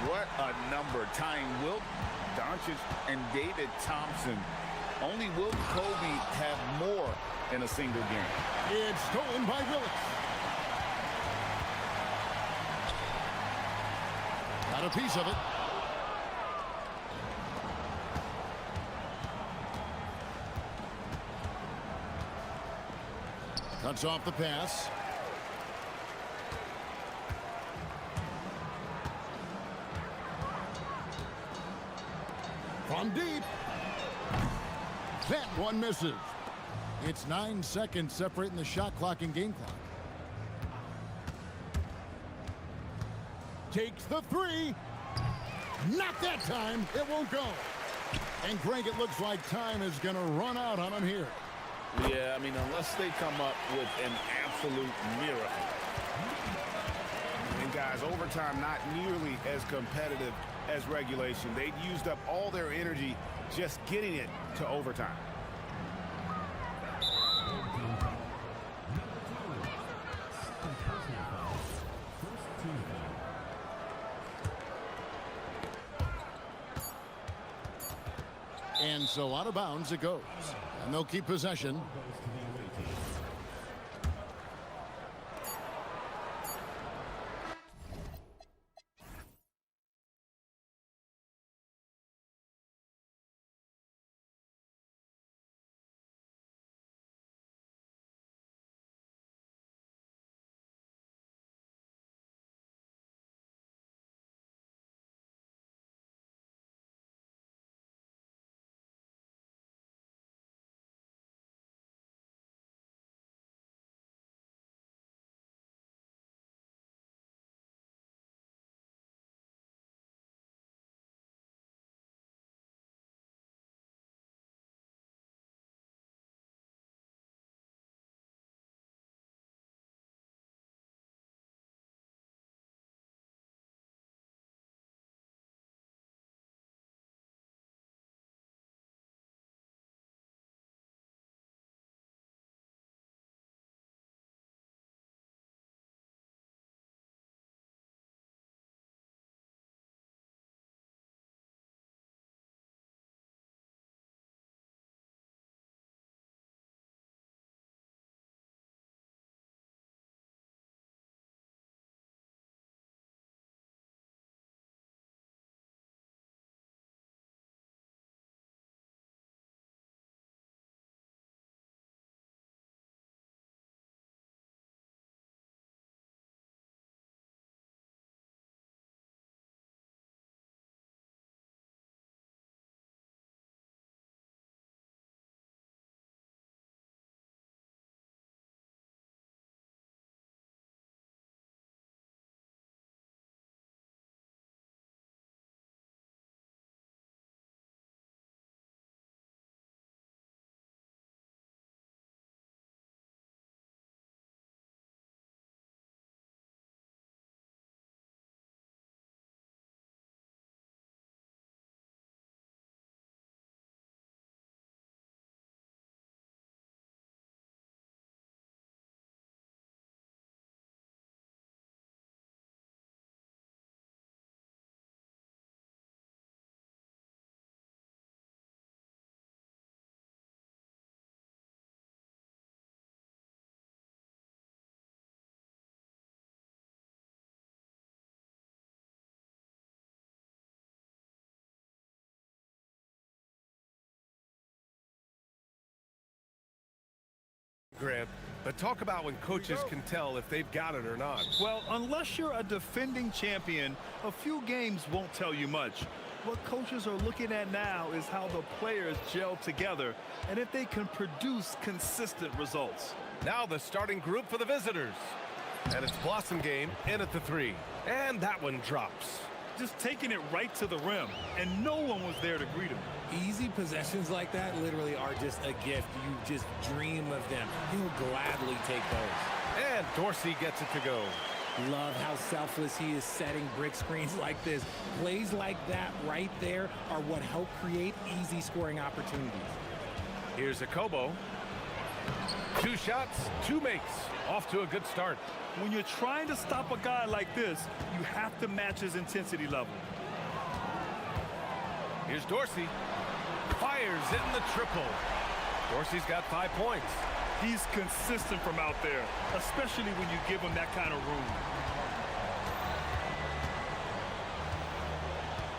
What a number. Tying Wilt, Doncic, and David Thompson. Only Wilt and Kobe have more in a single game. It's stolen by Willis. Got a piece of it. Cuts off the pass. From deep. That one misses. It's 9 seconds separating the shot clock and game clock. Takes the three. Not that time. It won't go. And Greg, it looks like time is going to run out on him here. Yeah, I mean, unless they come up with an absolute miracle. And guys, overtime not nearly as competitive as regulation. They used up all their energy just getting it to overtime. And so out of bounds it goes. And they'll keep possession. Grant, But talk about when coaches can tell if they've got it or not. Well, unless you're a defending champion, a few games won't tell you much. What coaches are looking at now is how the players gel together and if they can produce consistent results. Now the starting group for the visitors. And it's Blossom Game in at the 3. And that one drops. Just taking it right to the rim, and no one was there to greet him. Easy possessions like that literally are just a gift. You just dream of them. He'll gladly take those. And Dorsey gets it to go. Love how selfless he is setting brick screens like this. Plays like that right there are what help create easy scoring opportunities. Here's Akobo. 2 shots, 2 makes. Off to a good start. When you're trying to stop a guy like this, you have to match his intensity level. Here's Dorsey. Fires in the triple. Dorsey's got 5 points. He's consistent from out there, especially when you give him that kind of room.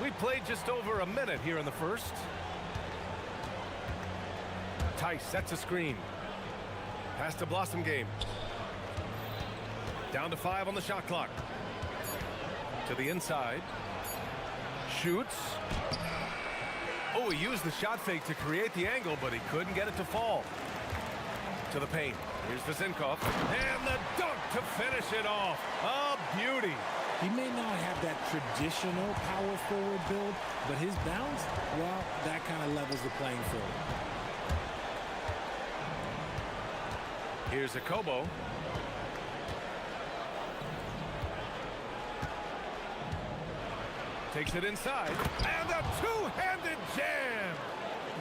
We played just over a minute here in the first. Tice sets a screen. Pass to Blossom Game. Down to 5 on the shot clock. To the inside. Shoots. Oh, he used the shot fake to create the angle, but he couldn't get it to fall. To the paint. Here's the Zinkoff. And the dunk to finish it off. A beauty. He may not have that traditional power forward build, but his bounce, well, that kind of levels the playing field. Here's Akobo. Takes it inside. And a two-handed jam.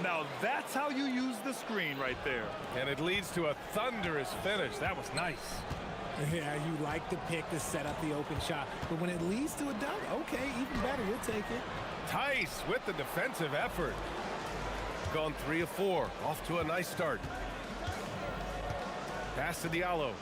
Now that's how you use the screen right there. And it leads to a thunderous finish. That was nice. Yeah, you like the pick to set up the open shot. But when it leads to a dunk, okay, even better, you'll take it. Tice with the defensive effort. Gone 3 of 4. Off to a nice start. Pass to Diallo.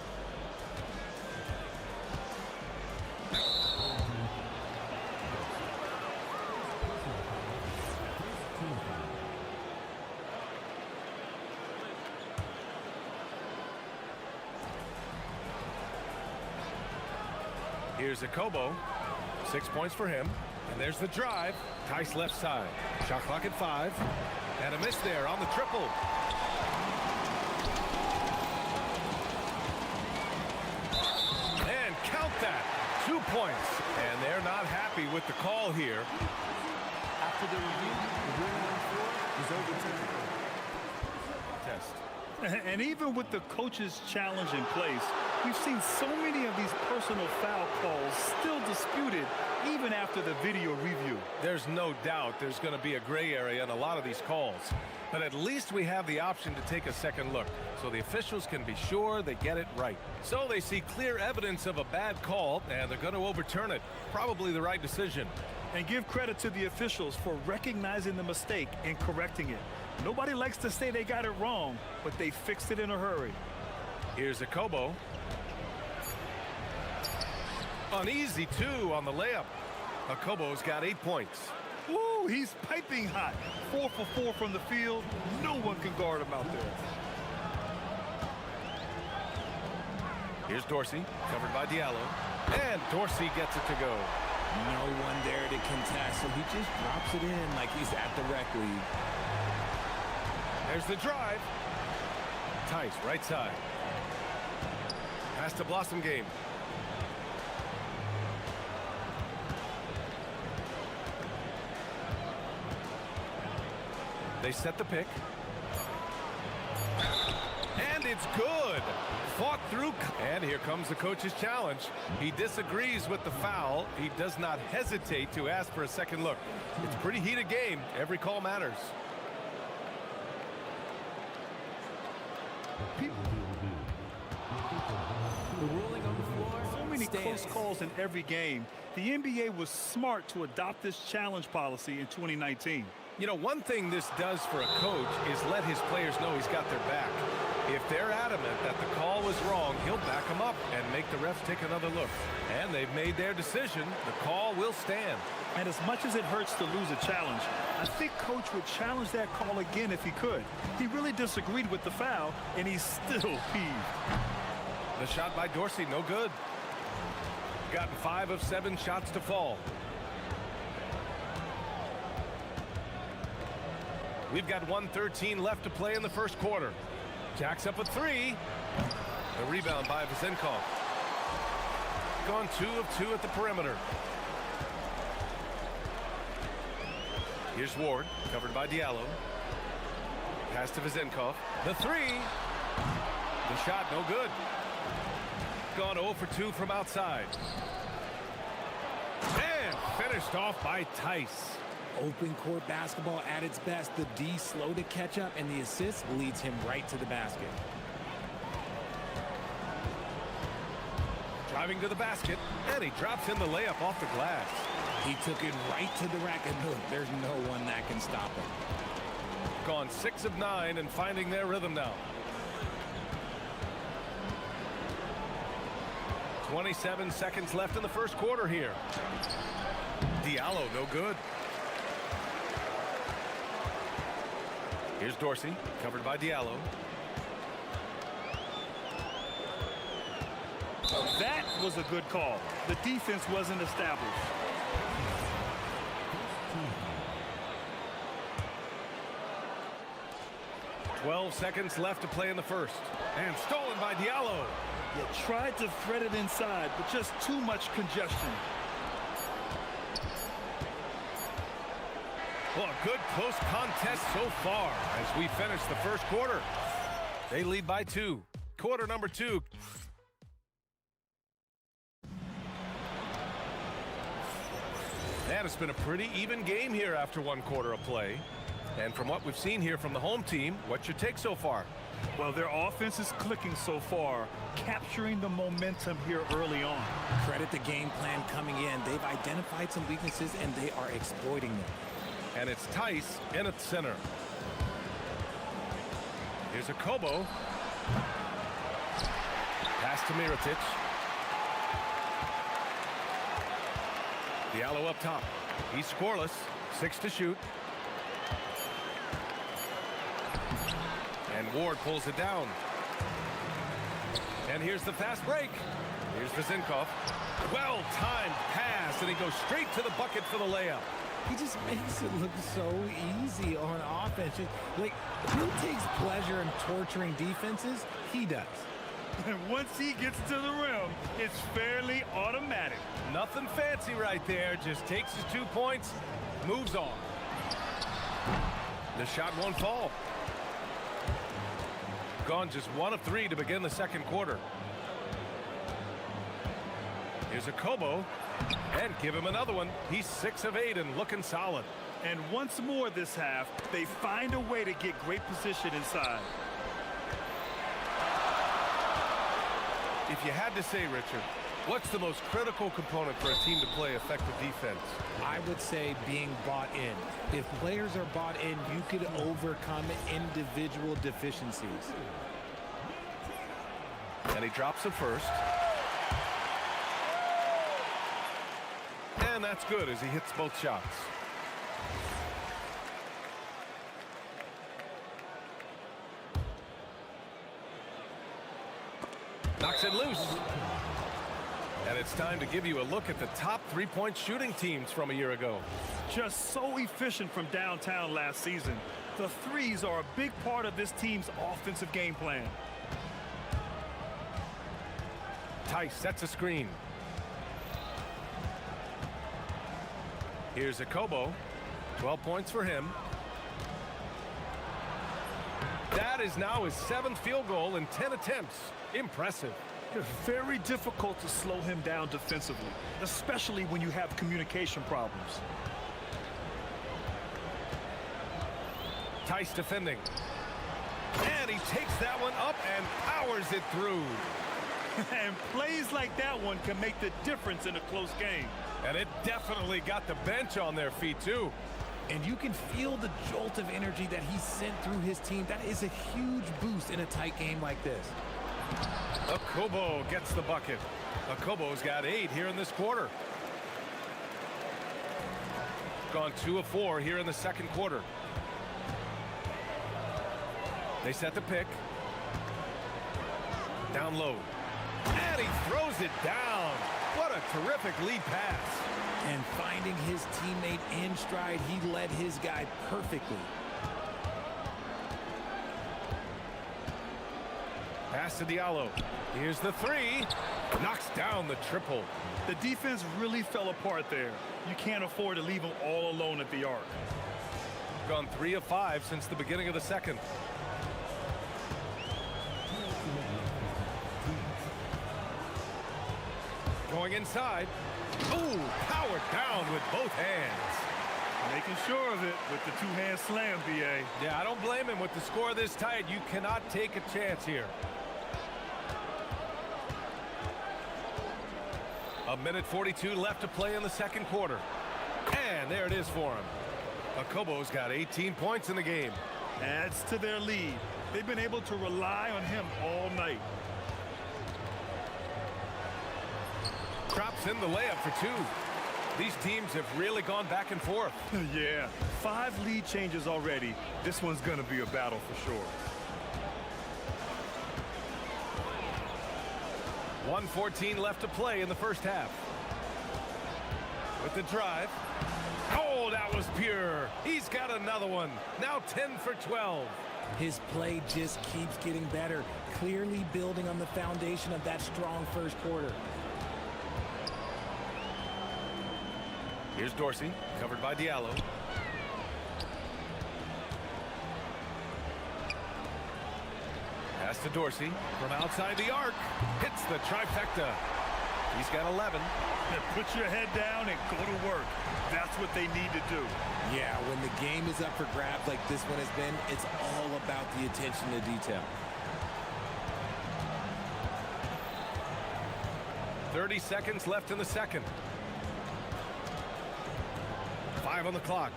Here's Akobo. 6 points for him. And there's the drive. Tice left side. Shot clock at 5. And a miss there on the triple. And count that. 2 points. And they're not happy with the call here. After the review, the ruling on 4 is overturned. Test. And even with the coach's challenge in place, we've seen so many of these personal foul calls still disputed even after the video review. There's no doubt there's going to be a gray area in a lot of these calls. But at least we have the option to take a second look, so the officials can be sure they get it right. So they see clear evidence of a bad call, and they're going to overturn it. Probably the right decision. And give credit to the officials for recognizing the mistake and correcting it. Nobody likes to say they got it wrong, but they fixed it in a hurry. Here's Akobo. An easy 2 on the layup. Akobo's got 8 points. Woo, he's piping hot. 4 for 4 from the field. No one can guard him out there. Here's Dorsey, covered by Diallo. And Dorsey gets it to go. No one there to contest, so he just drops it in like he's at the rec league. There's the drive. Tice, right side. Pass to Blossom Game. They set the pick. And it's good. Fought through. And here comes the coach's challenge. He disagrees with the foul. He does not hesitate to ask for a second look. It's a pretty heated game. Every call matters. The ruling on the floor. So many close calls in every game. The NBA was smart to adopt this challenge policy in 2019. You know, one thing this does for a coach is let his players know he's got their back. If they're adamant that the call was wrong, he'll back them up and make the refs take another look. And they've made their decision. The call will stand. And as much as it hurts to lose a challenge, I think Coach would challenge that call again if he could. He really disagreed with the foul, and he's still peeved. The shot by Dorsey, no good. Gotten 5 of 7 shots to fall. We've got 1:13 left to play in the first quarter. Jacks up a 3. The rebound by Vezenkov. Gone 2 of 2 at the perimeter. Here's Ward, covered by Diallo. Pass to Vezenkov. The 3. The shot, no good. Gone 0 for 2 from outside. And finished off by Tice. Open court basketball at its best. The D slow to catch up, and the assist leads him right to the basket. Driving to the basket, and he drops in the layup off the glass. He took it right to the rack, and look, there's no one that can stop him. Gone 6 of 9 and finding their rhythm now. 27 seconds left in the first quarter here. Diallo, no good. Here's Dorsey, covered by Diallo. That was a good call. The defense wasn't established. "12 seconds left to play in the first. And stolen by Diallo. You tried to thread it inside, but just too much congestion. Well, a good close contest so far as we finish the first quarter. They lead by 2. Quarter number 2. And it's been a pretty even game here after 1 quarter of play. And from what we've seen here from the home team, what's your take so far? Well, their offense is clicking so far, capturing the momentum here early on. Credit the game plan coming in. They've identified some weaknesses, and they are exploiting them. And it's Tice in at center. Here's a Kobo. Pass to Mirotic. Diallo up top. He's scoreless. 6 to shoot. And Ward pulls it down. And here's the fast break. Here's Vezenkov. Well-timed pass, and he goes straight to the bucket for the layup. He just makes it look so easy on offense. Like, who takes pleasure in torturing defenses? He does. And once he gets to the rim, it's fairly automatic. Nothing fancy right there. Just takes his 2 points, moves on. The shot won't fall. Gone just 1 of 3 to begin the second quarter. Here's a Kobo. And give him another one. He's 6 of 8 and looking solid. And once more this half, they find a way to get great position inside. If you had to say, Richard, what's the most critical component for a team to play effective defense? I would say being bought in. If players are bought in, you could overcome individual deficiencies. And he drops it first. And that's good as he hits both shots. Knocks it loose. And it's time to give you a look at the top three-point shooting teams from a year ago. Just so efficient from downtown last season. The threes are a big part of this team's offensive game plan. Tice sets a screen. Here's a Kobo. 12 points for him. That is now his 7th field goal in 10 attempts. Impressive. It's very difficult to slow him down defensively, especially when you have communication problems. Tice defending. And he takes that one up and powers it through. And plays like that one can make the difference in a close game. And it definitely got the bench on their feet, too. And you can feel the jolt of energy that he sent through his team. That is a huge boost in a tight game like this. Okobo gets the bucket. Okobo's got 8 here in this quarter. Gone 2 of 4 here in the second quarter. They set the pick. Down low. And he throws it down. What a terrific lead pass. And finding his teammate in stride, he led his guy perfectly. Pass to Diallo. Here's the 3. Knocks down the triple. The defense really fell apart there. You can't afford to leave them all alone at the arc. Gone 3 of 5 since the beginning of the second. Going inside. Ooh, powered down with both hands. Making sure of it with the two-hand slam, BA. Yeah, I don't blame him. With the score this tight, you cannot take a chance here. A minute 42 left to play in the second quarter. And there it is for him. Okobo's got 18 points in the game. Adds to their lead. They've been able to rely on him all night. Drops in the layup for 2. These teams have really gone back and forth. Yeah, 5 lead changes already. This one's going to be a battle for sure. 1:14 left to play in the first half. With the drive. Oh, that was pure. He's got another one. Now 10 for 12. His play just keeps getting better, clearly building on the foundation of that strong first quarter. Here's Dorsey, covered by Diallo. Pass to Dorsey from outside the arc. Hits the trifecta. He's got 11. Put your head down and go to work. That's what they need to do. Yeah, when the game is up for grabs like this one has been, it's all about the attention to detail. 30 seconds left in the second. 5 on the clock.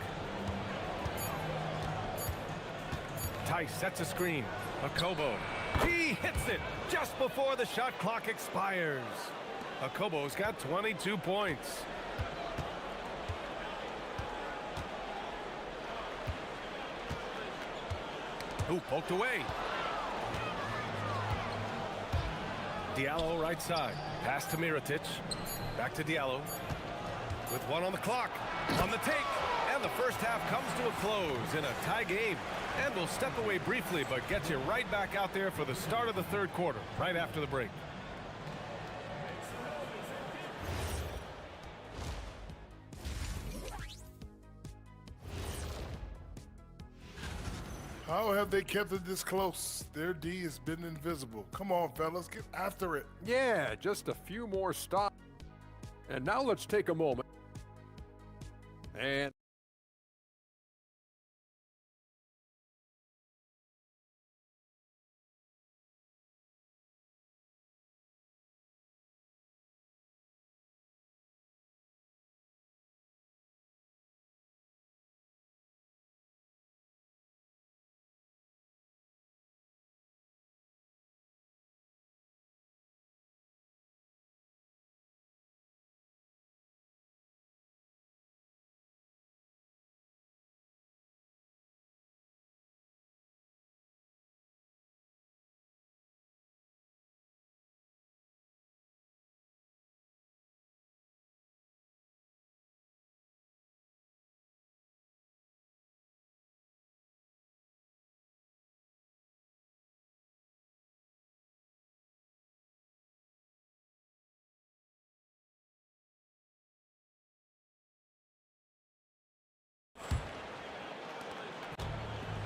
Tice sets a screen. Okobo. He hits it just before the shot clock expires. Okobo's got 22 points. Ooh, poked away. Diallo right side. Pass to Mirotic. Back to Diallo. With 1 on the clock. On the take. And the first half comes to a close in a tie game. And we'll step away briefly, but get you right back out there for the start of the third quarter, right after the break. How have they kept it this close? Their D has been invisible. Come on, fellas, get after it. Yeah, just a few more stops. And now let's take a moment. And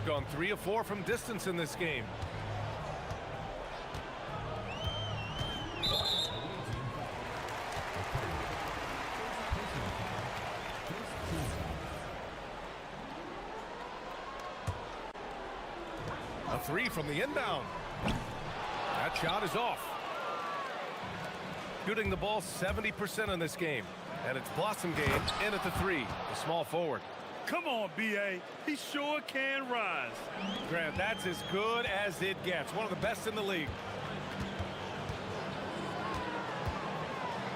Gone 3 of 4 from distance in this game. A 3 from the inbound. That shot is off. Shooting the ball 70% in this game. And it's Blossom game in at the 3, the small forward. Come on, B.A. He sure can rise. Grant, that's as good as it gets. One of the best in the league.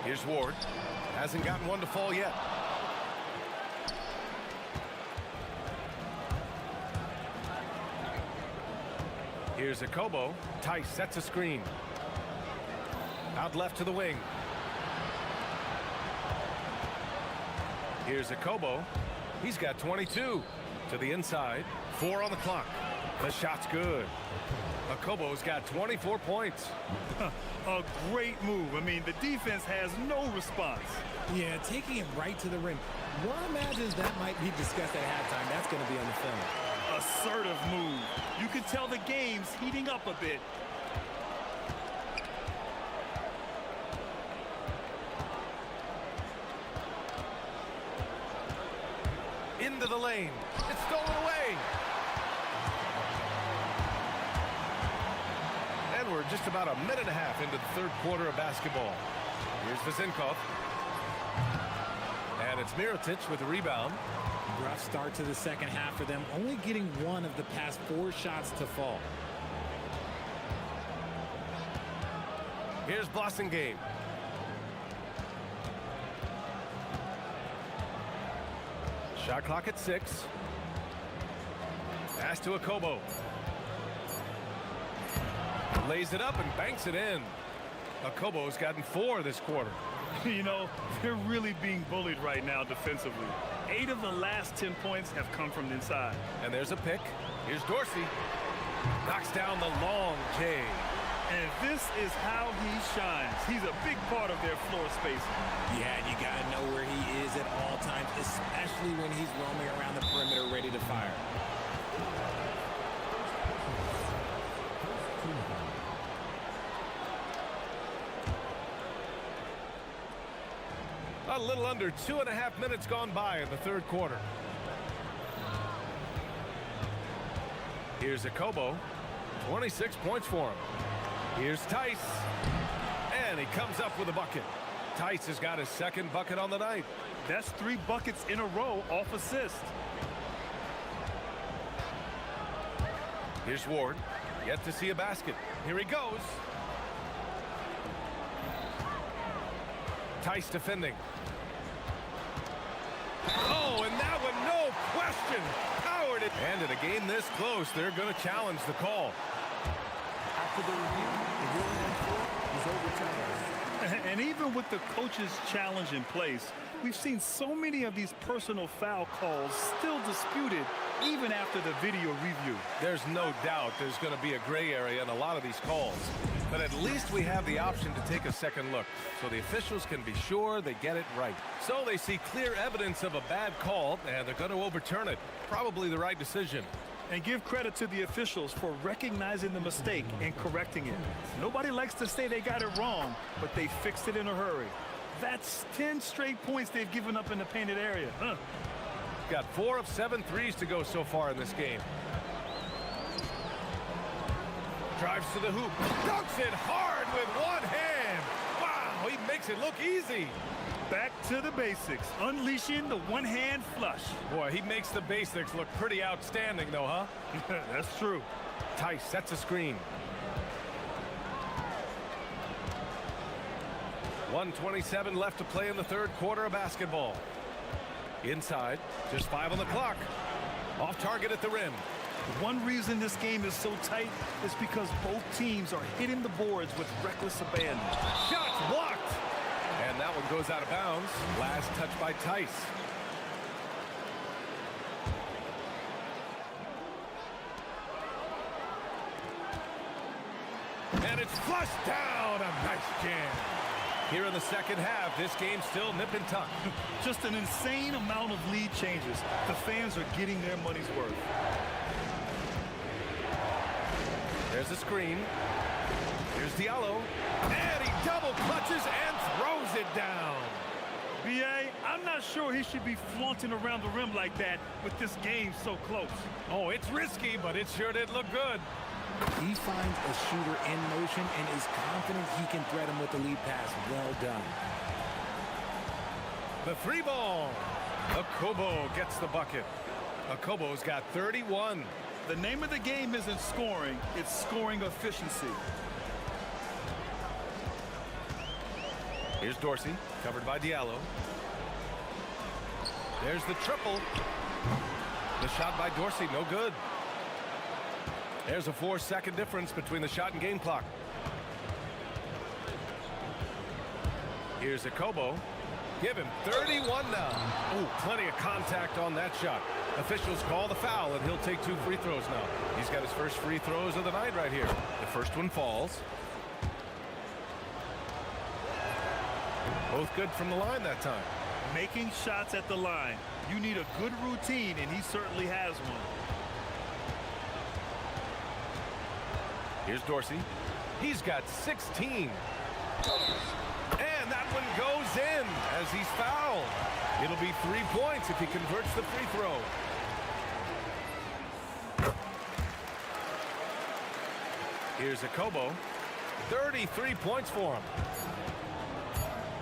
Here's Ward. Hasn't gotten one to fall yet. Here's Akobo. Tice sets a screen. Out left to the wing. Here's Akobo. He's got 22. To the inside. 4 on the clock. The shot's good. Akobo's got 24 points. A great move. I mean, the defense has no response. Yeah, taking it right to the rim. One imagines that might be discussed at halftime. That's going to be on the film. Assertive move. You can tell the game's heating up a bit. Into the lane. It's stolen away. And we're just about a minute and a half into the third quarter of basketball. Here's Vezinkov. And it's Mirotic with the rebound. Rough start to the second half for them, only getting one of the past 4 shots to fall. Here's Blossingame. Shot clock at 6. Pass to Akobo. Lays it up and banks it in. Akobo's gotten 4 this quarter. You know, they're really being bullied right now defensively. 8 of the last 10 points have come from the inside. And there's a pick. Here's Dorsey. Knocks down the long J. And this is how he shines. He's a big part of their floor spacing. Yeah, you got to know where he is at all times, especially when he's roaming around the perimeter ready to fire. A little under 2.5 minutes gone by in the third quarter. Here's Akobo. 26 points for him. Here's Tice. And he comes up with a bucket. Tice has got his second bucket on the night. That's 3 buckets in a row off assist. Here's Ward. Yet to see a basket. Here he goes. Tice defending. Oh, and that one, no question, powered it. And in a game this close, they're going to challenge the call. After the review, the ruling on four is overturned. And even with the coach's challenge in place, we've seen so many of these personal foul calls still disputed even after the video review. There's no doubt there's going to be a gray area in a lot of these calls. But at least we have the option to take a second look, so the officials can be sure they get it right. So they see clear evidence of a bad call, and they're going to overturn it. Probably the right decision. And give credit to the officials for recognizing the mistake and correcting it. Nobody likes to say they got it wrong, but they fixed it in a hurry. That's 10 straight points they've given up in the painted area. Got 4 of 7 threes to go so far in this game. Drives to the hoop. Dunks it hard with one hand. Wow, he makes it look easy. Back to the basics. Unleashing the one-hand flush. Boy, he makes the basics look pretty outstanding, though, huh? That's true. Tice sets a screen. 1:27 left to play in the third quarter of basketball. Inside, just 5 on the clock. Off target at the rim. One reason this game is so tight is because both teams are hitting the boards with reckless abandon. Shots blocked! And that one goes out of bounds. Last touch by Tice. And it's flushed down. A nice jam. Here in the second half, this game's still nip and tuck. Just an insane amount of lead changes. The fans are getting their money's worth. There's a screen. Here's Diallo. And he double clutches and throws it down. B.A., I'm not sure he should be flaunting around the rim like that with this game so close. Oh, it's risky, but it sure did look good. He finds a shooter in motion and is confident he can threat him with the lead pass. Well done. The 3 ball. Okobo gets the bucket. Okobo's got 31. The name of the game isn't scoring, it's scoring efficiency. Here's Dorsey, covered by Diallo. There's the triple. The shot by Dorsey, no good. There's a 4-second difference between the shot and game clock. Here's Okobo. Give him 31 now. Oh, plenty of contact on that shot. Officials call the foul, and he'll take 2 free throws now. He's got his first free throws of the night right here. The first one falls. Both good from the line that time. Making shots at the line. You need a good routine, and he certainly has one. Here's Dorsey. He's got 16. And that one goes in as he's fouled. It'll be 3 points if he converts the free throw. Here's Okobo. 33 points for him.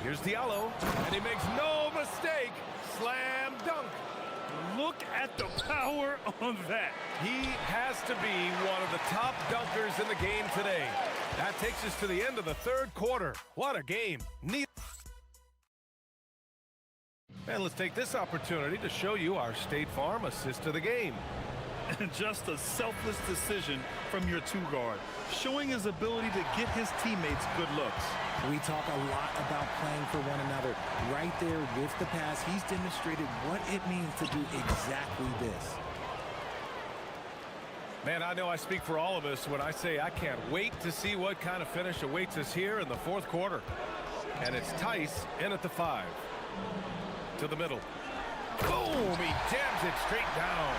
Here's Diallo, and he makes no mistake. Slam dunk. Look at the power on that. He has to be one of the top dunkers in the game today. That takes us to the end of the third quarter. What a game. Neat. And let's take this opportunity to show you our State Farm assist to the game. Just a selfless decision from your 2-guard, showing his ability to get his teammates good looks. We talk a lot about playing for one another. Right there with the pass, he's demonstrated what it means to do exactly this. Man, I know I speak for all of us when I say I can't wait to see what kind of finish awaits us here in the fourth quarter. And it's Tice in at the 5. To the middle. Boom! He jams it straight down.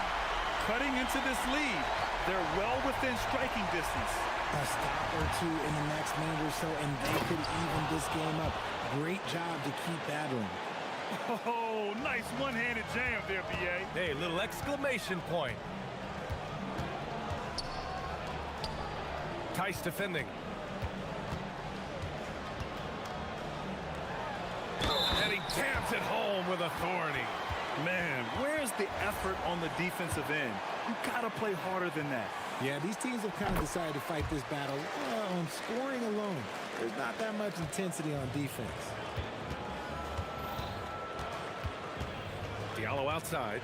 Cutting into this lead. They're well within striking distance. A stop or 2 in the next minute or so, and they could even this game up. Great job to keep battling. Oh, nice one-handed jam there, B.A. Hey, little exclamation point. Tice defending. And he jams it home with authority. Man, where's the effort on the defensive end? You gotta play harder than that. Yeah, these teams have kind of decided to fight this battle on scoring alone. There's not that much intensity on defense. Diallo outside.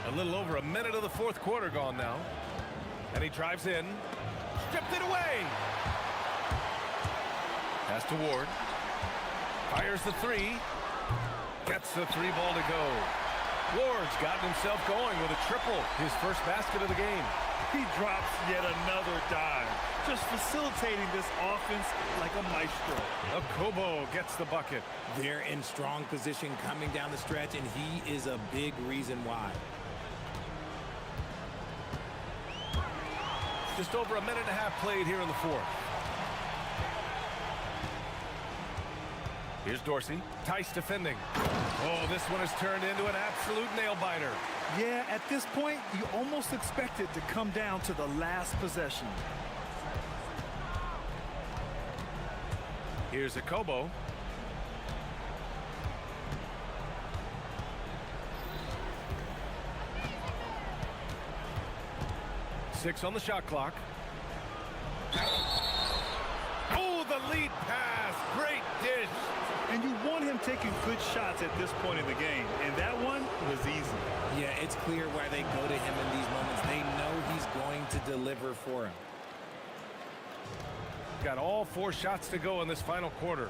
A little over a minute of the fourth quarter gone now. And he drives in. Stripped it away. Pass to Ward. Fires the 3. Gets the 3 ball to go. Ward's gotten himself going with a triple. His first basket of the game. He drops yet another dive. Just facilitating this offense like a maestro. Okobo gets the bucket. They're in strong position coming down the stretch, and he is a big reason why. Just over a minute and a half played here in the fourth. Here's Dorsey. Tice defending. Oh, this one has turned into an absolute nail-biter. Yeah, at this point, you almost expect it to come down to the last possession. Here's Okobo. Six on the shot clock. Oh, the lead pass. Great dish. And you want him taking good shots at this point in the game. And that one was easy. Yeah, it's clear why they go to him in these moments. They know he's going to deliver for him. Got all 4 shots to go in this final quarter.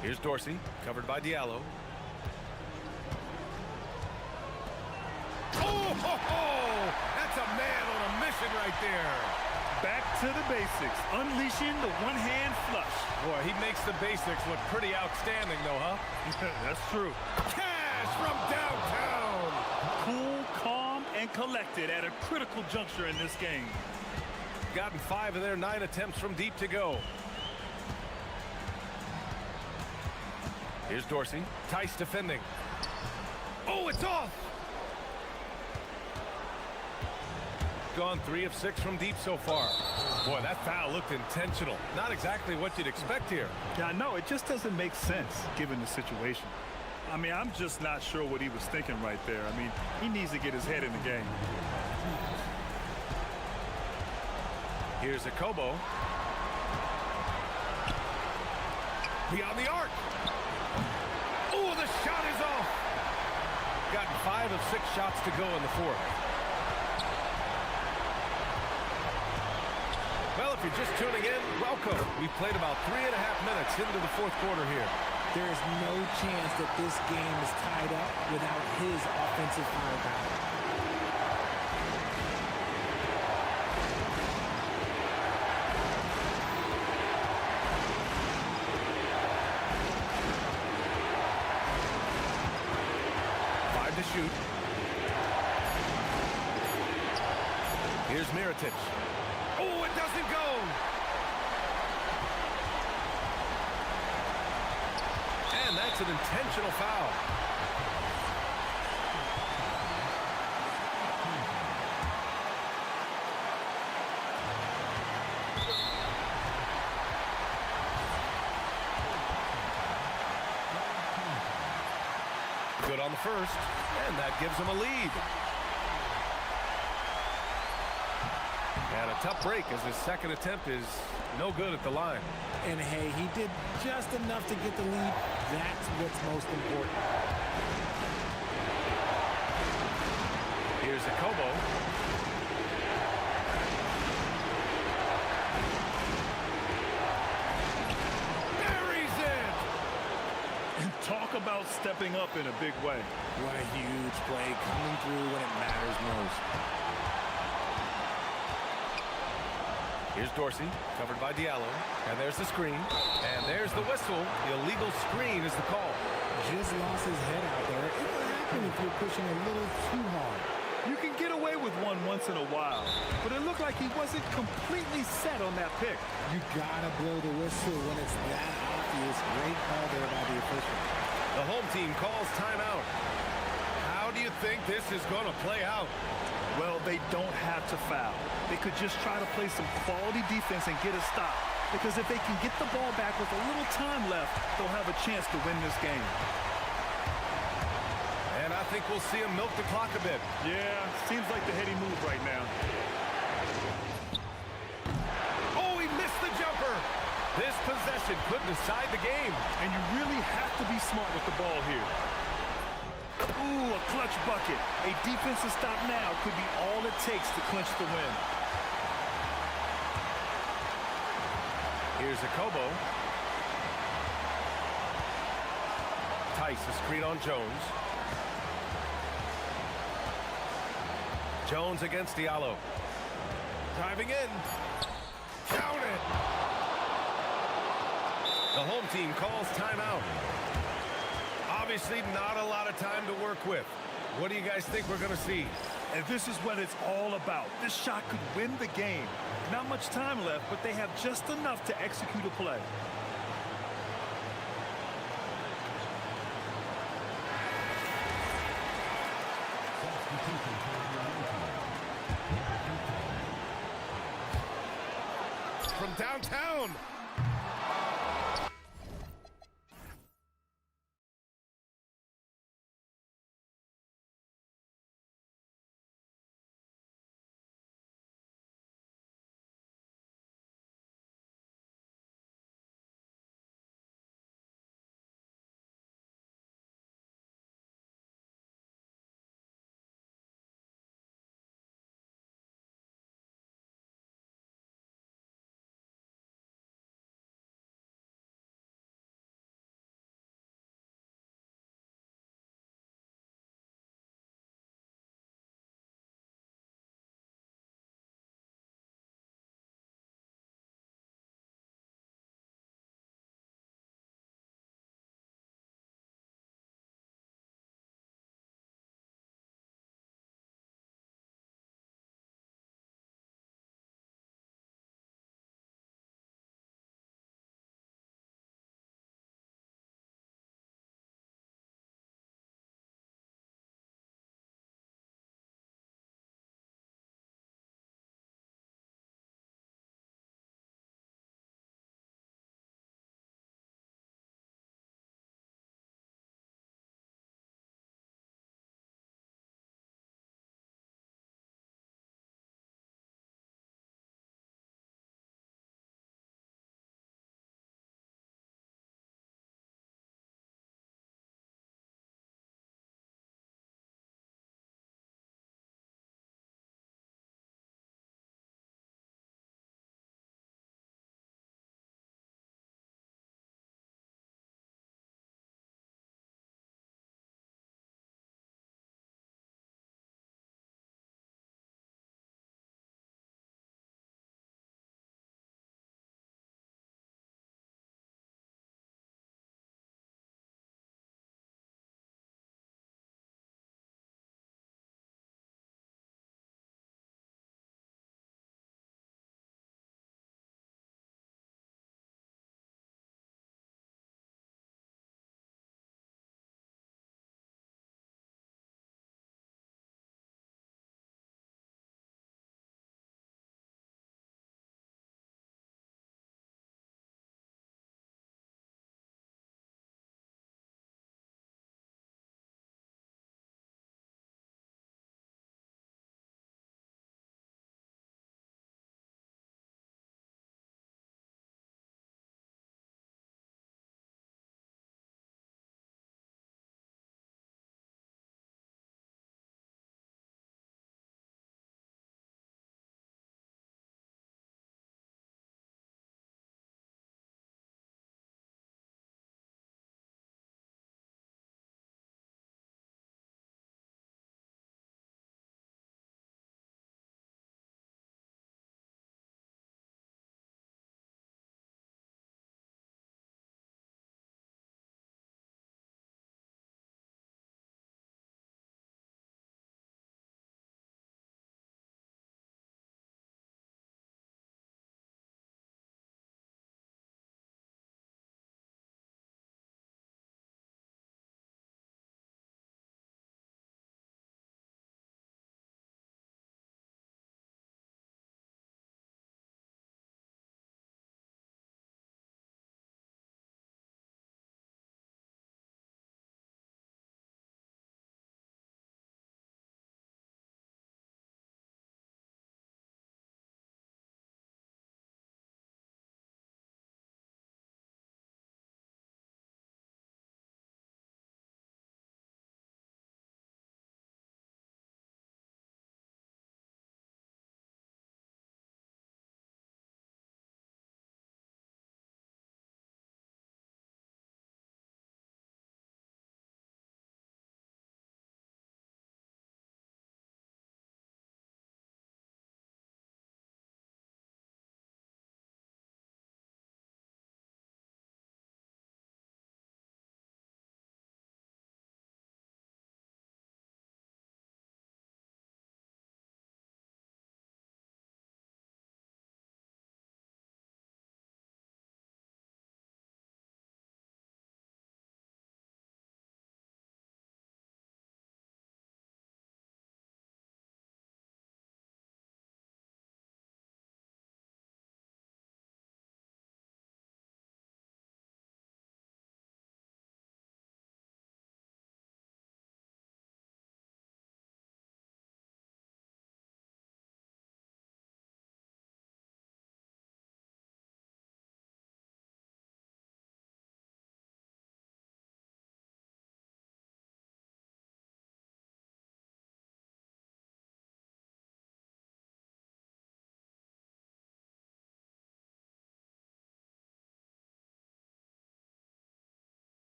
Here's Dorsey, covered by Diallo. Oh, that's a man on a mission right there. Back to the basics, unleashing the one-hand flush. Boy, he makes the basics look pretty outstanding, though, huh? That's true. Cash from downtown. Cool, calm, and collected at a critical juncture in this game. Gotten 5 of their 9 attempts from deep to go. Here's Dorsey. Tice defending. Oh, it's off. gone 3 of 6 from deep so far. Boy, that foul looked intentional. Not exactly what you'd expect here. Yeah, I know. It just doesn't make sense given the situation. I mean, I'm just not sure what he was thinking right there. I mean, he needs to get his head in the game. Here's a Kobo. Beyond the arc. Oh, the shot is off. Got 5 of 6 shots to go in the fourth. Well, if you're just tuning in, welcome. We've played about 3.5 minutes into the fourth quarter here. There is no chance that this game is tied up without his offensive firepower. To shoot. Here's Mirotic. Oh, it doesn't go. And that's an intentional foul. Good on the first, and that gives him a lead. And a tough break as his second attempt is no good at the line. And hey, he did just enough to get the lead. That's what's most important. Here's a Kobo. Talk about stepping up in a big way. What a huge play coming through when it matters most. Here's Dorsey, covered by Diallo. And there's the screen. And there's the whistle. The illegal screen is the call. Just lost his head out there. It will happen if you're pushing a little too hard. You can get away with one once in a while, but it looked like he wasn't completely set on that pick. You gotta blow the whistle when it's that obvious. Great call there by the official. The home team calls timeout. How do you think this is going to play out? Well, they don't have to foul. They could just try to play some quality defense and get a stop. Because if they can get the ball back with a little time left, they'll have a chance to win this game. And I think we'll see him milk the clock a bit. Yeah, seems like the heady move right now. Oh, he missed the jumper. This possession could decide the game. And you really have to be smart with the ball here. Ooh, a clutch bucket. A defensive stop now could be all it takes to clinch the win. Here's a Kobo. Tice, a screen on Jones. Jones against Diallo. Driving in. Count it. The home team calls timeout. Obviously not a lot of time to work with. What do you guys think we're going to see? And this is what it's all about. This shot could win the game. Not much time left, but they have just enough to execute a play. From downtown.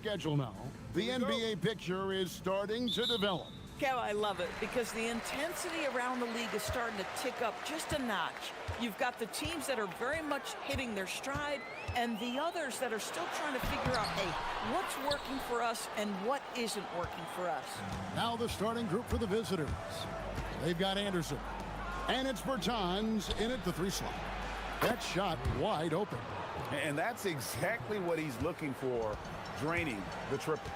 schedule now. The NBA picture is starting to develop. Kev, I love it because the intensity around the league is starting to tick up just a notch. You've got the teams that are very much hitting their stride and the others that are still trying to figure out, hey, what's working for us and what isn't working for us. Now the starting group for the visitors. They've got Anderson. And it's Bertans in at the 3 slot. That shot wide open. And that's exactly what he's looking for, draining the triple.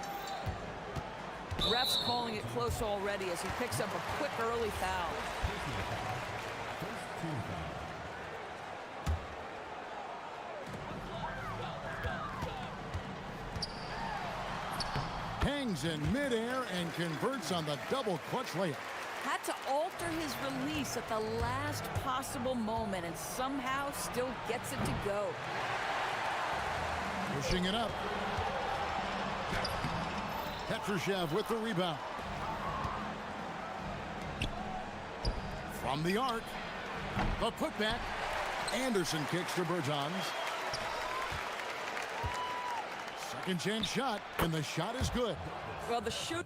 Ref's calling it close already as he picks up a quick early foul. Hangs in midair and converts on the double clutch layup. Had to alter his release at the last possible moment and somehow still gets it to go. Pushing it up. Petrushev with the rebound. From the arc. The putback. Anderson kicks to Bertans. Second chance shot, and the shot is good. Well, the shooting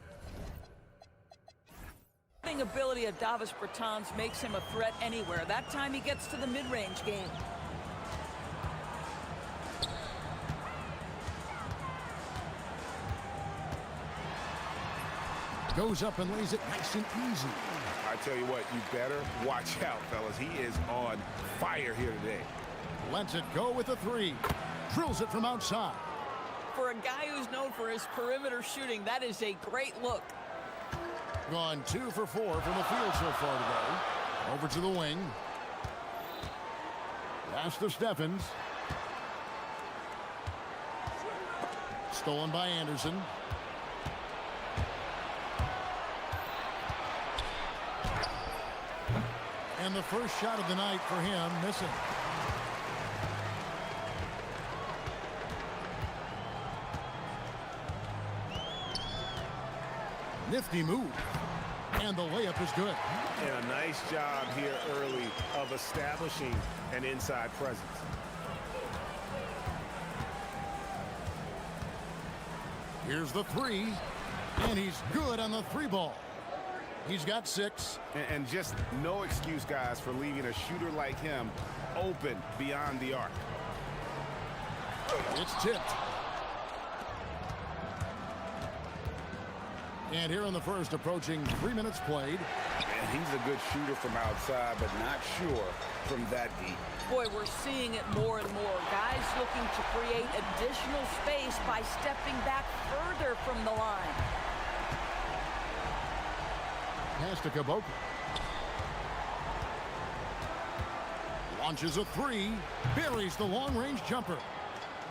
ability of Davis Bertans makes him a threat anywhere. That time he gets to the mid-range game. Goes up and lays it nice and easy. I tell you what, you better watch out, fellas. He is on fire here today. Lets it go with a 3. Drills it from outside. For a guy who's known for his perimeter shooting, that is a great look. Gone 2 for 4 from the field so far today. Over to the wing. Pass to Stephens. Stolen by Anderson. And the first shot of the night for him, missing. Nifty move. And the layup is good. And a nice job here early of establishing an inside presence. Here's the 3. And he's good on the 3 ball. He's got 6. And just no excuse, guys, for leaving a shooter like him open beyond the arc. It's tipped. And here in the first, approaching 3 minutes played. And he's a good shooter from outside, but not sure from that deep. Boy, we're seeing it more and more. Guys looking to create additional space by stepping back further from the line. Pass to Caboclo. Launches a 3. Buries the long-range jumper.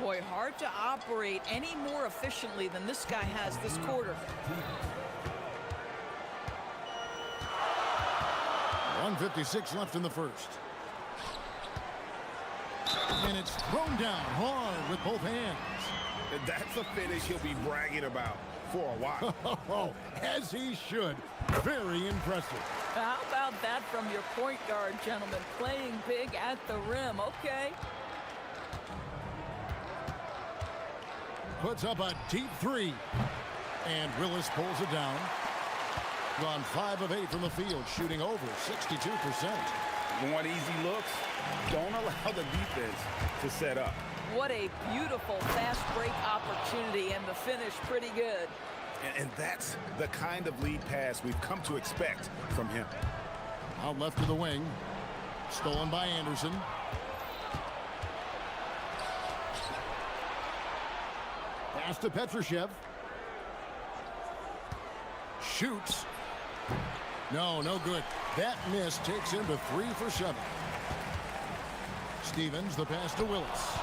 Boy, hard to operate any more efficiently than this guy has this quarter. 1:56 left in the first. And it's thrown down hard with both hands. That's a finish he'll be bragging about for a while. As he should. Very impressive. How about that from your point guard, gentlemen? Playing big at the rim. Okay. Puts up a deep 3. And Willis pulls it down. Gone 5 of 8 from the field, shooting over 62%. Want easy looks? Don't allow the defense to set up. What a beautiful fast break opportunity, and the finish pretty good. And that's the kind of lead pass we've come to expect from him. Out left to the wing. Stolen by Anderson. Pass to Petrushev. Shoots. No good. That miss takes him to 3 for 7. Stevens, the pass to Willis.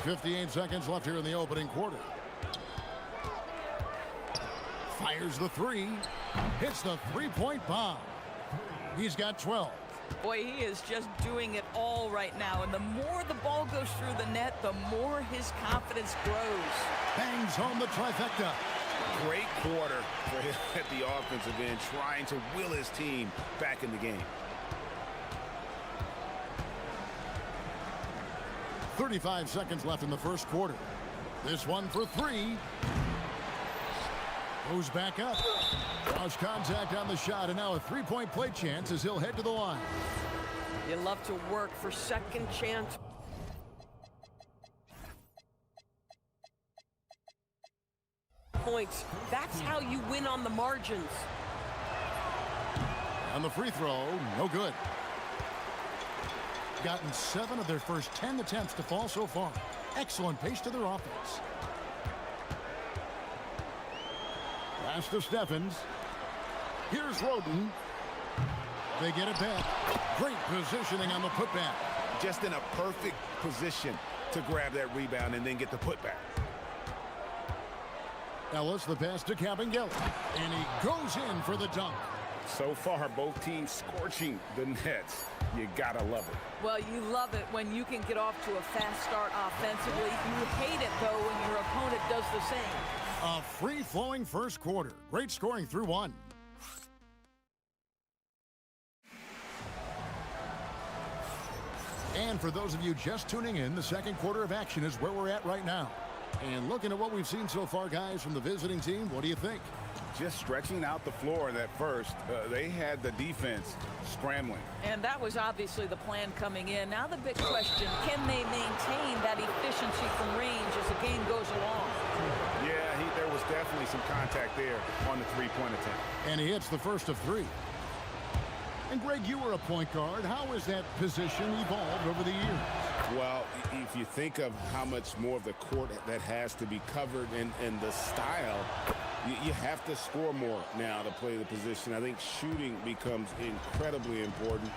58 seconds left here in the opening quarter. Fires the 3. Hits the 3-point bomb. He's got 12. Boy, he is just doing it all right now. And the more the ball goes through the net, the more his confidence grows. Bangs home the trifecta. Great quarter for him at the offensive end, trying to will his team back in the game. 35 seconds left in the first quarter. This one for three. Goes back up. Draws contact on the shot, and now a three-point play chance as he'll head to the line. You love to work for second chance. Points. That's how you win on the margins. On the free throw, no good. Gotten 7 of their first 10 attempts to fall so far. Excellent pace to their offense. Pass to Steffens. Here's Roden. They get it back. Great positioning on the putback. Just in a perfect position to grab that rebound and then get the putback. Ellis, the pass to Cabangel. And he goes in for the dunk. So far, both teams scorching the nets. You gotta love it. Well, you love it when you can get off to a fast start offensively. You hate it, though, when your opponent does the same. A free-flowing first quarter. Great scoring through one. And for those of you just tuning in, the second quarter of action is where we're at right now. And looking at what we've seen so far, guys, from the visiting team, what do you think? Just stretching out the floor that first. They had the defense scrambling. And that was obviously the plan coming in. Now the big question, can they maintain that efficiency from range as the game goes along? Yeah, there was definitely some contact there on the three-point attempt. And he hits the first of three. And Greg, you were a point guard. How has that position evolved over the years? Well, if you think of how much more of the court that has to be covered and the style, you have to score more now to play the position. I think shooting becomes incredibly important.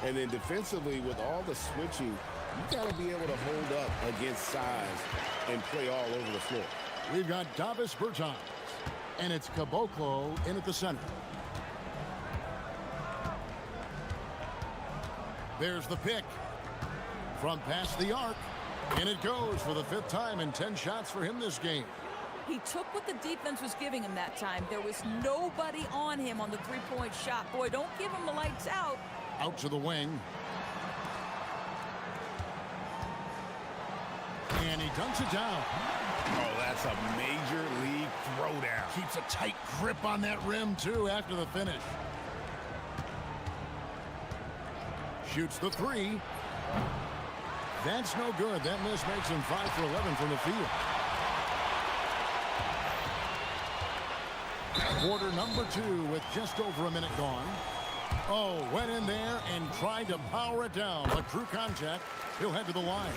And then defensively, with all the switching, you got to be able to hold up against size and play all over the floor. We've got Davis Bertans, and it's Caboclo in at the center. There's the pick. From past the arc, and it goes for the 5th time and 10 shots for him this game. He took what the defense was giving him that time. There was nobody on him on the three-point shot. Boy, don't give him the lights out. Out to the wing. And he dunks it down. Oh, that's a major league throwdown. Keeps a tight grip on that rim, too, after the finish. Shoots the three. That's no good. That miss makes him 5 for 11 from the field. Quarter number 2 with just over a minute gone. Oh, went in there and tried to power it down. But true contact. He'll head to the line.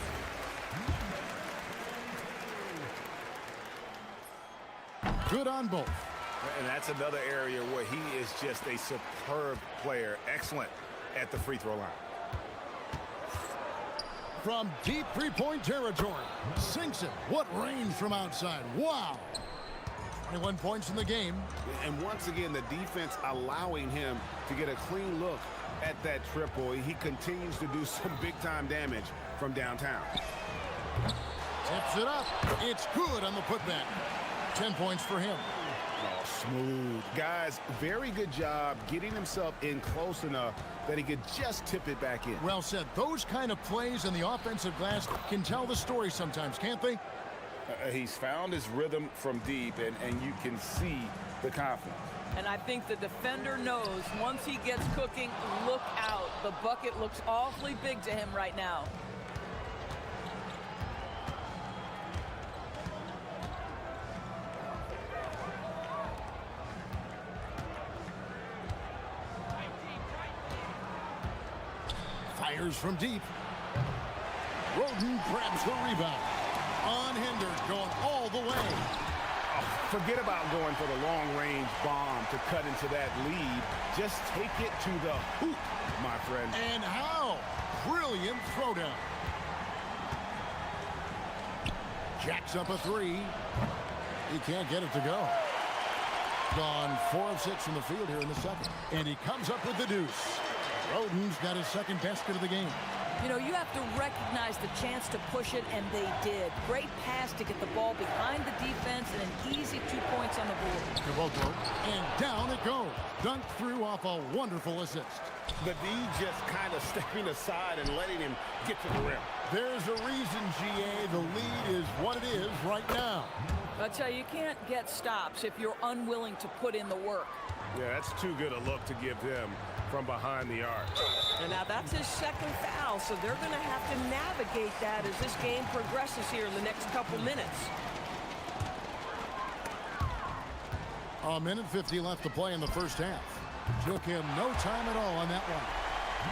Good on both. And that's another area where he is just a superb player. Excellent at the free throw line. From deep three-point territory. Sinks it. What range from outside. Wow. 21 points in the game. And once again, the defense allowing him to get a clean look at that triple. He continues to do some big-time damage from downtown. Tips it up. It's good on the putback. 10 points for him. Oh, smooth. Guys, very good job getting himself in close enough that he could just tip it back in. Well said. Those kind of plays in the offensive glass can tell the story sometimes, can't they? He's found his rhythm from deep, and you can see the confidence. And I think the defender knows once he gets cooking, look out. The bucket looks awfully big to him right now. Fires from deep. Roden grabs the rebound. Unhindered, going all the way. Forget about going for the long-range bomb to cut into that lead. Just take it to the hoop, my friend. And how? Brilliant throwdown. Jacks up a three. He can't get it to go. Gone 4 of 6 from the field here in the second. And he comes up with the deuce. Roden's got his second basket of the game. You know, you have to recognize the chance to push it, and they did. Great pass to get the ball behind the defense and an easy 2 points on the board. And down it goes. Dunked through off a wonderful assist. The D just kind of stepping aside and letting him get to the rim. There's a reason, GA, the lead is what it is right now. I tell you, you can't get stops if you're unwilling to put in the work. Yeah, that's too good a look to give them from behind the arc. And now that's his second foul, so they're going to have to navigate that as this game progresses here in the next couple minutes. A minute 50 left to play in the first half. Took him no time at all on that one.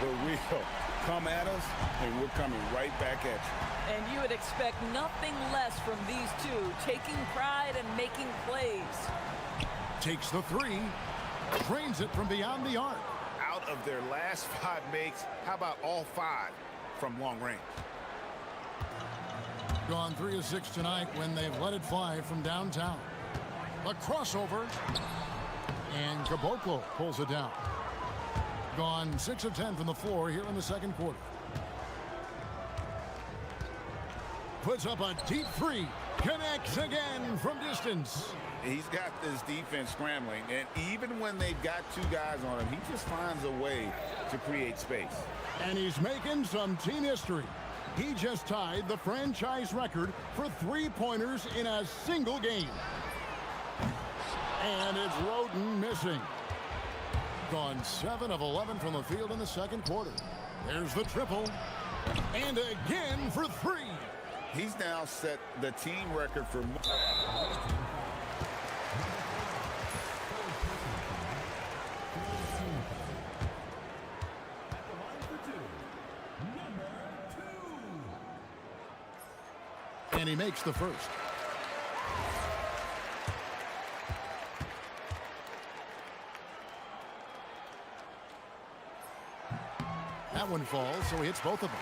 But we'll come at us, and we're coming right back at you. And you would expect nothing less from these two, taking pride and making plays. Takes the three, trains it from beyond the arc. Out of their last 5 makes, how about all 5 from long range? Gone 3 of 6 tonight when they've let it fly from downtown. A crossover, and Caboclo pulls it down. Gone 6 of 10 from the floor here in the second quarter. Puts up a deep three, connects again from distance. He's got this defense scrambling, and even when they've got 2 guys on him, he just finds a way to create space. And he's making some team history. He just tied the franchise record for three-pointers in a single game. And it's Roden missing. Gone 7 of 11 from the field in the second quarter. There's the triple. And again for 3. He's now set the team record for... And he makes the first. That one falls, so he hits both of them.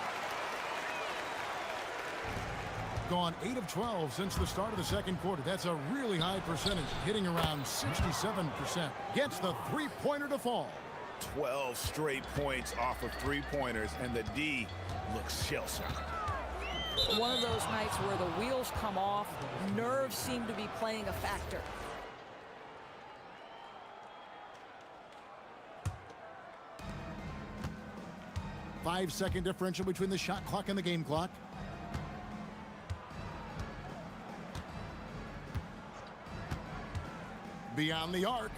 Gone 8 of 12 since the start of the second quarter. That's a really high percentage, hitting around 67%. Gets the three-pointer to fall. 12 straight points off of 3-pointers, and the D looks shell-shocked. One of those nights where the wheels come off, nerves seem to be playing a factor. Five-second differential between the shot clock and the game clock. Beyond the arc.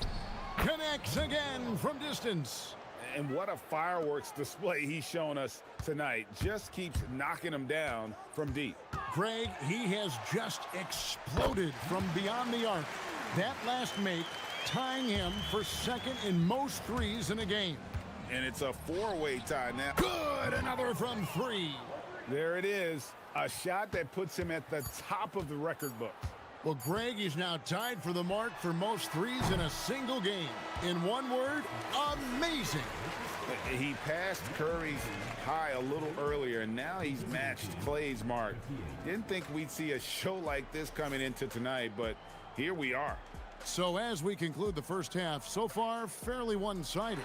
Connects again from distance. And what a fireworks display he's shown us tonight. Just keeps knocking them down from deep. Greg, he has just exploded from beyond the arc. That last make tying him for second in most threes in a game. And it's a 4-way tie now. Good, another from 3. There it is. A shot that puts him at the top of the record book. Well, Greg is now tied for the mark for most threes in a single game. In one word, amazing. He passed Curry's high a little earlier, and now he's matched Clay's mark. Didn't think we'd see a show like this coming into tonight, but here we are. So as we conclude the first half, so far, fairly one-sided.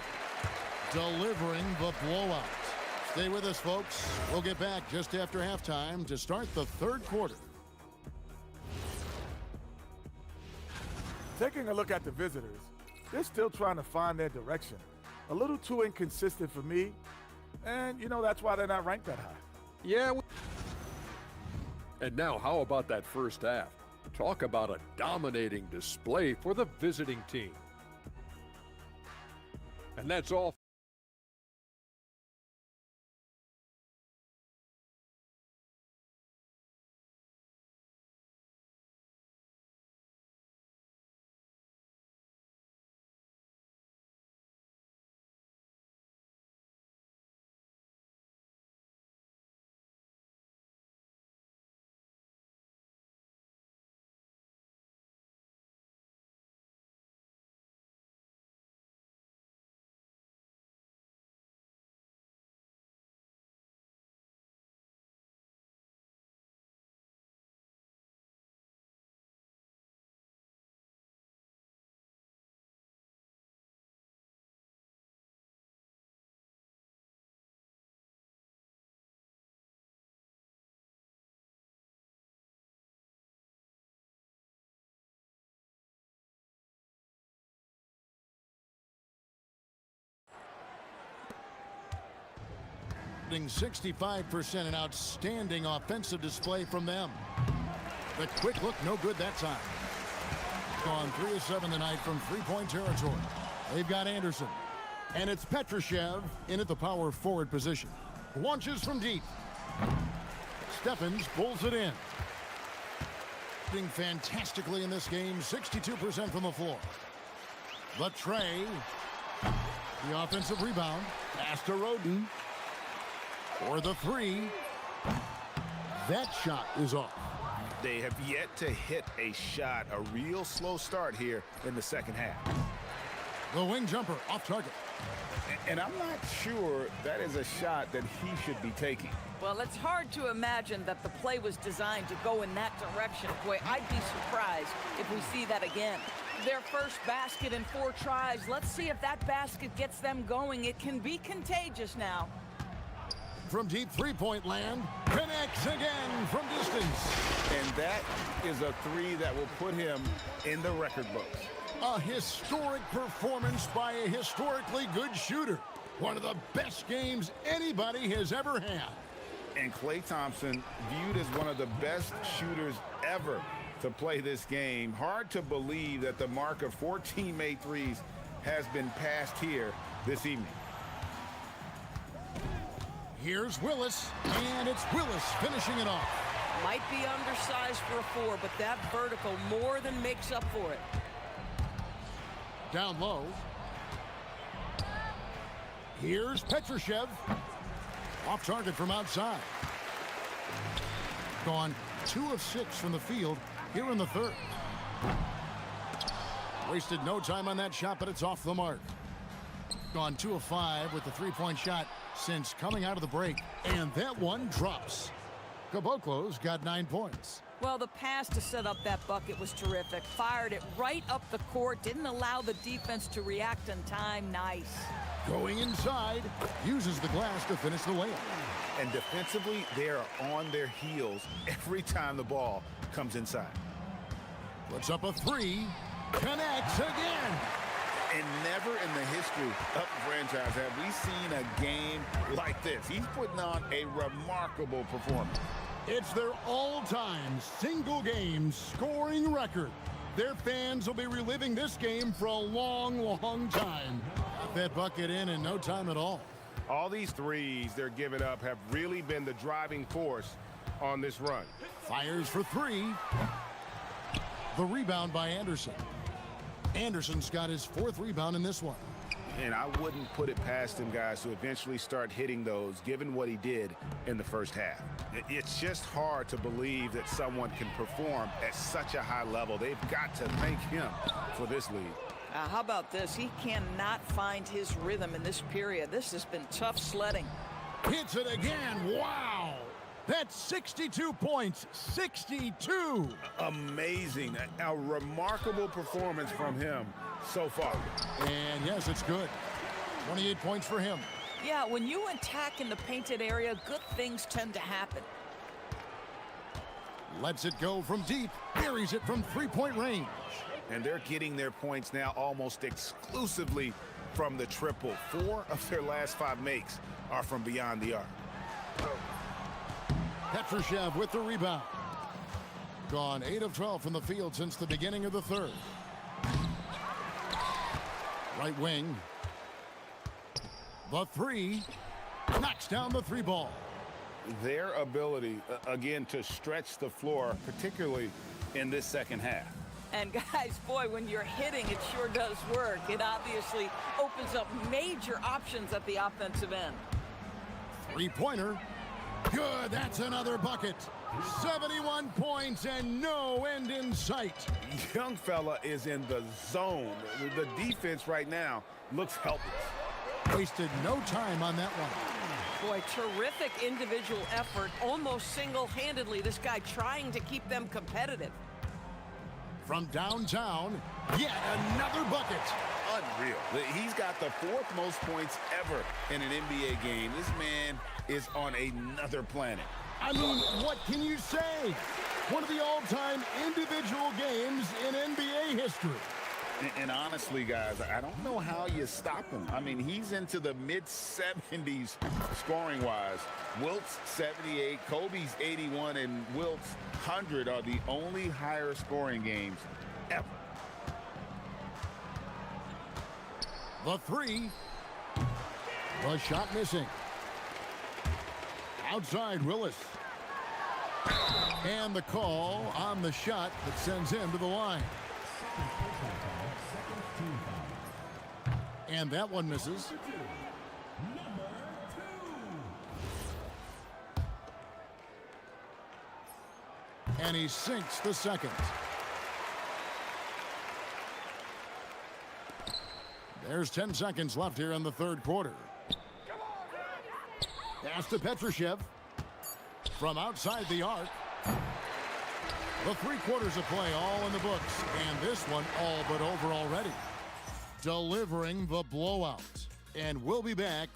Delivering the blowout. Stay with us, folks. We'll get back just after halftime to start the third quarter. Taking a look at the visitors, they're still trying to find their direction. A little too inconsistent for me, and, you know, that's why they're not ranked that high. Yeah. And now, how about that first half? Talk about a dominating display for the visiting team. And that's all. shooting 65%, an outstanding offensive display from them. The quick look, no good that time. Gone 3 of 7 tonight from three-point territory. They've got Anderson. And it's Petrushev in at the power forward position. Launches from deep. Stephens pulls it in. Shooting fantastically in this game, 62% from the floor. The tray. The offensive rebound. Pass to Roden. For the three. That shot is off. They have yet to hit a shot, a real slow start here in the second half. The wing jumper off target. And I'm not sure that is a shot that he should be taking. Well, it's hard to imagine that the play was designed to go in that direction. Boy, I'd be surprised if we see that again. Their first basket in 4 tries. Let's see if that basket gets them going. It can be contagious now. From deep three-point land, connects again from distance. And that is a three that will put him in the record books. A historic performance by a historically good shooter. One of the best games anybody has ever had. And Klay Thompson viewed as one of the best shooters ever to play this game. Hard to believe that the mark of 14 made threes has been passed here this evening. Here's Willis, and it's Willis finishing it off. Might be undersized for a 4, but that vertical more than makes up for it. Down low. Here's Petrushev. Off target from outside. Gone 2 of 6 from the field here in the third. Wasted no time on that shot, but it's off the mark. Gone 2 of 5 with the three-point shot since coming out of the break. And that one drops. Caboclo's got 9 points. Well, the pass to set up that bucket was terrific. Fired it right up the court. Didn't allow the defense to react in time. Nice. Going inside. Uses the glass to finish the layup. And defensively, they are on their heels every time the ball comes inside. Puts up a 3. Connects again. And never in the history of the franchise have we seen a game like this. He's putting on a remarkable performance. It's their all-time single-game scoring record. Their fans will be reliving this game for a long, long time. Got that bucket in no time at all. All these threes they're giving up have really been the driving force on this run. Fires for 3. The rebound by Anderson. Anderson's got his 4th rebound in this one. And I wouldn't put it past him, guys, to eventually start hitting those, given what he did in the first half. It's just hard to believe that someone can perform at such a high level. They've got to thank him for this lead. How about this? He cannot find his rhythm in this period. This has been tough sledding. Hits it again. Wow. That's 62 points. 62. Amazing. A remarkable performance from him so far. And yes, it's good. 28 points for him. Yeah, when you attack in the painted area, good things tend to happen. Lets it go from deep. Buries it from three-point range. And they're getting their points now almost exclusively from the triple. 4 of their last 5 makes are from beyond the arc. Petrushev with the rebound. Gone 8 of 12 from the field since the beginning of the third. Right wing. The 3. Knocks down the 3 ball. Their ability, again, to stretch the floor, particularly in this second half. And guys, boy, when you're hitting, it sure does work. It obviously opens up major options at the offensive end. 3-pointer. Good, that's another bucket. 71 points and no end in sight. Young fella is in the zone. The defense right now looks helpless. Wasted no time on that one. Boy, terrific individual effort, almost single-handedly. This guy trying to keep them competitive. From downtown, yet another bucket. Unreal. He's got the 4th most points ever in an NBA game. This man is on another planet. I mean, what can you say? One of the all-time individual games in NBA history. And honestly, guys, I don't know how you stop him. I mean, he's into the mid-70s scoring-wise. Wilt's 78, Kobe's 81, and Wilt's 100 are the only higher scoring games ever. The three. The shot missing. Outside Willis. And the call on the shot that sends him to the line. And that one misses. And he sinks the second. There's 10 seconds left here in the third quarter. Pass to Petrushev. From outside the arc. The 3 quarters of play all in the books. And this one all but over already. Delivering the blowout. And we'll be back.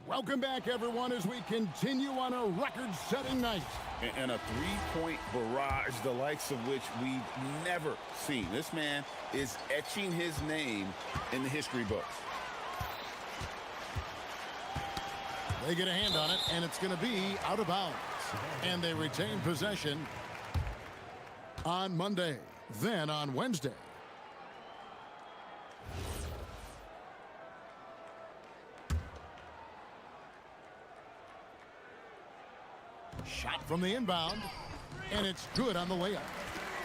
Welcome back, everyone, as we continue on a record-setting night. And a three-point barrage, the likes of which we've never seen. This man is etching his name in the history books. They get a hand on it, and it's going to be out of bounds. And they retain possession on Monday, then on Wednesday. Shot from the inbound, and it's good on the layup.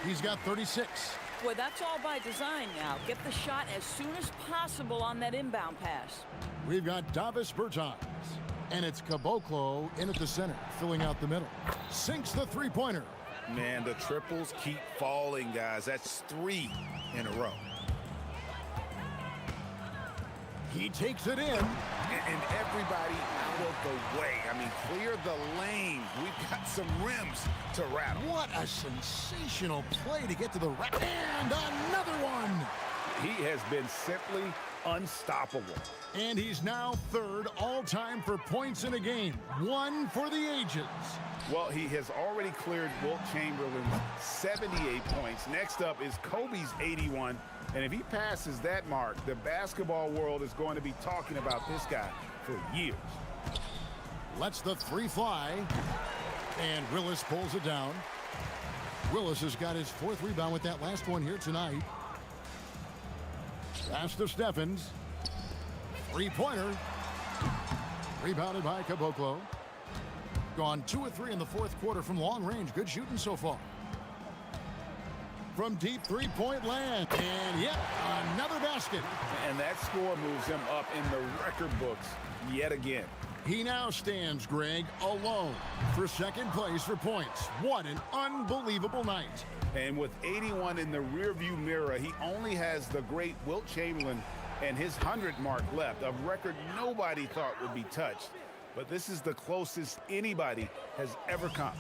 He's got 36. Boy, that's all by design now. Get the shot as soon as possible on that inbound pass. We've got Davis Bertans, and it's Caboclo in at the center, filling out the middle. Sinks the three-pointer. Man, the triples keep falling, guys. That's 3 in a row. He takes it in. And everybody out of the way. I mean, clear the lane. We've got some rims to rattle. What a sensational play to get to the rack. And another one. He has been simply unstoppable. And he's now third all-time for points in a game. 1 for the ages. Well, he has already cleared Wilt Chamberlain's 78 points. Next up is Kobe's 81. And if he passes that mark, the basketball world is going to be talking about this guy for years. Lets the three fly. And Willis pulls it down. Willis has got his 4th rebound with that last one here tonight. Pass to Stephens. Three-pointer. Rebounded by Caboclo. Gone 2 of 3 in the 4th quarter from long range. Good shooting so far. From deep three-point land. And yet another basket. And that score moves him up in the record books yet again. He now stands, Greg, alone for second place for points. What an unbelievable night. And with 81 in the rearview mirror, he only has the great Wilt Chamberlain and his 100 mark left, a record nobody thought would be touched. But this is the closest anybody has ever come.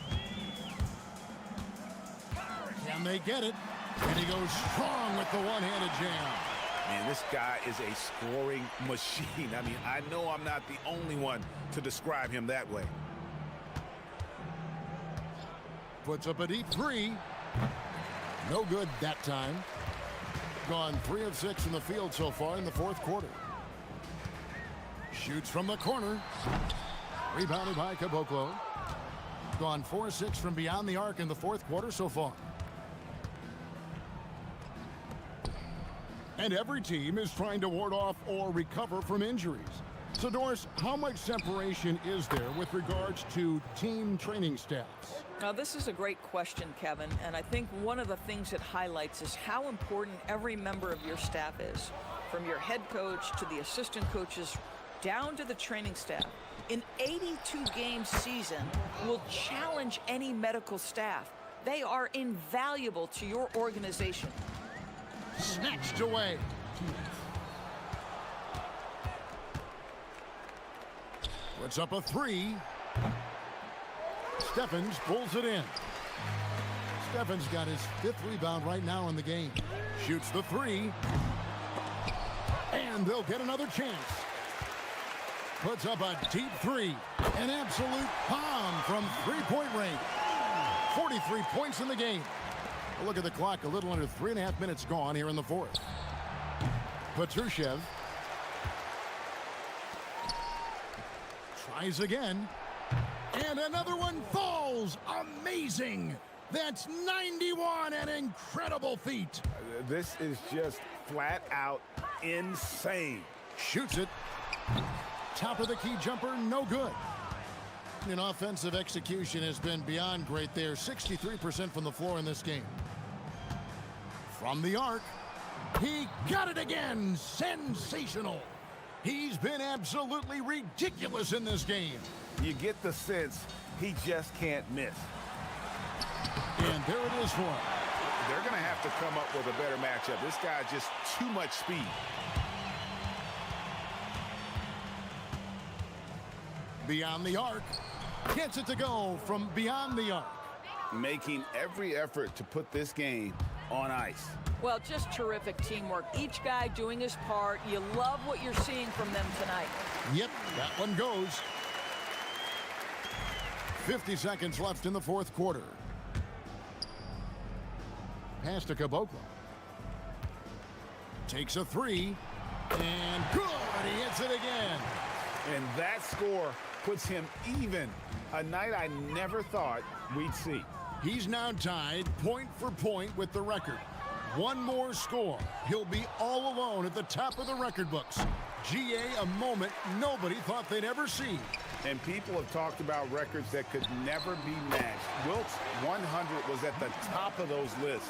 Can they get it? And he goes strong with the one-handed jam. Man, this guy is a scoring machine. I mean, I know I'm not the only one to describe him that way. Puts up a deep 3. No good that time. Gone 3 of 6 in the field so far in the 4th quarter. Shoots from the corner. Rebounded by Caboclo. Gone 4 of 6 from beyond the arc in the 4th quarter so far. And every team is trying to ward off or recover from injuries. So, Doris, how much separation is there with regards to team training staffs? Now, this is a great question, Kevin, and I think one of the things it highlights is how important every member of your staff is, from your head coach to the assistant coaches down to the training staff. An 82-game season will challenge any medical staff. They are invaluable to your organization. Snatched away. Puts up a 3. Stephens pulls it in. Stephens got his 5th rebound right now in the game. Shoots the 3. And they'll get another chance. Puts up a deep 3. An absolute bomb from three-point range. 43 points in the game. A look at the clock, a little under 3.5 minutes gone here in the fourth. Petrushev tries again, and another one falls. Amazing. That's 91, an incredible feat. This is just flat out insane. Shoots it. Top of the key jumper, no good. An offensive execution has been beyond great there. 63% from the floor in this game. From the arc, he got it again. Sensational. He's been absolutely ridiculous in this game. You get the sense he just can't miss. And there it is for him. They're going to have to come up with a better matchup. This guy's just too much speed. Beyond the arc. Gets it to go from beyond the arc. Making every effort to put this game on ice. Well, just terrific teamwork. Each guy doing his part. You love what you're seeing from them tonight. Yep, that one goes. 50 seconds left in the fourth quarter. Pass to Caboclo. Takes a three. And good. He hits it again. And that score puts him even. A night I never thought we'd see. He's now tied point for point with the record. One more score. He'll be all alone at the top of the record books. GA, a moment nobody thought they'd ever see. And people have talked about records that could never be matched. Wilt's 100 was at the top of those lists.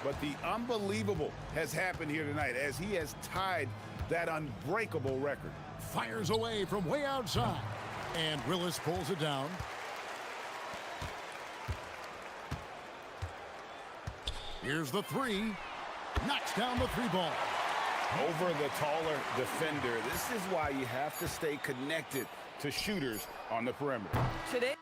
But the unbelievable has happened here tonight as he has tied that unbreakable record. Fires away from way outside. And Willis pulls it down. Here's the three. Knocks down the three ball. Over the taller defender. This is why you have to stay connected to shooters on the perimeter. Today.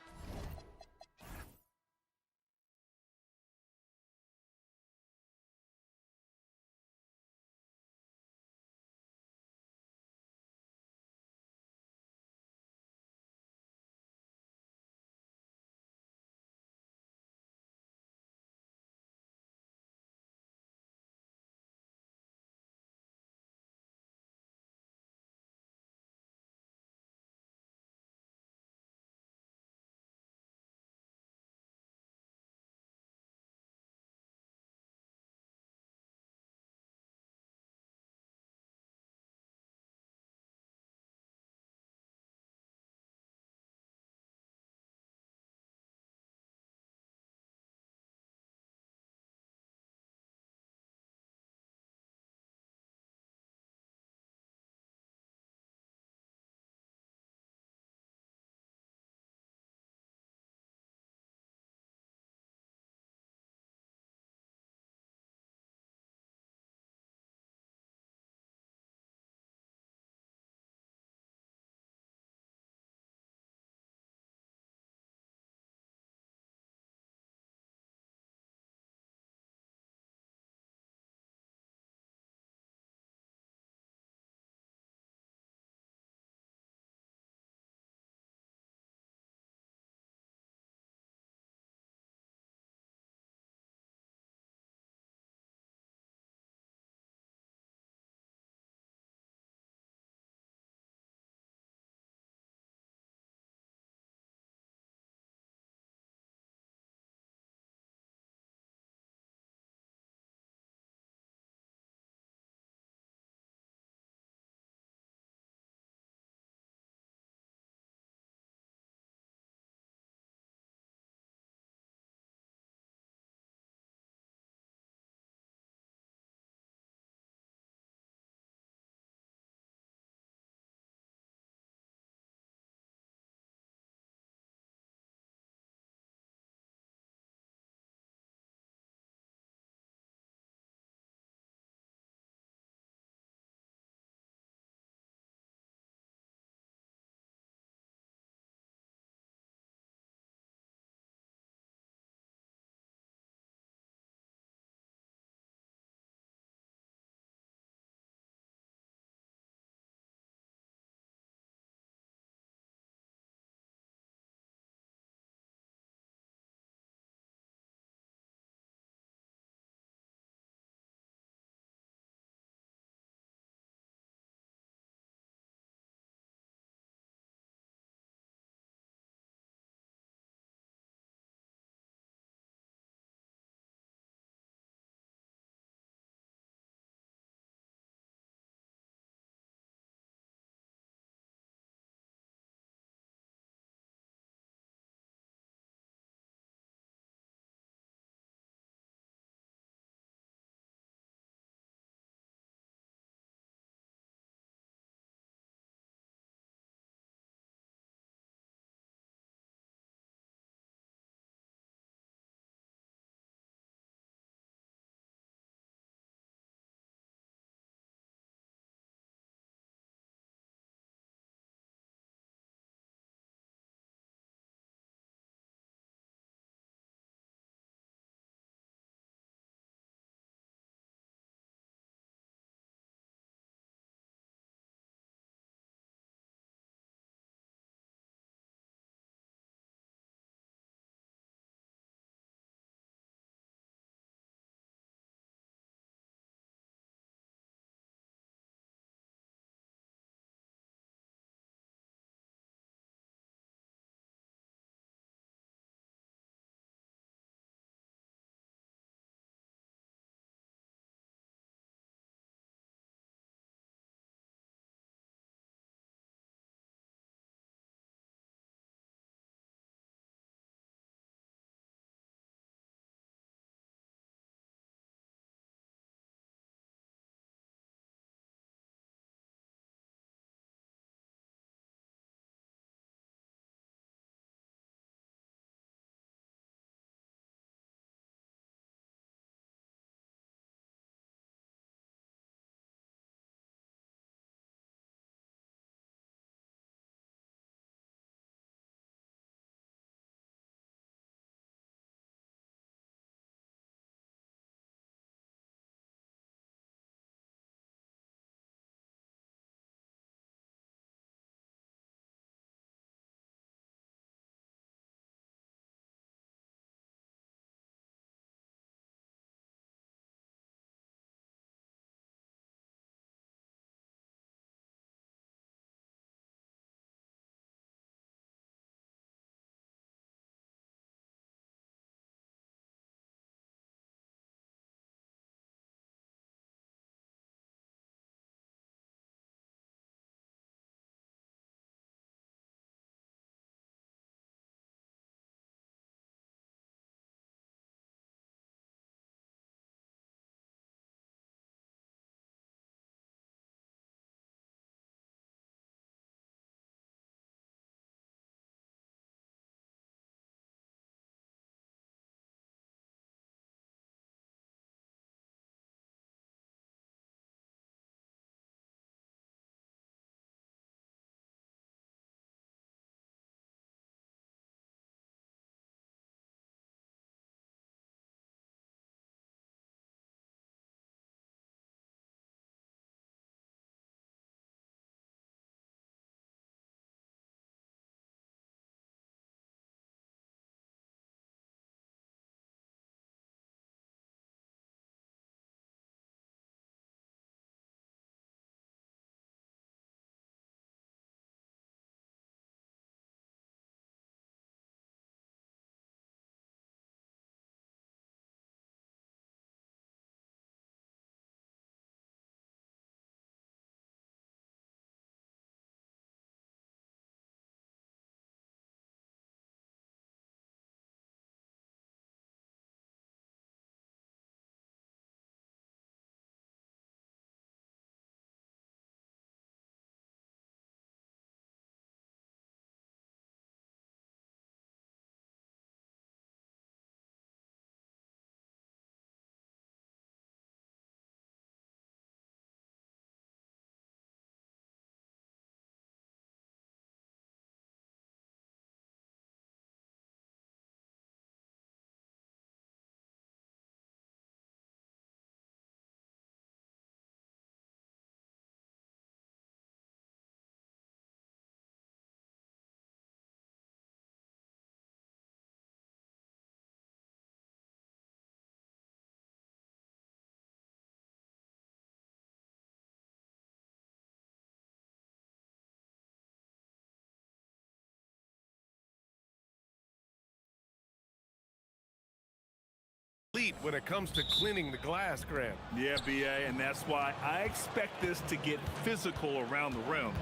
elite when it comes to cleaning the glass, Grant. Yeah, BA, and that's why I expect this to get physical around the rim,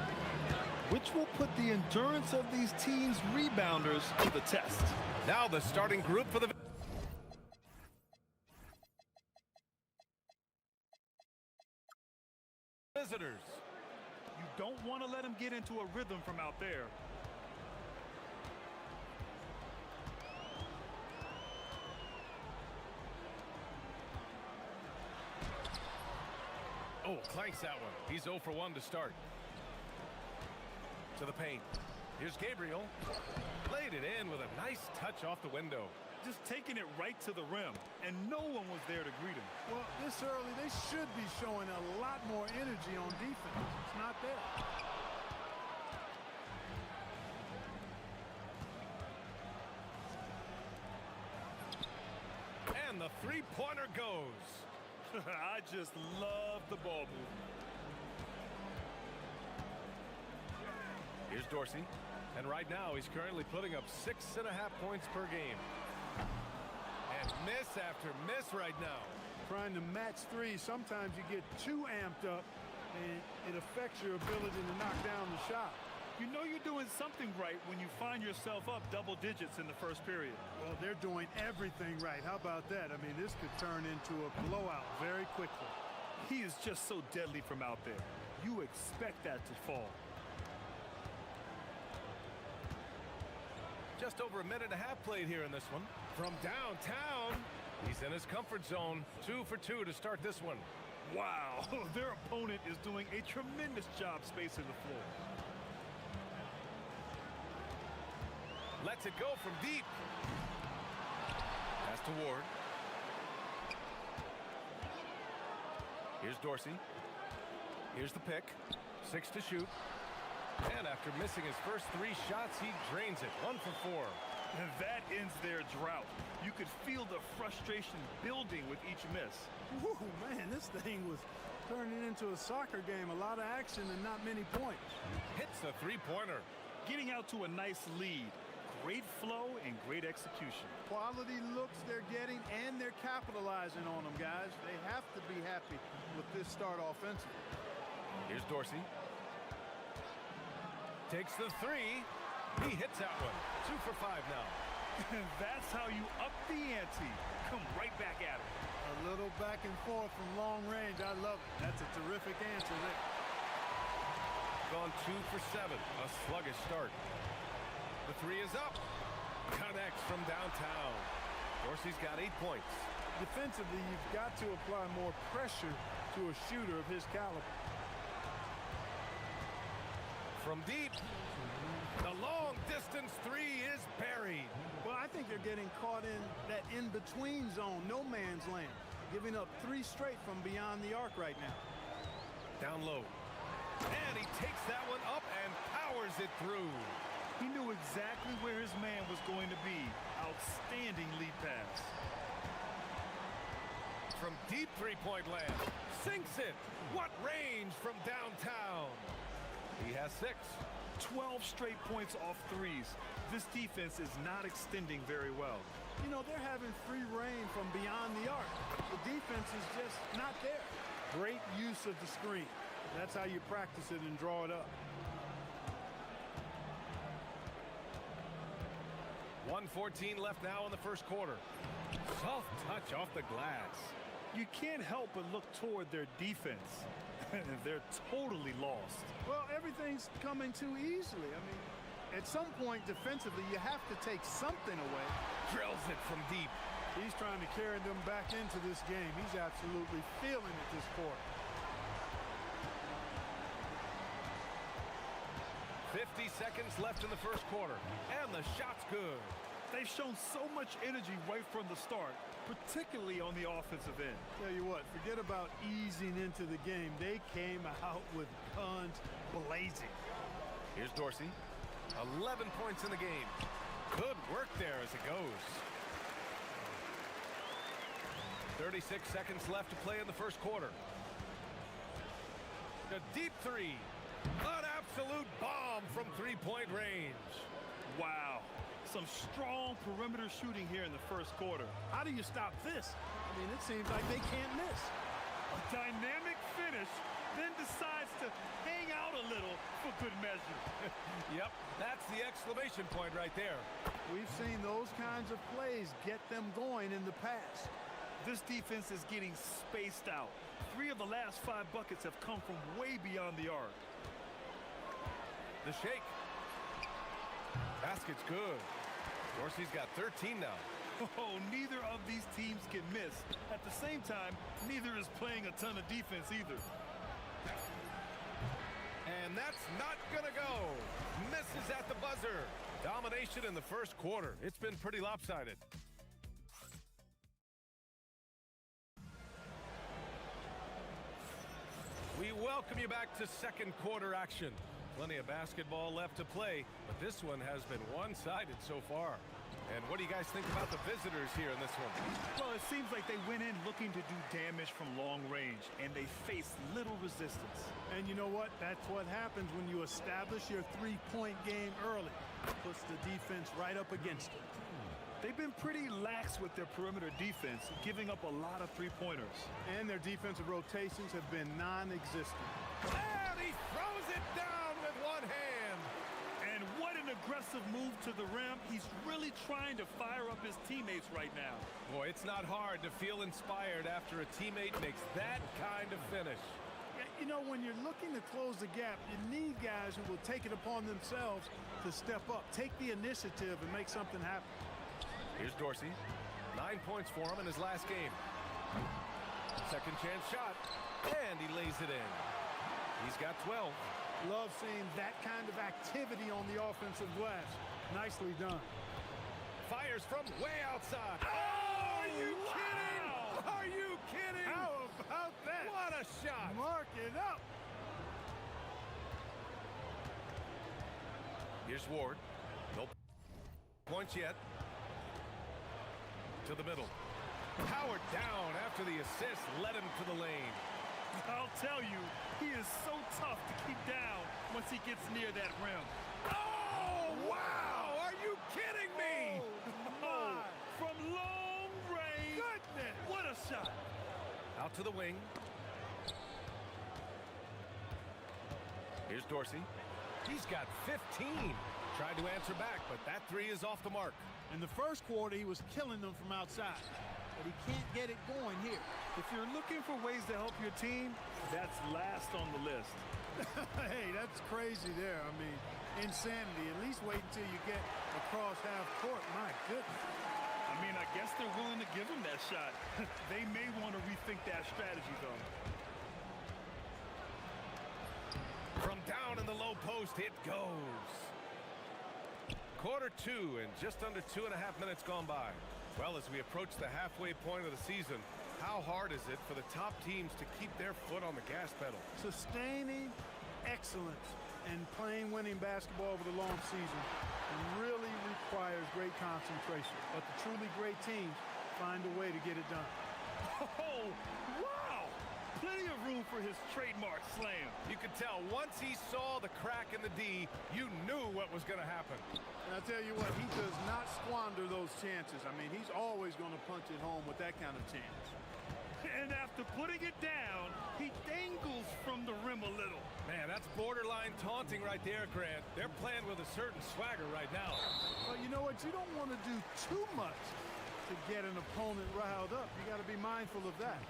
which will put the endurance of these teams' rebounders to the test. Now the starting group for the visitors. You don't want to let them get into a rhythm from out there. Oh, clanks that one. He's 0 for 1 to start. To the paint. Here's Gabriel. Laid it in with a nice touch off the window. Just taking it right to the rim, and no one was there to greet him. Well, this early, they should be showing a lot more energy on defense. It's not there. And the three-pointer goes. I just love the ball movement. Here's Dorsey. And right now, he's currently putting up 6.5 points per game. And miss after miss right now. Trying to match three, sometimes you get too amped up, and it affects your ability to knock down the shot. You know you're doing something right when you find yourself up double digits in the first period. Well, they're doing everything right. How about that? I mean, this could turn into a blowout very quickly. He is just so deadly from out there. You expect that to fall. Just over a minute and a half played here in this one. From downtown, he's in his comfort zone. 2 for 2 to start this one. Wow, their opponent is doing a tremendous job spacing the floor. Lets it go from deep. Pass to Ward. Here's Dorsey. Here's the pick. 6 to shoot. And after missing his first 3 shots, he drains it. 1 for 4. And that ends their drought. You could feel the frustration building with each miss. Woo, man, this thing was turning into a soccer game. A lot of action and not many points. Hits the three-pointer. Getting out to a nice lead. Great flow and great execution. Quality looks they're getting, and they're capitalizing on them, guys. They have to be happy with this start offensively. Here's Dorsey. Takes the 3. He hits that one. 2 for 5 now. And that's how you up the ante. Come right back at it. A little back and forth from long range. I love it. That's a terrific answer there. Gone 2 for 7. A sluggish start. The 3 is up. Connects from downtown. Dorsey's got 8 points. Defensively, you've got to apply more pressure to a shooter of his caliber. From deep, the long-distance 3 is buried. Well, I think they're getting caught in that in-between zone, no man's land, giving up 3 straight from beyond the arc right now. Down low. And he takes that one up and powers it through. He knew exactly where his man was going to be. Outstanding lead pass. From deep three-point land. Sinks it. What range from downtown. He has 6. 12 straight points off threes. This defense is not extending very well. You know, they're having free reign from beyond the arc. The defense is just not there. Great use of the screen. That's how you practice it and draw it up. 1:14 left now in the first quarter. Soft touch off the glass. You can't help but look toward their defense. They're totally lost. Well, everything's coming too easily. I mean, at some point defensively, you have to take something away. Drills it from deep. He's trying to carry them back into this game. He's absolutely feeling it this quarter. 50 seconds left in the first quarter, and the shot's good. They've shown so much energy right from the start, particularly on the offensive end. Tell you what, forget about easing into the game. They came out with guns blazing. Here's Dorsey. 11 points in the game. Good work there as it goes. 36 seconds left to play in the first quarter. The deep 3. An absolute bomb from three-point range. Wow. Some strong perimeter shooting here in the first quarter. How do you stop this? I mean, it seems like they can't miss. A dynamic finish, then decides to hang out a little for good measure. Yep, that's the exclamation point right there. We've seen those kinds of plays get them going in the past. This defense is getting spaced out. 3 of the last 5 buckets have come from way beyond the arc. The shake. Basket's good. Dorsey's got 13 now. Oh, neither of these teams can miss. At the same time, neither is playing a ton of defense either. And that's not gonna go. Misses at the buzzer. Domination in the first quarter. It's been pretty lopsided. We welcome you back to second quarter action. Plenty of basketball left to play, but this one has been one-sided so far. And what do you guys think about the visitors here in this one? Well, it seems like they went in looking to do damage from long range, and they faced little resistance. And you know what? That's what happens when you establish your three-point game early. Puts the defense right up against it. They've been pretty lax with their perimeter defense, giving up a lot of three-pointers. And their defensive rotations have been non-existent. And he throws it down with one hand. And what an aggressive move to the rim. He's really trying to fire up his teammates right now. Boy, it's not hard to feel inspired after a teammate makes that kind of finish. You know, when you're looking to close the gap, you need guys who will take it upon themselves to step up, take the initiative, and make something happen. Here's Dorsey. 9 points for him in his last game. Second chance shot, and he lays it in. He's got 12. Love seeing that kind of activity on the offensive glass. Nicely done. Fires from way outside. Oh, are you kidding? Are you kidding? How about that? What a shot. Mark it up. Here's Ward. No points yet. To the middle. Howard down after the assist led him to the lane. I'll tell you, he is so tough to keep down once he gets near that rim. Oh, wow! Are you kidding me? Oh, from long range. Goodness! What a shot. Out to the wing. Here's Dorsey. He's got 15. Tried to answer back, but that 3 is off the mark. In the first quarter, he was killing them from outside, but he can't get it going here. If you're looking for ways to help your team, that's last on the list. Hey, that's crazy there. I mean, insanity. At least wait until you get across half court. My goodness. I mean, I guess they're willing to give him that shot. They may want to rethink that strategy, though. From down in the low post, it goes. Quarter 2 and just under 2.5 minutes gone by. Well, as we approach the halfway point of the season, how hard is it for the top teams to keep their foot on the gas pedal? Sustaining excellence and playing winning basketball over the long season really requires great concentration. But the truly great teams find a way to get it done. Oh, wow! Plenty of room for his trademark slam. You could tell once he saw the crack in the D, you knew what was going to happen. And I tell you what, he does not squander those chances. I mean, he's always going to punch it home with that kind of chance. And after putting it down, he dangles from the rim a little. Man, that's borderline taunting right there, Grant. They're playing with a certain swagger right now. Well, you know what? You don't want to do too much to get an opponent riled up. You got to be mindful of that.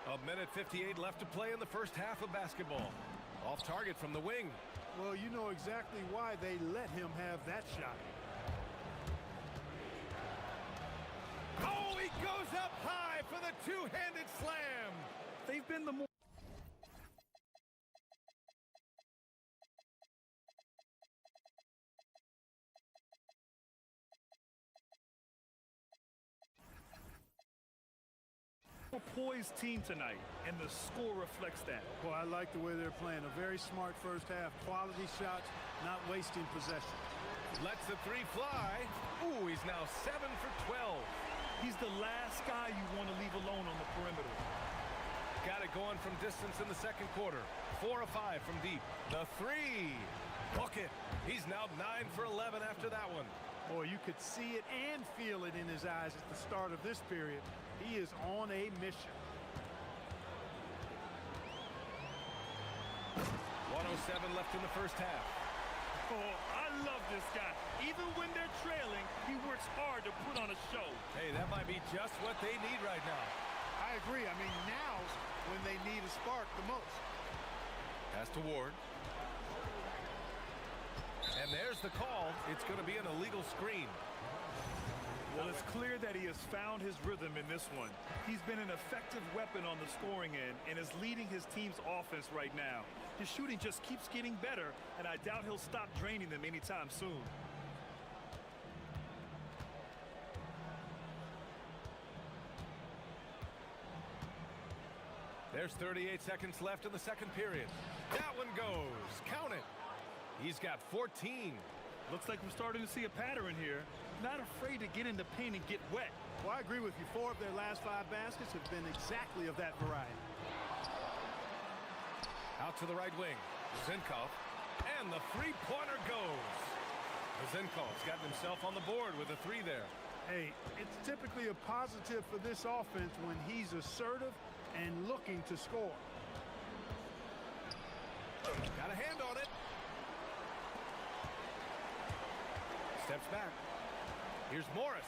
A minute 58 left to play in the first half of basketball. Off target from the wing. Well, you know exactly why they let him have that shot. Oh, he goes up high for the two-handed slam. They've been the more poised team tonight, and the score reflects that. Well, I like the way they're playing. A very smart first half. Quality shots, not wasting possession. Lets the 3 fly. Ooh, he's now 7 for 12. He's the last guy you want to leave alone on the perimeter. Got it going from distance in the second quarter. 4 of 5 from deep. The 3. Book it. He's now 9 for 11 after that one. Boy, you could see it and feel it in his eyes at the start of this period. He is on a mission. 1:07 left in the first half. Oh, I love this guy. Even when they're trailing, he works hard to put on a show. Hey, that might be just what they need right now. I agree. I mean, now's when they need a spark the most. Pass to Ward. And there's the call. It's going to be an illegal screen. Well, it's clear that he has found his rhythm in this one. He's been an effective weapon on the scoring end and is leading his team's offense right now. His shooting just keeps getting better, and I doubt he'll stop draining them anytime soon. There's 38 seconds left in the second period. That one goes. Count it. He's got 14. Looks like we're starting to see a pattern here. Not afraid to get in the paint and get wet. Well, I agree with you. 4 of their last 5 baskets have been exactly of that variety. Out to the right wing. Zinkov. And the three-pointer goes. Zinkov's gotten himself on the board with a 3 there. Hey, it's typically a positive for this offense when he's assertive and looking to score. Got a hand on it. Steps back. Here's Morris.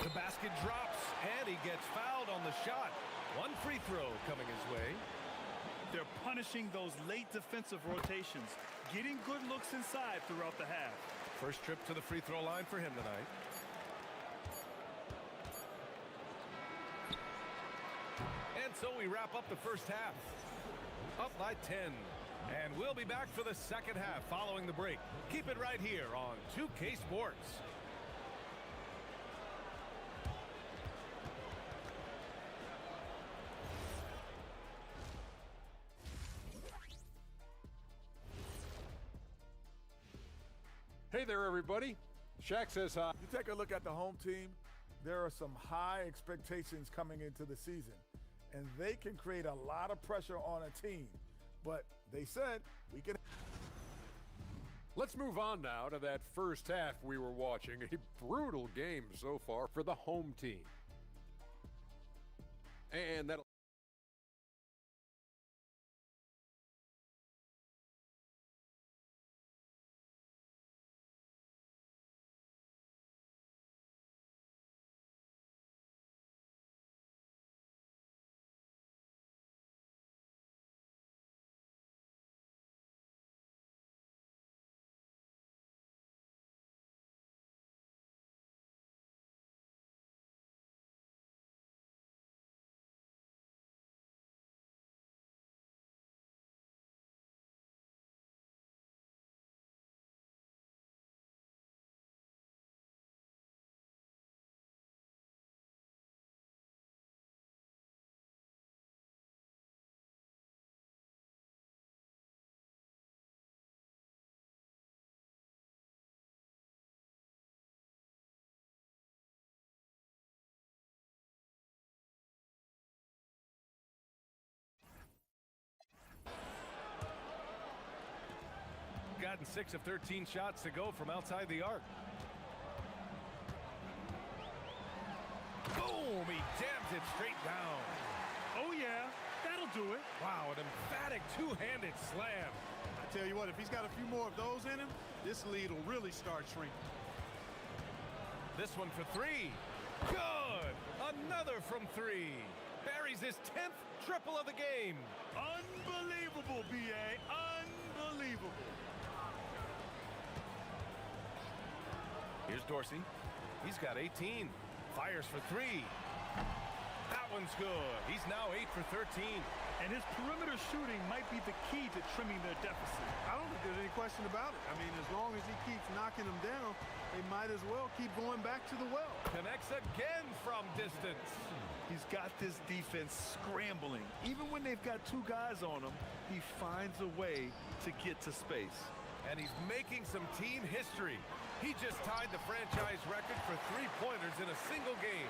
The basket drops, and he gets fouled on the shot. 1 free throw coming his way. They're punishing those late defensive rotations, getting good looks inside throughout the half. First trip to the free throw line for him tonight. And so we wrap up the first half. Up by 10. And we'll be back for the second half following the break. Keep it right here on 2K Sports. Hey there, everybody. Shaq says hi. You take a look at the home team, there are some high expectations coming into the season, and they can create a lot of pressure on a team. But they said we can. Let's move on now to that first half we were watching. A brutal game so far for the home team. And that'll. Gotten 6 of 13 shots to go from outside the arc. Boom! He jams it straight down. Oh, yeah. That'll do it. Wow, an emphatic two-handed slam. I tell you what, if he's got a few more of those in him, this lead will really start shrinking. This one for 3. Good! Another from 3. Buries his 10th triple of the game. Unbelievable, B.A. Unbelievable. Here's Dorsey. He's got 18. Fires for 3. That one's good. He's now 8 for 13. And his perimeter shooting might be the key to trimming their deficit. I don't think there's any question about it. I mean, as long as he keeps knocking them down, they might as well keep going back to the well. Connects again from distance. He's got this defense scrambling. Even when they've got 2 guys on him, he finds a way to get to space. And he's making some team history. He just tied the franchise record for 3-pointers in a single game.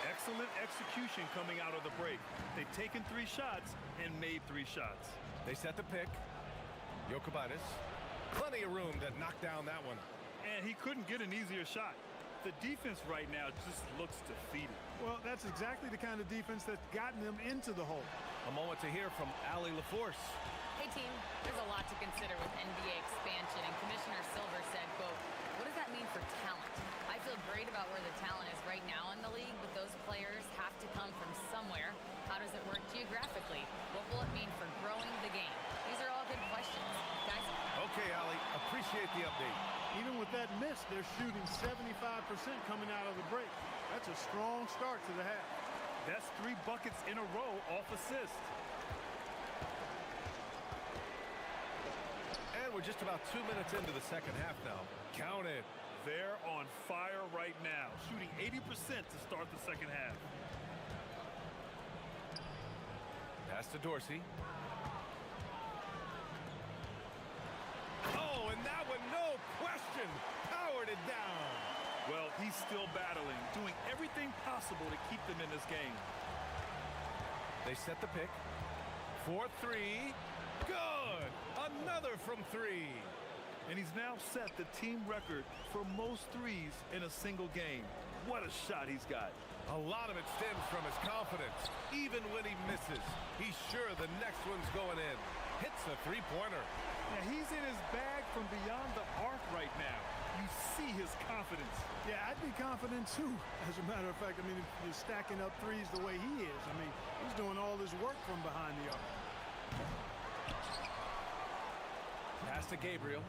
Excellent execution coming out of the break. They've taken 3 shots and made 3 shots. They set the pick. Jokubaitis. Plenty of room to knock down that one. And he couldn't get an easier shot. The defense right now just looks defeated. Well, that's exactly the kind of defense that's gotten them into the hole. A moment to hear from Ali LaForce. Hey team, there's a lot to consider with NBA expansion, and Commissioner Silver said, quote, "What does that mean for talent? I feel great about where the talent is right now in the league, but those players have to come from somewhere. How does it work geographically? What will it mean for growing the game?" These are all good questions. Guys? Okay, Ali, appreciate the update. Even with that miss, they're shooting 75% coming out of the break. That's a strong start to the half. That's 3 buckets in a row off assist. And we're just about 2 minutes into the second half now. Count it. They're on fire right now, shooting 80% to start the second half. Pass to Dorsey. Oh, and that one, no question, powered it down. Well, he's still battling, doing everything possible to keep them in this game. They set the pick. 4-3. Good. Another from 3. And he's now set the team record for most threes in a single game. What a shot he's got. A lot of it stems from his confidence. Even when he misses, he's sure the next one's going in. Hits a three-pointer. Yeah, he's in his bag from beyond the arc right now. You see his confidence. Yeah, I'd be confident too. As a matter of fact, I mean, if you're stacking up threes the way he is, I mean, he's doing all his work from behind the arc. Pass to Gabriel.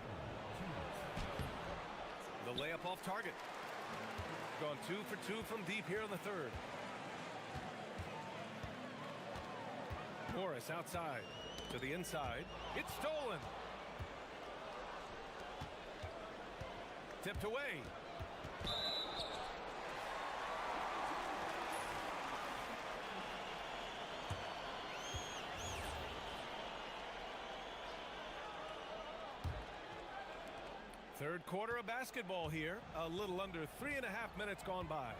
The layup off target. Gone 2 for 2 from deep here in the third. Morris outside to the inside. It's stolen. Tipped away. Third quarter of basketball here. A little under 3.5 minutes gone by.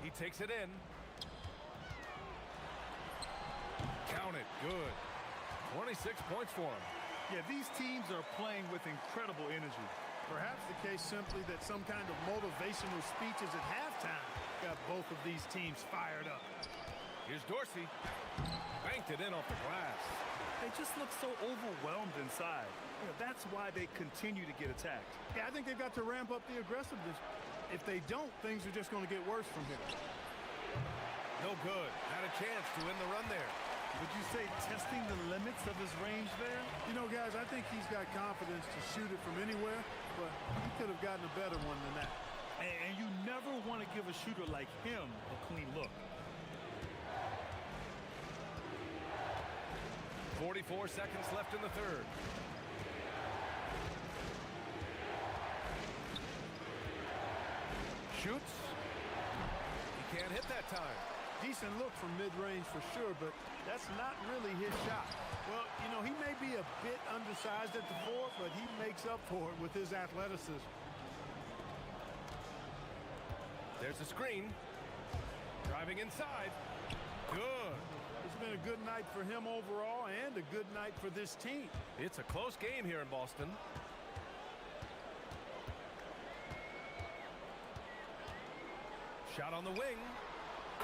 He takes it in. Count it. Good. 26 points for him. Yeah, these teams are playing with incredible energy. Perhaps the case simply that some kind of motivational speeches at halftime got both of these teams fired up. Here's Dorsey. Banked it in off the glass. They just look so overwhelmed inside. You know, that's why they continue to get attacked. Yeah, I think they've got to ramp up the aggressiveness. If they don't, things are just going to get worse from here. No good. Had a chance to win the run there. Would you say testing the limits of his range there? You know, guys, I think he's got confidence to shoot it from anywhere, but he could have gotten a better one than that. And you never want to give a shooter like him a clean look. 44 seconds left in the third. Shoots. He can't hit that time. Decent look from mid-range for sure, but that's not really his shot. Well, you know, he may be a bit undersized at the 4, but he makes up for it with his athleticism. There's a screen. Driving inside. Good. It's been a good night for him overall and a good night for this team. It's a close game here in Boston. Shot on the wing.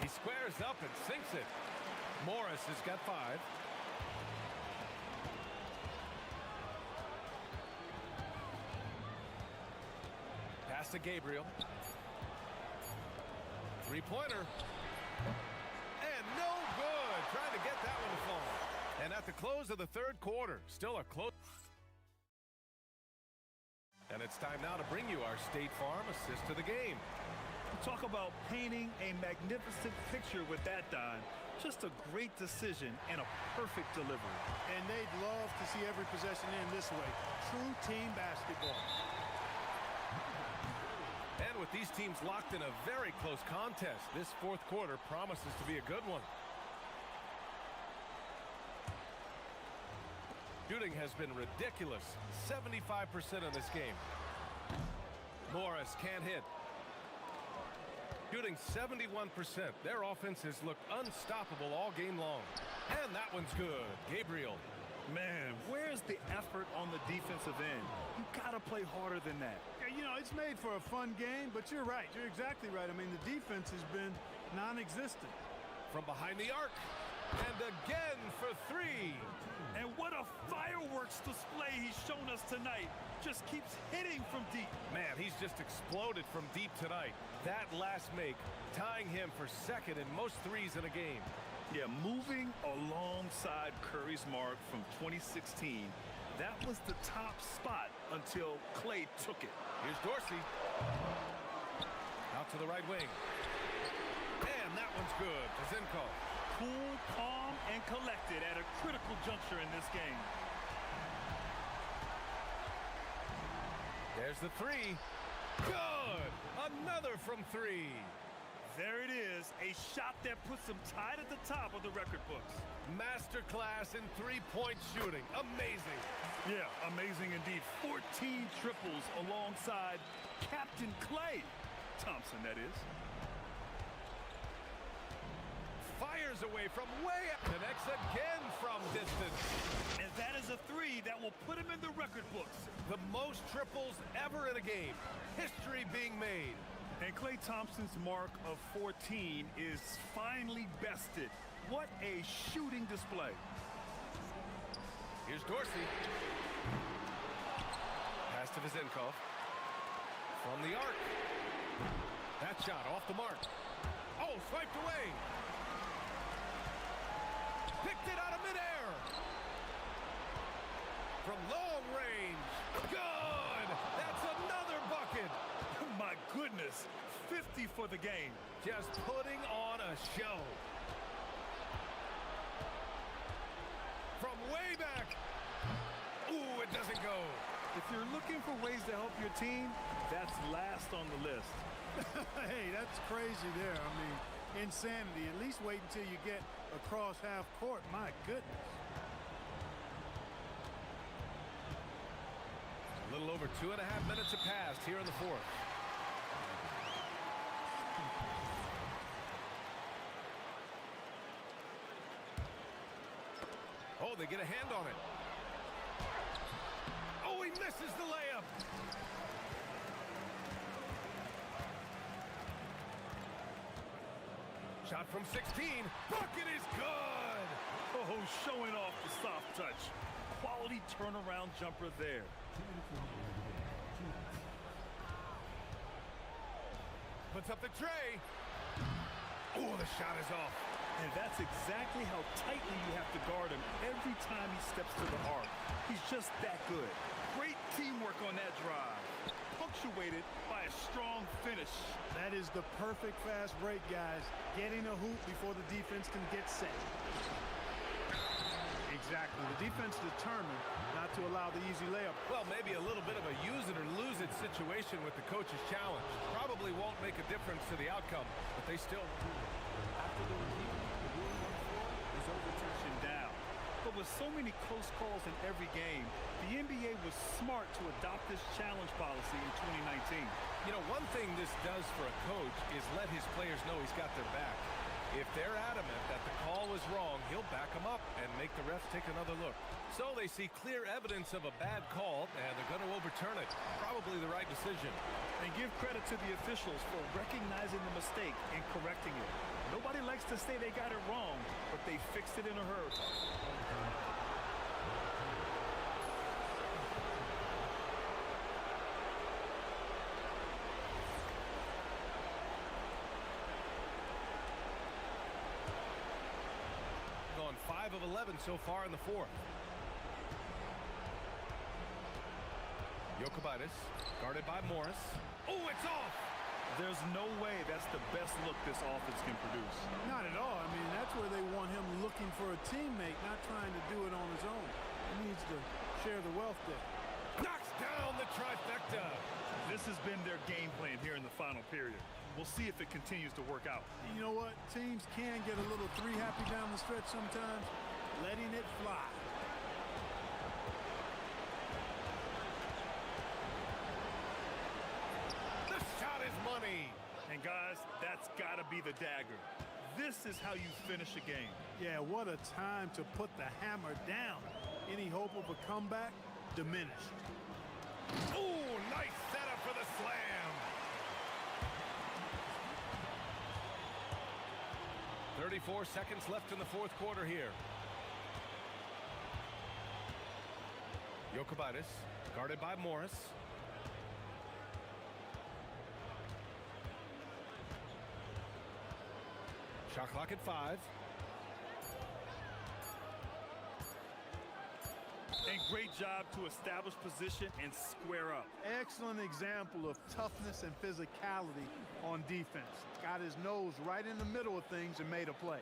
He squares up and sinks it. Morris has got 5. Pass to Gabriel. Three-pointer. And no good. Trying to get that one to fall. And at the close of the third quarter, still a close. And it's time now to bring you our State Farm assist to the game. Talk about painting a magnificent picture with that, Don. Just a great decision and a perfect delivery. And they'd love to see every possession end this way. True team basketball. And with these teams locked in a very close contest, this fourth quarter promises to be a good one. Shooting has been ridiculous. 75% in this game. Morris can't hit. Shooting 71%. Their offenses look unstoppable all game long. And that one's good. Gabriel. Man, where's the effort on the defensive end? You gotta play harder than that. you know, it's made for a fun game, but you're right. You're exactly right. I mean, the defense has been non-existent. From behind the arc. And again for three. And what a fireworks display he's shown us tonight. Just keeps hitting from deep. Man, he's just exploded from deep tonight. That last make, tying him for second in most threes in a game. Yeah, moving alongside Curry's mark from 2016, that was the top spot until Clay took it. Here's Dorsey. Out to the right wing. And that one's good. Zinchenko. Cool, calm, and collected at a critical juncture in this game. There's the three. Good! Another from three. There it is, a shot that puts him tied at the top of the record books. Masterclass in three-point shooting. Amazing. Yeah, amazing indeed. 14 triples alongside Captain Clay Thompson, that is. Fires away from way up. Connects again from distance. And that is a three that will put him in the record books. The most triples ever in a game. History being made. And Klay Thompson's mark of 14 is finally bested. What a shooting display. Here's Dorsey. Pass to Zinchenko. From the arc. That shot off the mark. Oh, swiped away. Picked it out of midair. From long range. Good! That's another bucket. My goodness, 50 for the game. Just putting on a show. From way back. Ooh, it doesn't go. If you're looking for ways to help your team, that's last on the list. Hey, that's crazy there. I mean, insanity. At least wait until you get across half court. My goodness. A little over 2.5 minutes have passed here in the fourth. Oh, they get a hand on it. Oh, he misses the layup. Shot from 16. Bucket is good. Oh, showing off the soft touch. Quality turnaround jumper there. Puts up the tray. Oh, the shot is off. And that's exactly how tightly you have to guard him every time he steps to the arc. He's just that good. Great teamwork on that drive. Punctuated by a strong finish. That is the perfect fast break, guys. Getting a hoop before the defense can get set. Exactly. The defense determined not to allow the easy layup. Well, maybe a little bit of a use it or lose it situation with the coach's challenge. Probably won't make a difference to the outcome, but they still... After the review, the ruling on the floor is overturned. Down. But with so many close calls in every game, the NBA was smart to adopt this challenge policy in 2019. You know, one thing this does for a coach is let his players know he's got their back. If they're adamant that the call was wrong, he'll back them up and make the refs take another look. So they see clear evidence of a bad call, and they're going to overturn it. Probably the right decision. And give credit to the officials for recognizing the mistake and correcting it. Nobody likes to say they got it wrong, but they fixed it in a hurry. Gone 5 of 11 so far in the fourth. Jokic, guarded by Morris. Oh, it's off! There's no way that's the best look this offense can produce. Not at all. I mean, that's where they want him looking for a teammate, not trying to do it on his own. He needs to share the wealth there. Knocks down the trifecta. This has been their game plan here in the final period. We'll see if it continues to work out. You know what? Teams can get a little three happy down the stretch sometimes. Letting it fly. The shot is money. And guys, that's got to be the dagger. This is how you finish a game. Yeah, what a time to put the hammer down. Any hope of a comeback? Diminished. Oh, nice setup for the slam. 34 seconds left in the fourth quarter here. Jokubaitis, guarded by Morris. Shot clock at 5. And great job to establish position and square up. Excellent example of toughness and physicality on defense. Got his nose right in the middle of things and made a play.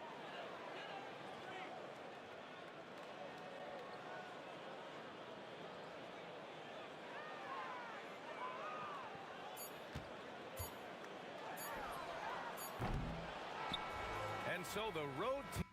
And so the road team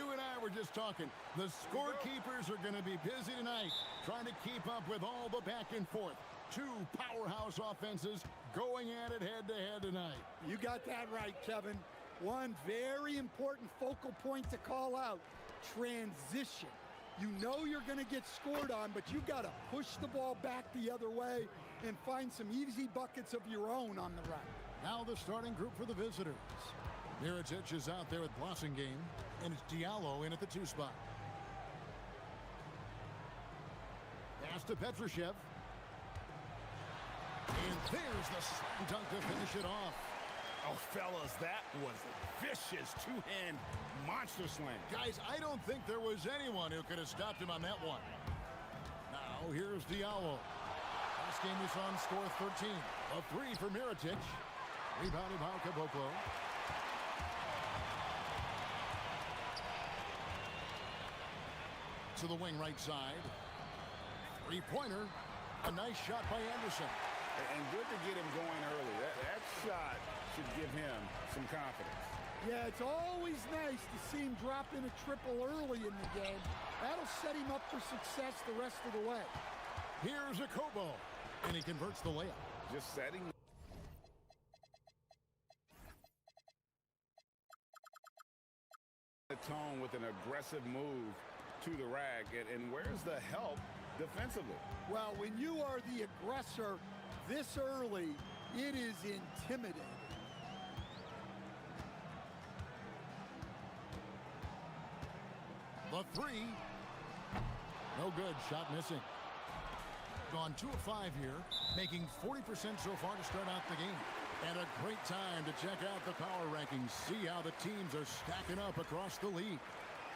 You and I were just talking. The scorekeepers are going to be busy tonight trying to keep up with all the back and forth. Two powerhouse offenses going at it head-to-head tonight. You got that right, Kevin. One very important focal point to call out, transition. You know you're going to get scored on, but you've got to push the ball back the other way and find some easy buckets of your own on the run. Now the starting group for the visitors. Mirotic is out there with Blossingame, and it's Diallo in at the 2 spot. Pass to Petrushev. And there's the slam dunk to finish it off. Oh, fellas, that was a vicious two-hand monster slam. Guys, I don't think there was anyone who could have stopped him on that one. Now, here's Diallo. Last game we saw him score 13. A 3 for Mirotic. Rebounded by Caboclo. To the wing right side. Three-pointer. A nice shot by Anderson. And good to get him going early. That shot should give him some confidence. Yeah, it's always nice to see him drop in a triple early in the game. That'll set him up for success the rest of the way. Here's a Kobo, and he converts the layup. Just setting the tone with an aggressive move to the rack. And where's the help defensively? Well, when you are the aggressor this early, it is intimidating. The 3. No good. Shot missing. Gone 2 of 5 here, making 40% so far to start out the game. And a great time to check out the power rankings, see how the teams are stacking up across the league.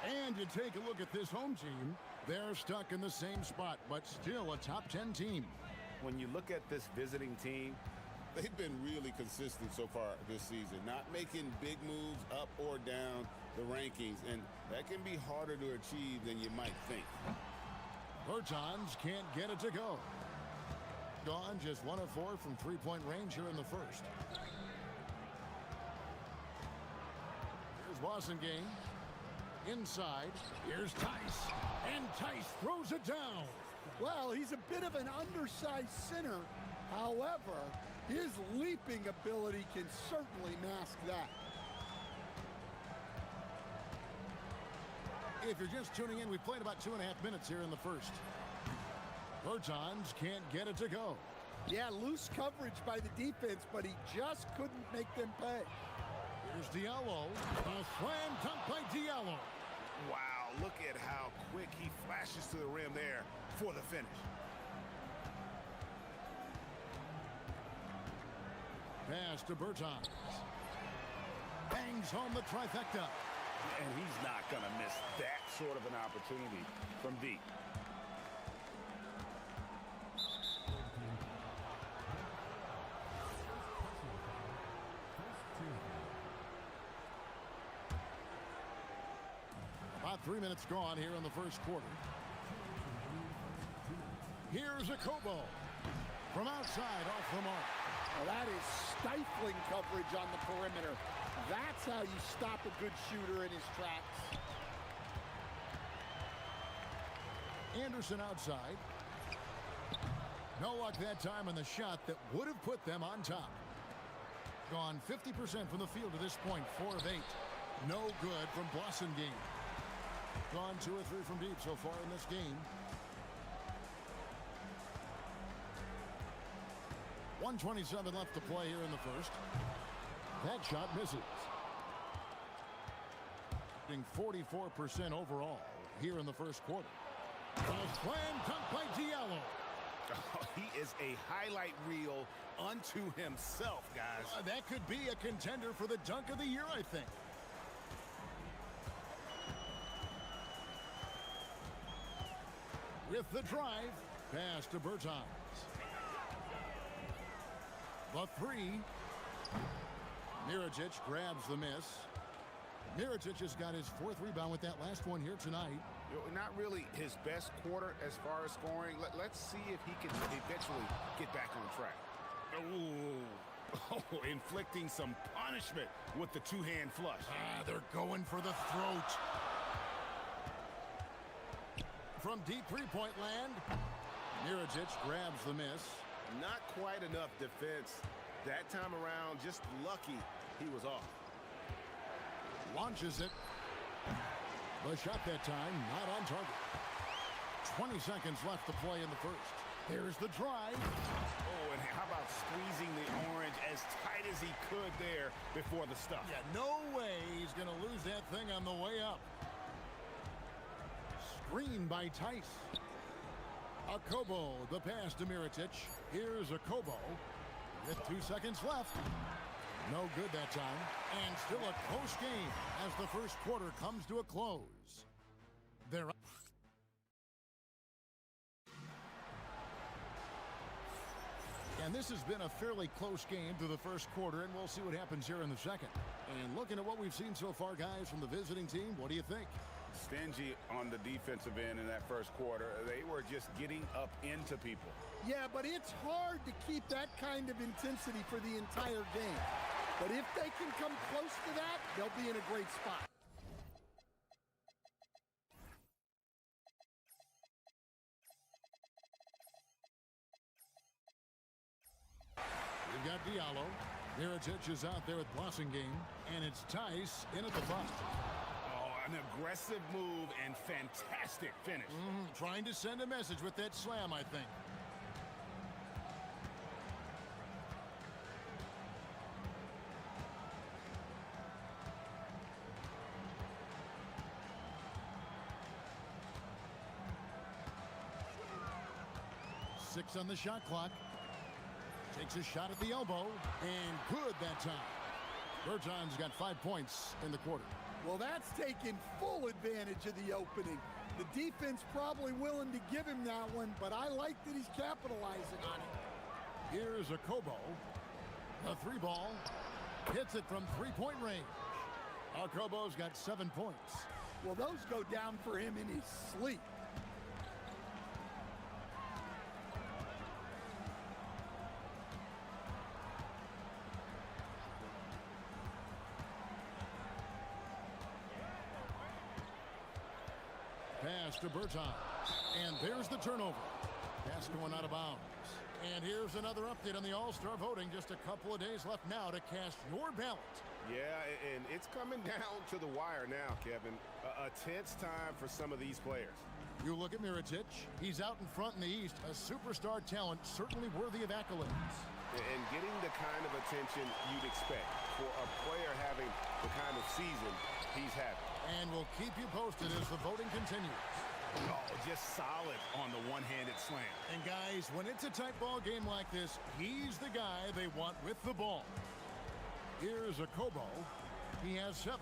And you take a look at this home team, they're stuck in the same spot, but still a top 10 team. When you look at this visiting team, they've been really consistent so far this season, not making big moves up or down the rankings, and that can be harder to achieve than you might think. Bertans can't get it to go. Gone just 1 of 4 from three-point range here in the first. Here's Blossingame. Inside. Here's Tice. And Tice throws it down. Well, he's a bit of an undersized center. However, his leaping ability can certainly mask that. If you're just tuning in, we've played about 2.5 minutes here in the first. Bertans can't get it to go. Yeah, loose coverage by the defense, but he just couldn't make them pay. Here's Diallo. A slam dunk by Diallo. Wow, look at how quick he flashes to the rim there for the finish. Pass to Bertans. Bangs home the trifecta. And he's not going to miss that sort of an opportunity from deep. About 3 minutes gone here in the first quarter. Here's a Kobo. From outside, off the mark. Well, that is stifling coverage on the perimeter. That's how you stop a good shooter in his tracks. Anderson outside. No luck that time on the shot that would have put them on top. Gone 50% from the field to this point, 4 of 8. No good from Blossingame. Gone 2 or 3 from deep so far in this game. 1:27 left to play here in the first. That shot misses. 44% overall here in the first quarter. A slam dunk by Diallo. Oh, he is a highlight reel unto himself, guys. That could be a contender for the dunk of the year, I think. With the drive, pass to Bertans. The 3. Mirotic grabs the miss. Mirotic has got his 4th rebound with that last one here tonight. Not really his best quarter as far as scoring. Let's see if he can eventually get back on track. Oh, inflicting some punishment with the 2-hand flush. They're going for the throat. from deep three-point land. Mirotic grabs the miss. Not quite enough defense that time around. Just lucky he was off. Launches it. The shot that time not on target. 20 seconds left to play in the first. Here's the drive. Oh, and how about squeezing the orange as tight as he could there before the stuff? Yeah, no way he's going to lose that thing on the way up. Screen by Tice. Akobo, the pass to Mirotic. Here's Akobo with 2 seconds left. No good that time. And still a close game as the first quarter comes to a close. They're up. And this has been a fairly close game through the first quarter, and we'll see what happens here in the second. And looking at what we've seen so far, guys, from the visiting team, what do you think? Stingy on the defensive end in that first quarter. They were just getting up into people. Yeah, but it's hard to keep that kind of intensity for the entire game. But if they can come close to that, they'll be in a great spot. We've got Diallo. Mirotic is out there with Blossingame, and it's Tice in at the front. Oh, an aggressive move and fantastic finish. Trying to send a message with that slam, I think. Six on the shot clock. Takes a shot at the elbow, and good that time. Berton's got 5 points in the quarter. Well, that's taken full advantage of the opening. The defense probably willing to give him that one, but I like that he's capitalizing on it. Here's Akobo. The three ball. Hits it from three-point range. Akobo's got 7 points. Well, those go down for him in his sleep. Pass to Berton. And there's the turnover. Pass going out of bounds. And here's another update on the All-Star voting. Just a couple of days left now to cast your ballot. Yeah, and it's coming down to the wire now, Kevin. A tense time for some of these players. You look at Mirotic. He's out in front in the East. A superstar talent, certainly worthy of accolades. And getting the kind of attention you'd expect for a player having the kind of season he's having. And we'll keep you posted as the voting continues. Oh, just solid on the one-handed slam. And guys, when it's a tight ball game like this, he's the guy they want with the ball. Here's Akobo. He has 7.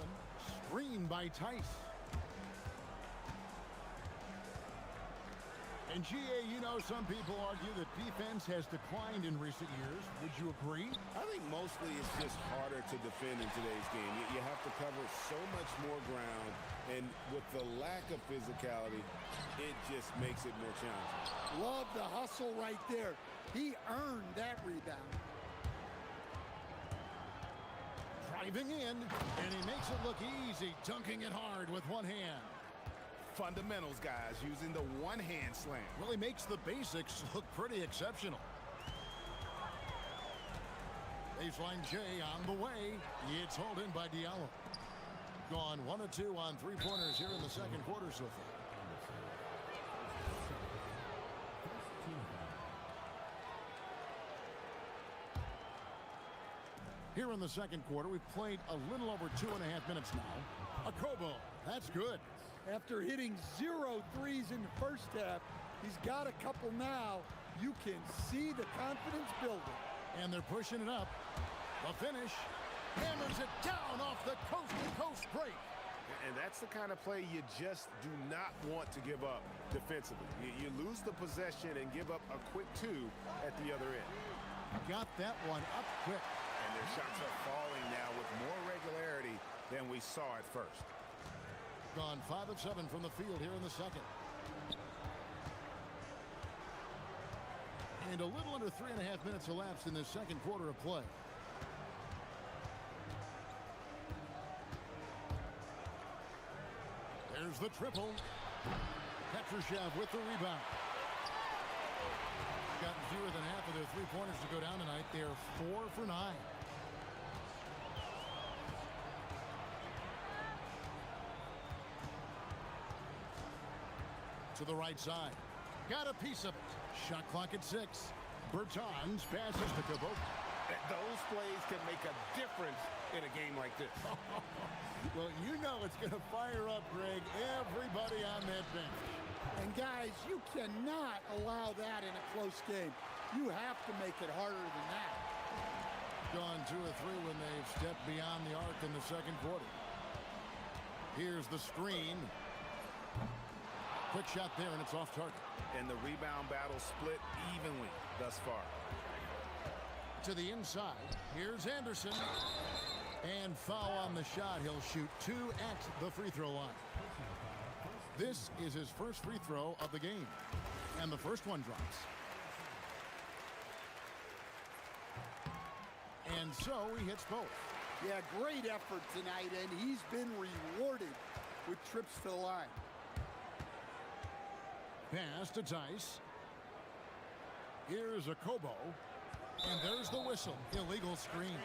Screen by Tice. And GA, you know, some people argue that defense has declined in recent years. Would you agree? I think mostly it's just harder to defend in today's game. You have to cover so much more ground, and with the lack of physicality, it just makes it more challenging. Love the hustle right there. He earned that rebound. Driving in, and he makes it look easy, dunking it hard with one hand. Fundamentals, guys, using the one-hand slam. Really makes the basics look pretty exceptional. Baseline J on the way. It's hauled in by Diallo. Gone 1 of 2 on three-pointers here in the second quarter so far. Here in the second quarter, we've played a little over 2.5 minutes now. Akobo, that's good. After hitting 0 threes in the first half, he's got a couple now. You can see the confidence building. And they're pushing it up. The finish. Hammers it down off the coast-to-coast break. And that's the kind of play you just do not want to give up defensively. You lose the possession and give up a quick 2 at the other end. Got that one up quick. And their shots are falling now with more regularity than we saw at first. Gone 5 of 7 from the field here in the second. And a little under 3.5 minutes elapsed in this second quarter of play. There's the triple. Petrushev with the rebound. Got fewer than half of their three-pointers to go down tonight. They're 4 for 9. To the right side. Got a piece of it. Shot clock at 6. Bertans passes to Cabot. Those plays can make a difference in a game like this. Well, you know it's going to fire up, Greg, everybody on that bench. And guys, you cannot allow that in a close game. You have to make it harder than that. Gone 2 or 3 when they've stepped beyond the arc in the second quarter. Here's the screen. Quick shot there, and it's off target. And the rebound battle split evenly thus far. To the inside. Here's Anderson. And foul on the shot. He'll shoot 2 at the free throw line. This is his first free throw of the game. And the first one drops. And so he hits both. Yeah, great effort tonight, and he's been rewarded with trips to the line. Pass to Tice. Here's a Kobo. And there's the whistle. Illegal screen.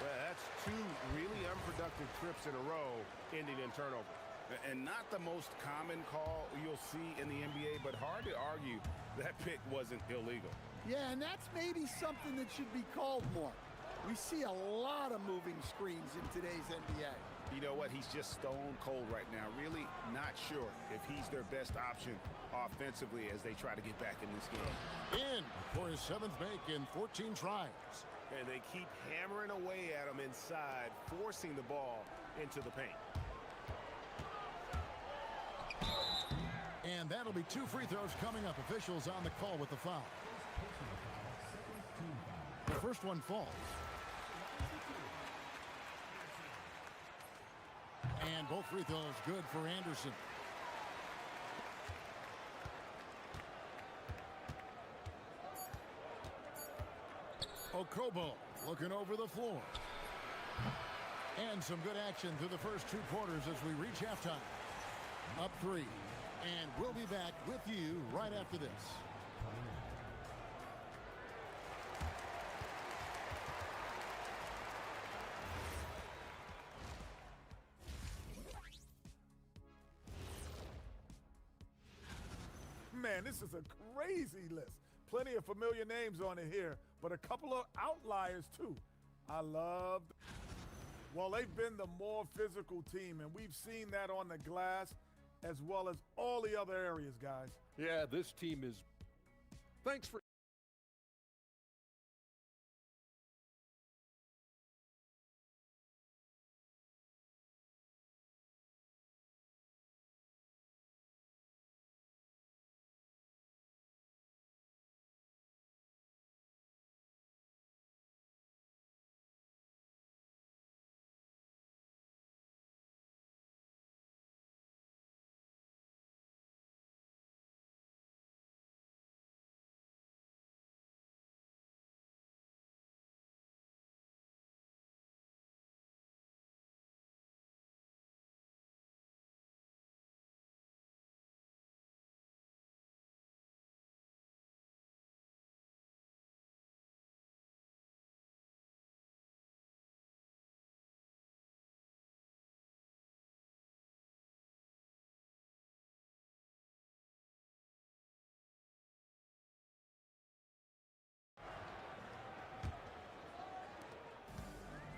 Well, that's 2 really unproductive trips in a row ending in turnover. And not the most common call you'll see in the NBA, but hard to argue that pick wasn't illegal. Yeah, and that's maybe something that should be called more. We see a lot of moving screens in today's NBA. You know what? He's just stone cold right now. Really not sure if he's their best option offensively as they try to get back in this game. In for his 7th make in 14 tries. And they keep hammering away at him inside, forcing the ball into the paint. And that'll be 2 free throws coming up. Officials on the call with the foul. The first one falls. And both free throws good for Anderson. Okobo looking over the floor. And some good action through the first 2 quarters as we reach halftime. Up 3. And we'll be back with you right after this. Man, this is a crazy list. Plenty of familiar names on it here, but a couple of outliers too. I love. Well, they've been the more physical team, and we've seen that on the glass as well as all the other areas, guys. Yeah, this team is. Thanks for.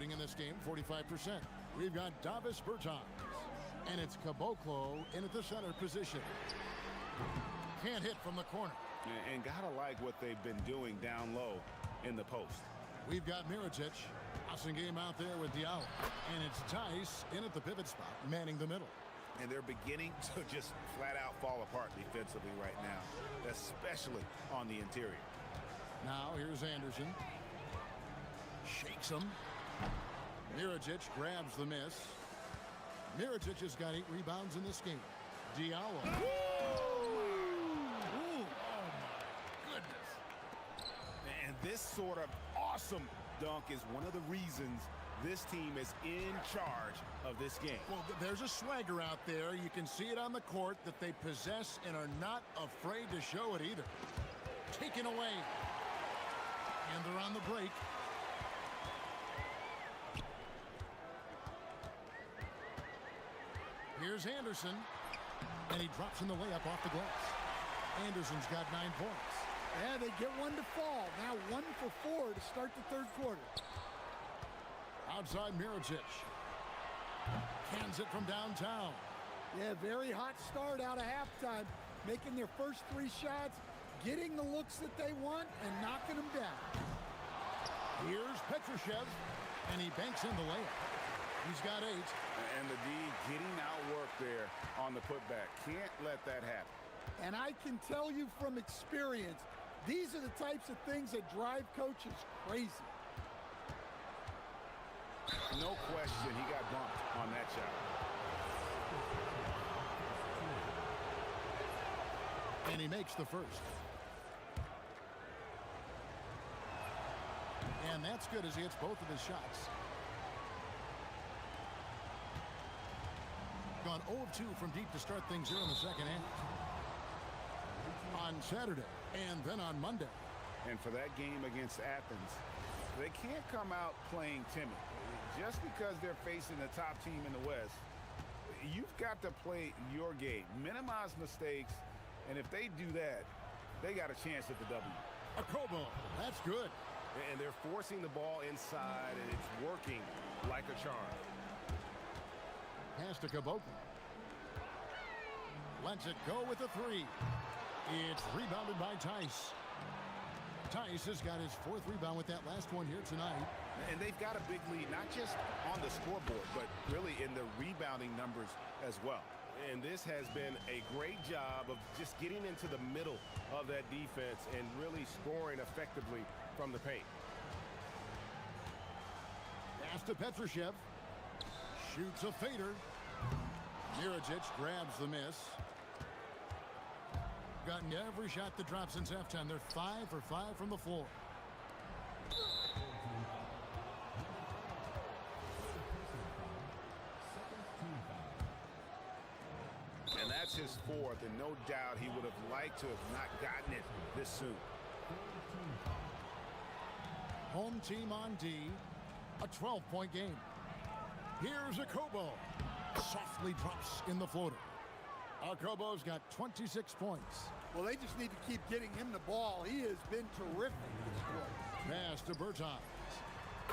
In this game, 45%. We've got Davis Bertans. And it's Caboclo in at the center position. Can't hit from the corner. And gotta like what they've been doing down low in the post. We've got Mirotic. Awesome game out there with Diallo. And it's Tice in at the pivot spot, manning the middle. And they're beginning to just flat out fall apart defensively right now, especially on the interior. Now here's Anderson. Shakes him. Mirotic grabs the miss. Mirotic has got 8 rebounds in this game. Diallo. Oh my goodness. And this sort of awesome dunk is one of the reasons this team is in charge of this game. Well, there's a swagger out there. You can see it on the court that they possess and are not afraid to show it either. Taken away. And they're on the break. Here's Anderson. And he drops in the layup off the glass. Anderson's got 9 points. Yeah, they get one to fall. Now 1 for 4 to start the third quarter. Outside Mirotic. Cans it from downtown. Yeah, very hot start out of halftime. Making their first 3 shots, getting the looks that they want, and knocking them down. Here's Petrushev, and he banks in the layup. He's got 8. And the D getting outwork there on the putback. Can't let that happen. And I can tell you from experience, these are the types of things that drive coaches crazy. No question, he got bumped on that shot. And he makes the first. And that's good as he hits both of his shots. Gone 0 of 2 from deep to start things here in the second half. On Saturday and then on Monday. And for that game against Athens, they can't come out playing timid. Just because they're facing the top team in the West, you've got to play your game. Minimize mistakes, and if they do that, they got a chance at the W. Akobo, that's good. And they're forcing the ball inside, and it's working like a charm. Pass to Kaboka. Lets it go with a 3. It's rebounded by Tice. Tice has got his 4th rebound with that last one here tonight. And they've got a big lead, not just on the scoreboard, but really in the rebounding numbers as well. And this has been a great job of just getting into the middle of that defense and really scoring effectively from the paint. Pass to Petrushev. Shoots a fader. Mirotic grabs the miss. Gotten every shot that dropped since halftime. They're 5 for 5 from the floor. And that's his 4th, and no doubt he would have liked to have not gotten it this soon. Home team on D. A 12-point game. Here's Akobo. Softly drops in the floater. Akobo's got 26 points. Well, they just need to keep getting him the ball. He has been terrific this quarter. Pass to Bertans.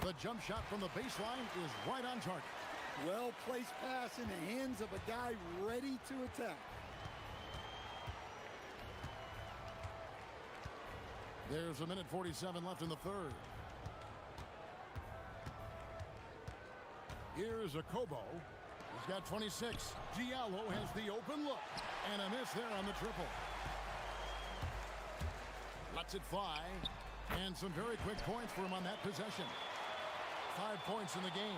The jump shot from the baseline is right on target. Well-placed pass in the hands of a guy ready to attack. There's 1:47 left in the third. Here's Akobo. He's got 26. Diallo has the open look. And a miss there on the triple. Lets it fly. And some very quick points for him on that possession. 5 points in the game.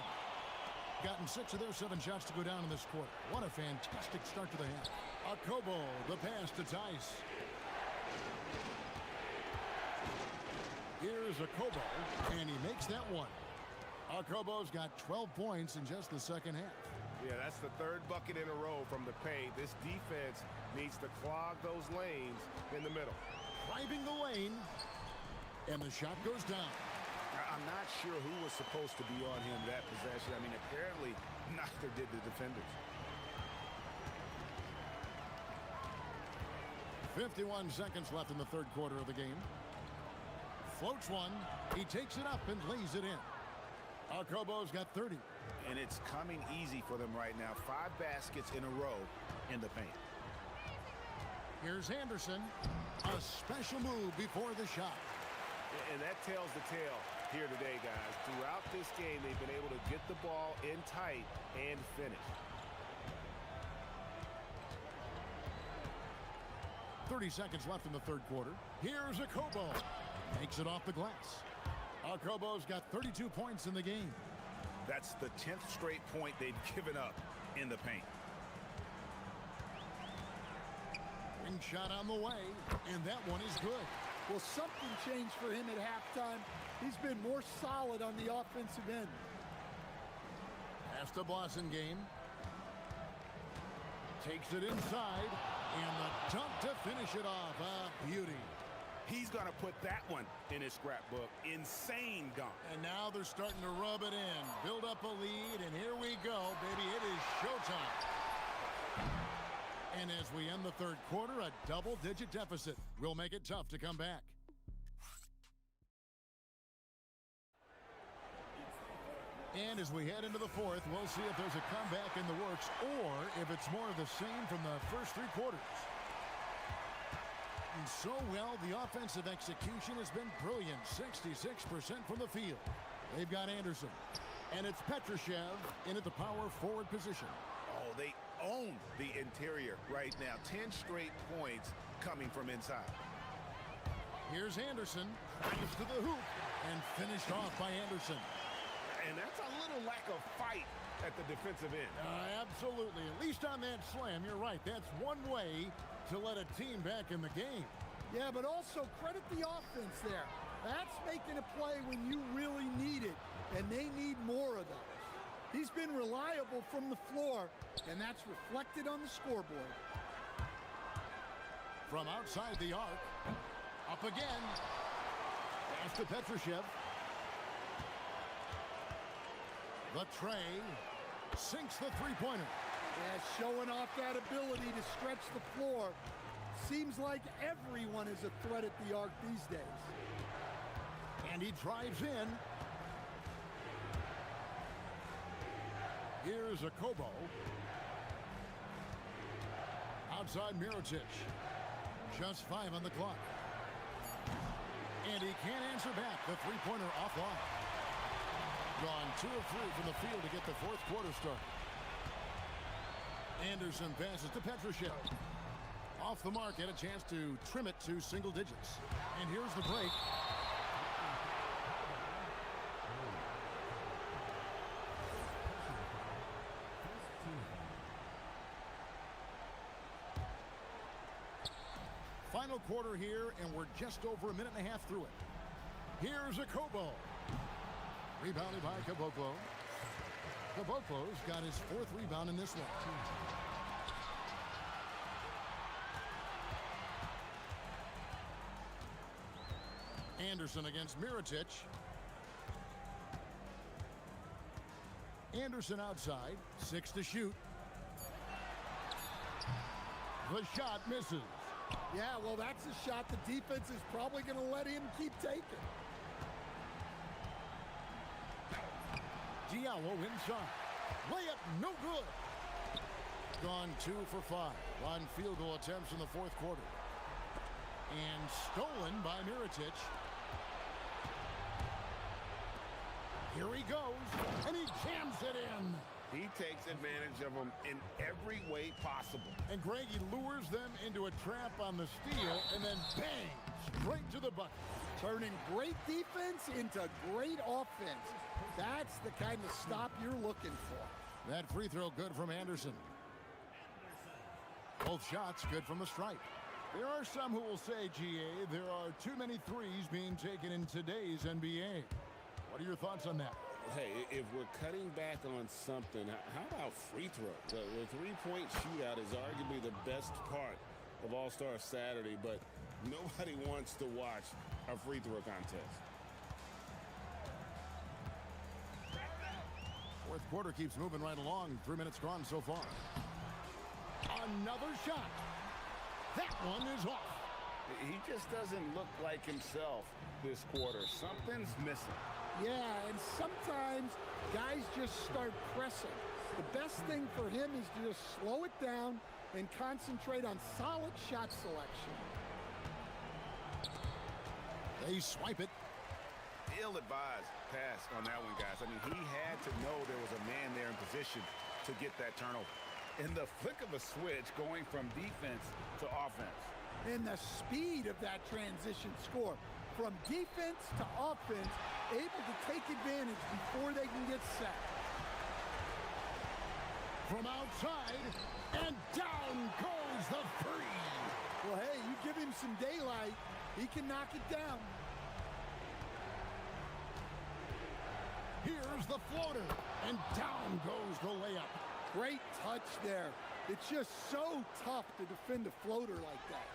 Gotten 6 of their 7 shots to go down in this quarter. What a fantastic start to the half. Akobo, the pass to Tice. Here's Akobo, and he makes that one. Akobo's got 12 points in just the second half. Yeah, that's the 3rd bucket in a row from the paint. This defense needs to clog those lanes in the middle. Driving the lane, and the shot goes down. I'm not sure who was supposed to be on him that possession. I mean, apparently neither did the defenders. 51 seconds left in the third quarter of the game. Floats one. He takes it up and lays it in. Akobo's got 30. And it's coming easy for them right now. 5 baskets in a row in the paint. Here's Anderson. A special move before the shot. And that tells the tale here today, guys. Throughout this game, they've been able to get the ball in tight and finish. 30 seconds left in the third quarter. Here's Akobo. Makes it off the glass. Akobo's got 32 points in the game. That's the 10th straight point they've given up in the paint. Ring shot on the way, and that one is good. Well, something changed for him at halftime. He's been more solid on the offensive end. Past the Blossom game. Takes it inside, and the dunk to finish it off. A beauty. He's going to put that one in his scrapbook. Insane dunk. And now they're starting to rub it in. Build up a lead, and here we go, baby. It is showtime. And as we end the third quarter, a double-digit deficit will make it tough to come back. And as we head into the fourth, we'll see if there's a comeback in the works or if it's more of the same from the first three quarters. And so, well, the offensive execution has been brilliant. 66% from the field. They've got Anderson. And it's Petrushev in at the power forward position. Oh, they own the interior right now. 10 straight points coming from inside. Here's Anderson. Drives to the hoop and finished off by Anderson. And that's a little lack of fight at the defensive end. Absolutely. At least on that slam, you're right. That's one way to let a team back in the game. Yeah, but also credit the offense there. That's making a play when you really need it, and they need more of those. He's been reliable from the floor, and that's reflected on the scoreboard. From outside the arc, up again. Pass to Petrushev. The tray sinks the three-pointer. Yeah, showing off that ability to stretch the floor. Seems like everyone is a threat at the arc these days. And he drives in. Here's a Kobo. Outside Mirotic. Just 5 on the clock. And he can't answer back. The three-pointer offline. Gone 2 of 3 from the field to get the fourth quarter started. Anderson passes to Petrushev. Off the mark, had a chance to trim it to single digits. And here's the break. Final quarter here, and we're just over a minute and a half through it. Here's a Kobo. Rebounded by Caboclo. Caboclo's got his 4th rebound in this one. Anderson against Mirotic. Anderson outside. 6 to shoot. The shot misses. Yeah, well, that's a shot the defense is probably going to let him keep taking. Diallo inside. Layup no good. Gone 2 for 5 on field goal attempts in the fourth quarter. And stolen by Mirotic. Here he goes, and he jams it in. He takes advantage of them in every way possible. And Greg, he lures them into a trap on the steal, and then bang, straight to the bucket. Turning great defense into great offense. That's the kind of stop you're looking for. That free throw good from Anderson. Both shots good from the stripe. There are some who will say, GA, there are too many threes being taken in today's NBA. What are your thoughts on that? Hey, if we're cutting back on something, how about free throw? The three-point shootout is arguably the best part of All-Star Saturday, but nobody wants to watch a free throw contest. Fourth quarter keeps moving right along. 3 minutes gone so far. Another shot. That one is off. He just doesn't look like himself this quarter. Something's missing. Yeah, and sometimes guys just start pressing. The best thing for him is to just slow it down and concentrate on solid shot selection. They swipe it. Ill-advised pass on that one, guys. I mean, he had to know there was a man there in position to get that turnover. In the flick of a switch, going from defense to offense. And the speed of that transition score. From defense to offense, able to take advantage before they can get set. From outside, and down goes the three. Well, hey, you give him some daylight, he can knock it down. Here's the floater, and down goes the layup. Great touch there. It's just so tough to defend a floater like that.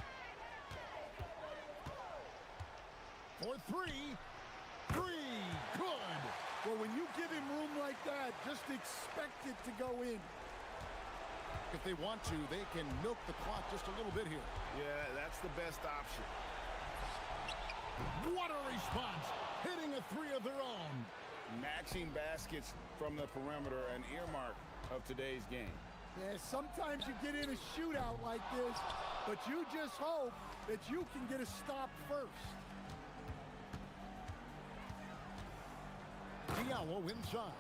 For three. Good. Well, when you give him room like that, just expect it to go in. If they want to, they can milk the clock just a little bit here. Yeah, that's the best option. What a response! Hitting a three of their own. Matching baskets from the perimeter, an earmark of today's game. Yeah, sometimes you get in a shootout like this, but you just hope that you can get a stop first. Diallo inside.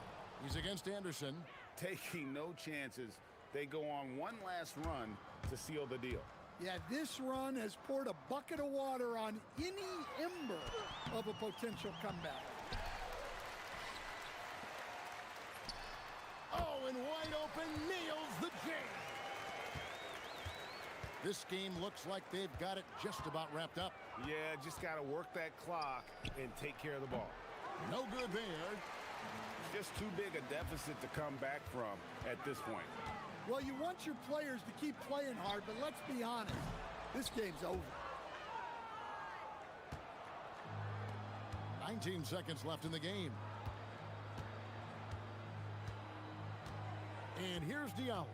He's against Anderson. Taking no chances. They go on one last run to seal the deal. Yeah, this run has poured a bucket of water on any ember of a potential comeback. Oh, and wide open, nails the J. This game looks like they've got it just about wrapped up. Yeah, just got to work that clock and take care of the ball. No good there. Just too big a deficit to come back from at this point. Well, you want your players to keep playing hard, but let's be honest, this game's over. 19 seconds left in the game. And here's Diallo.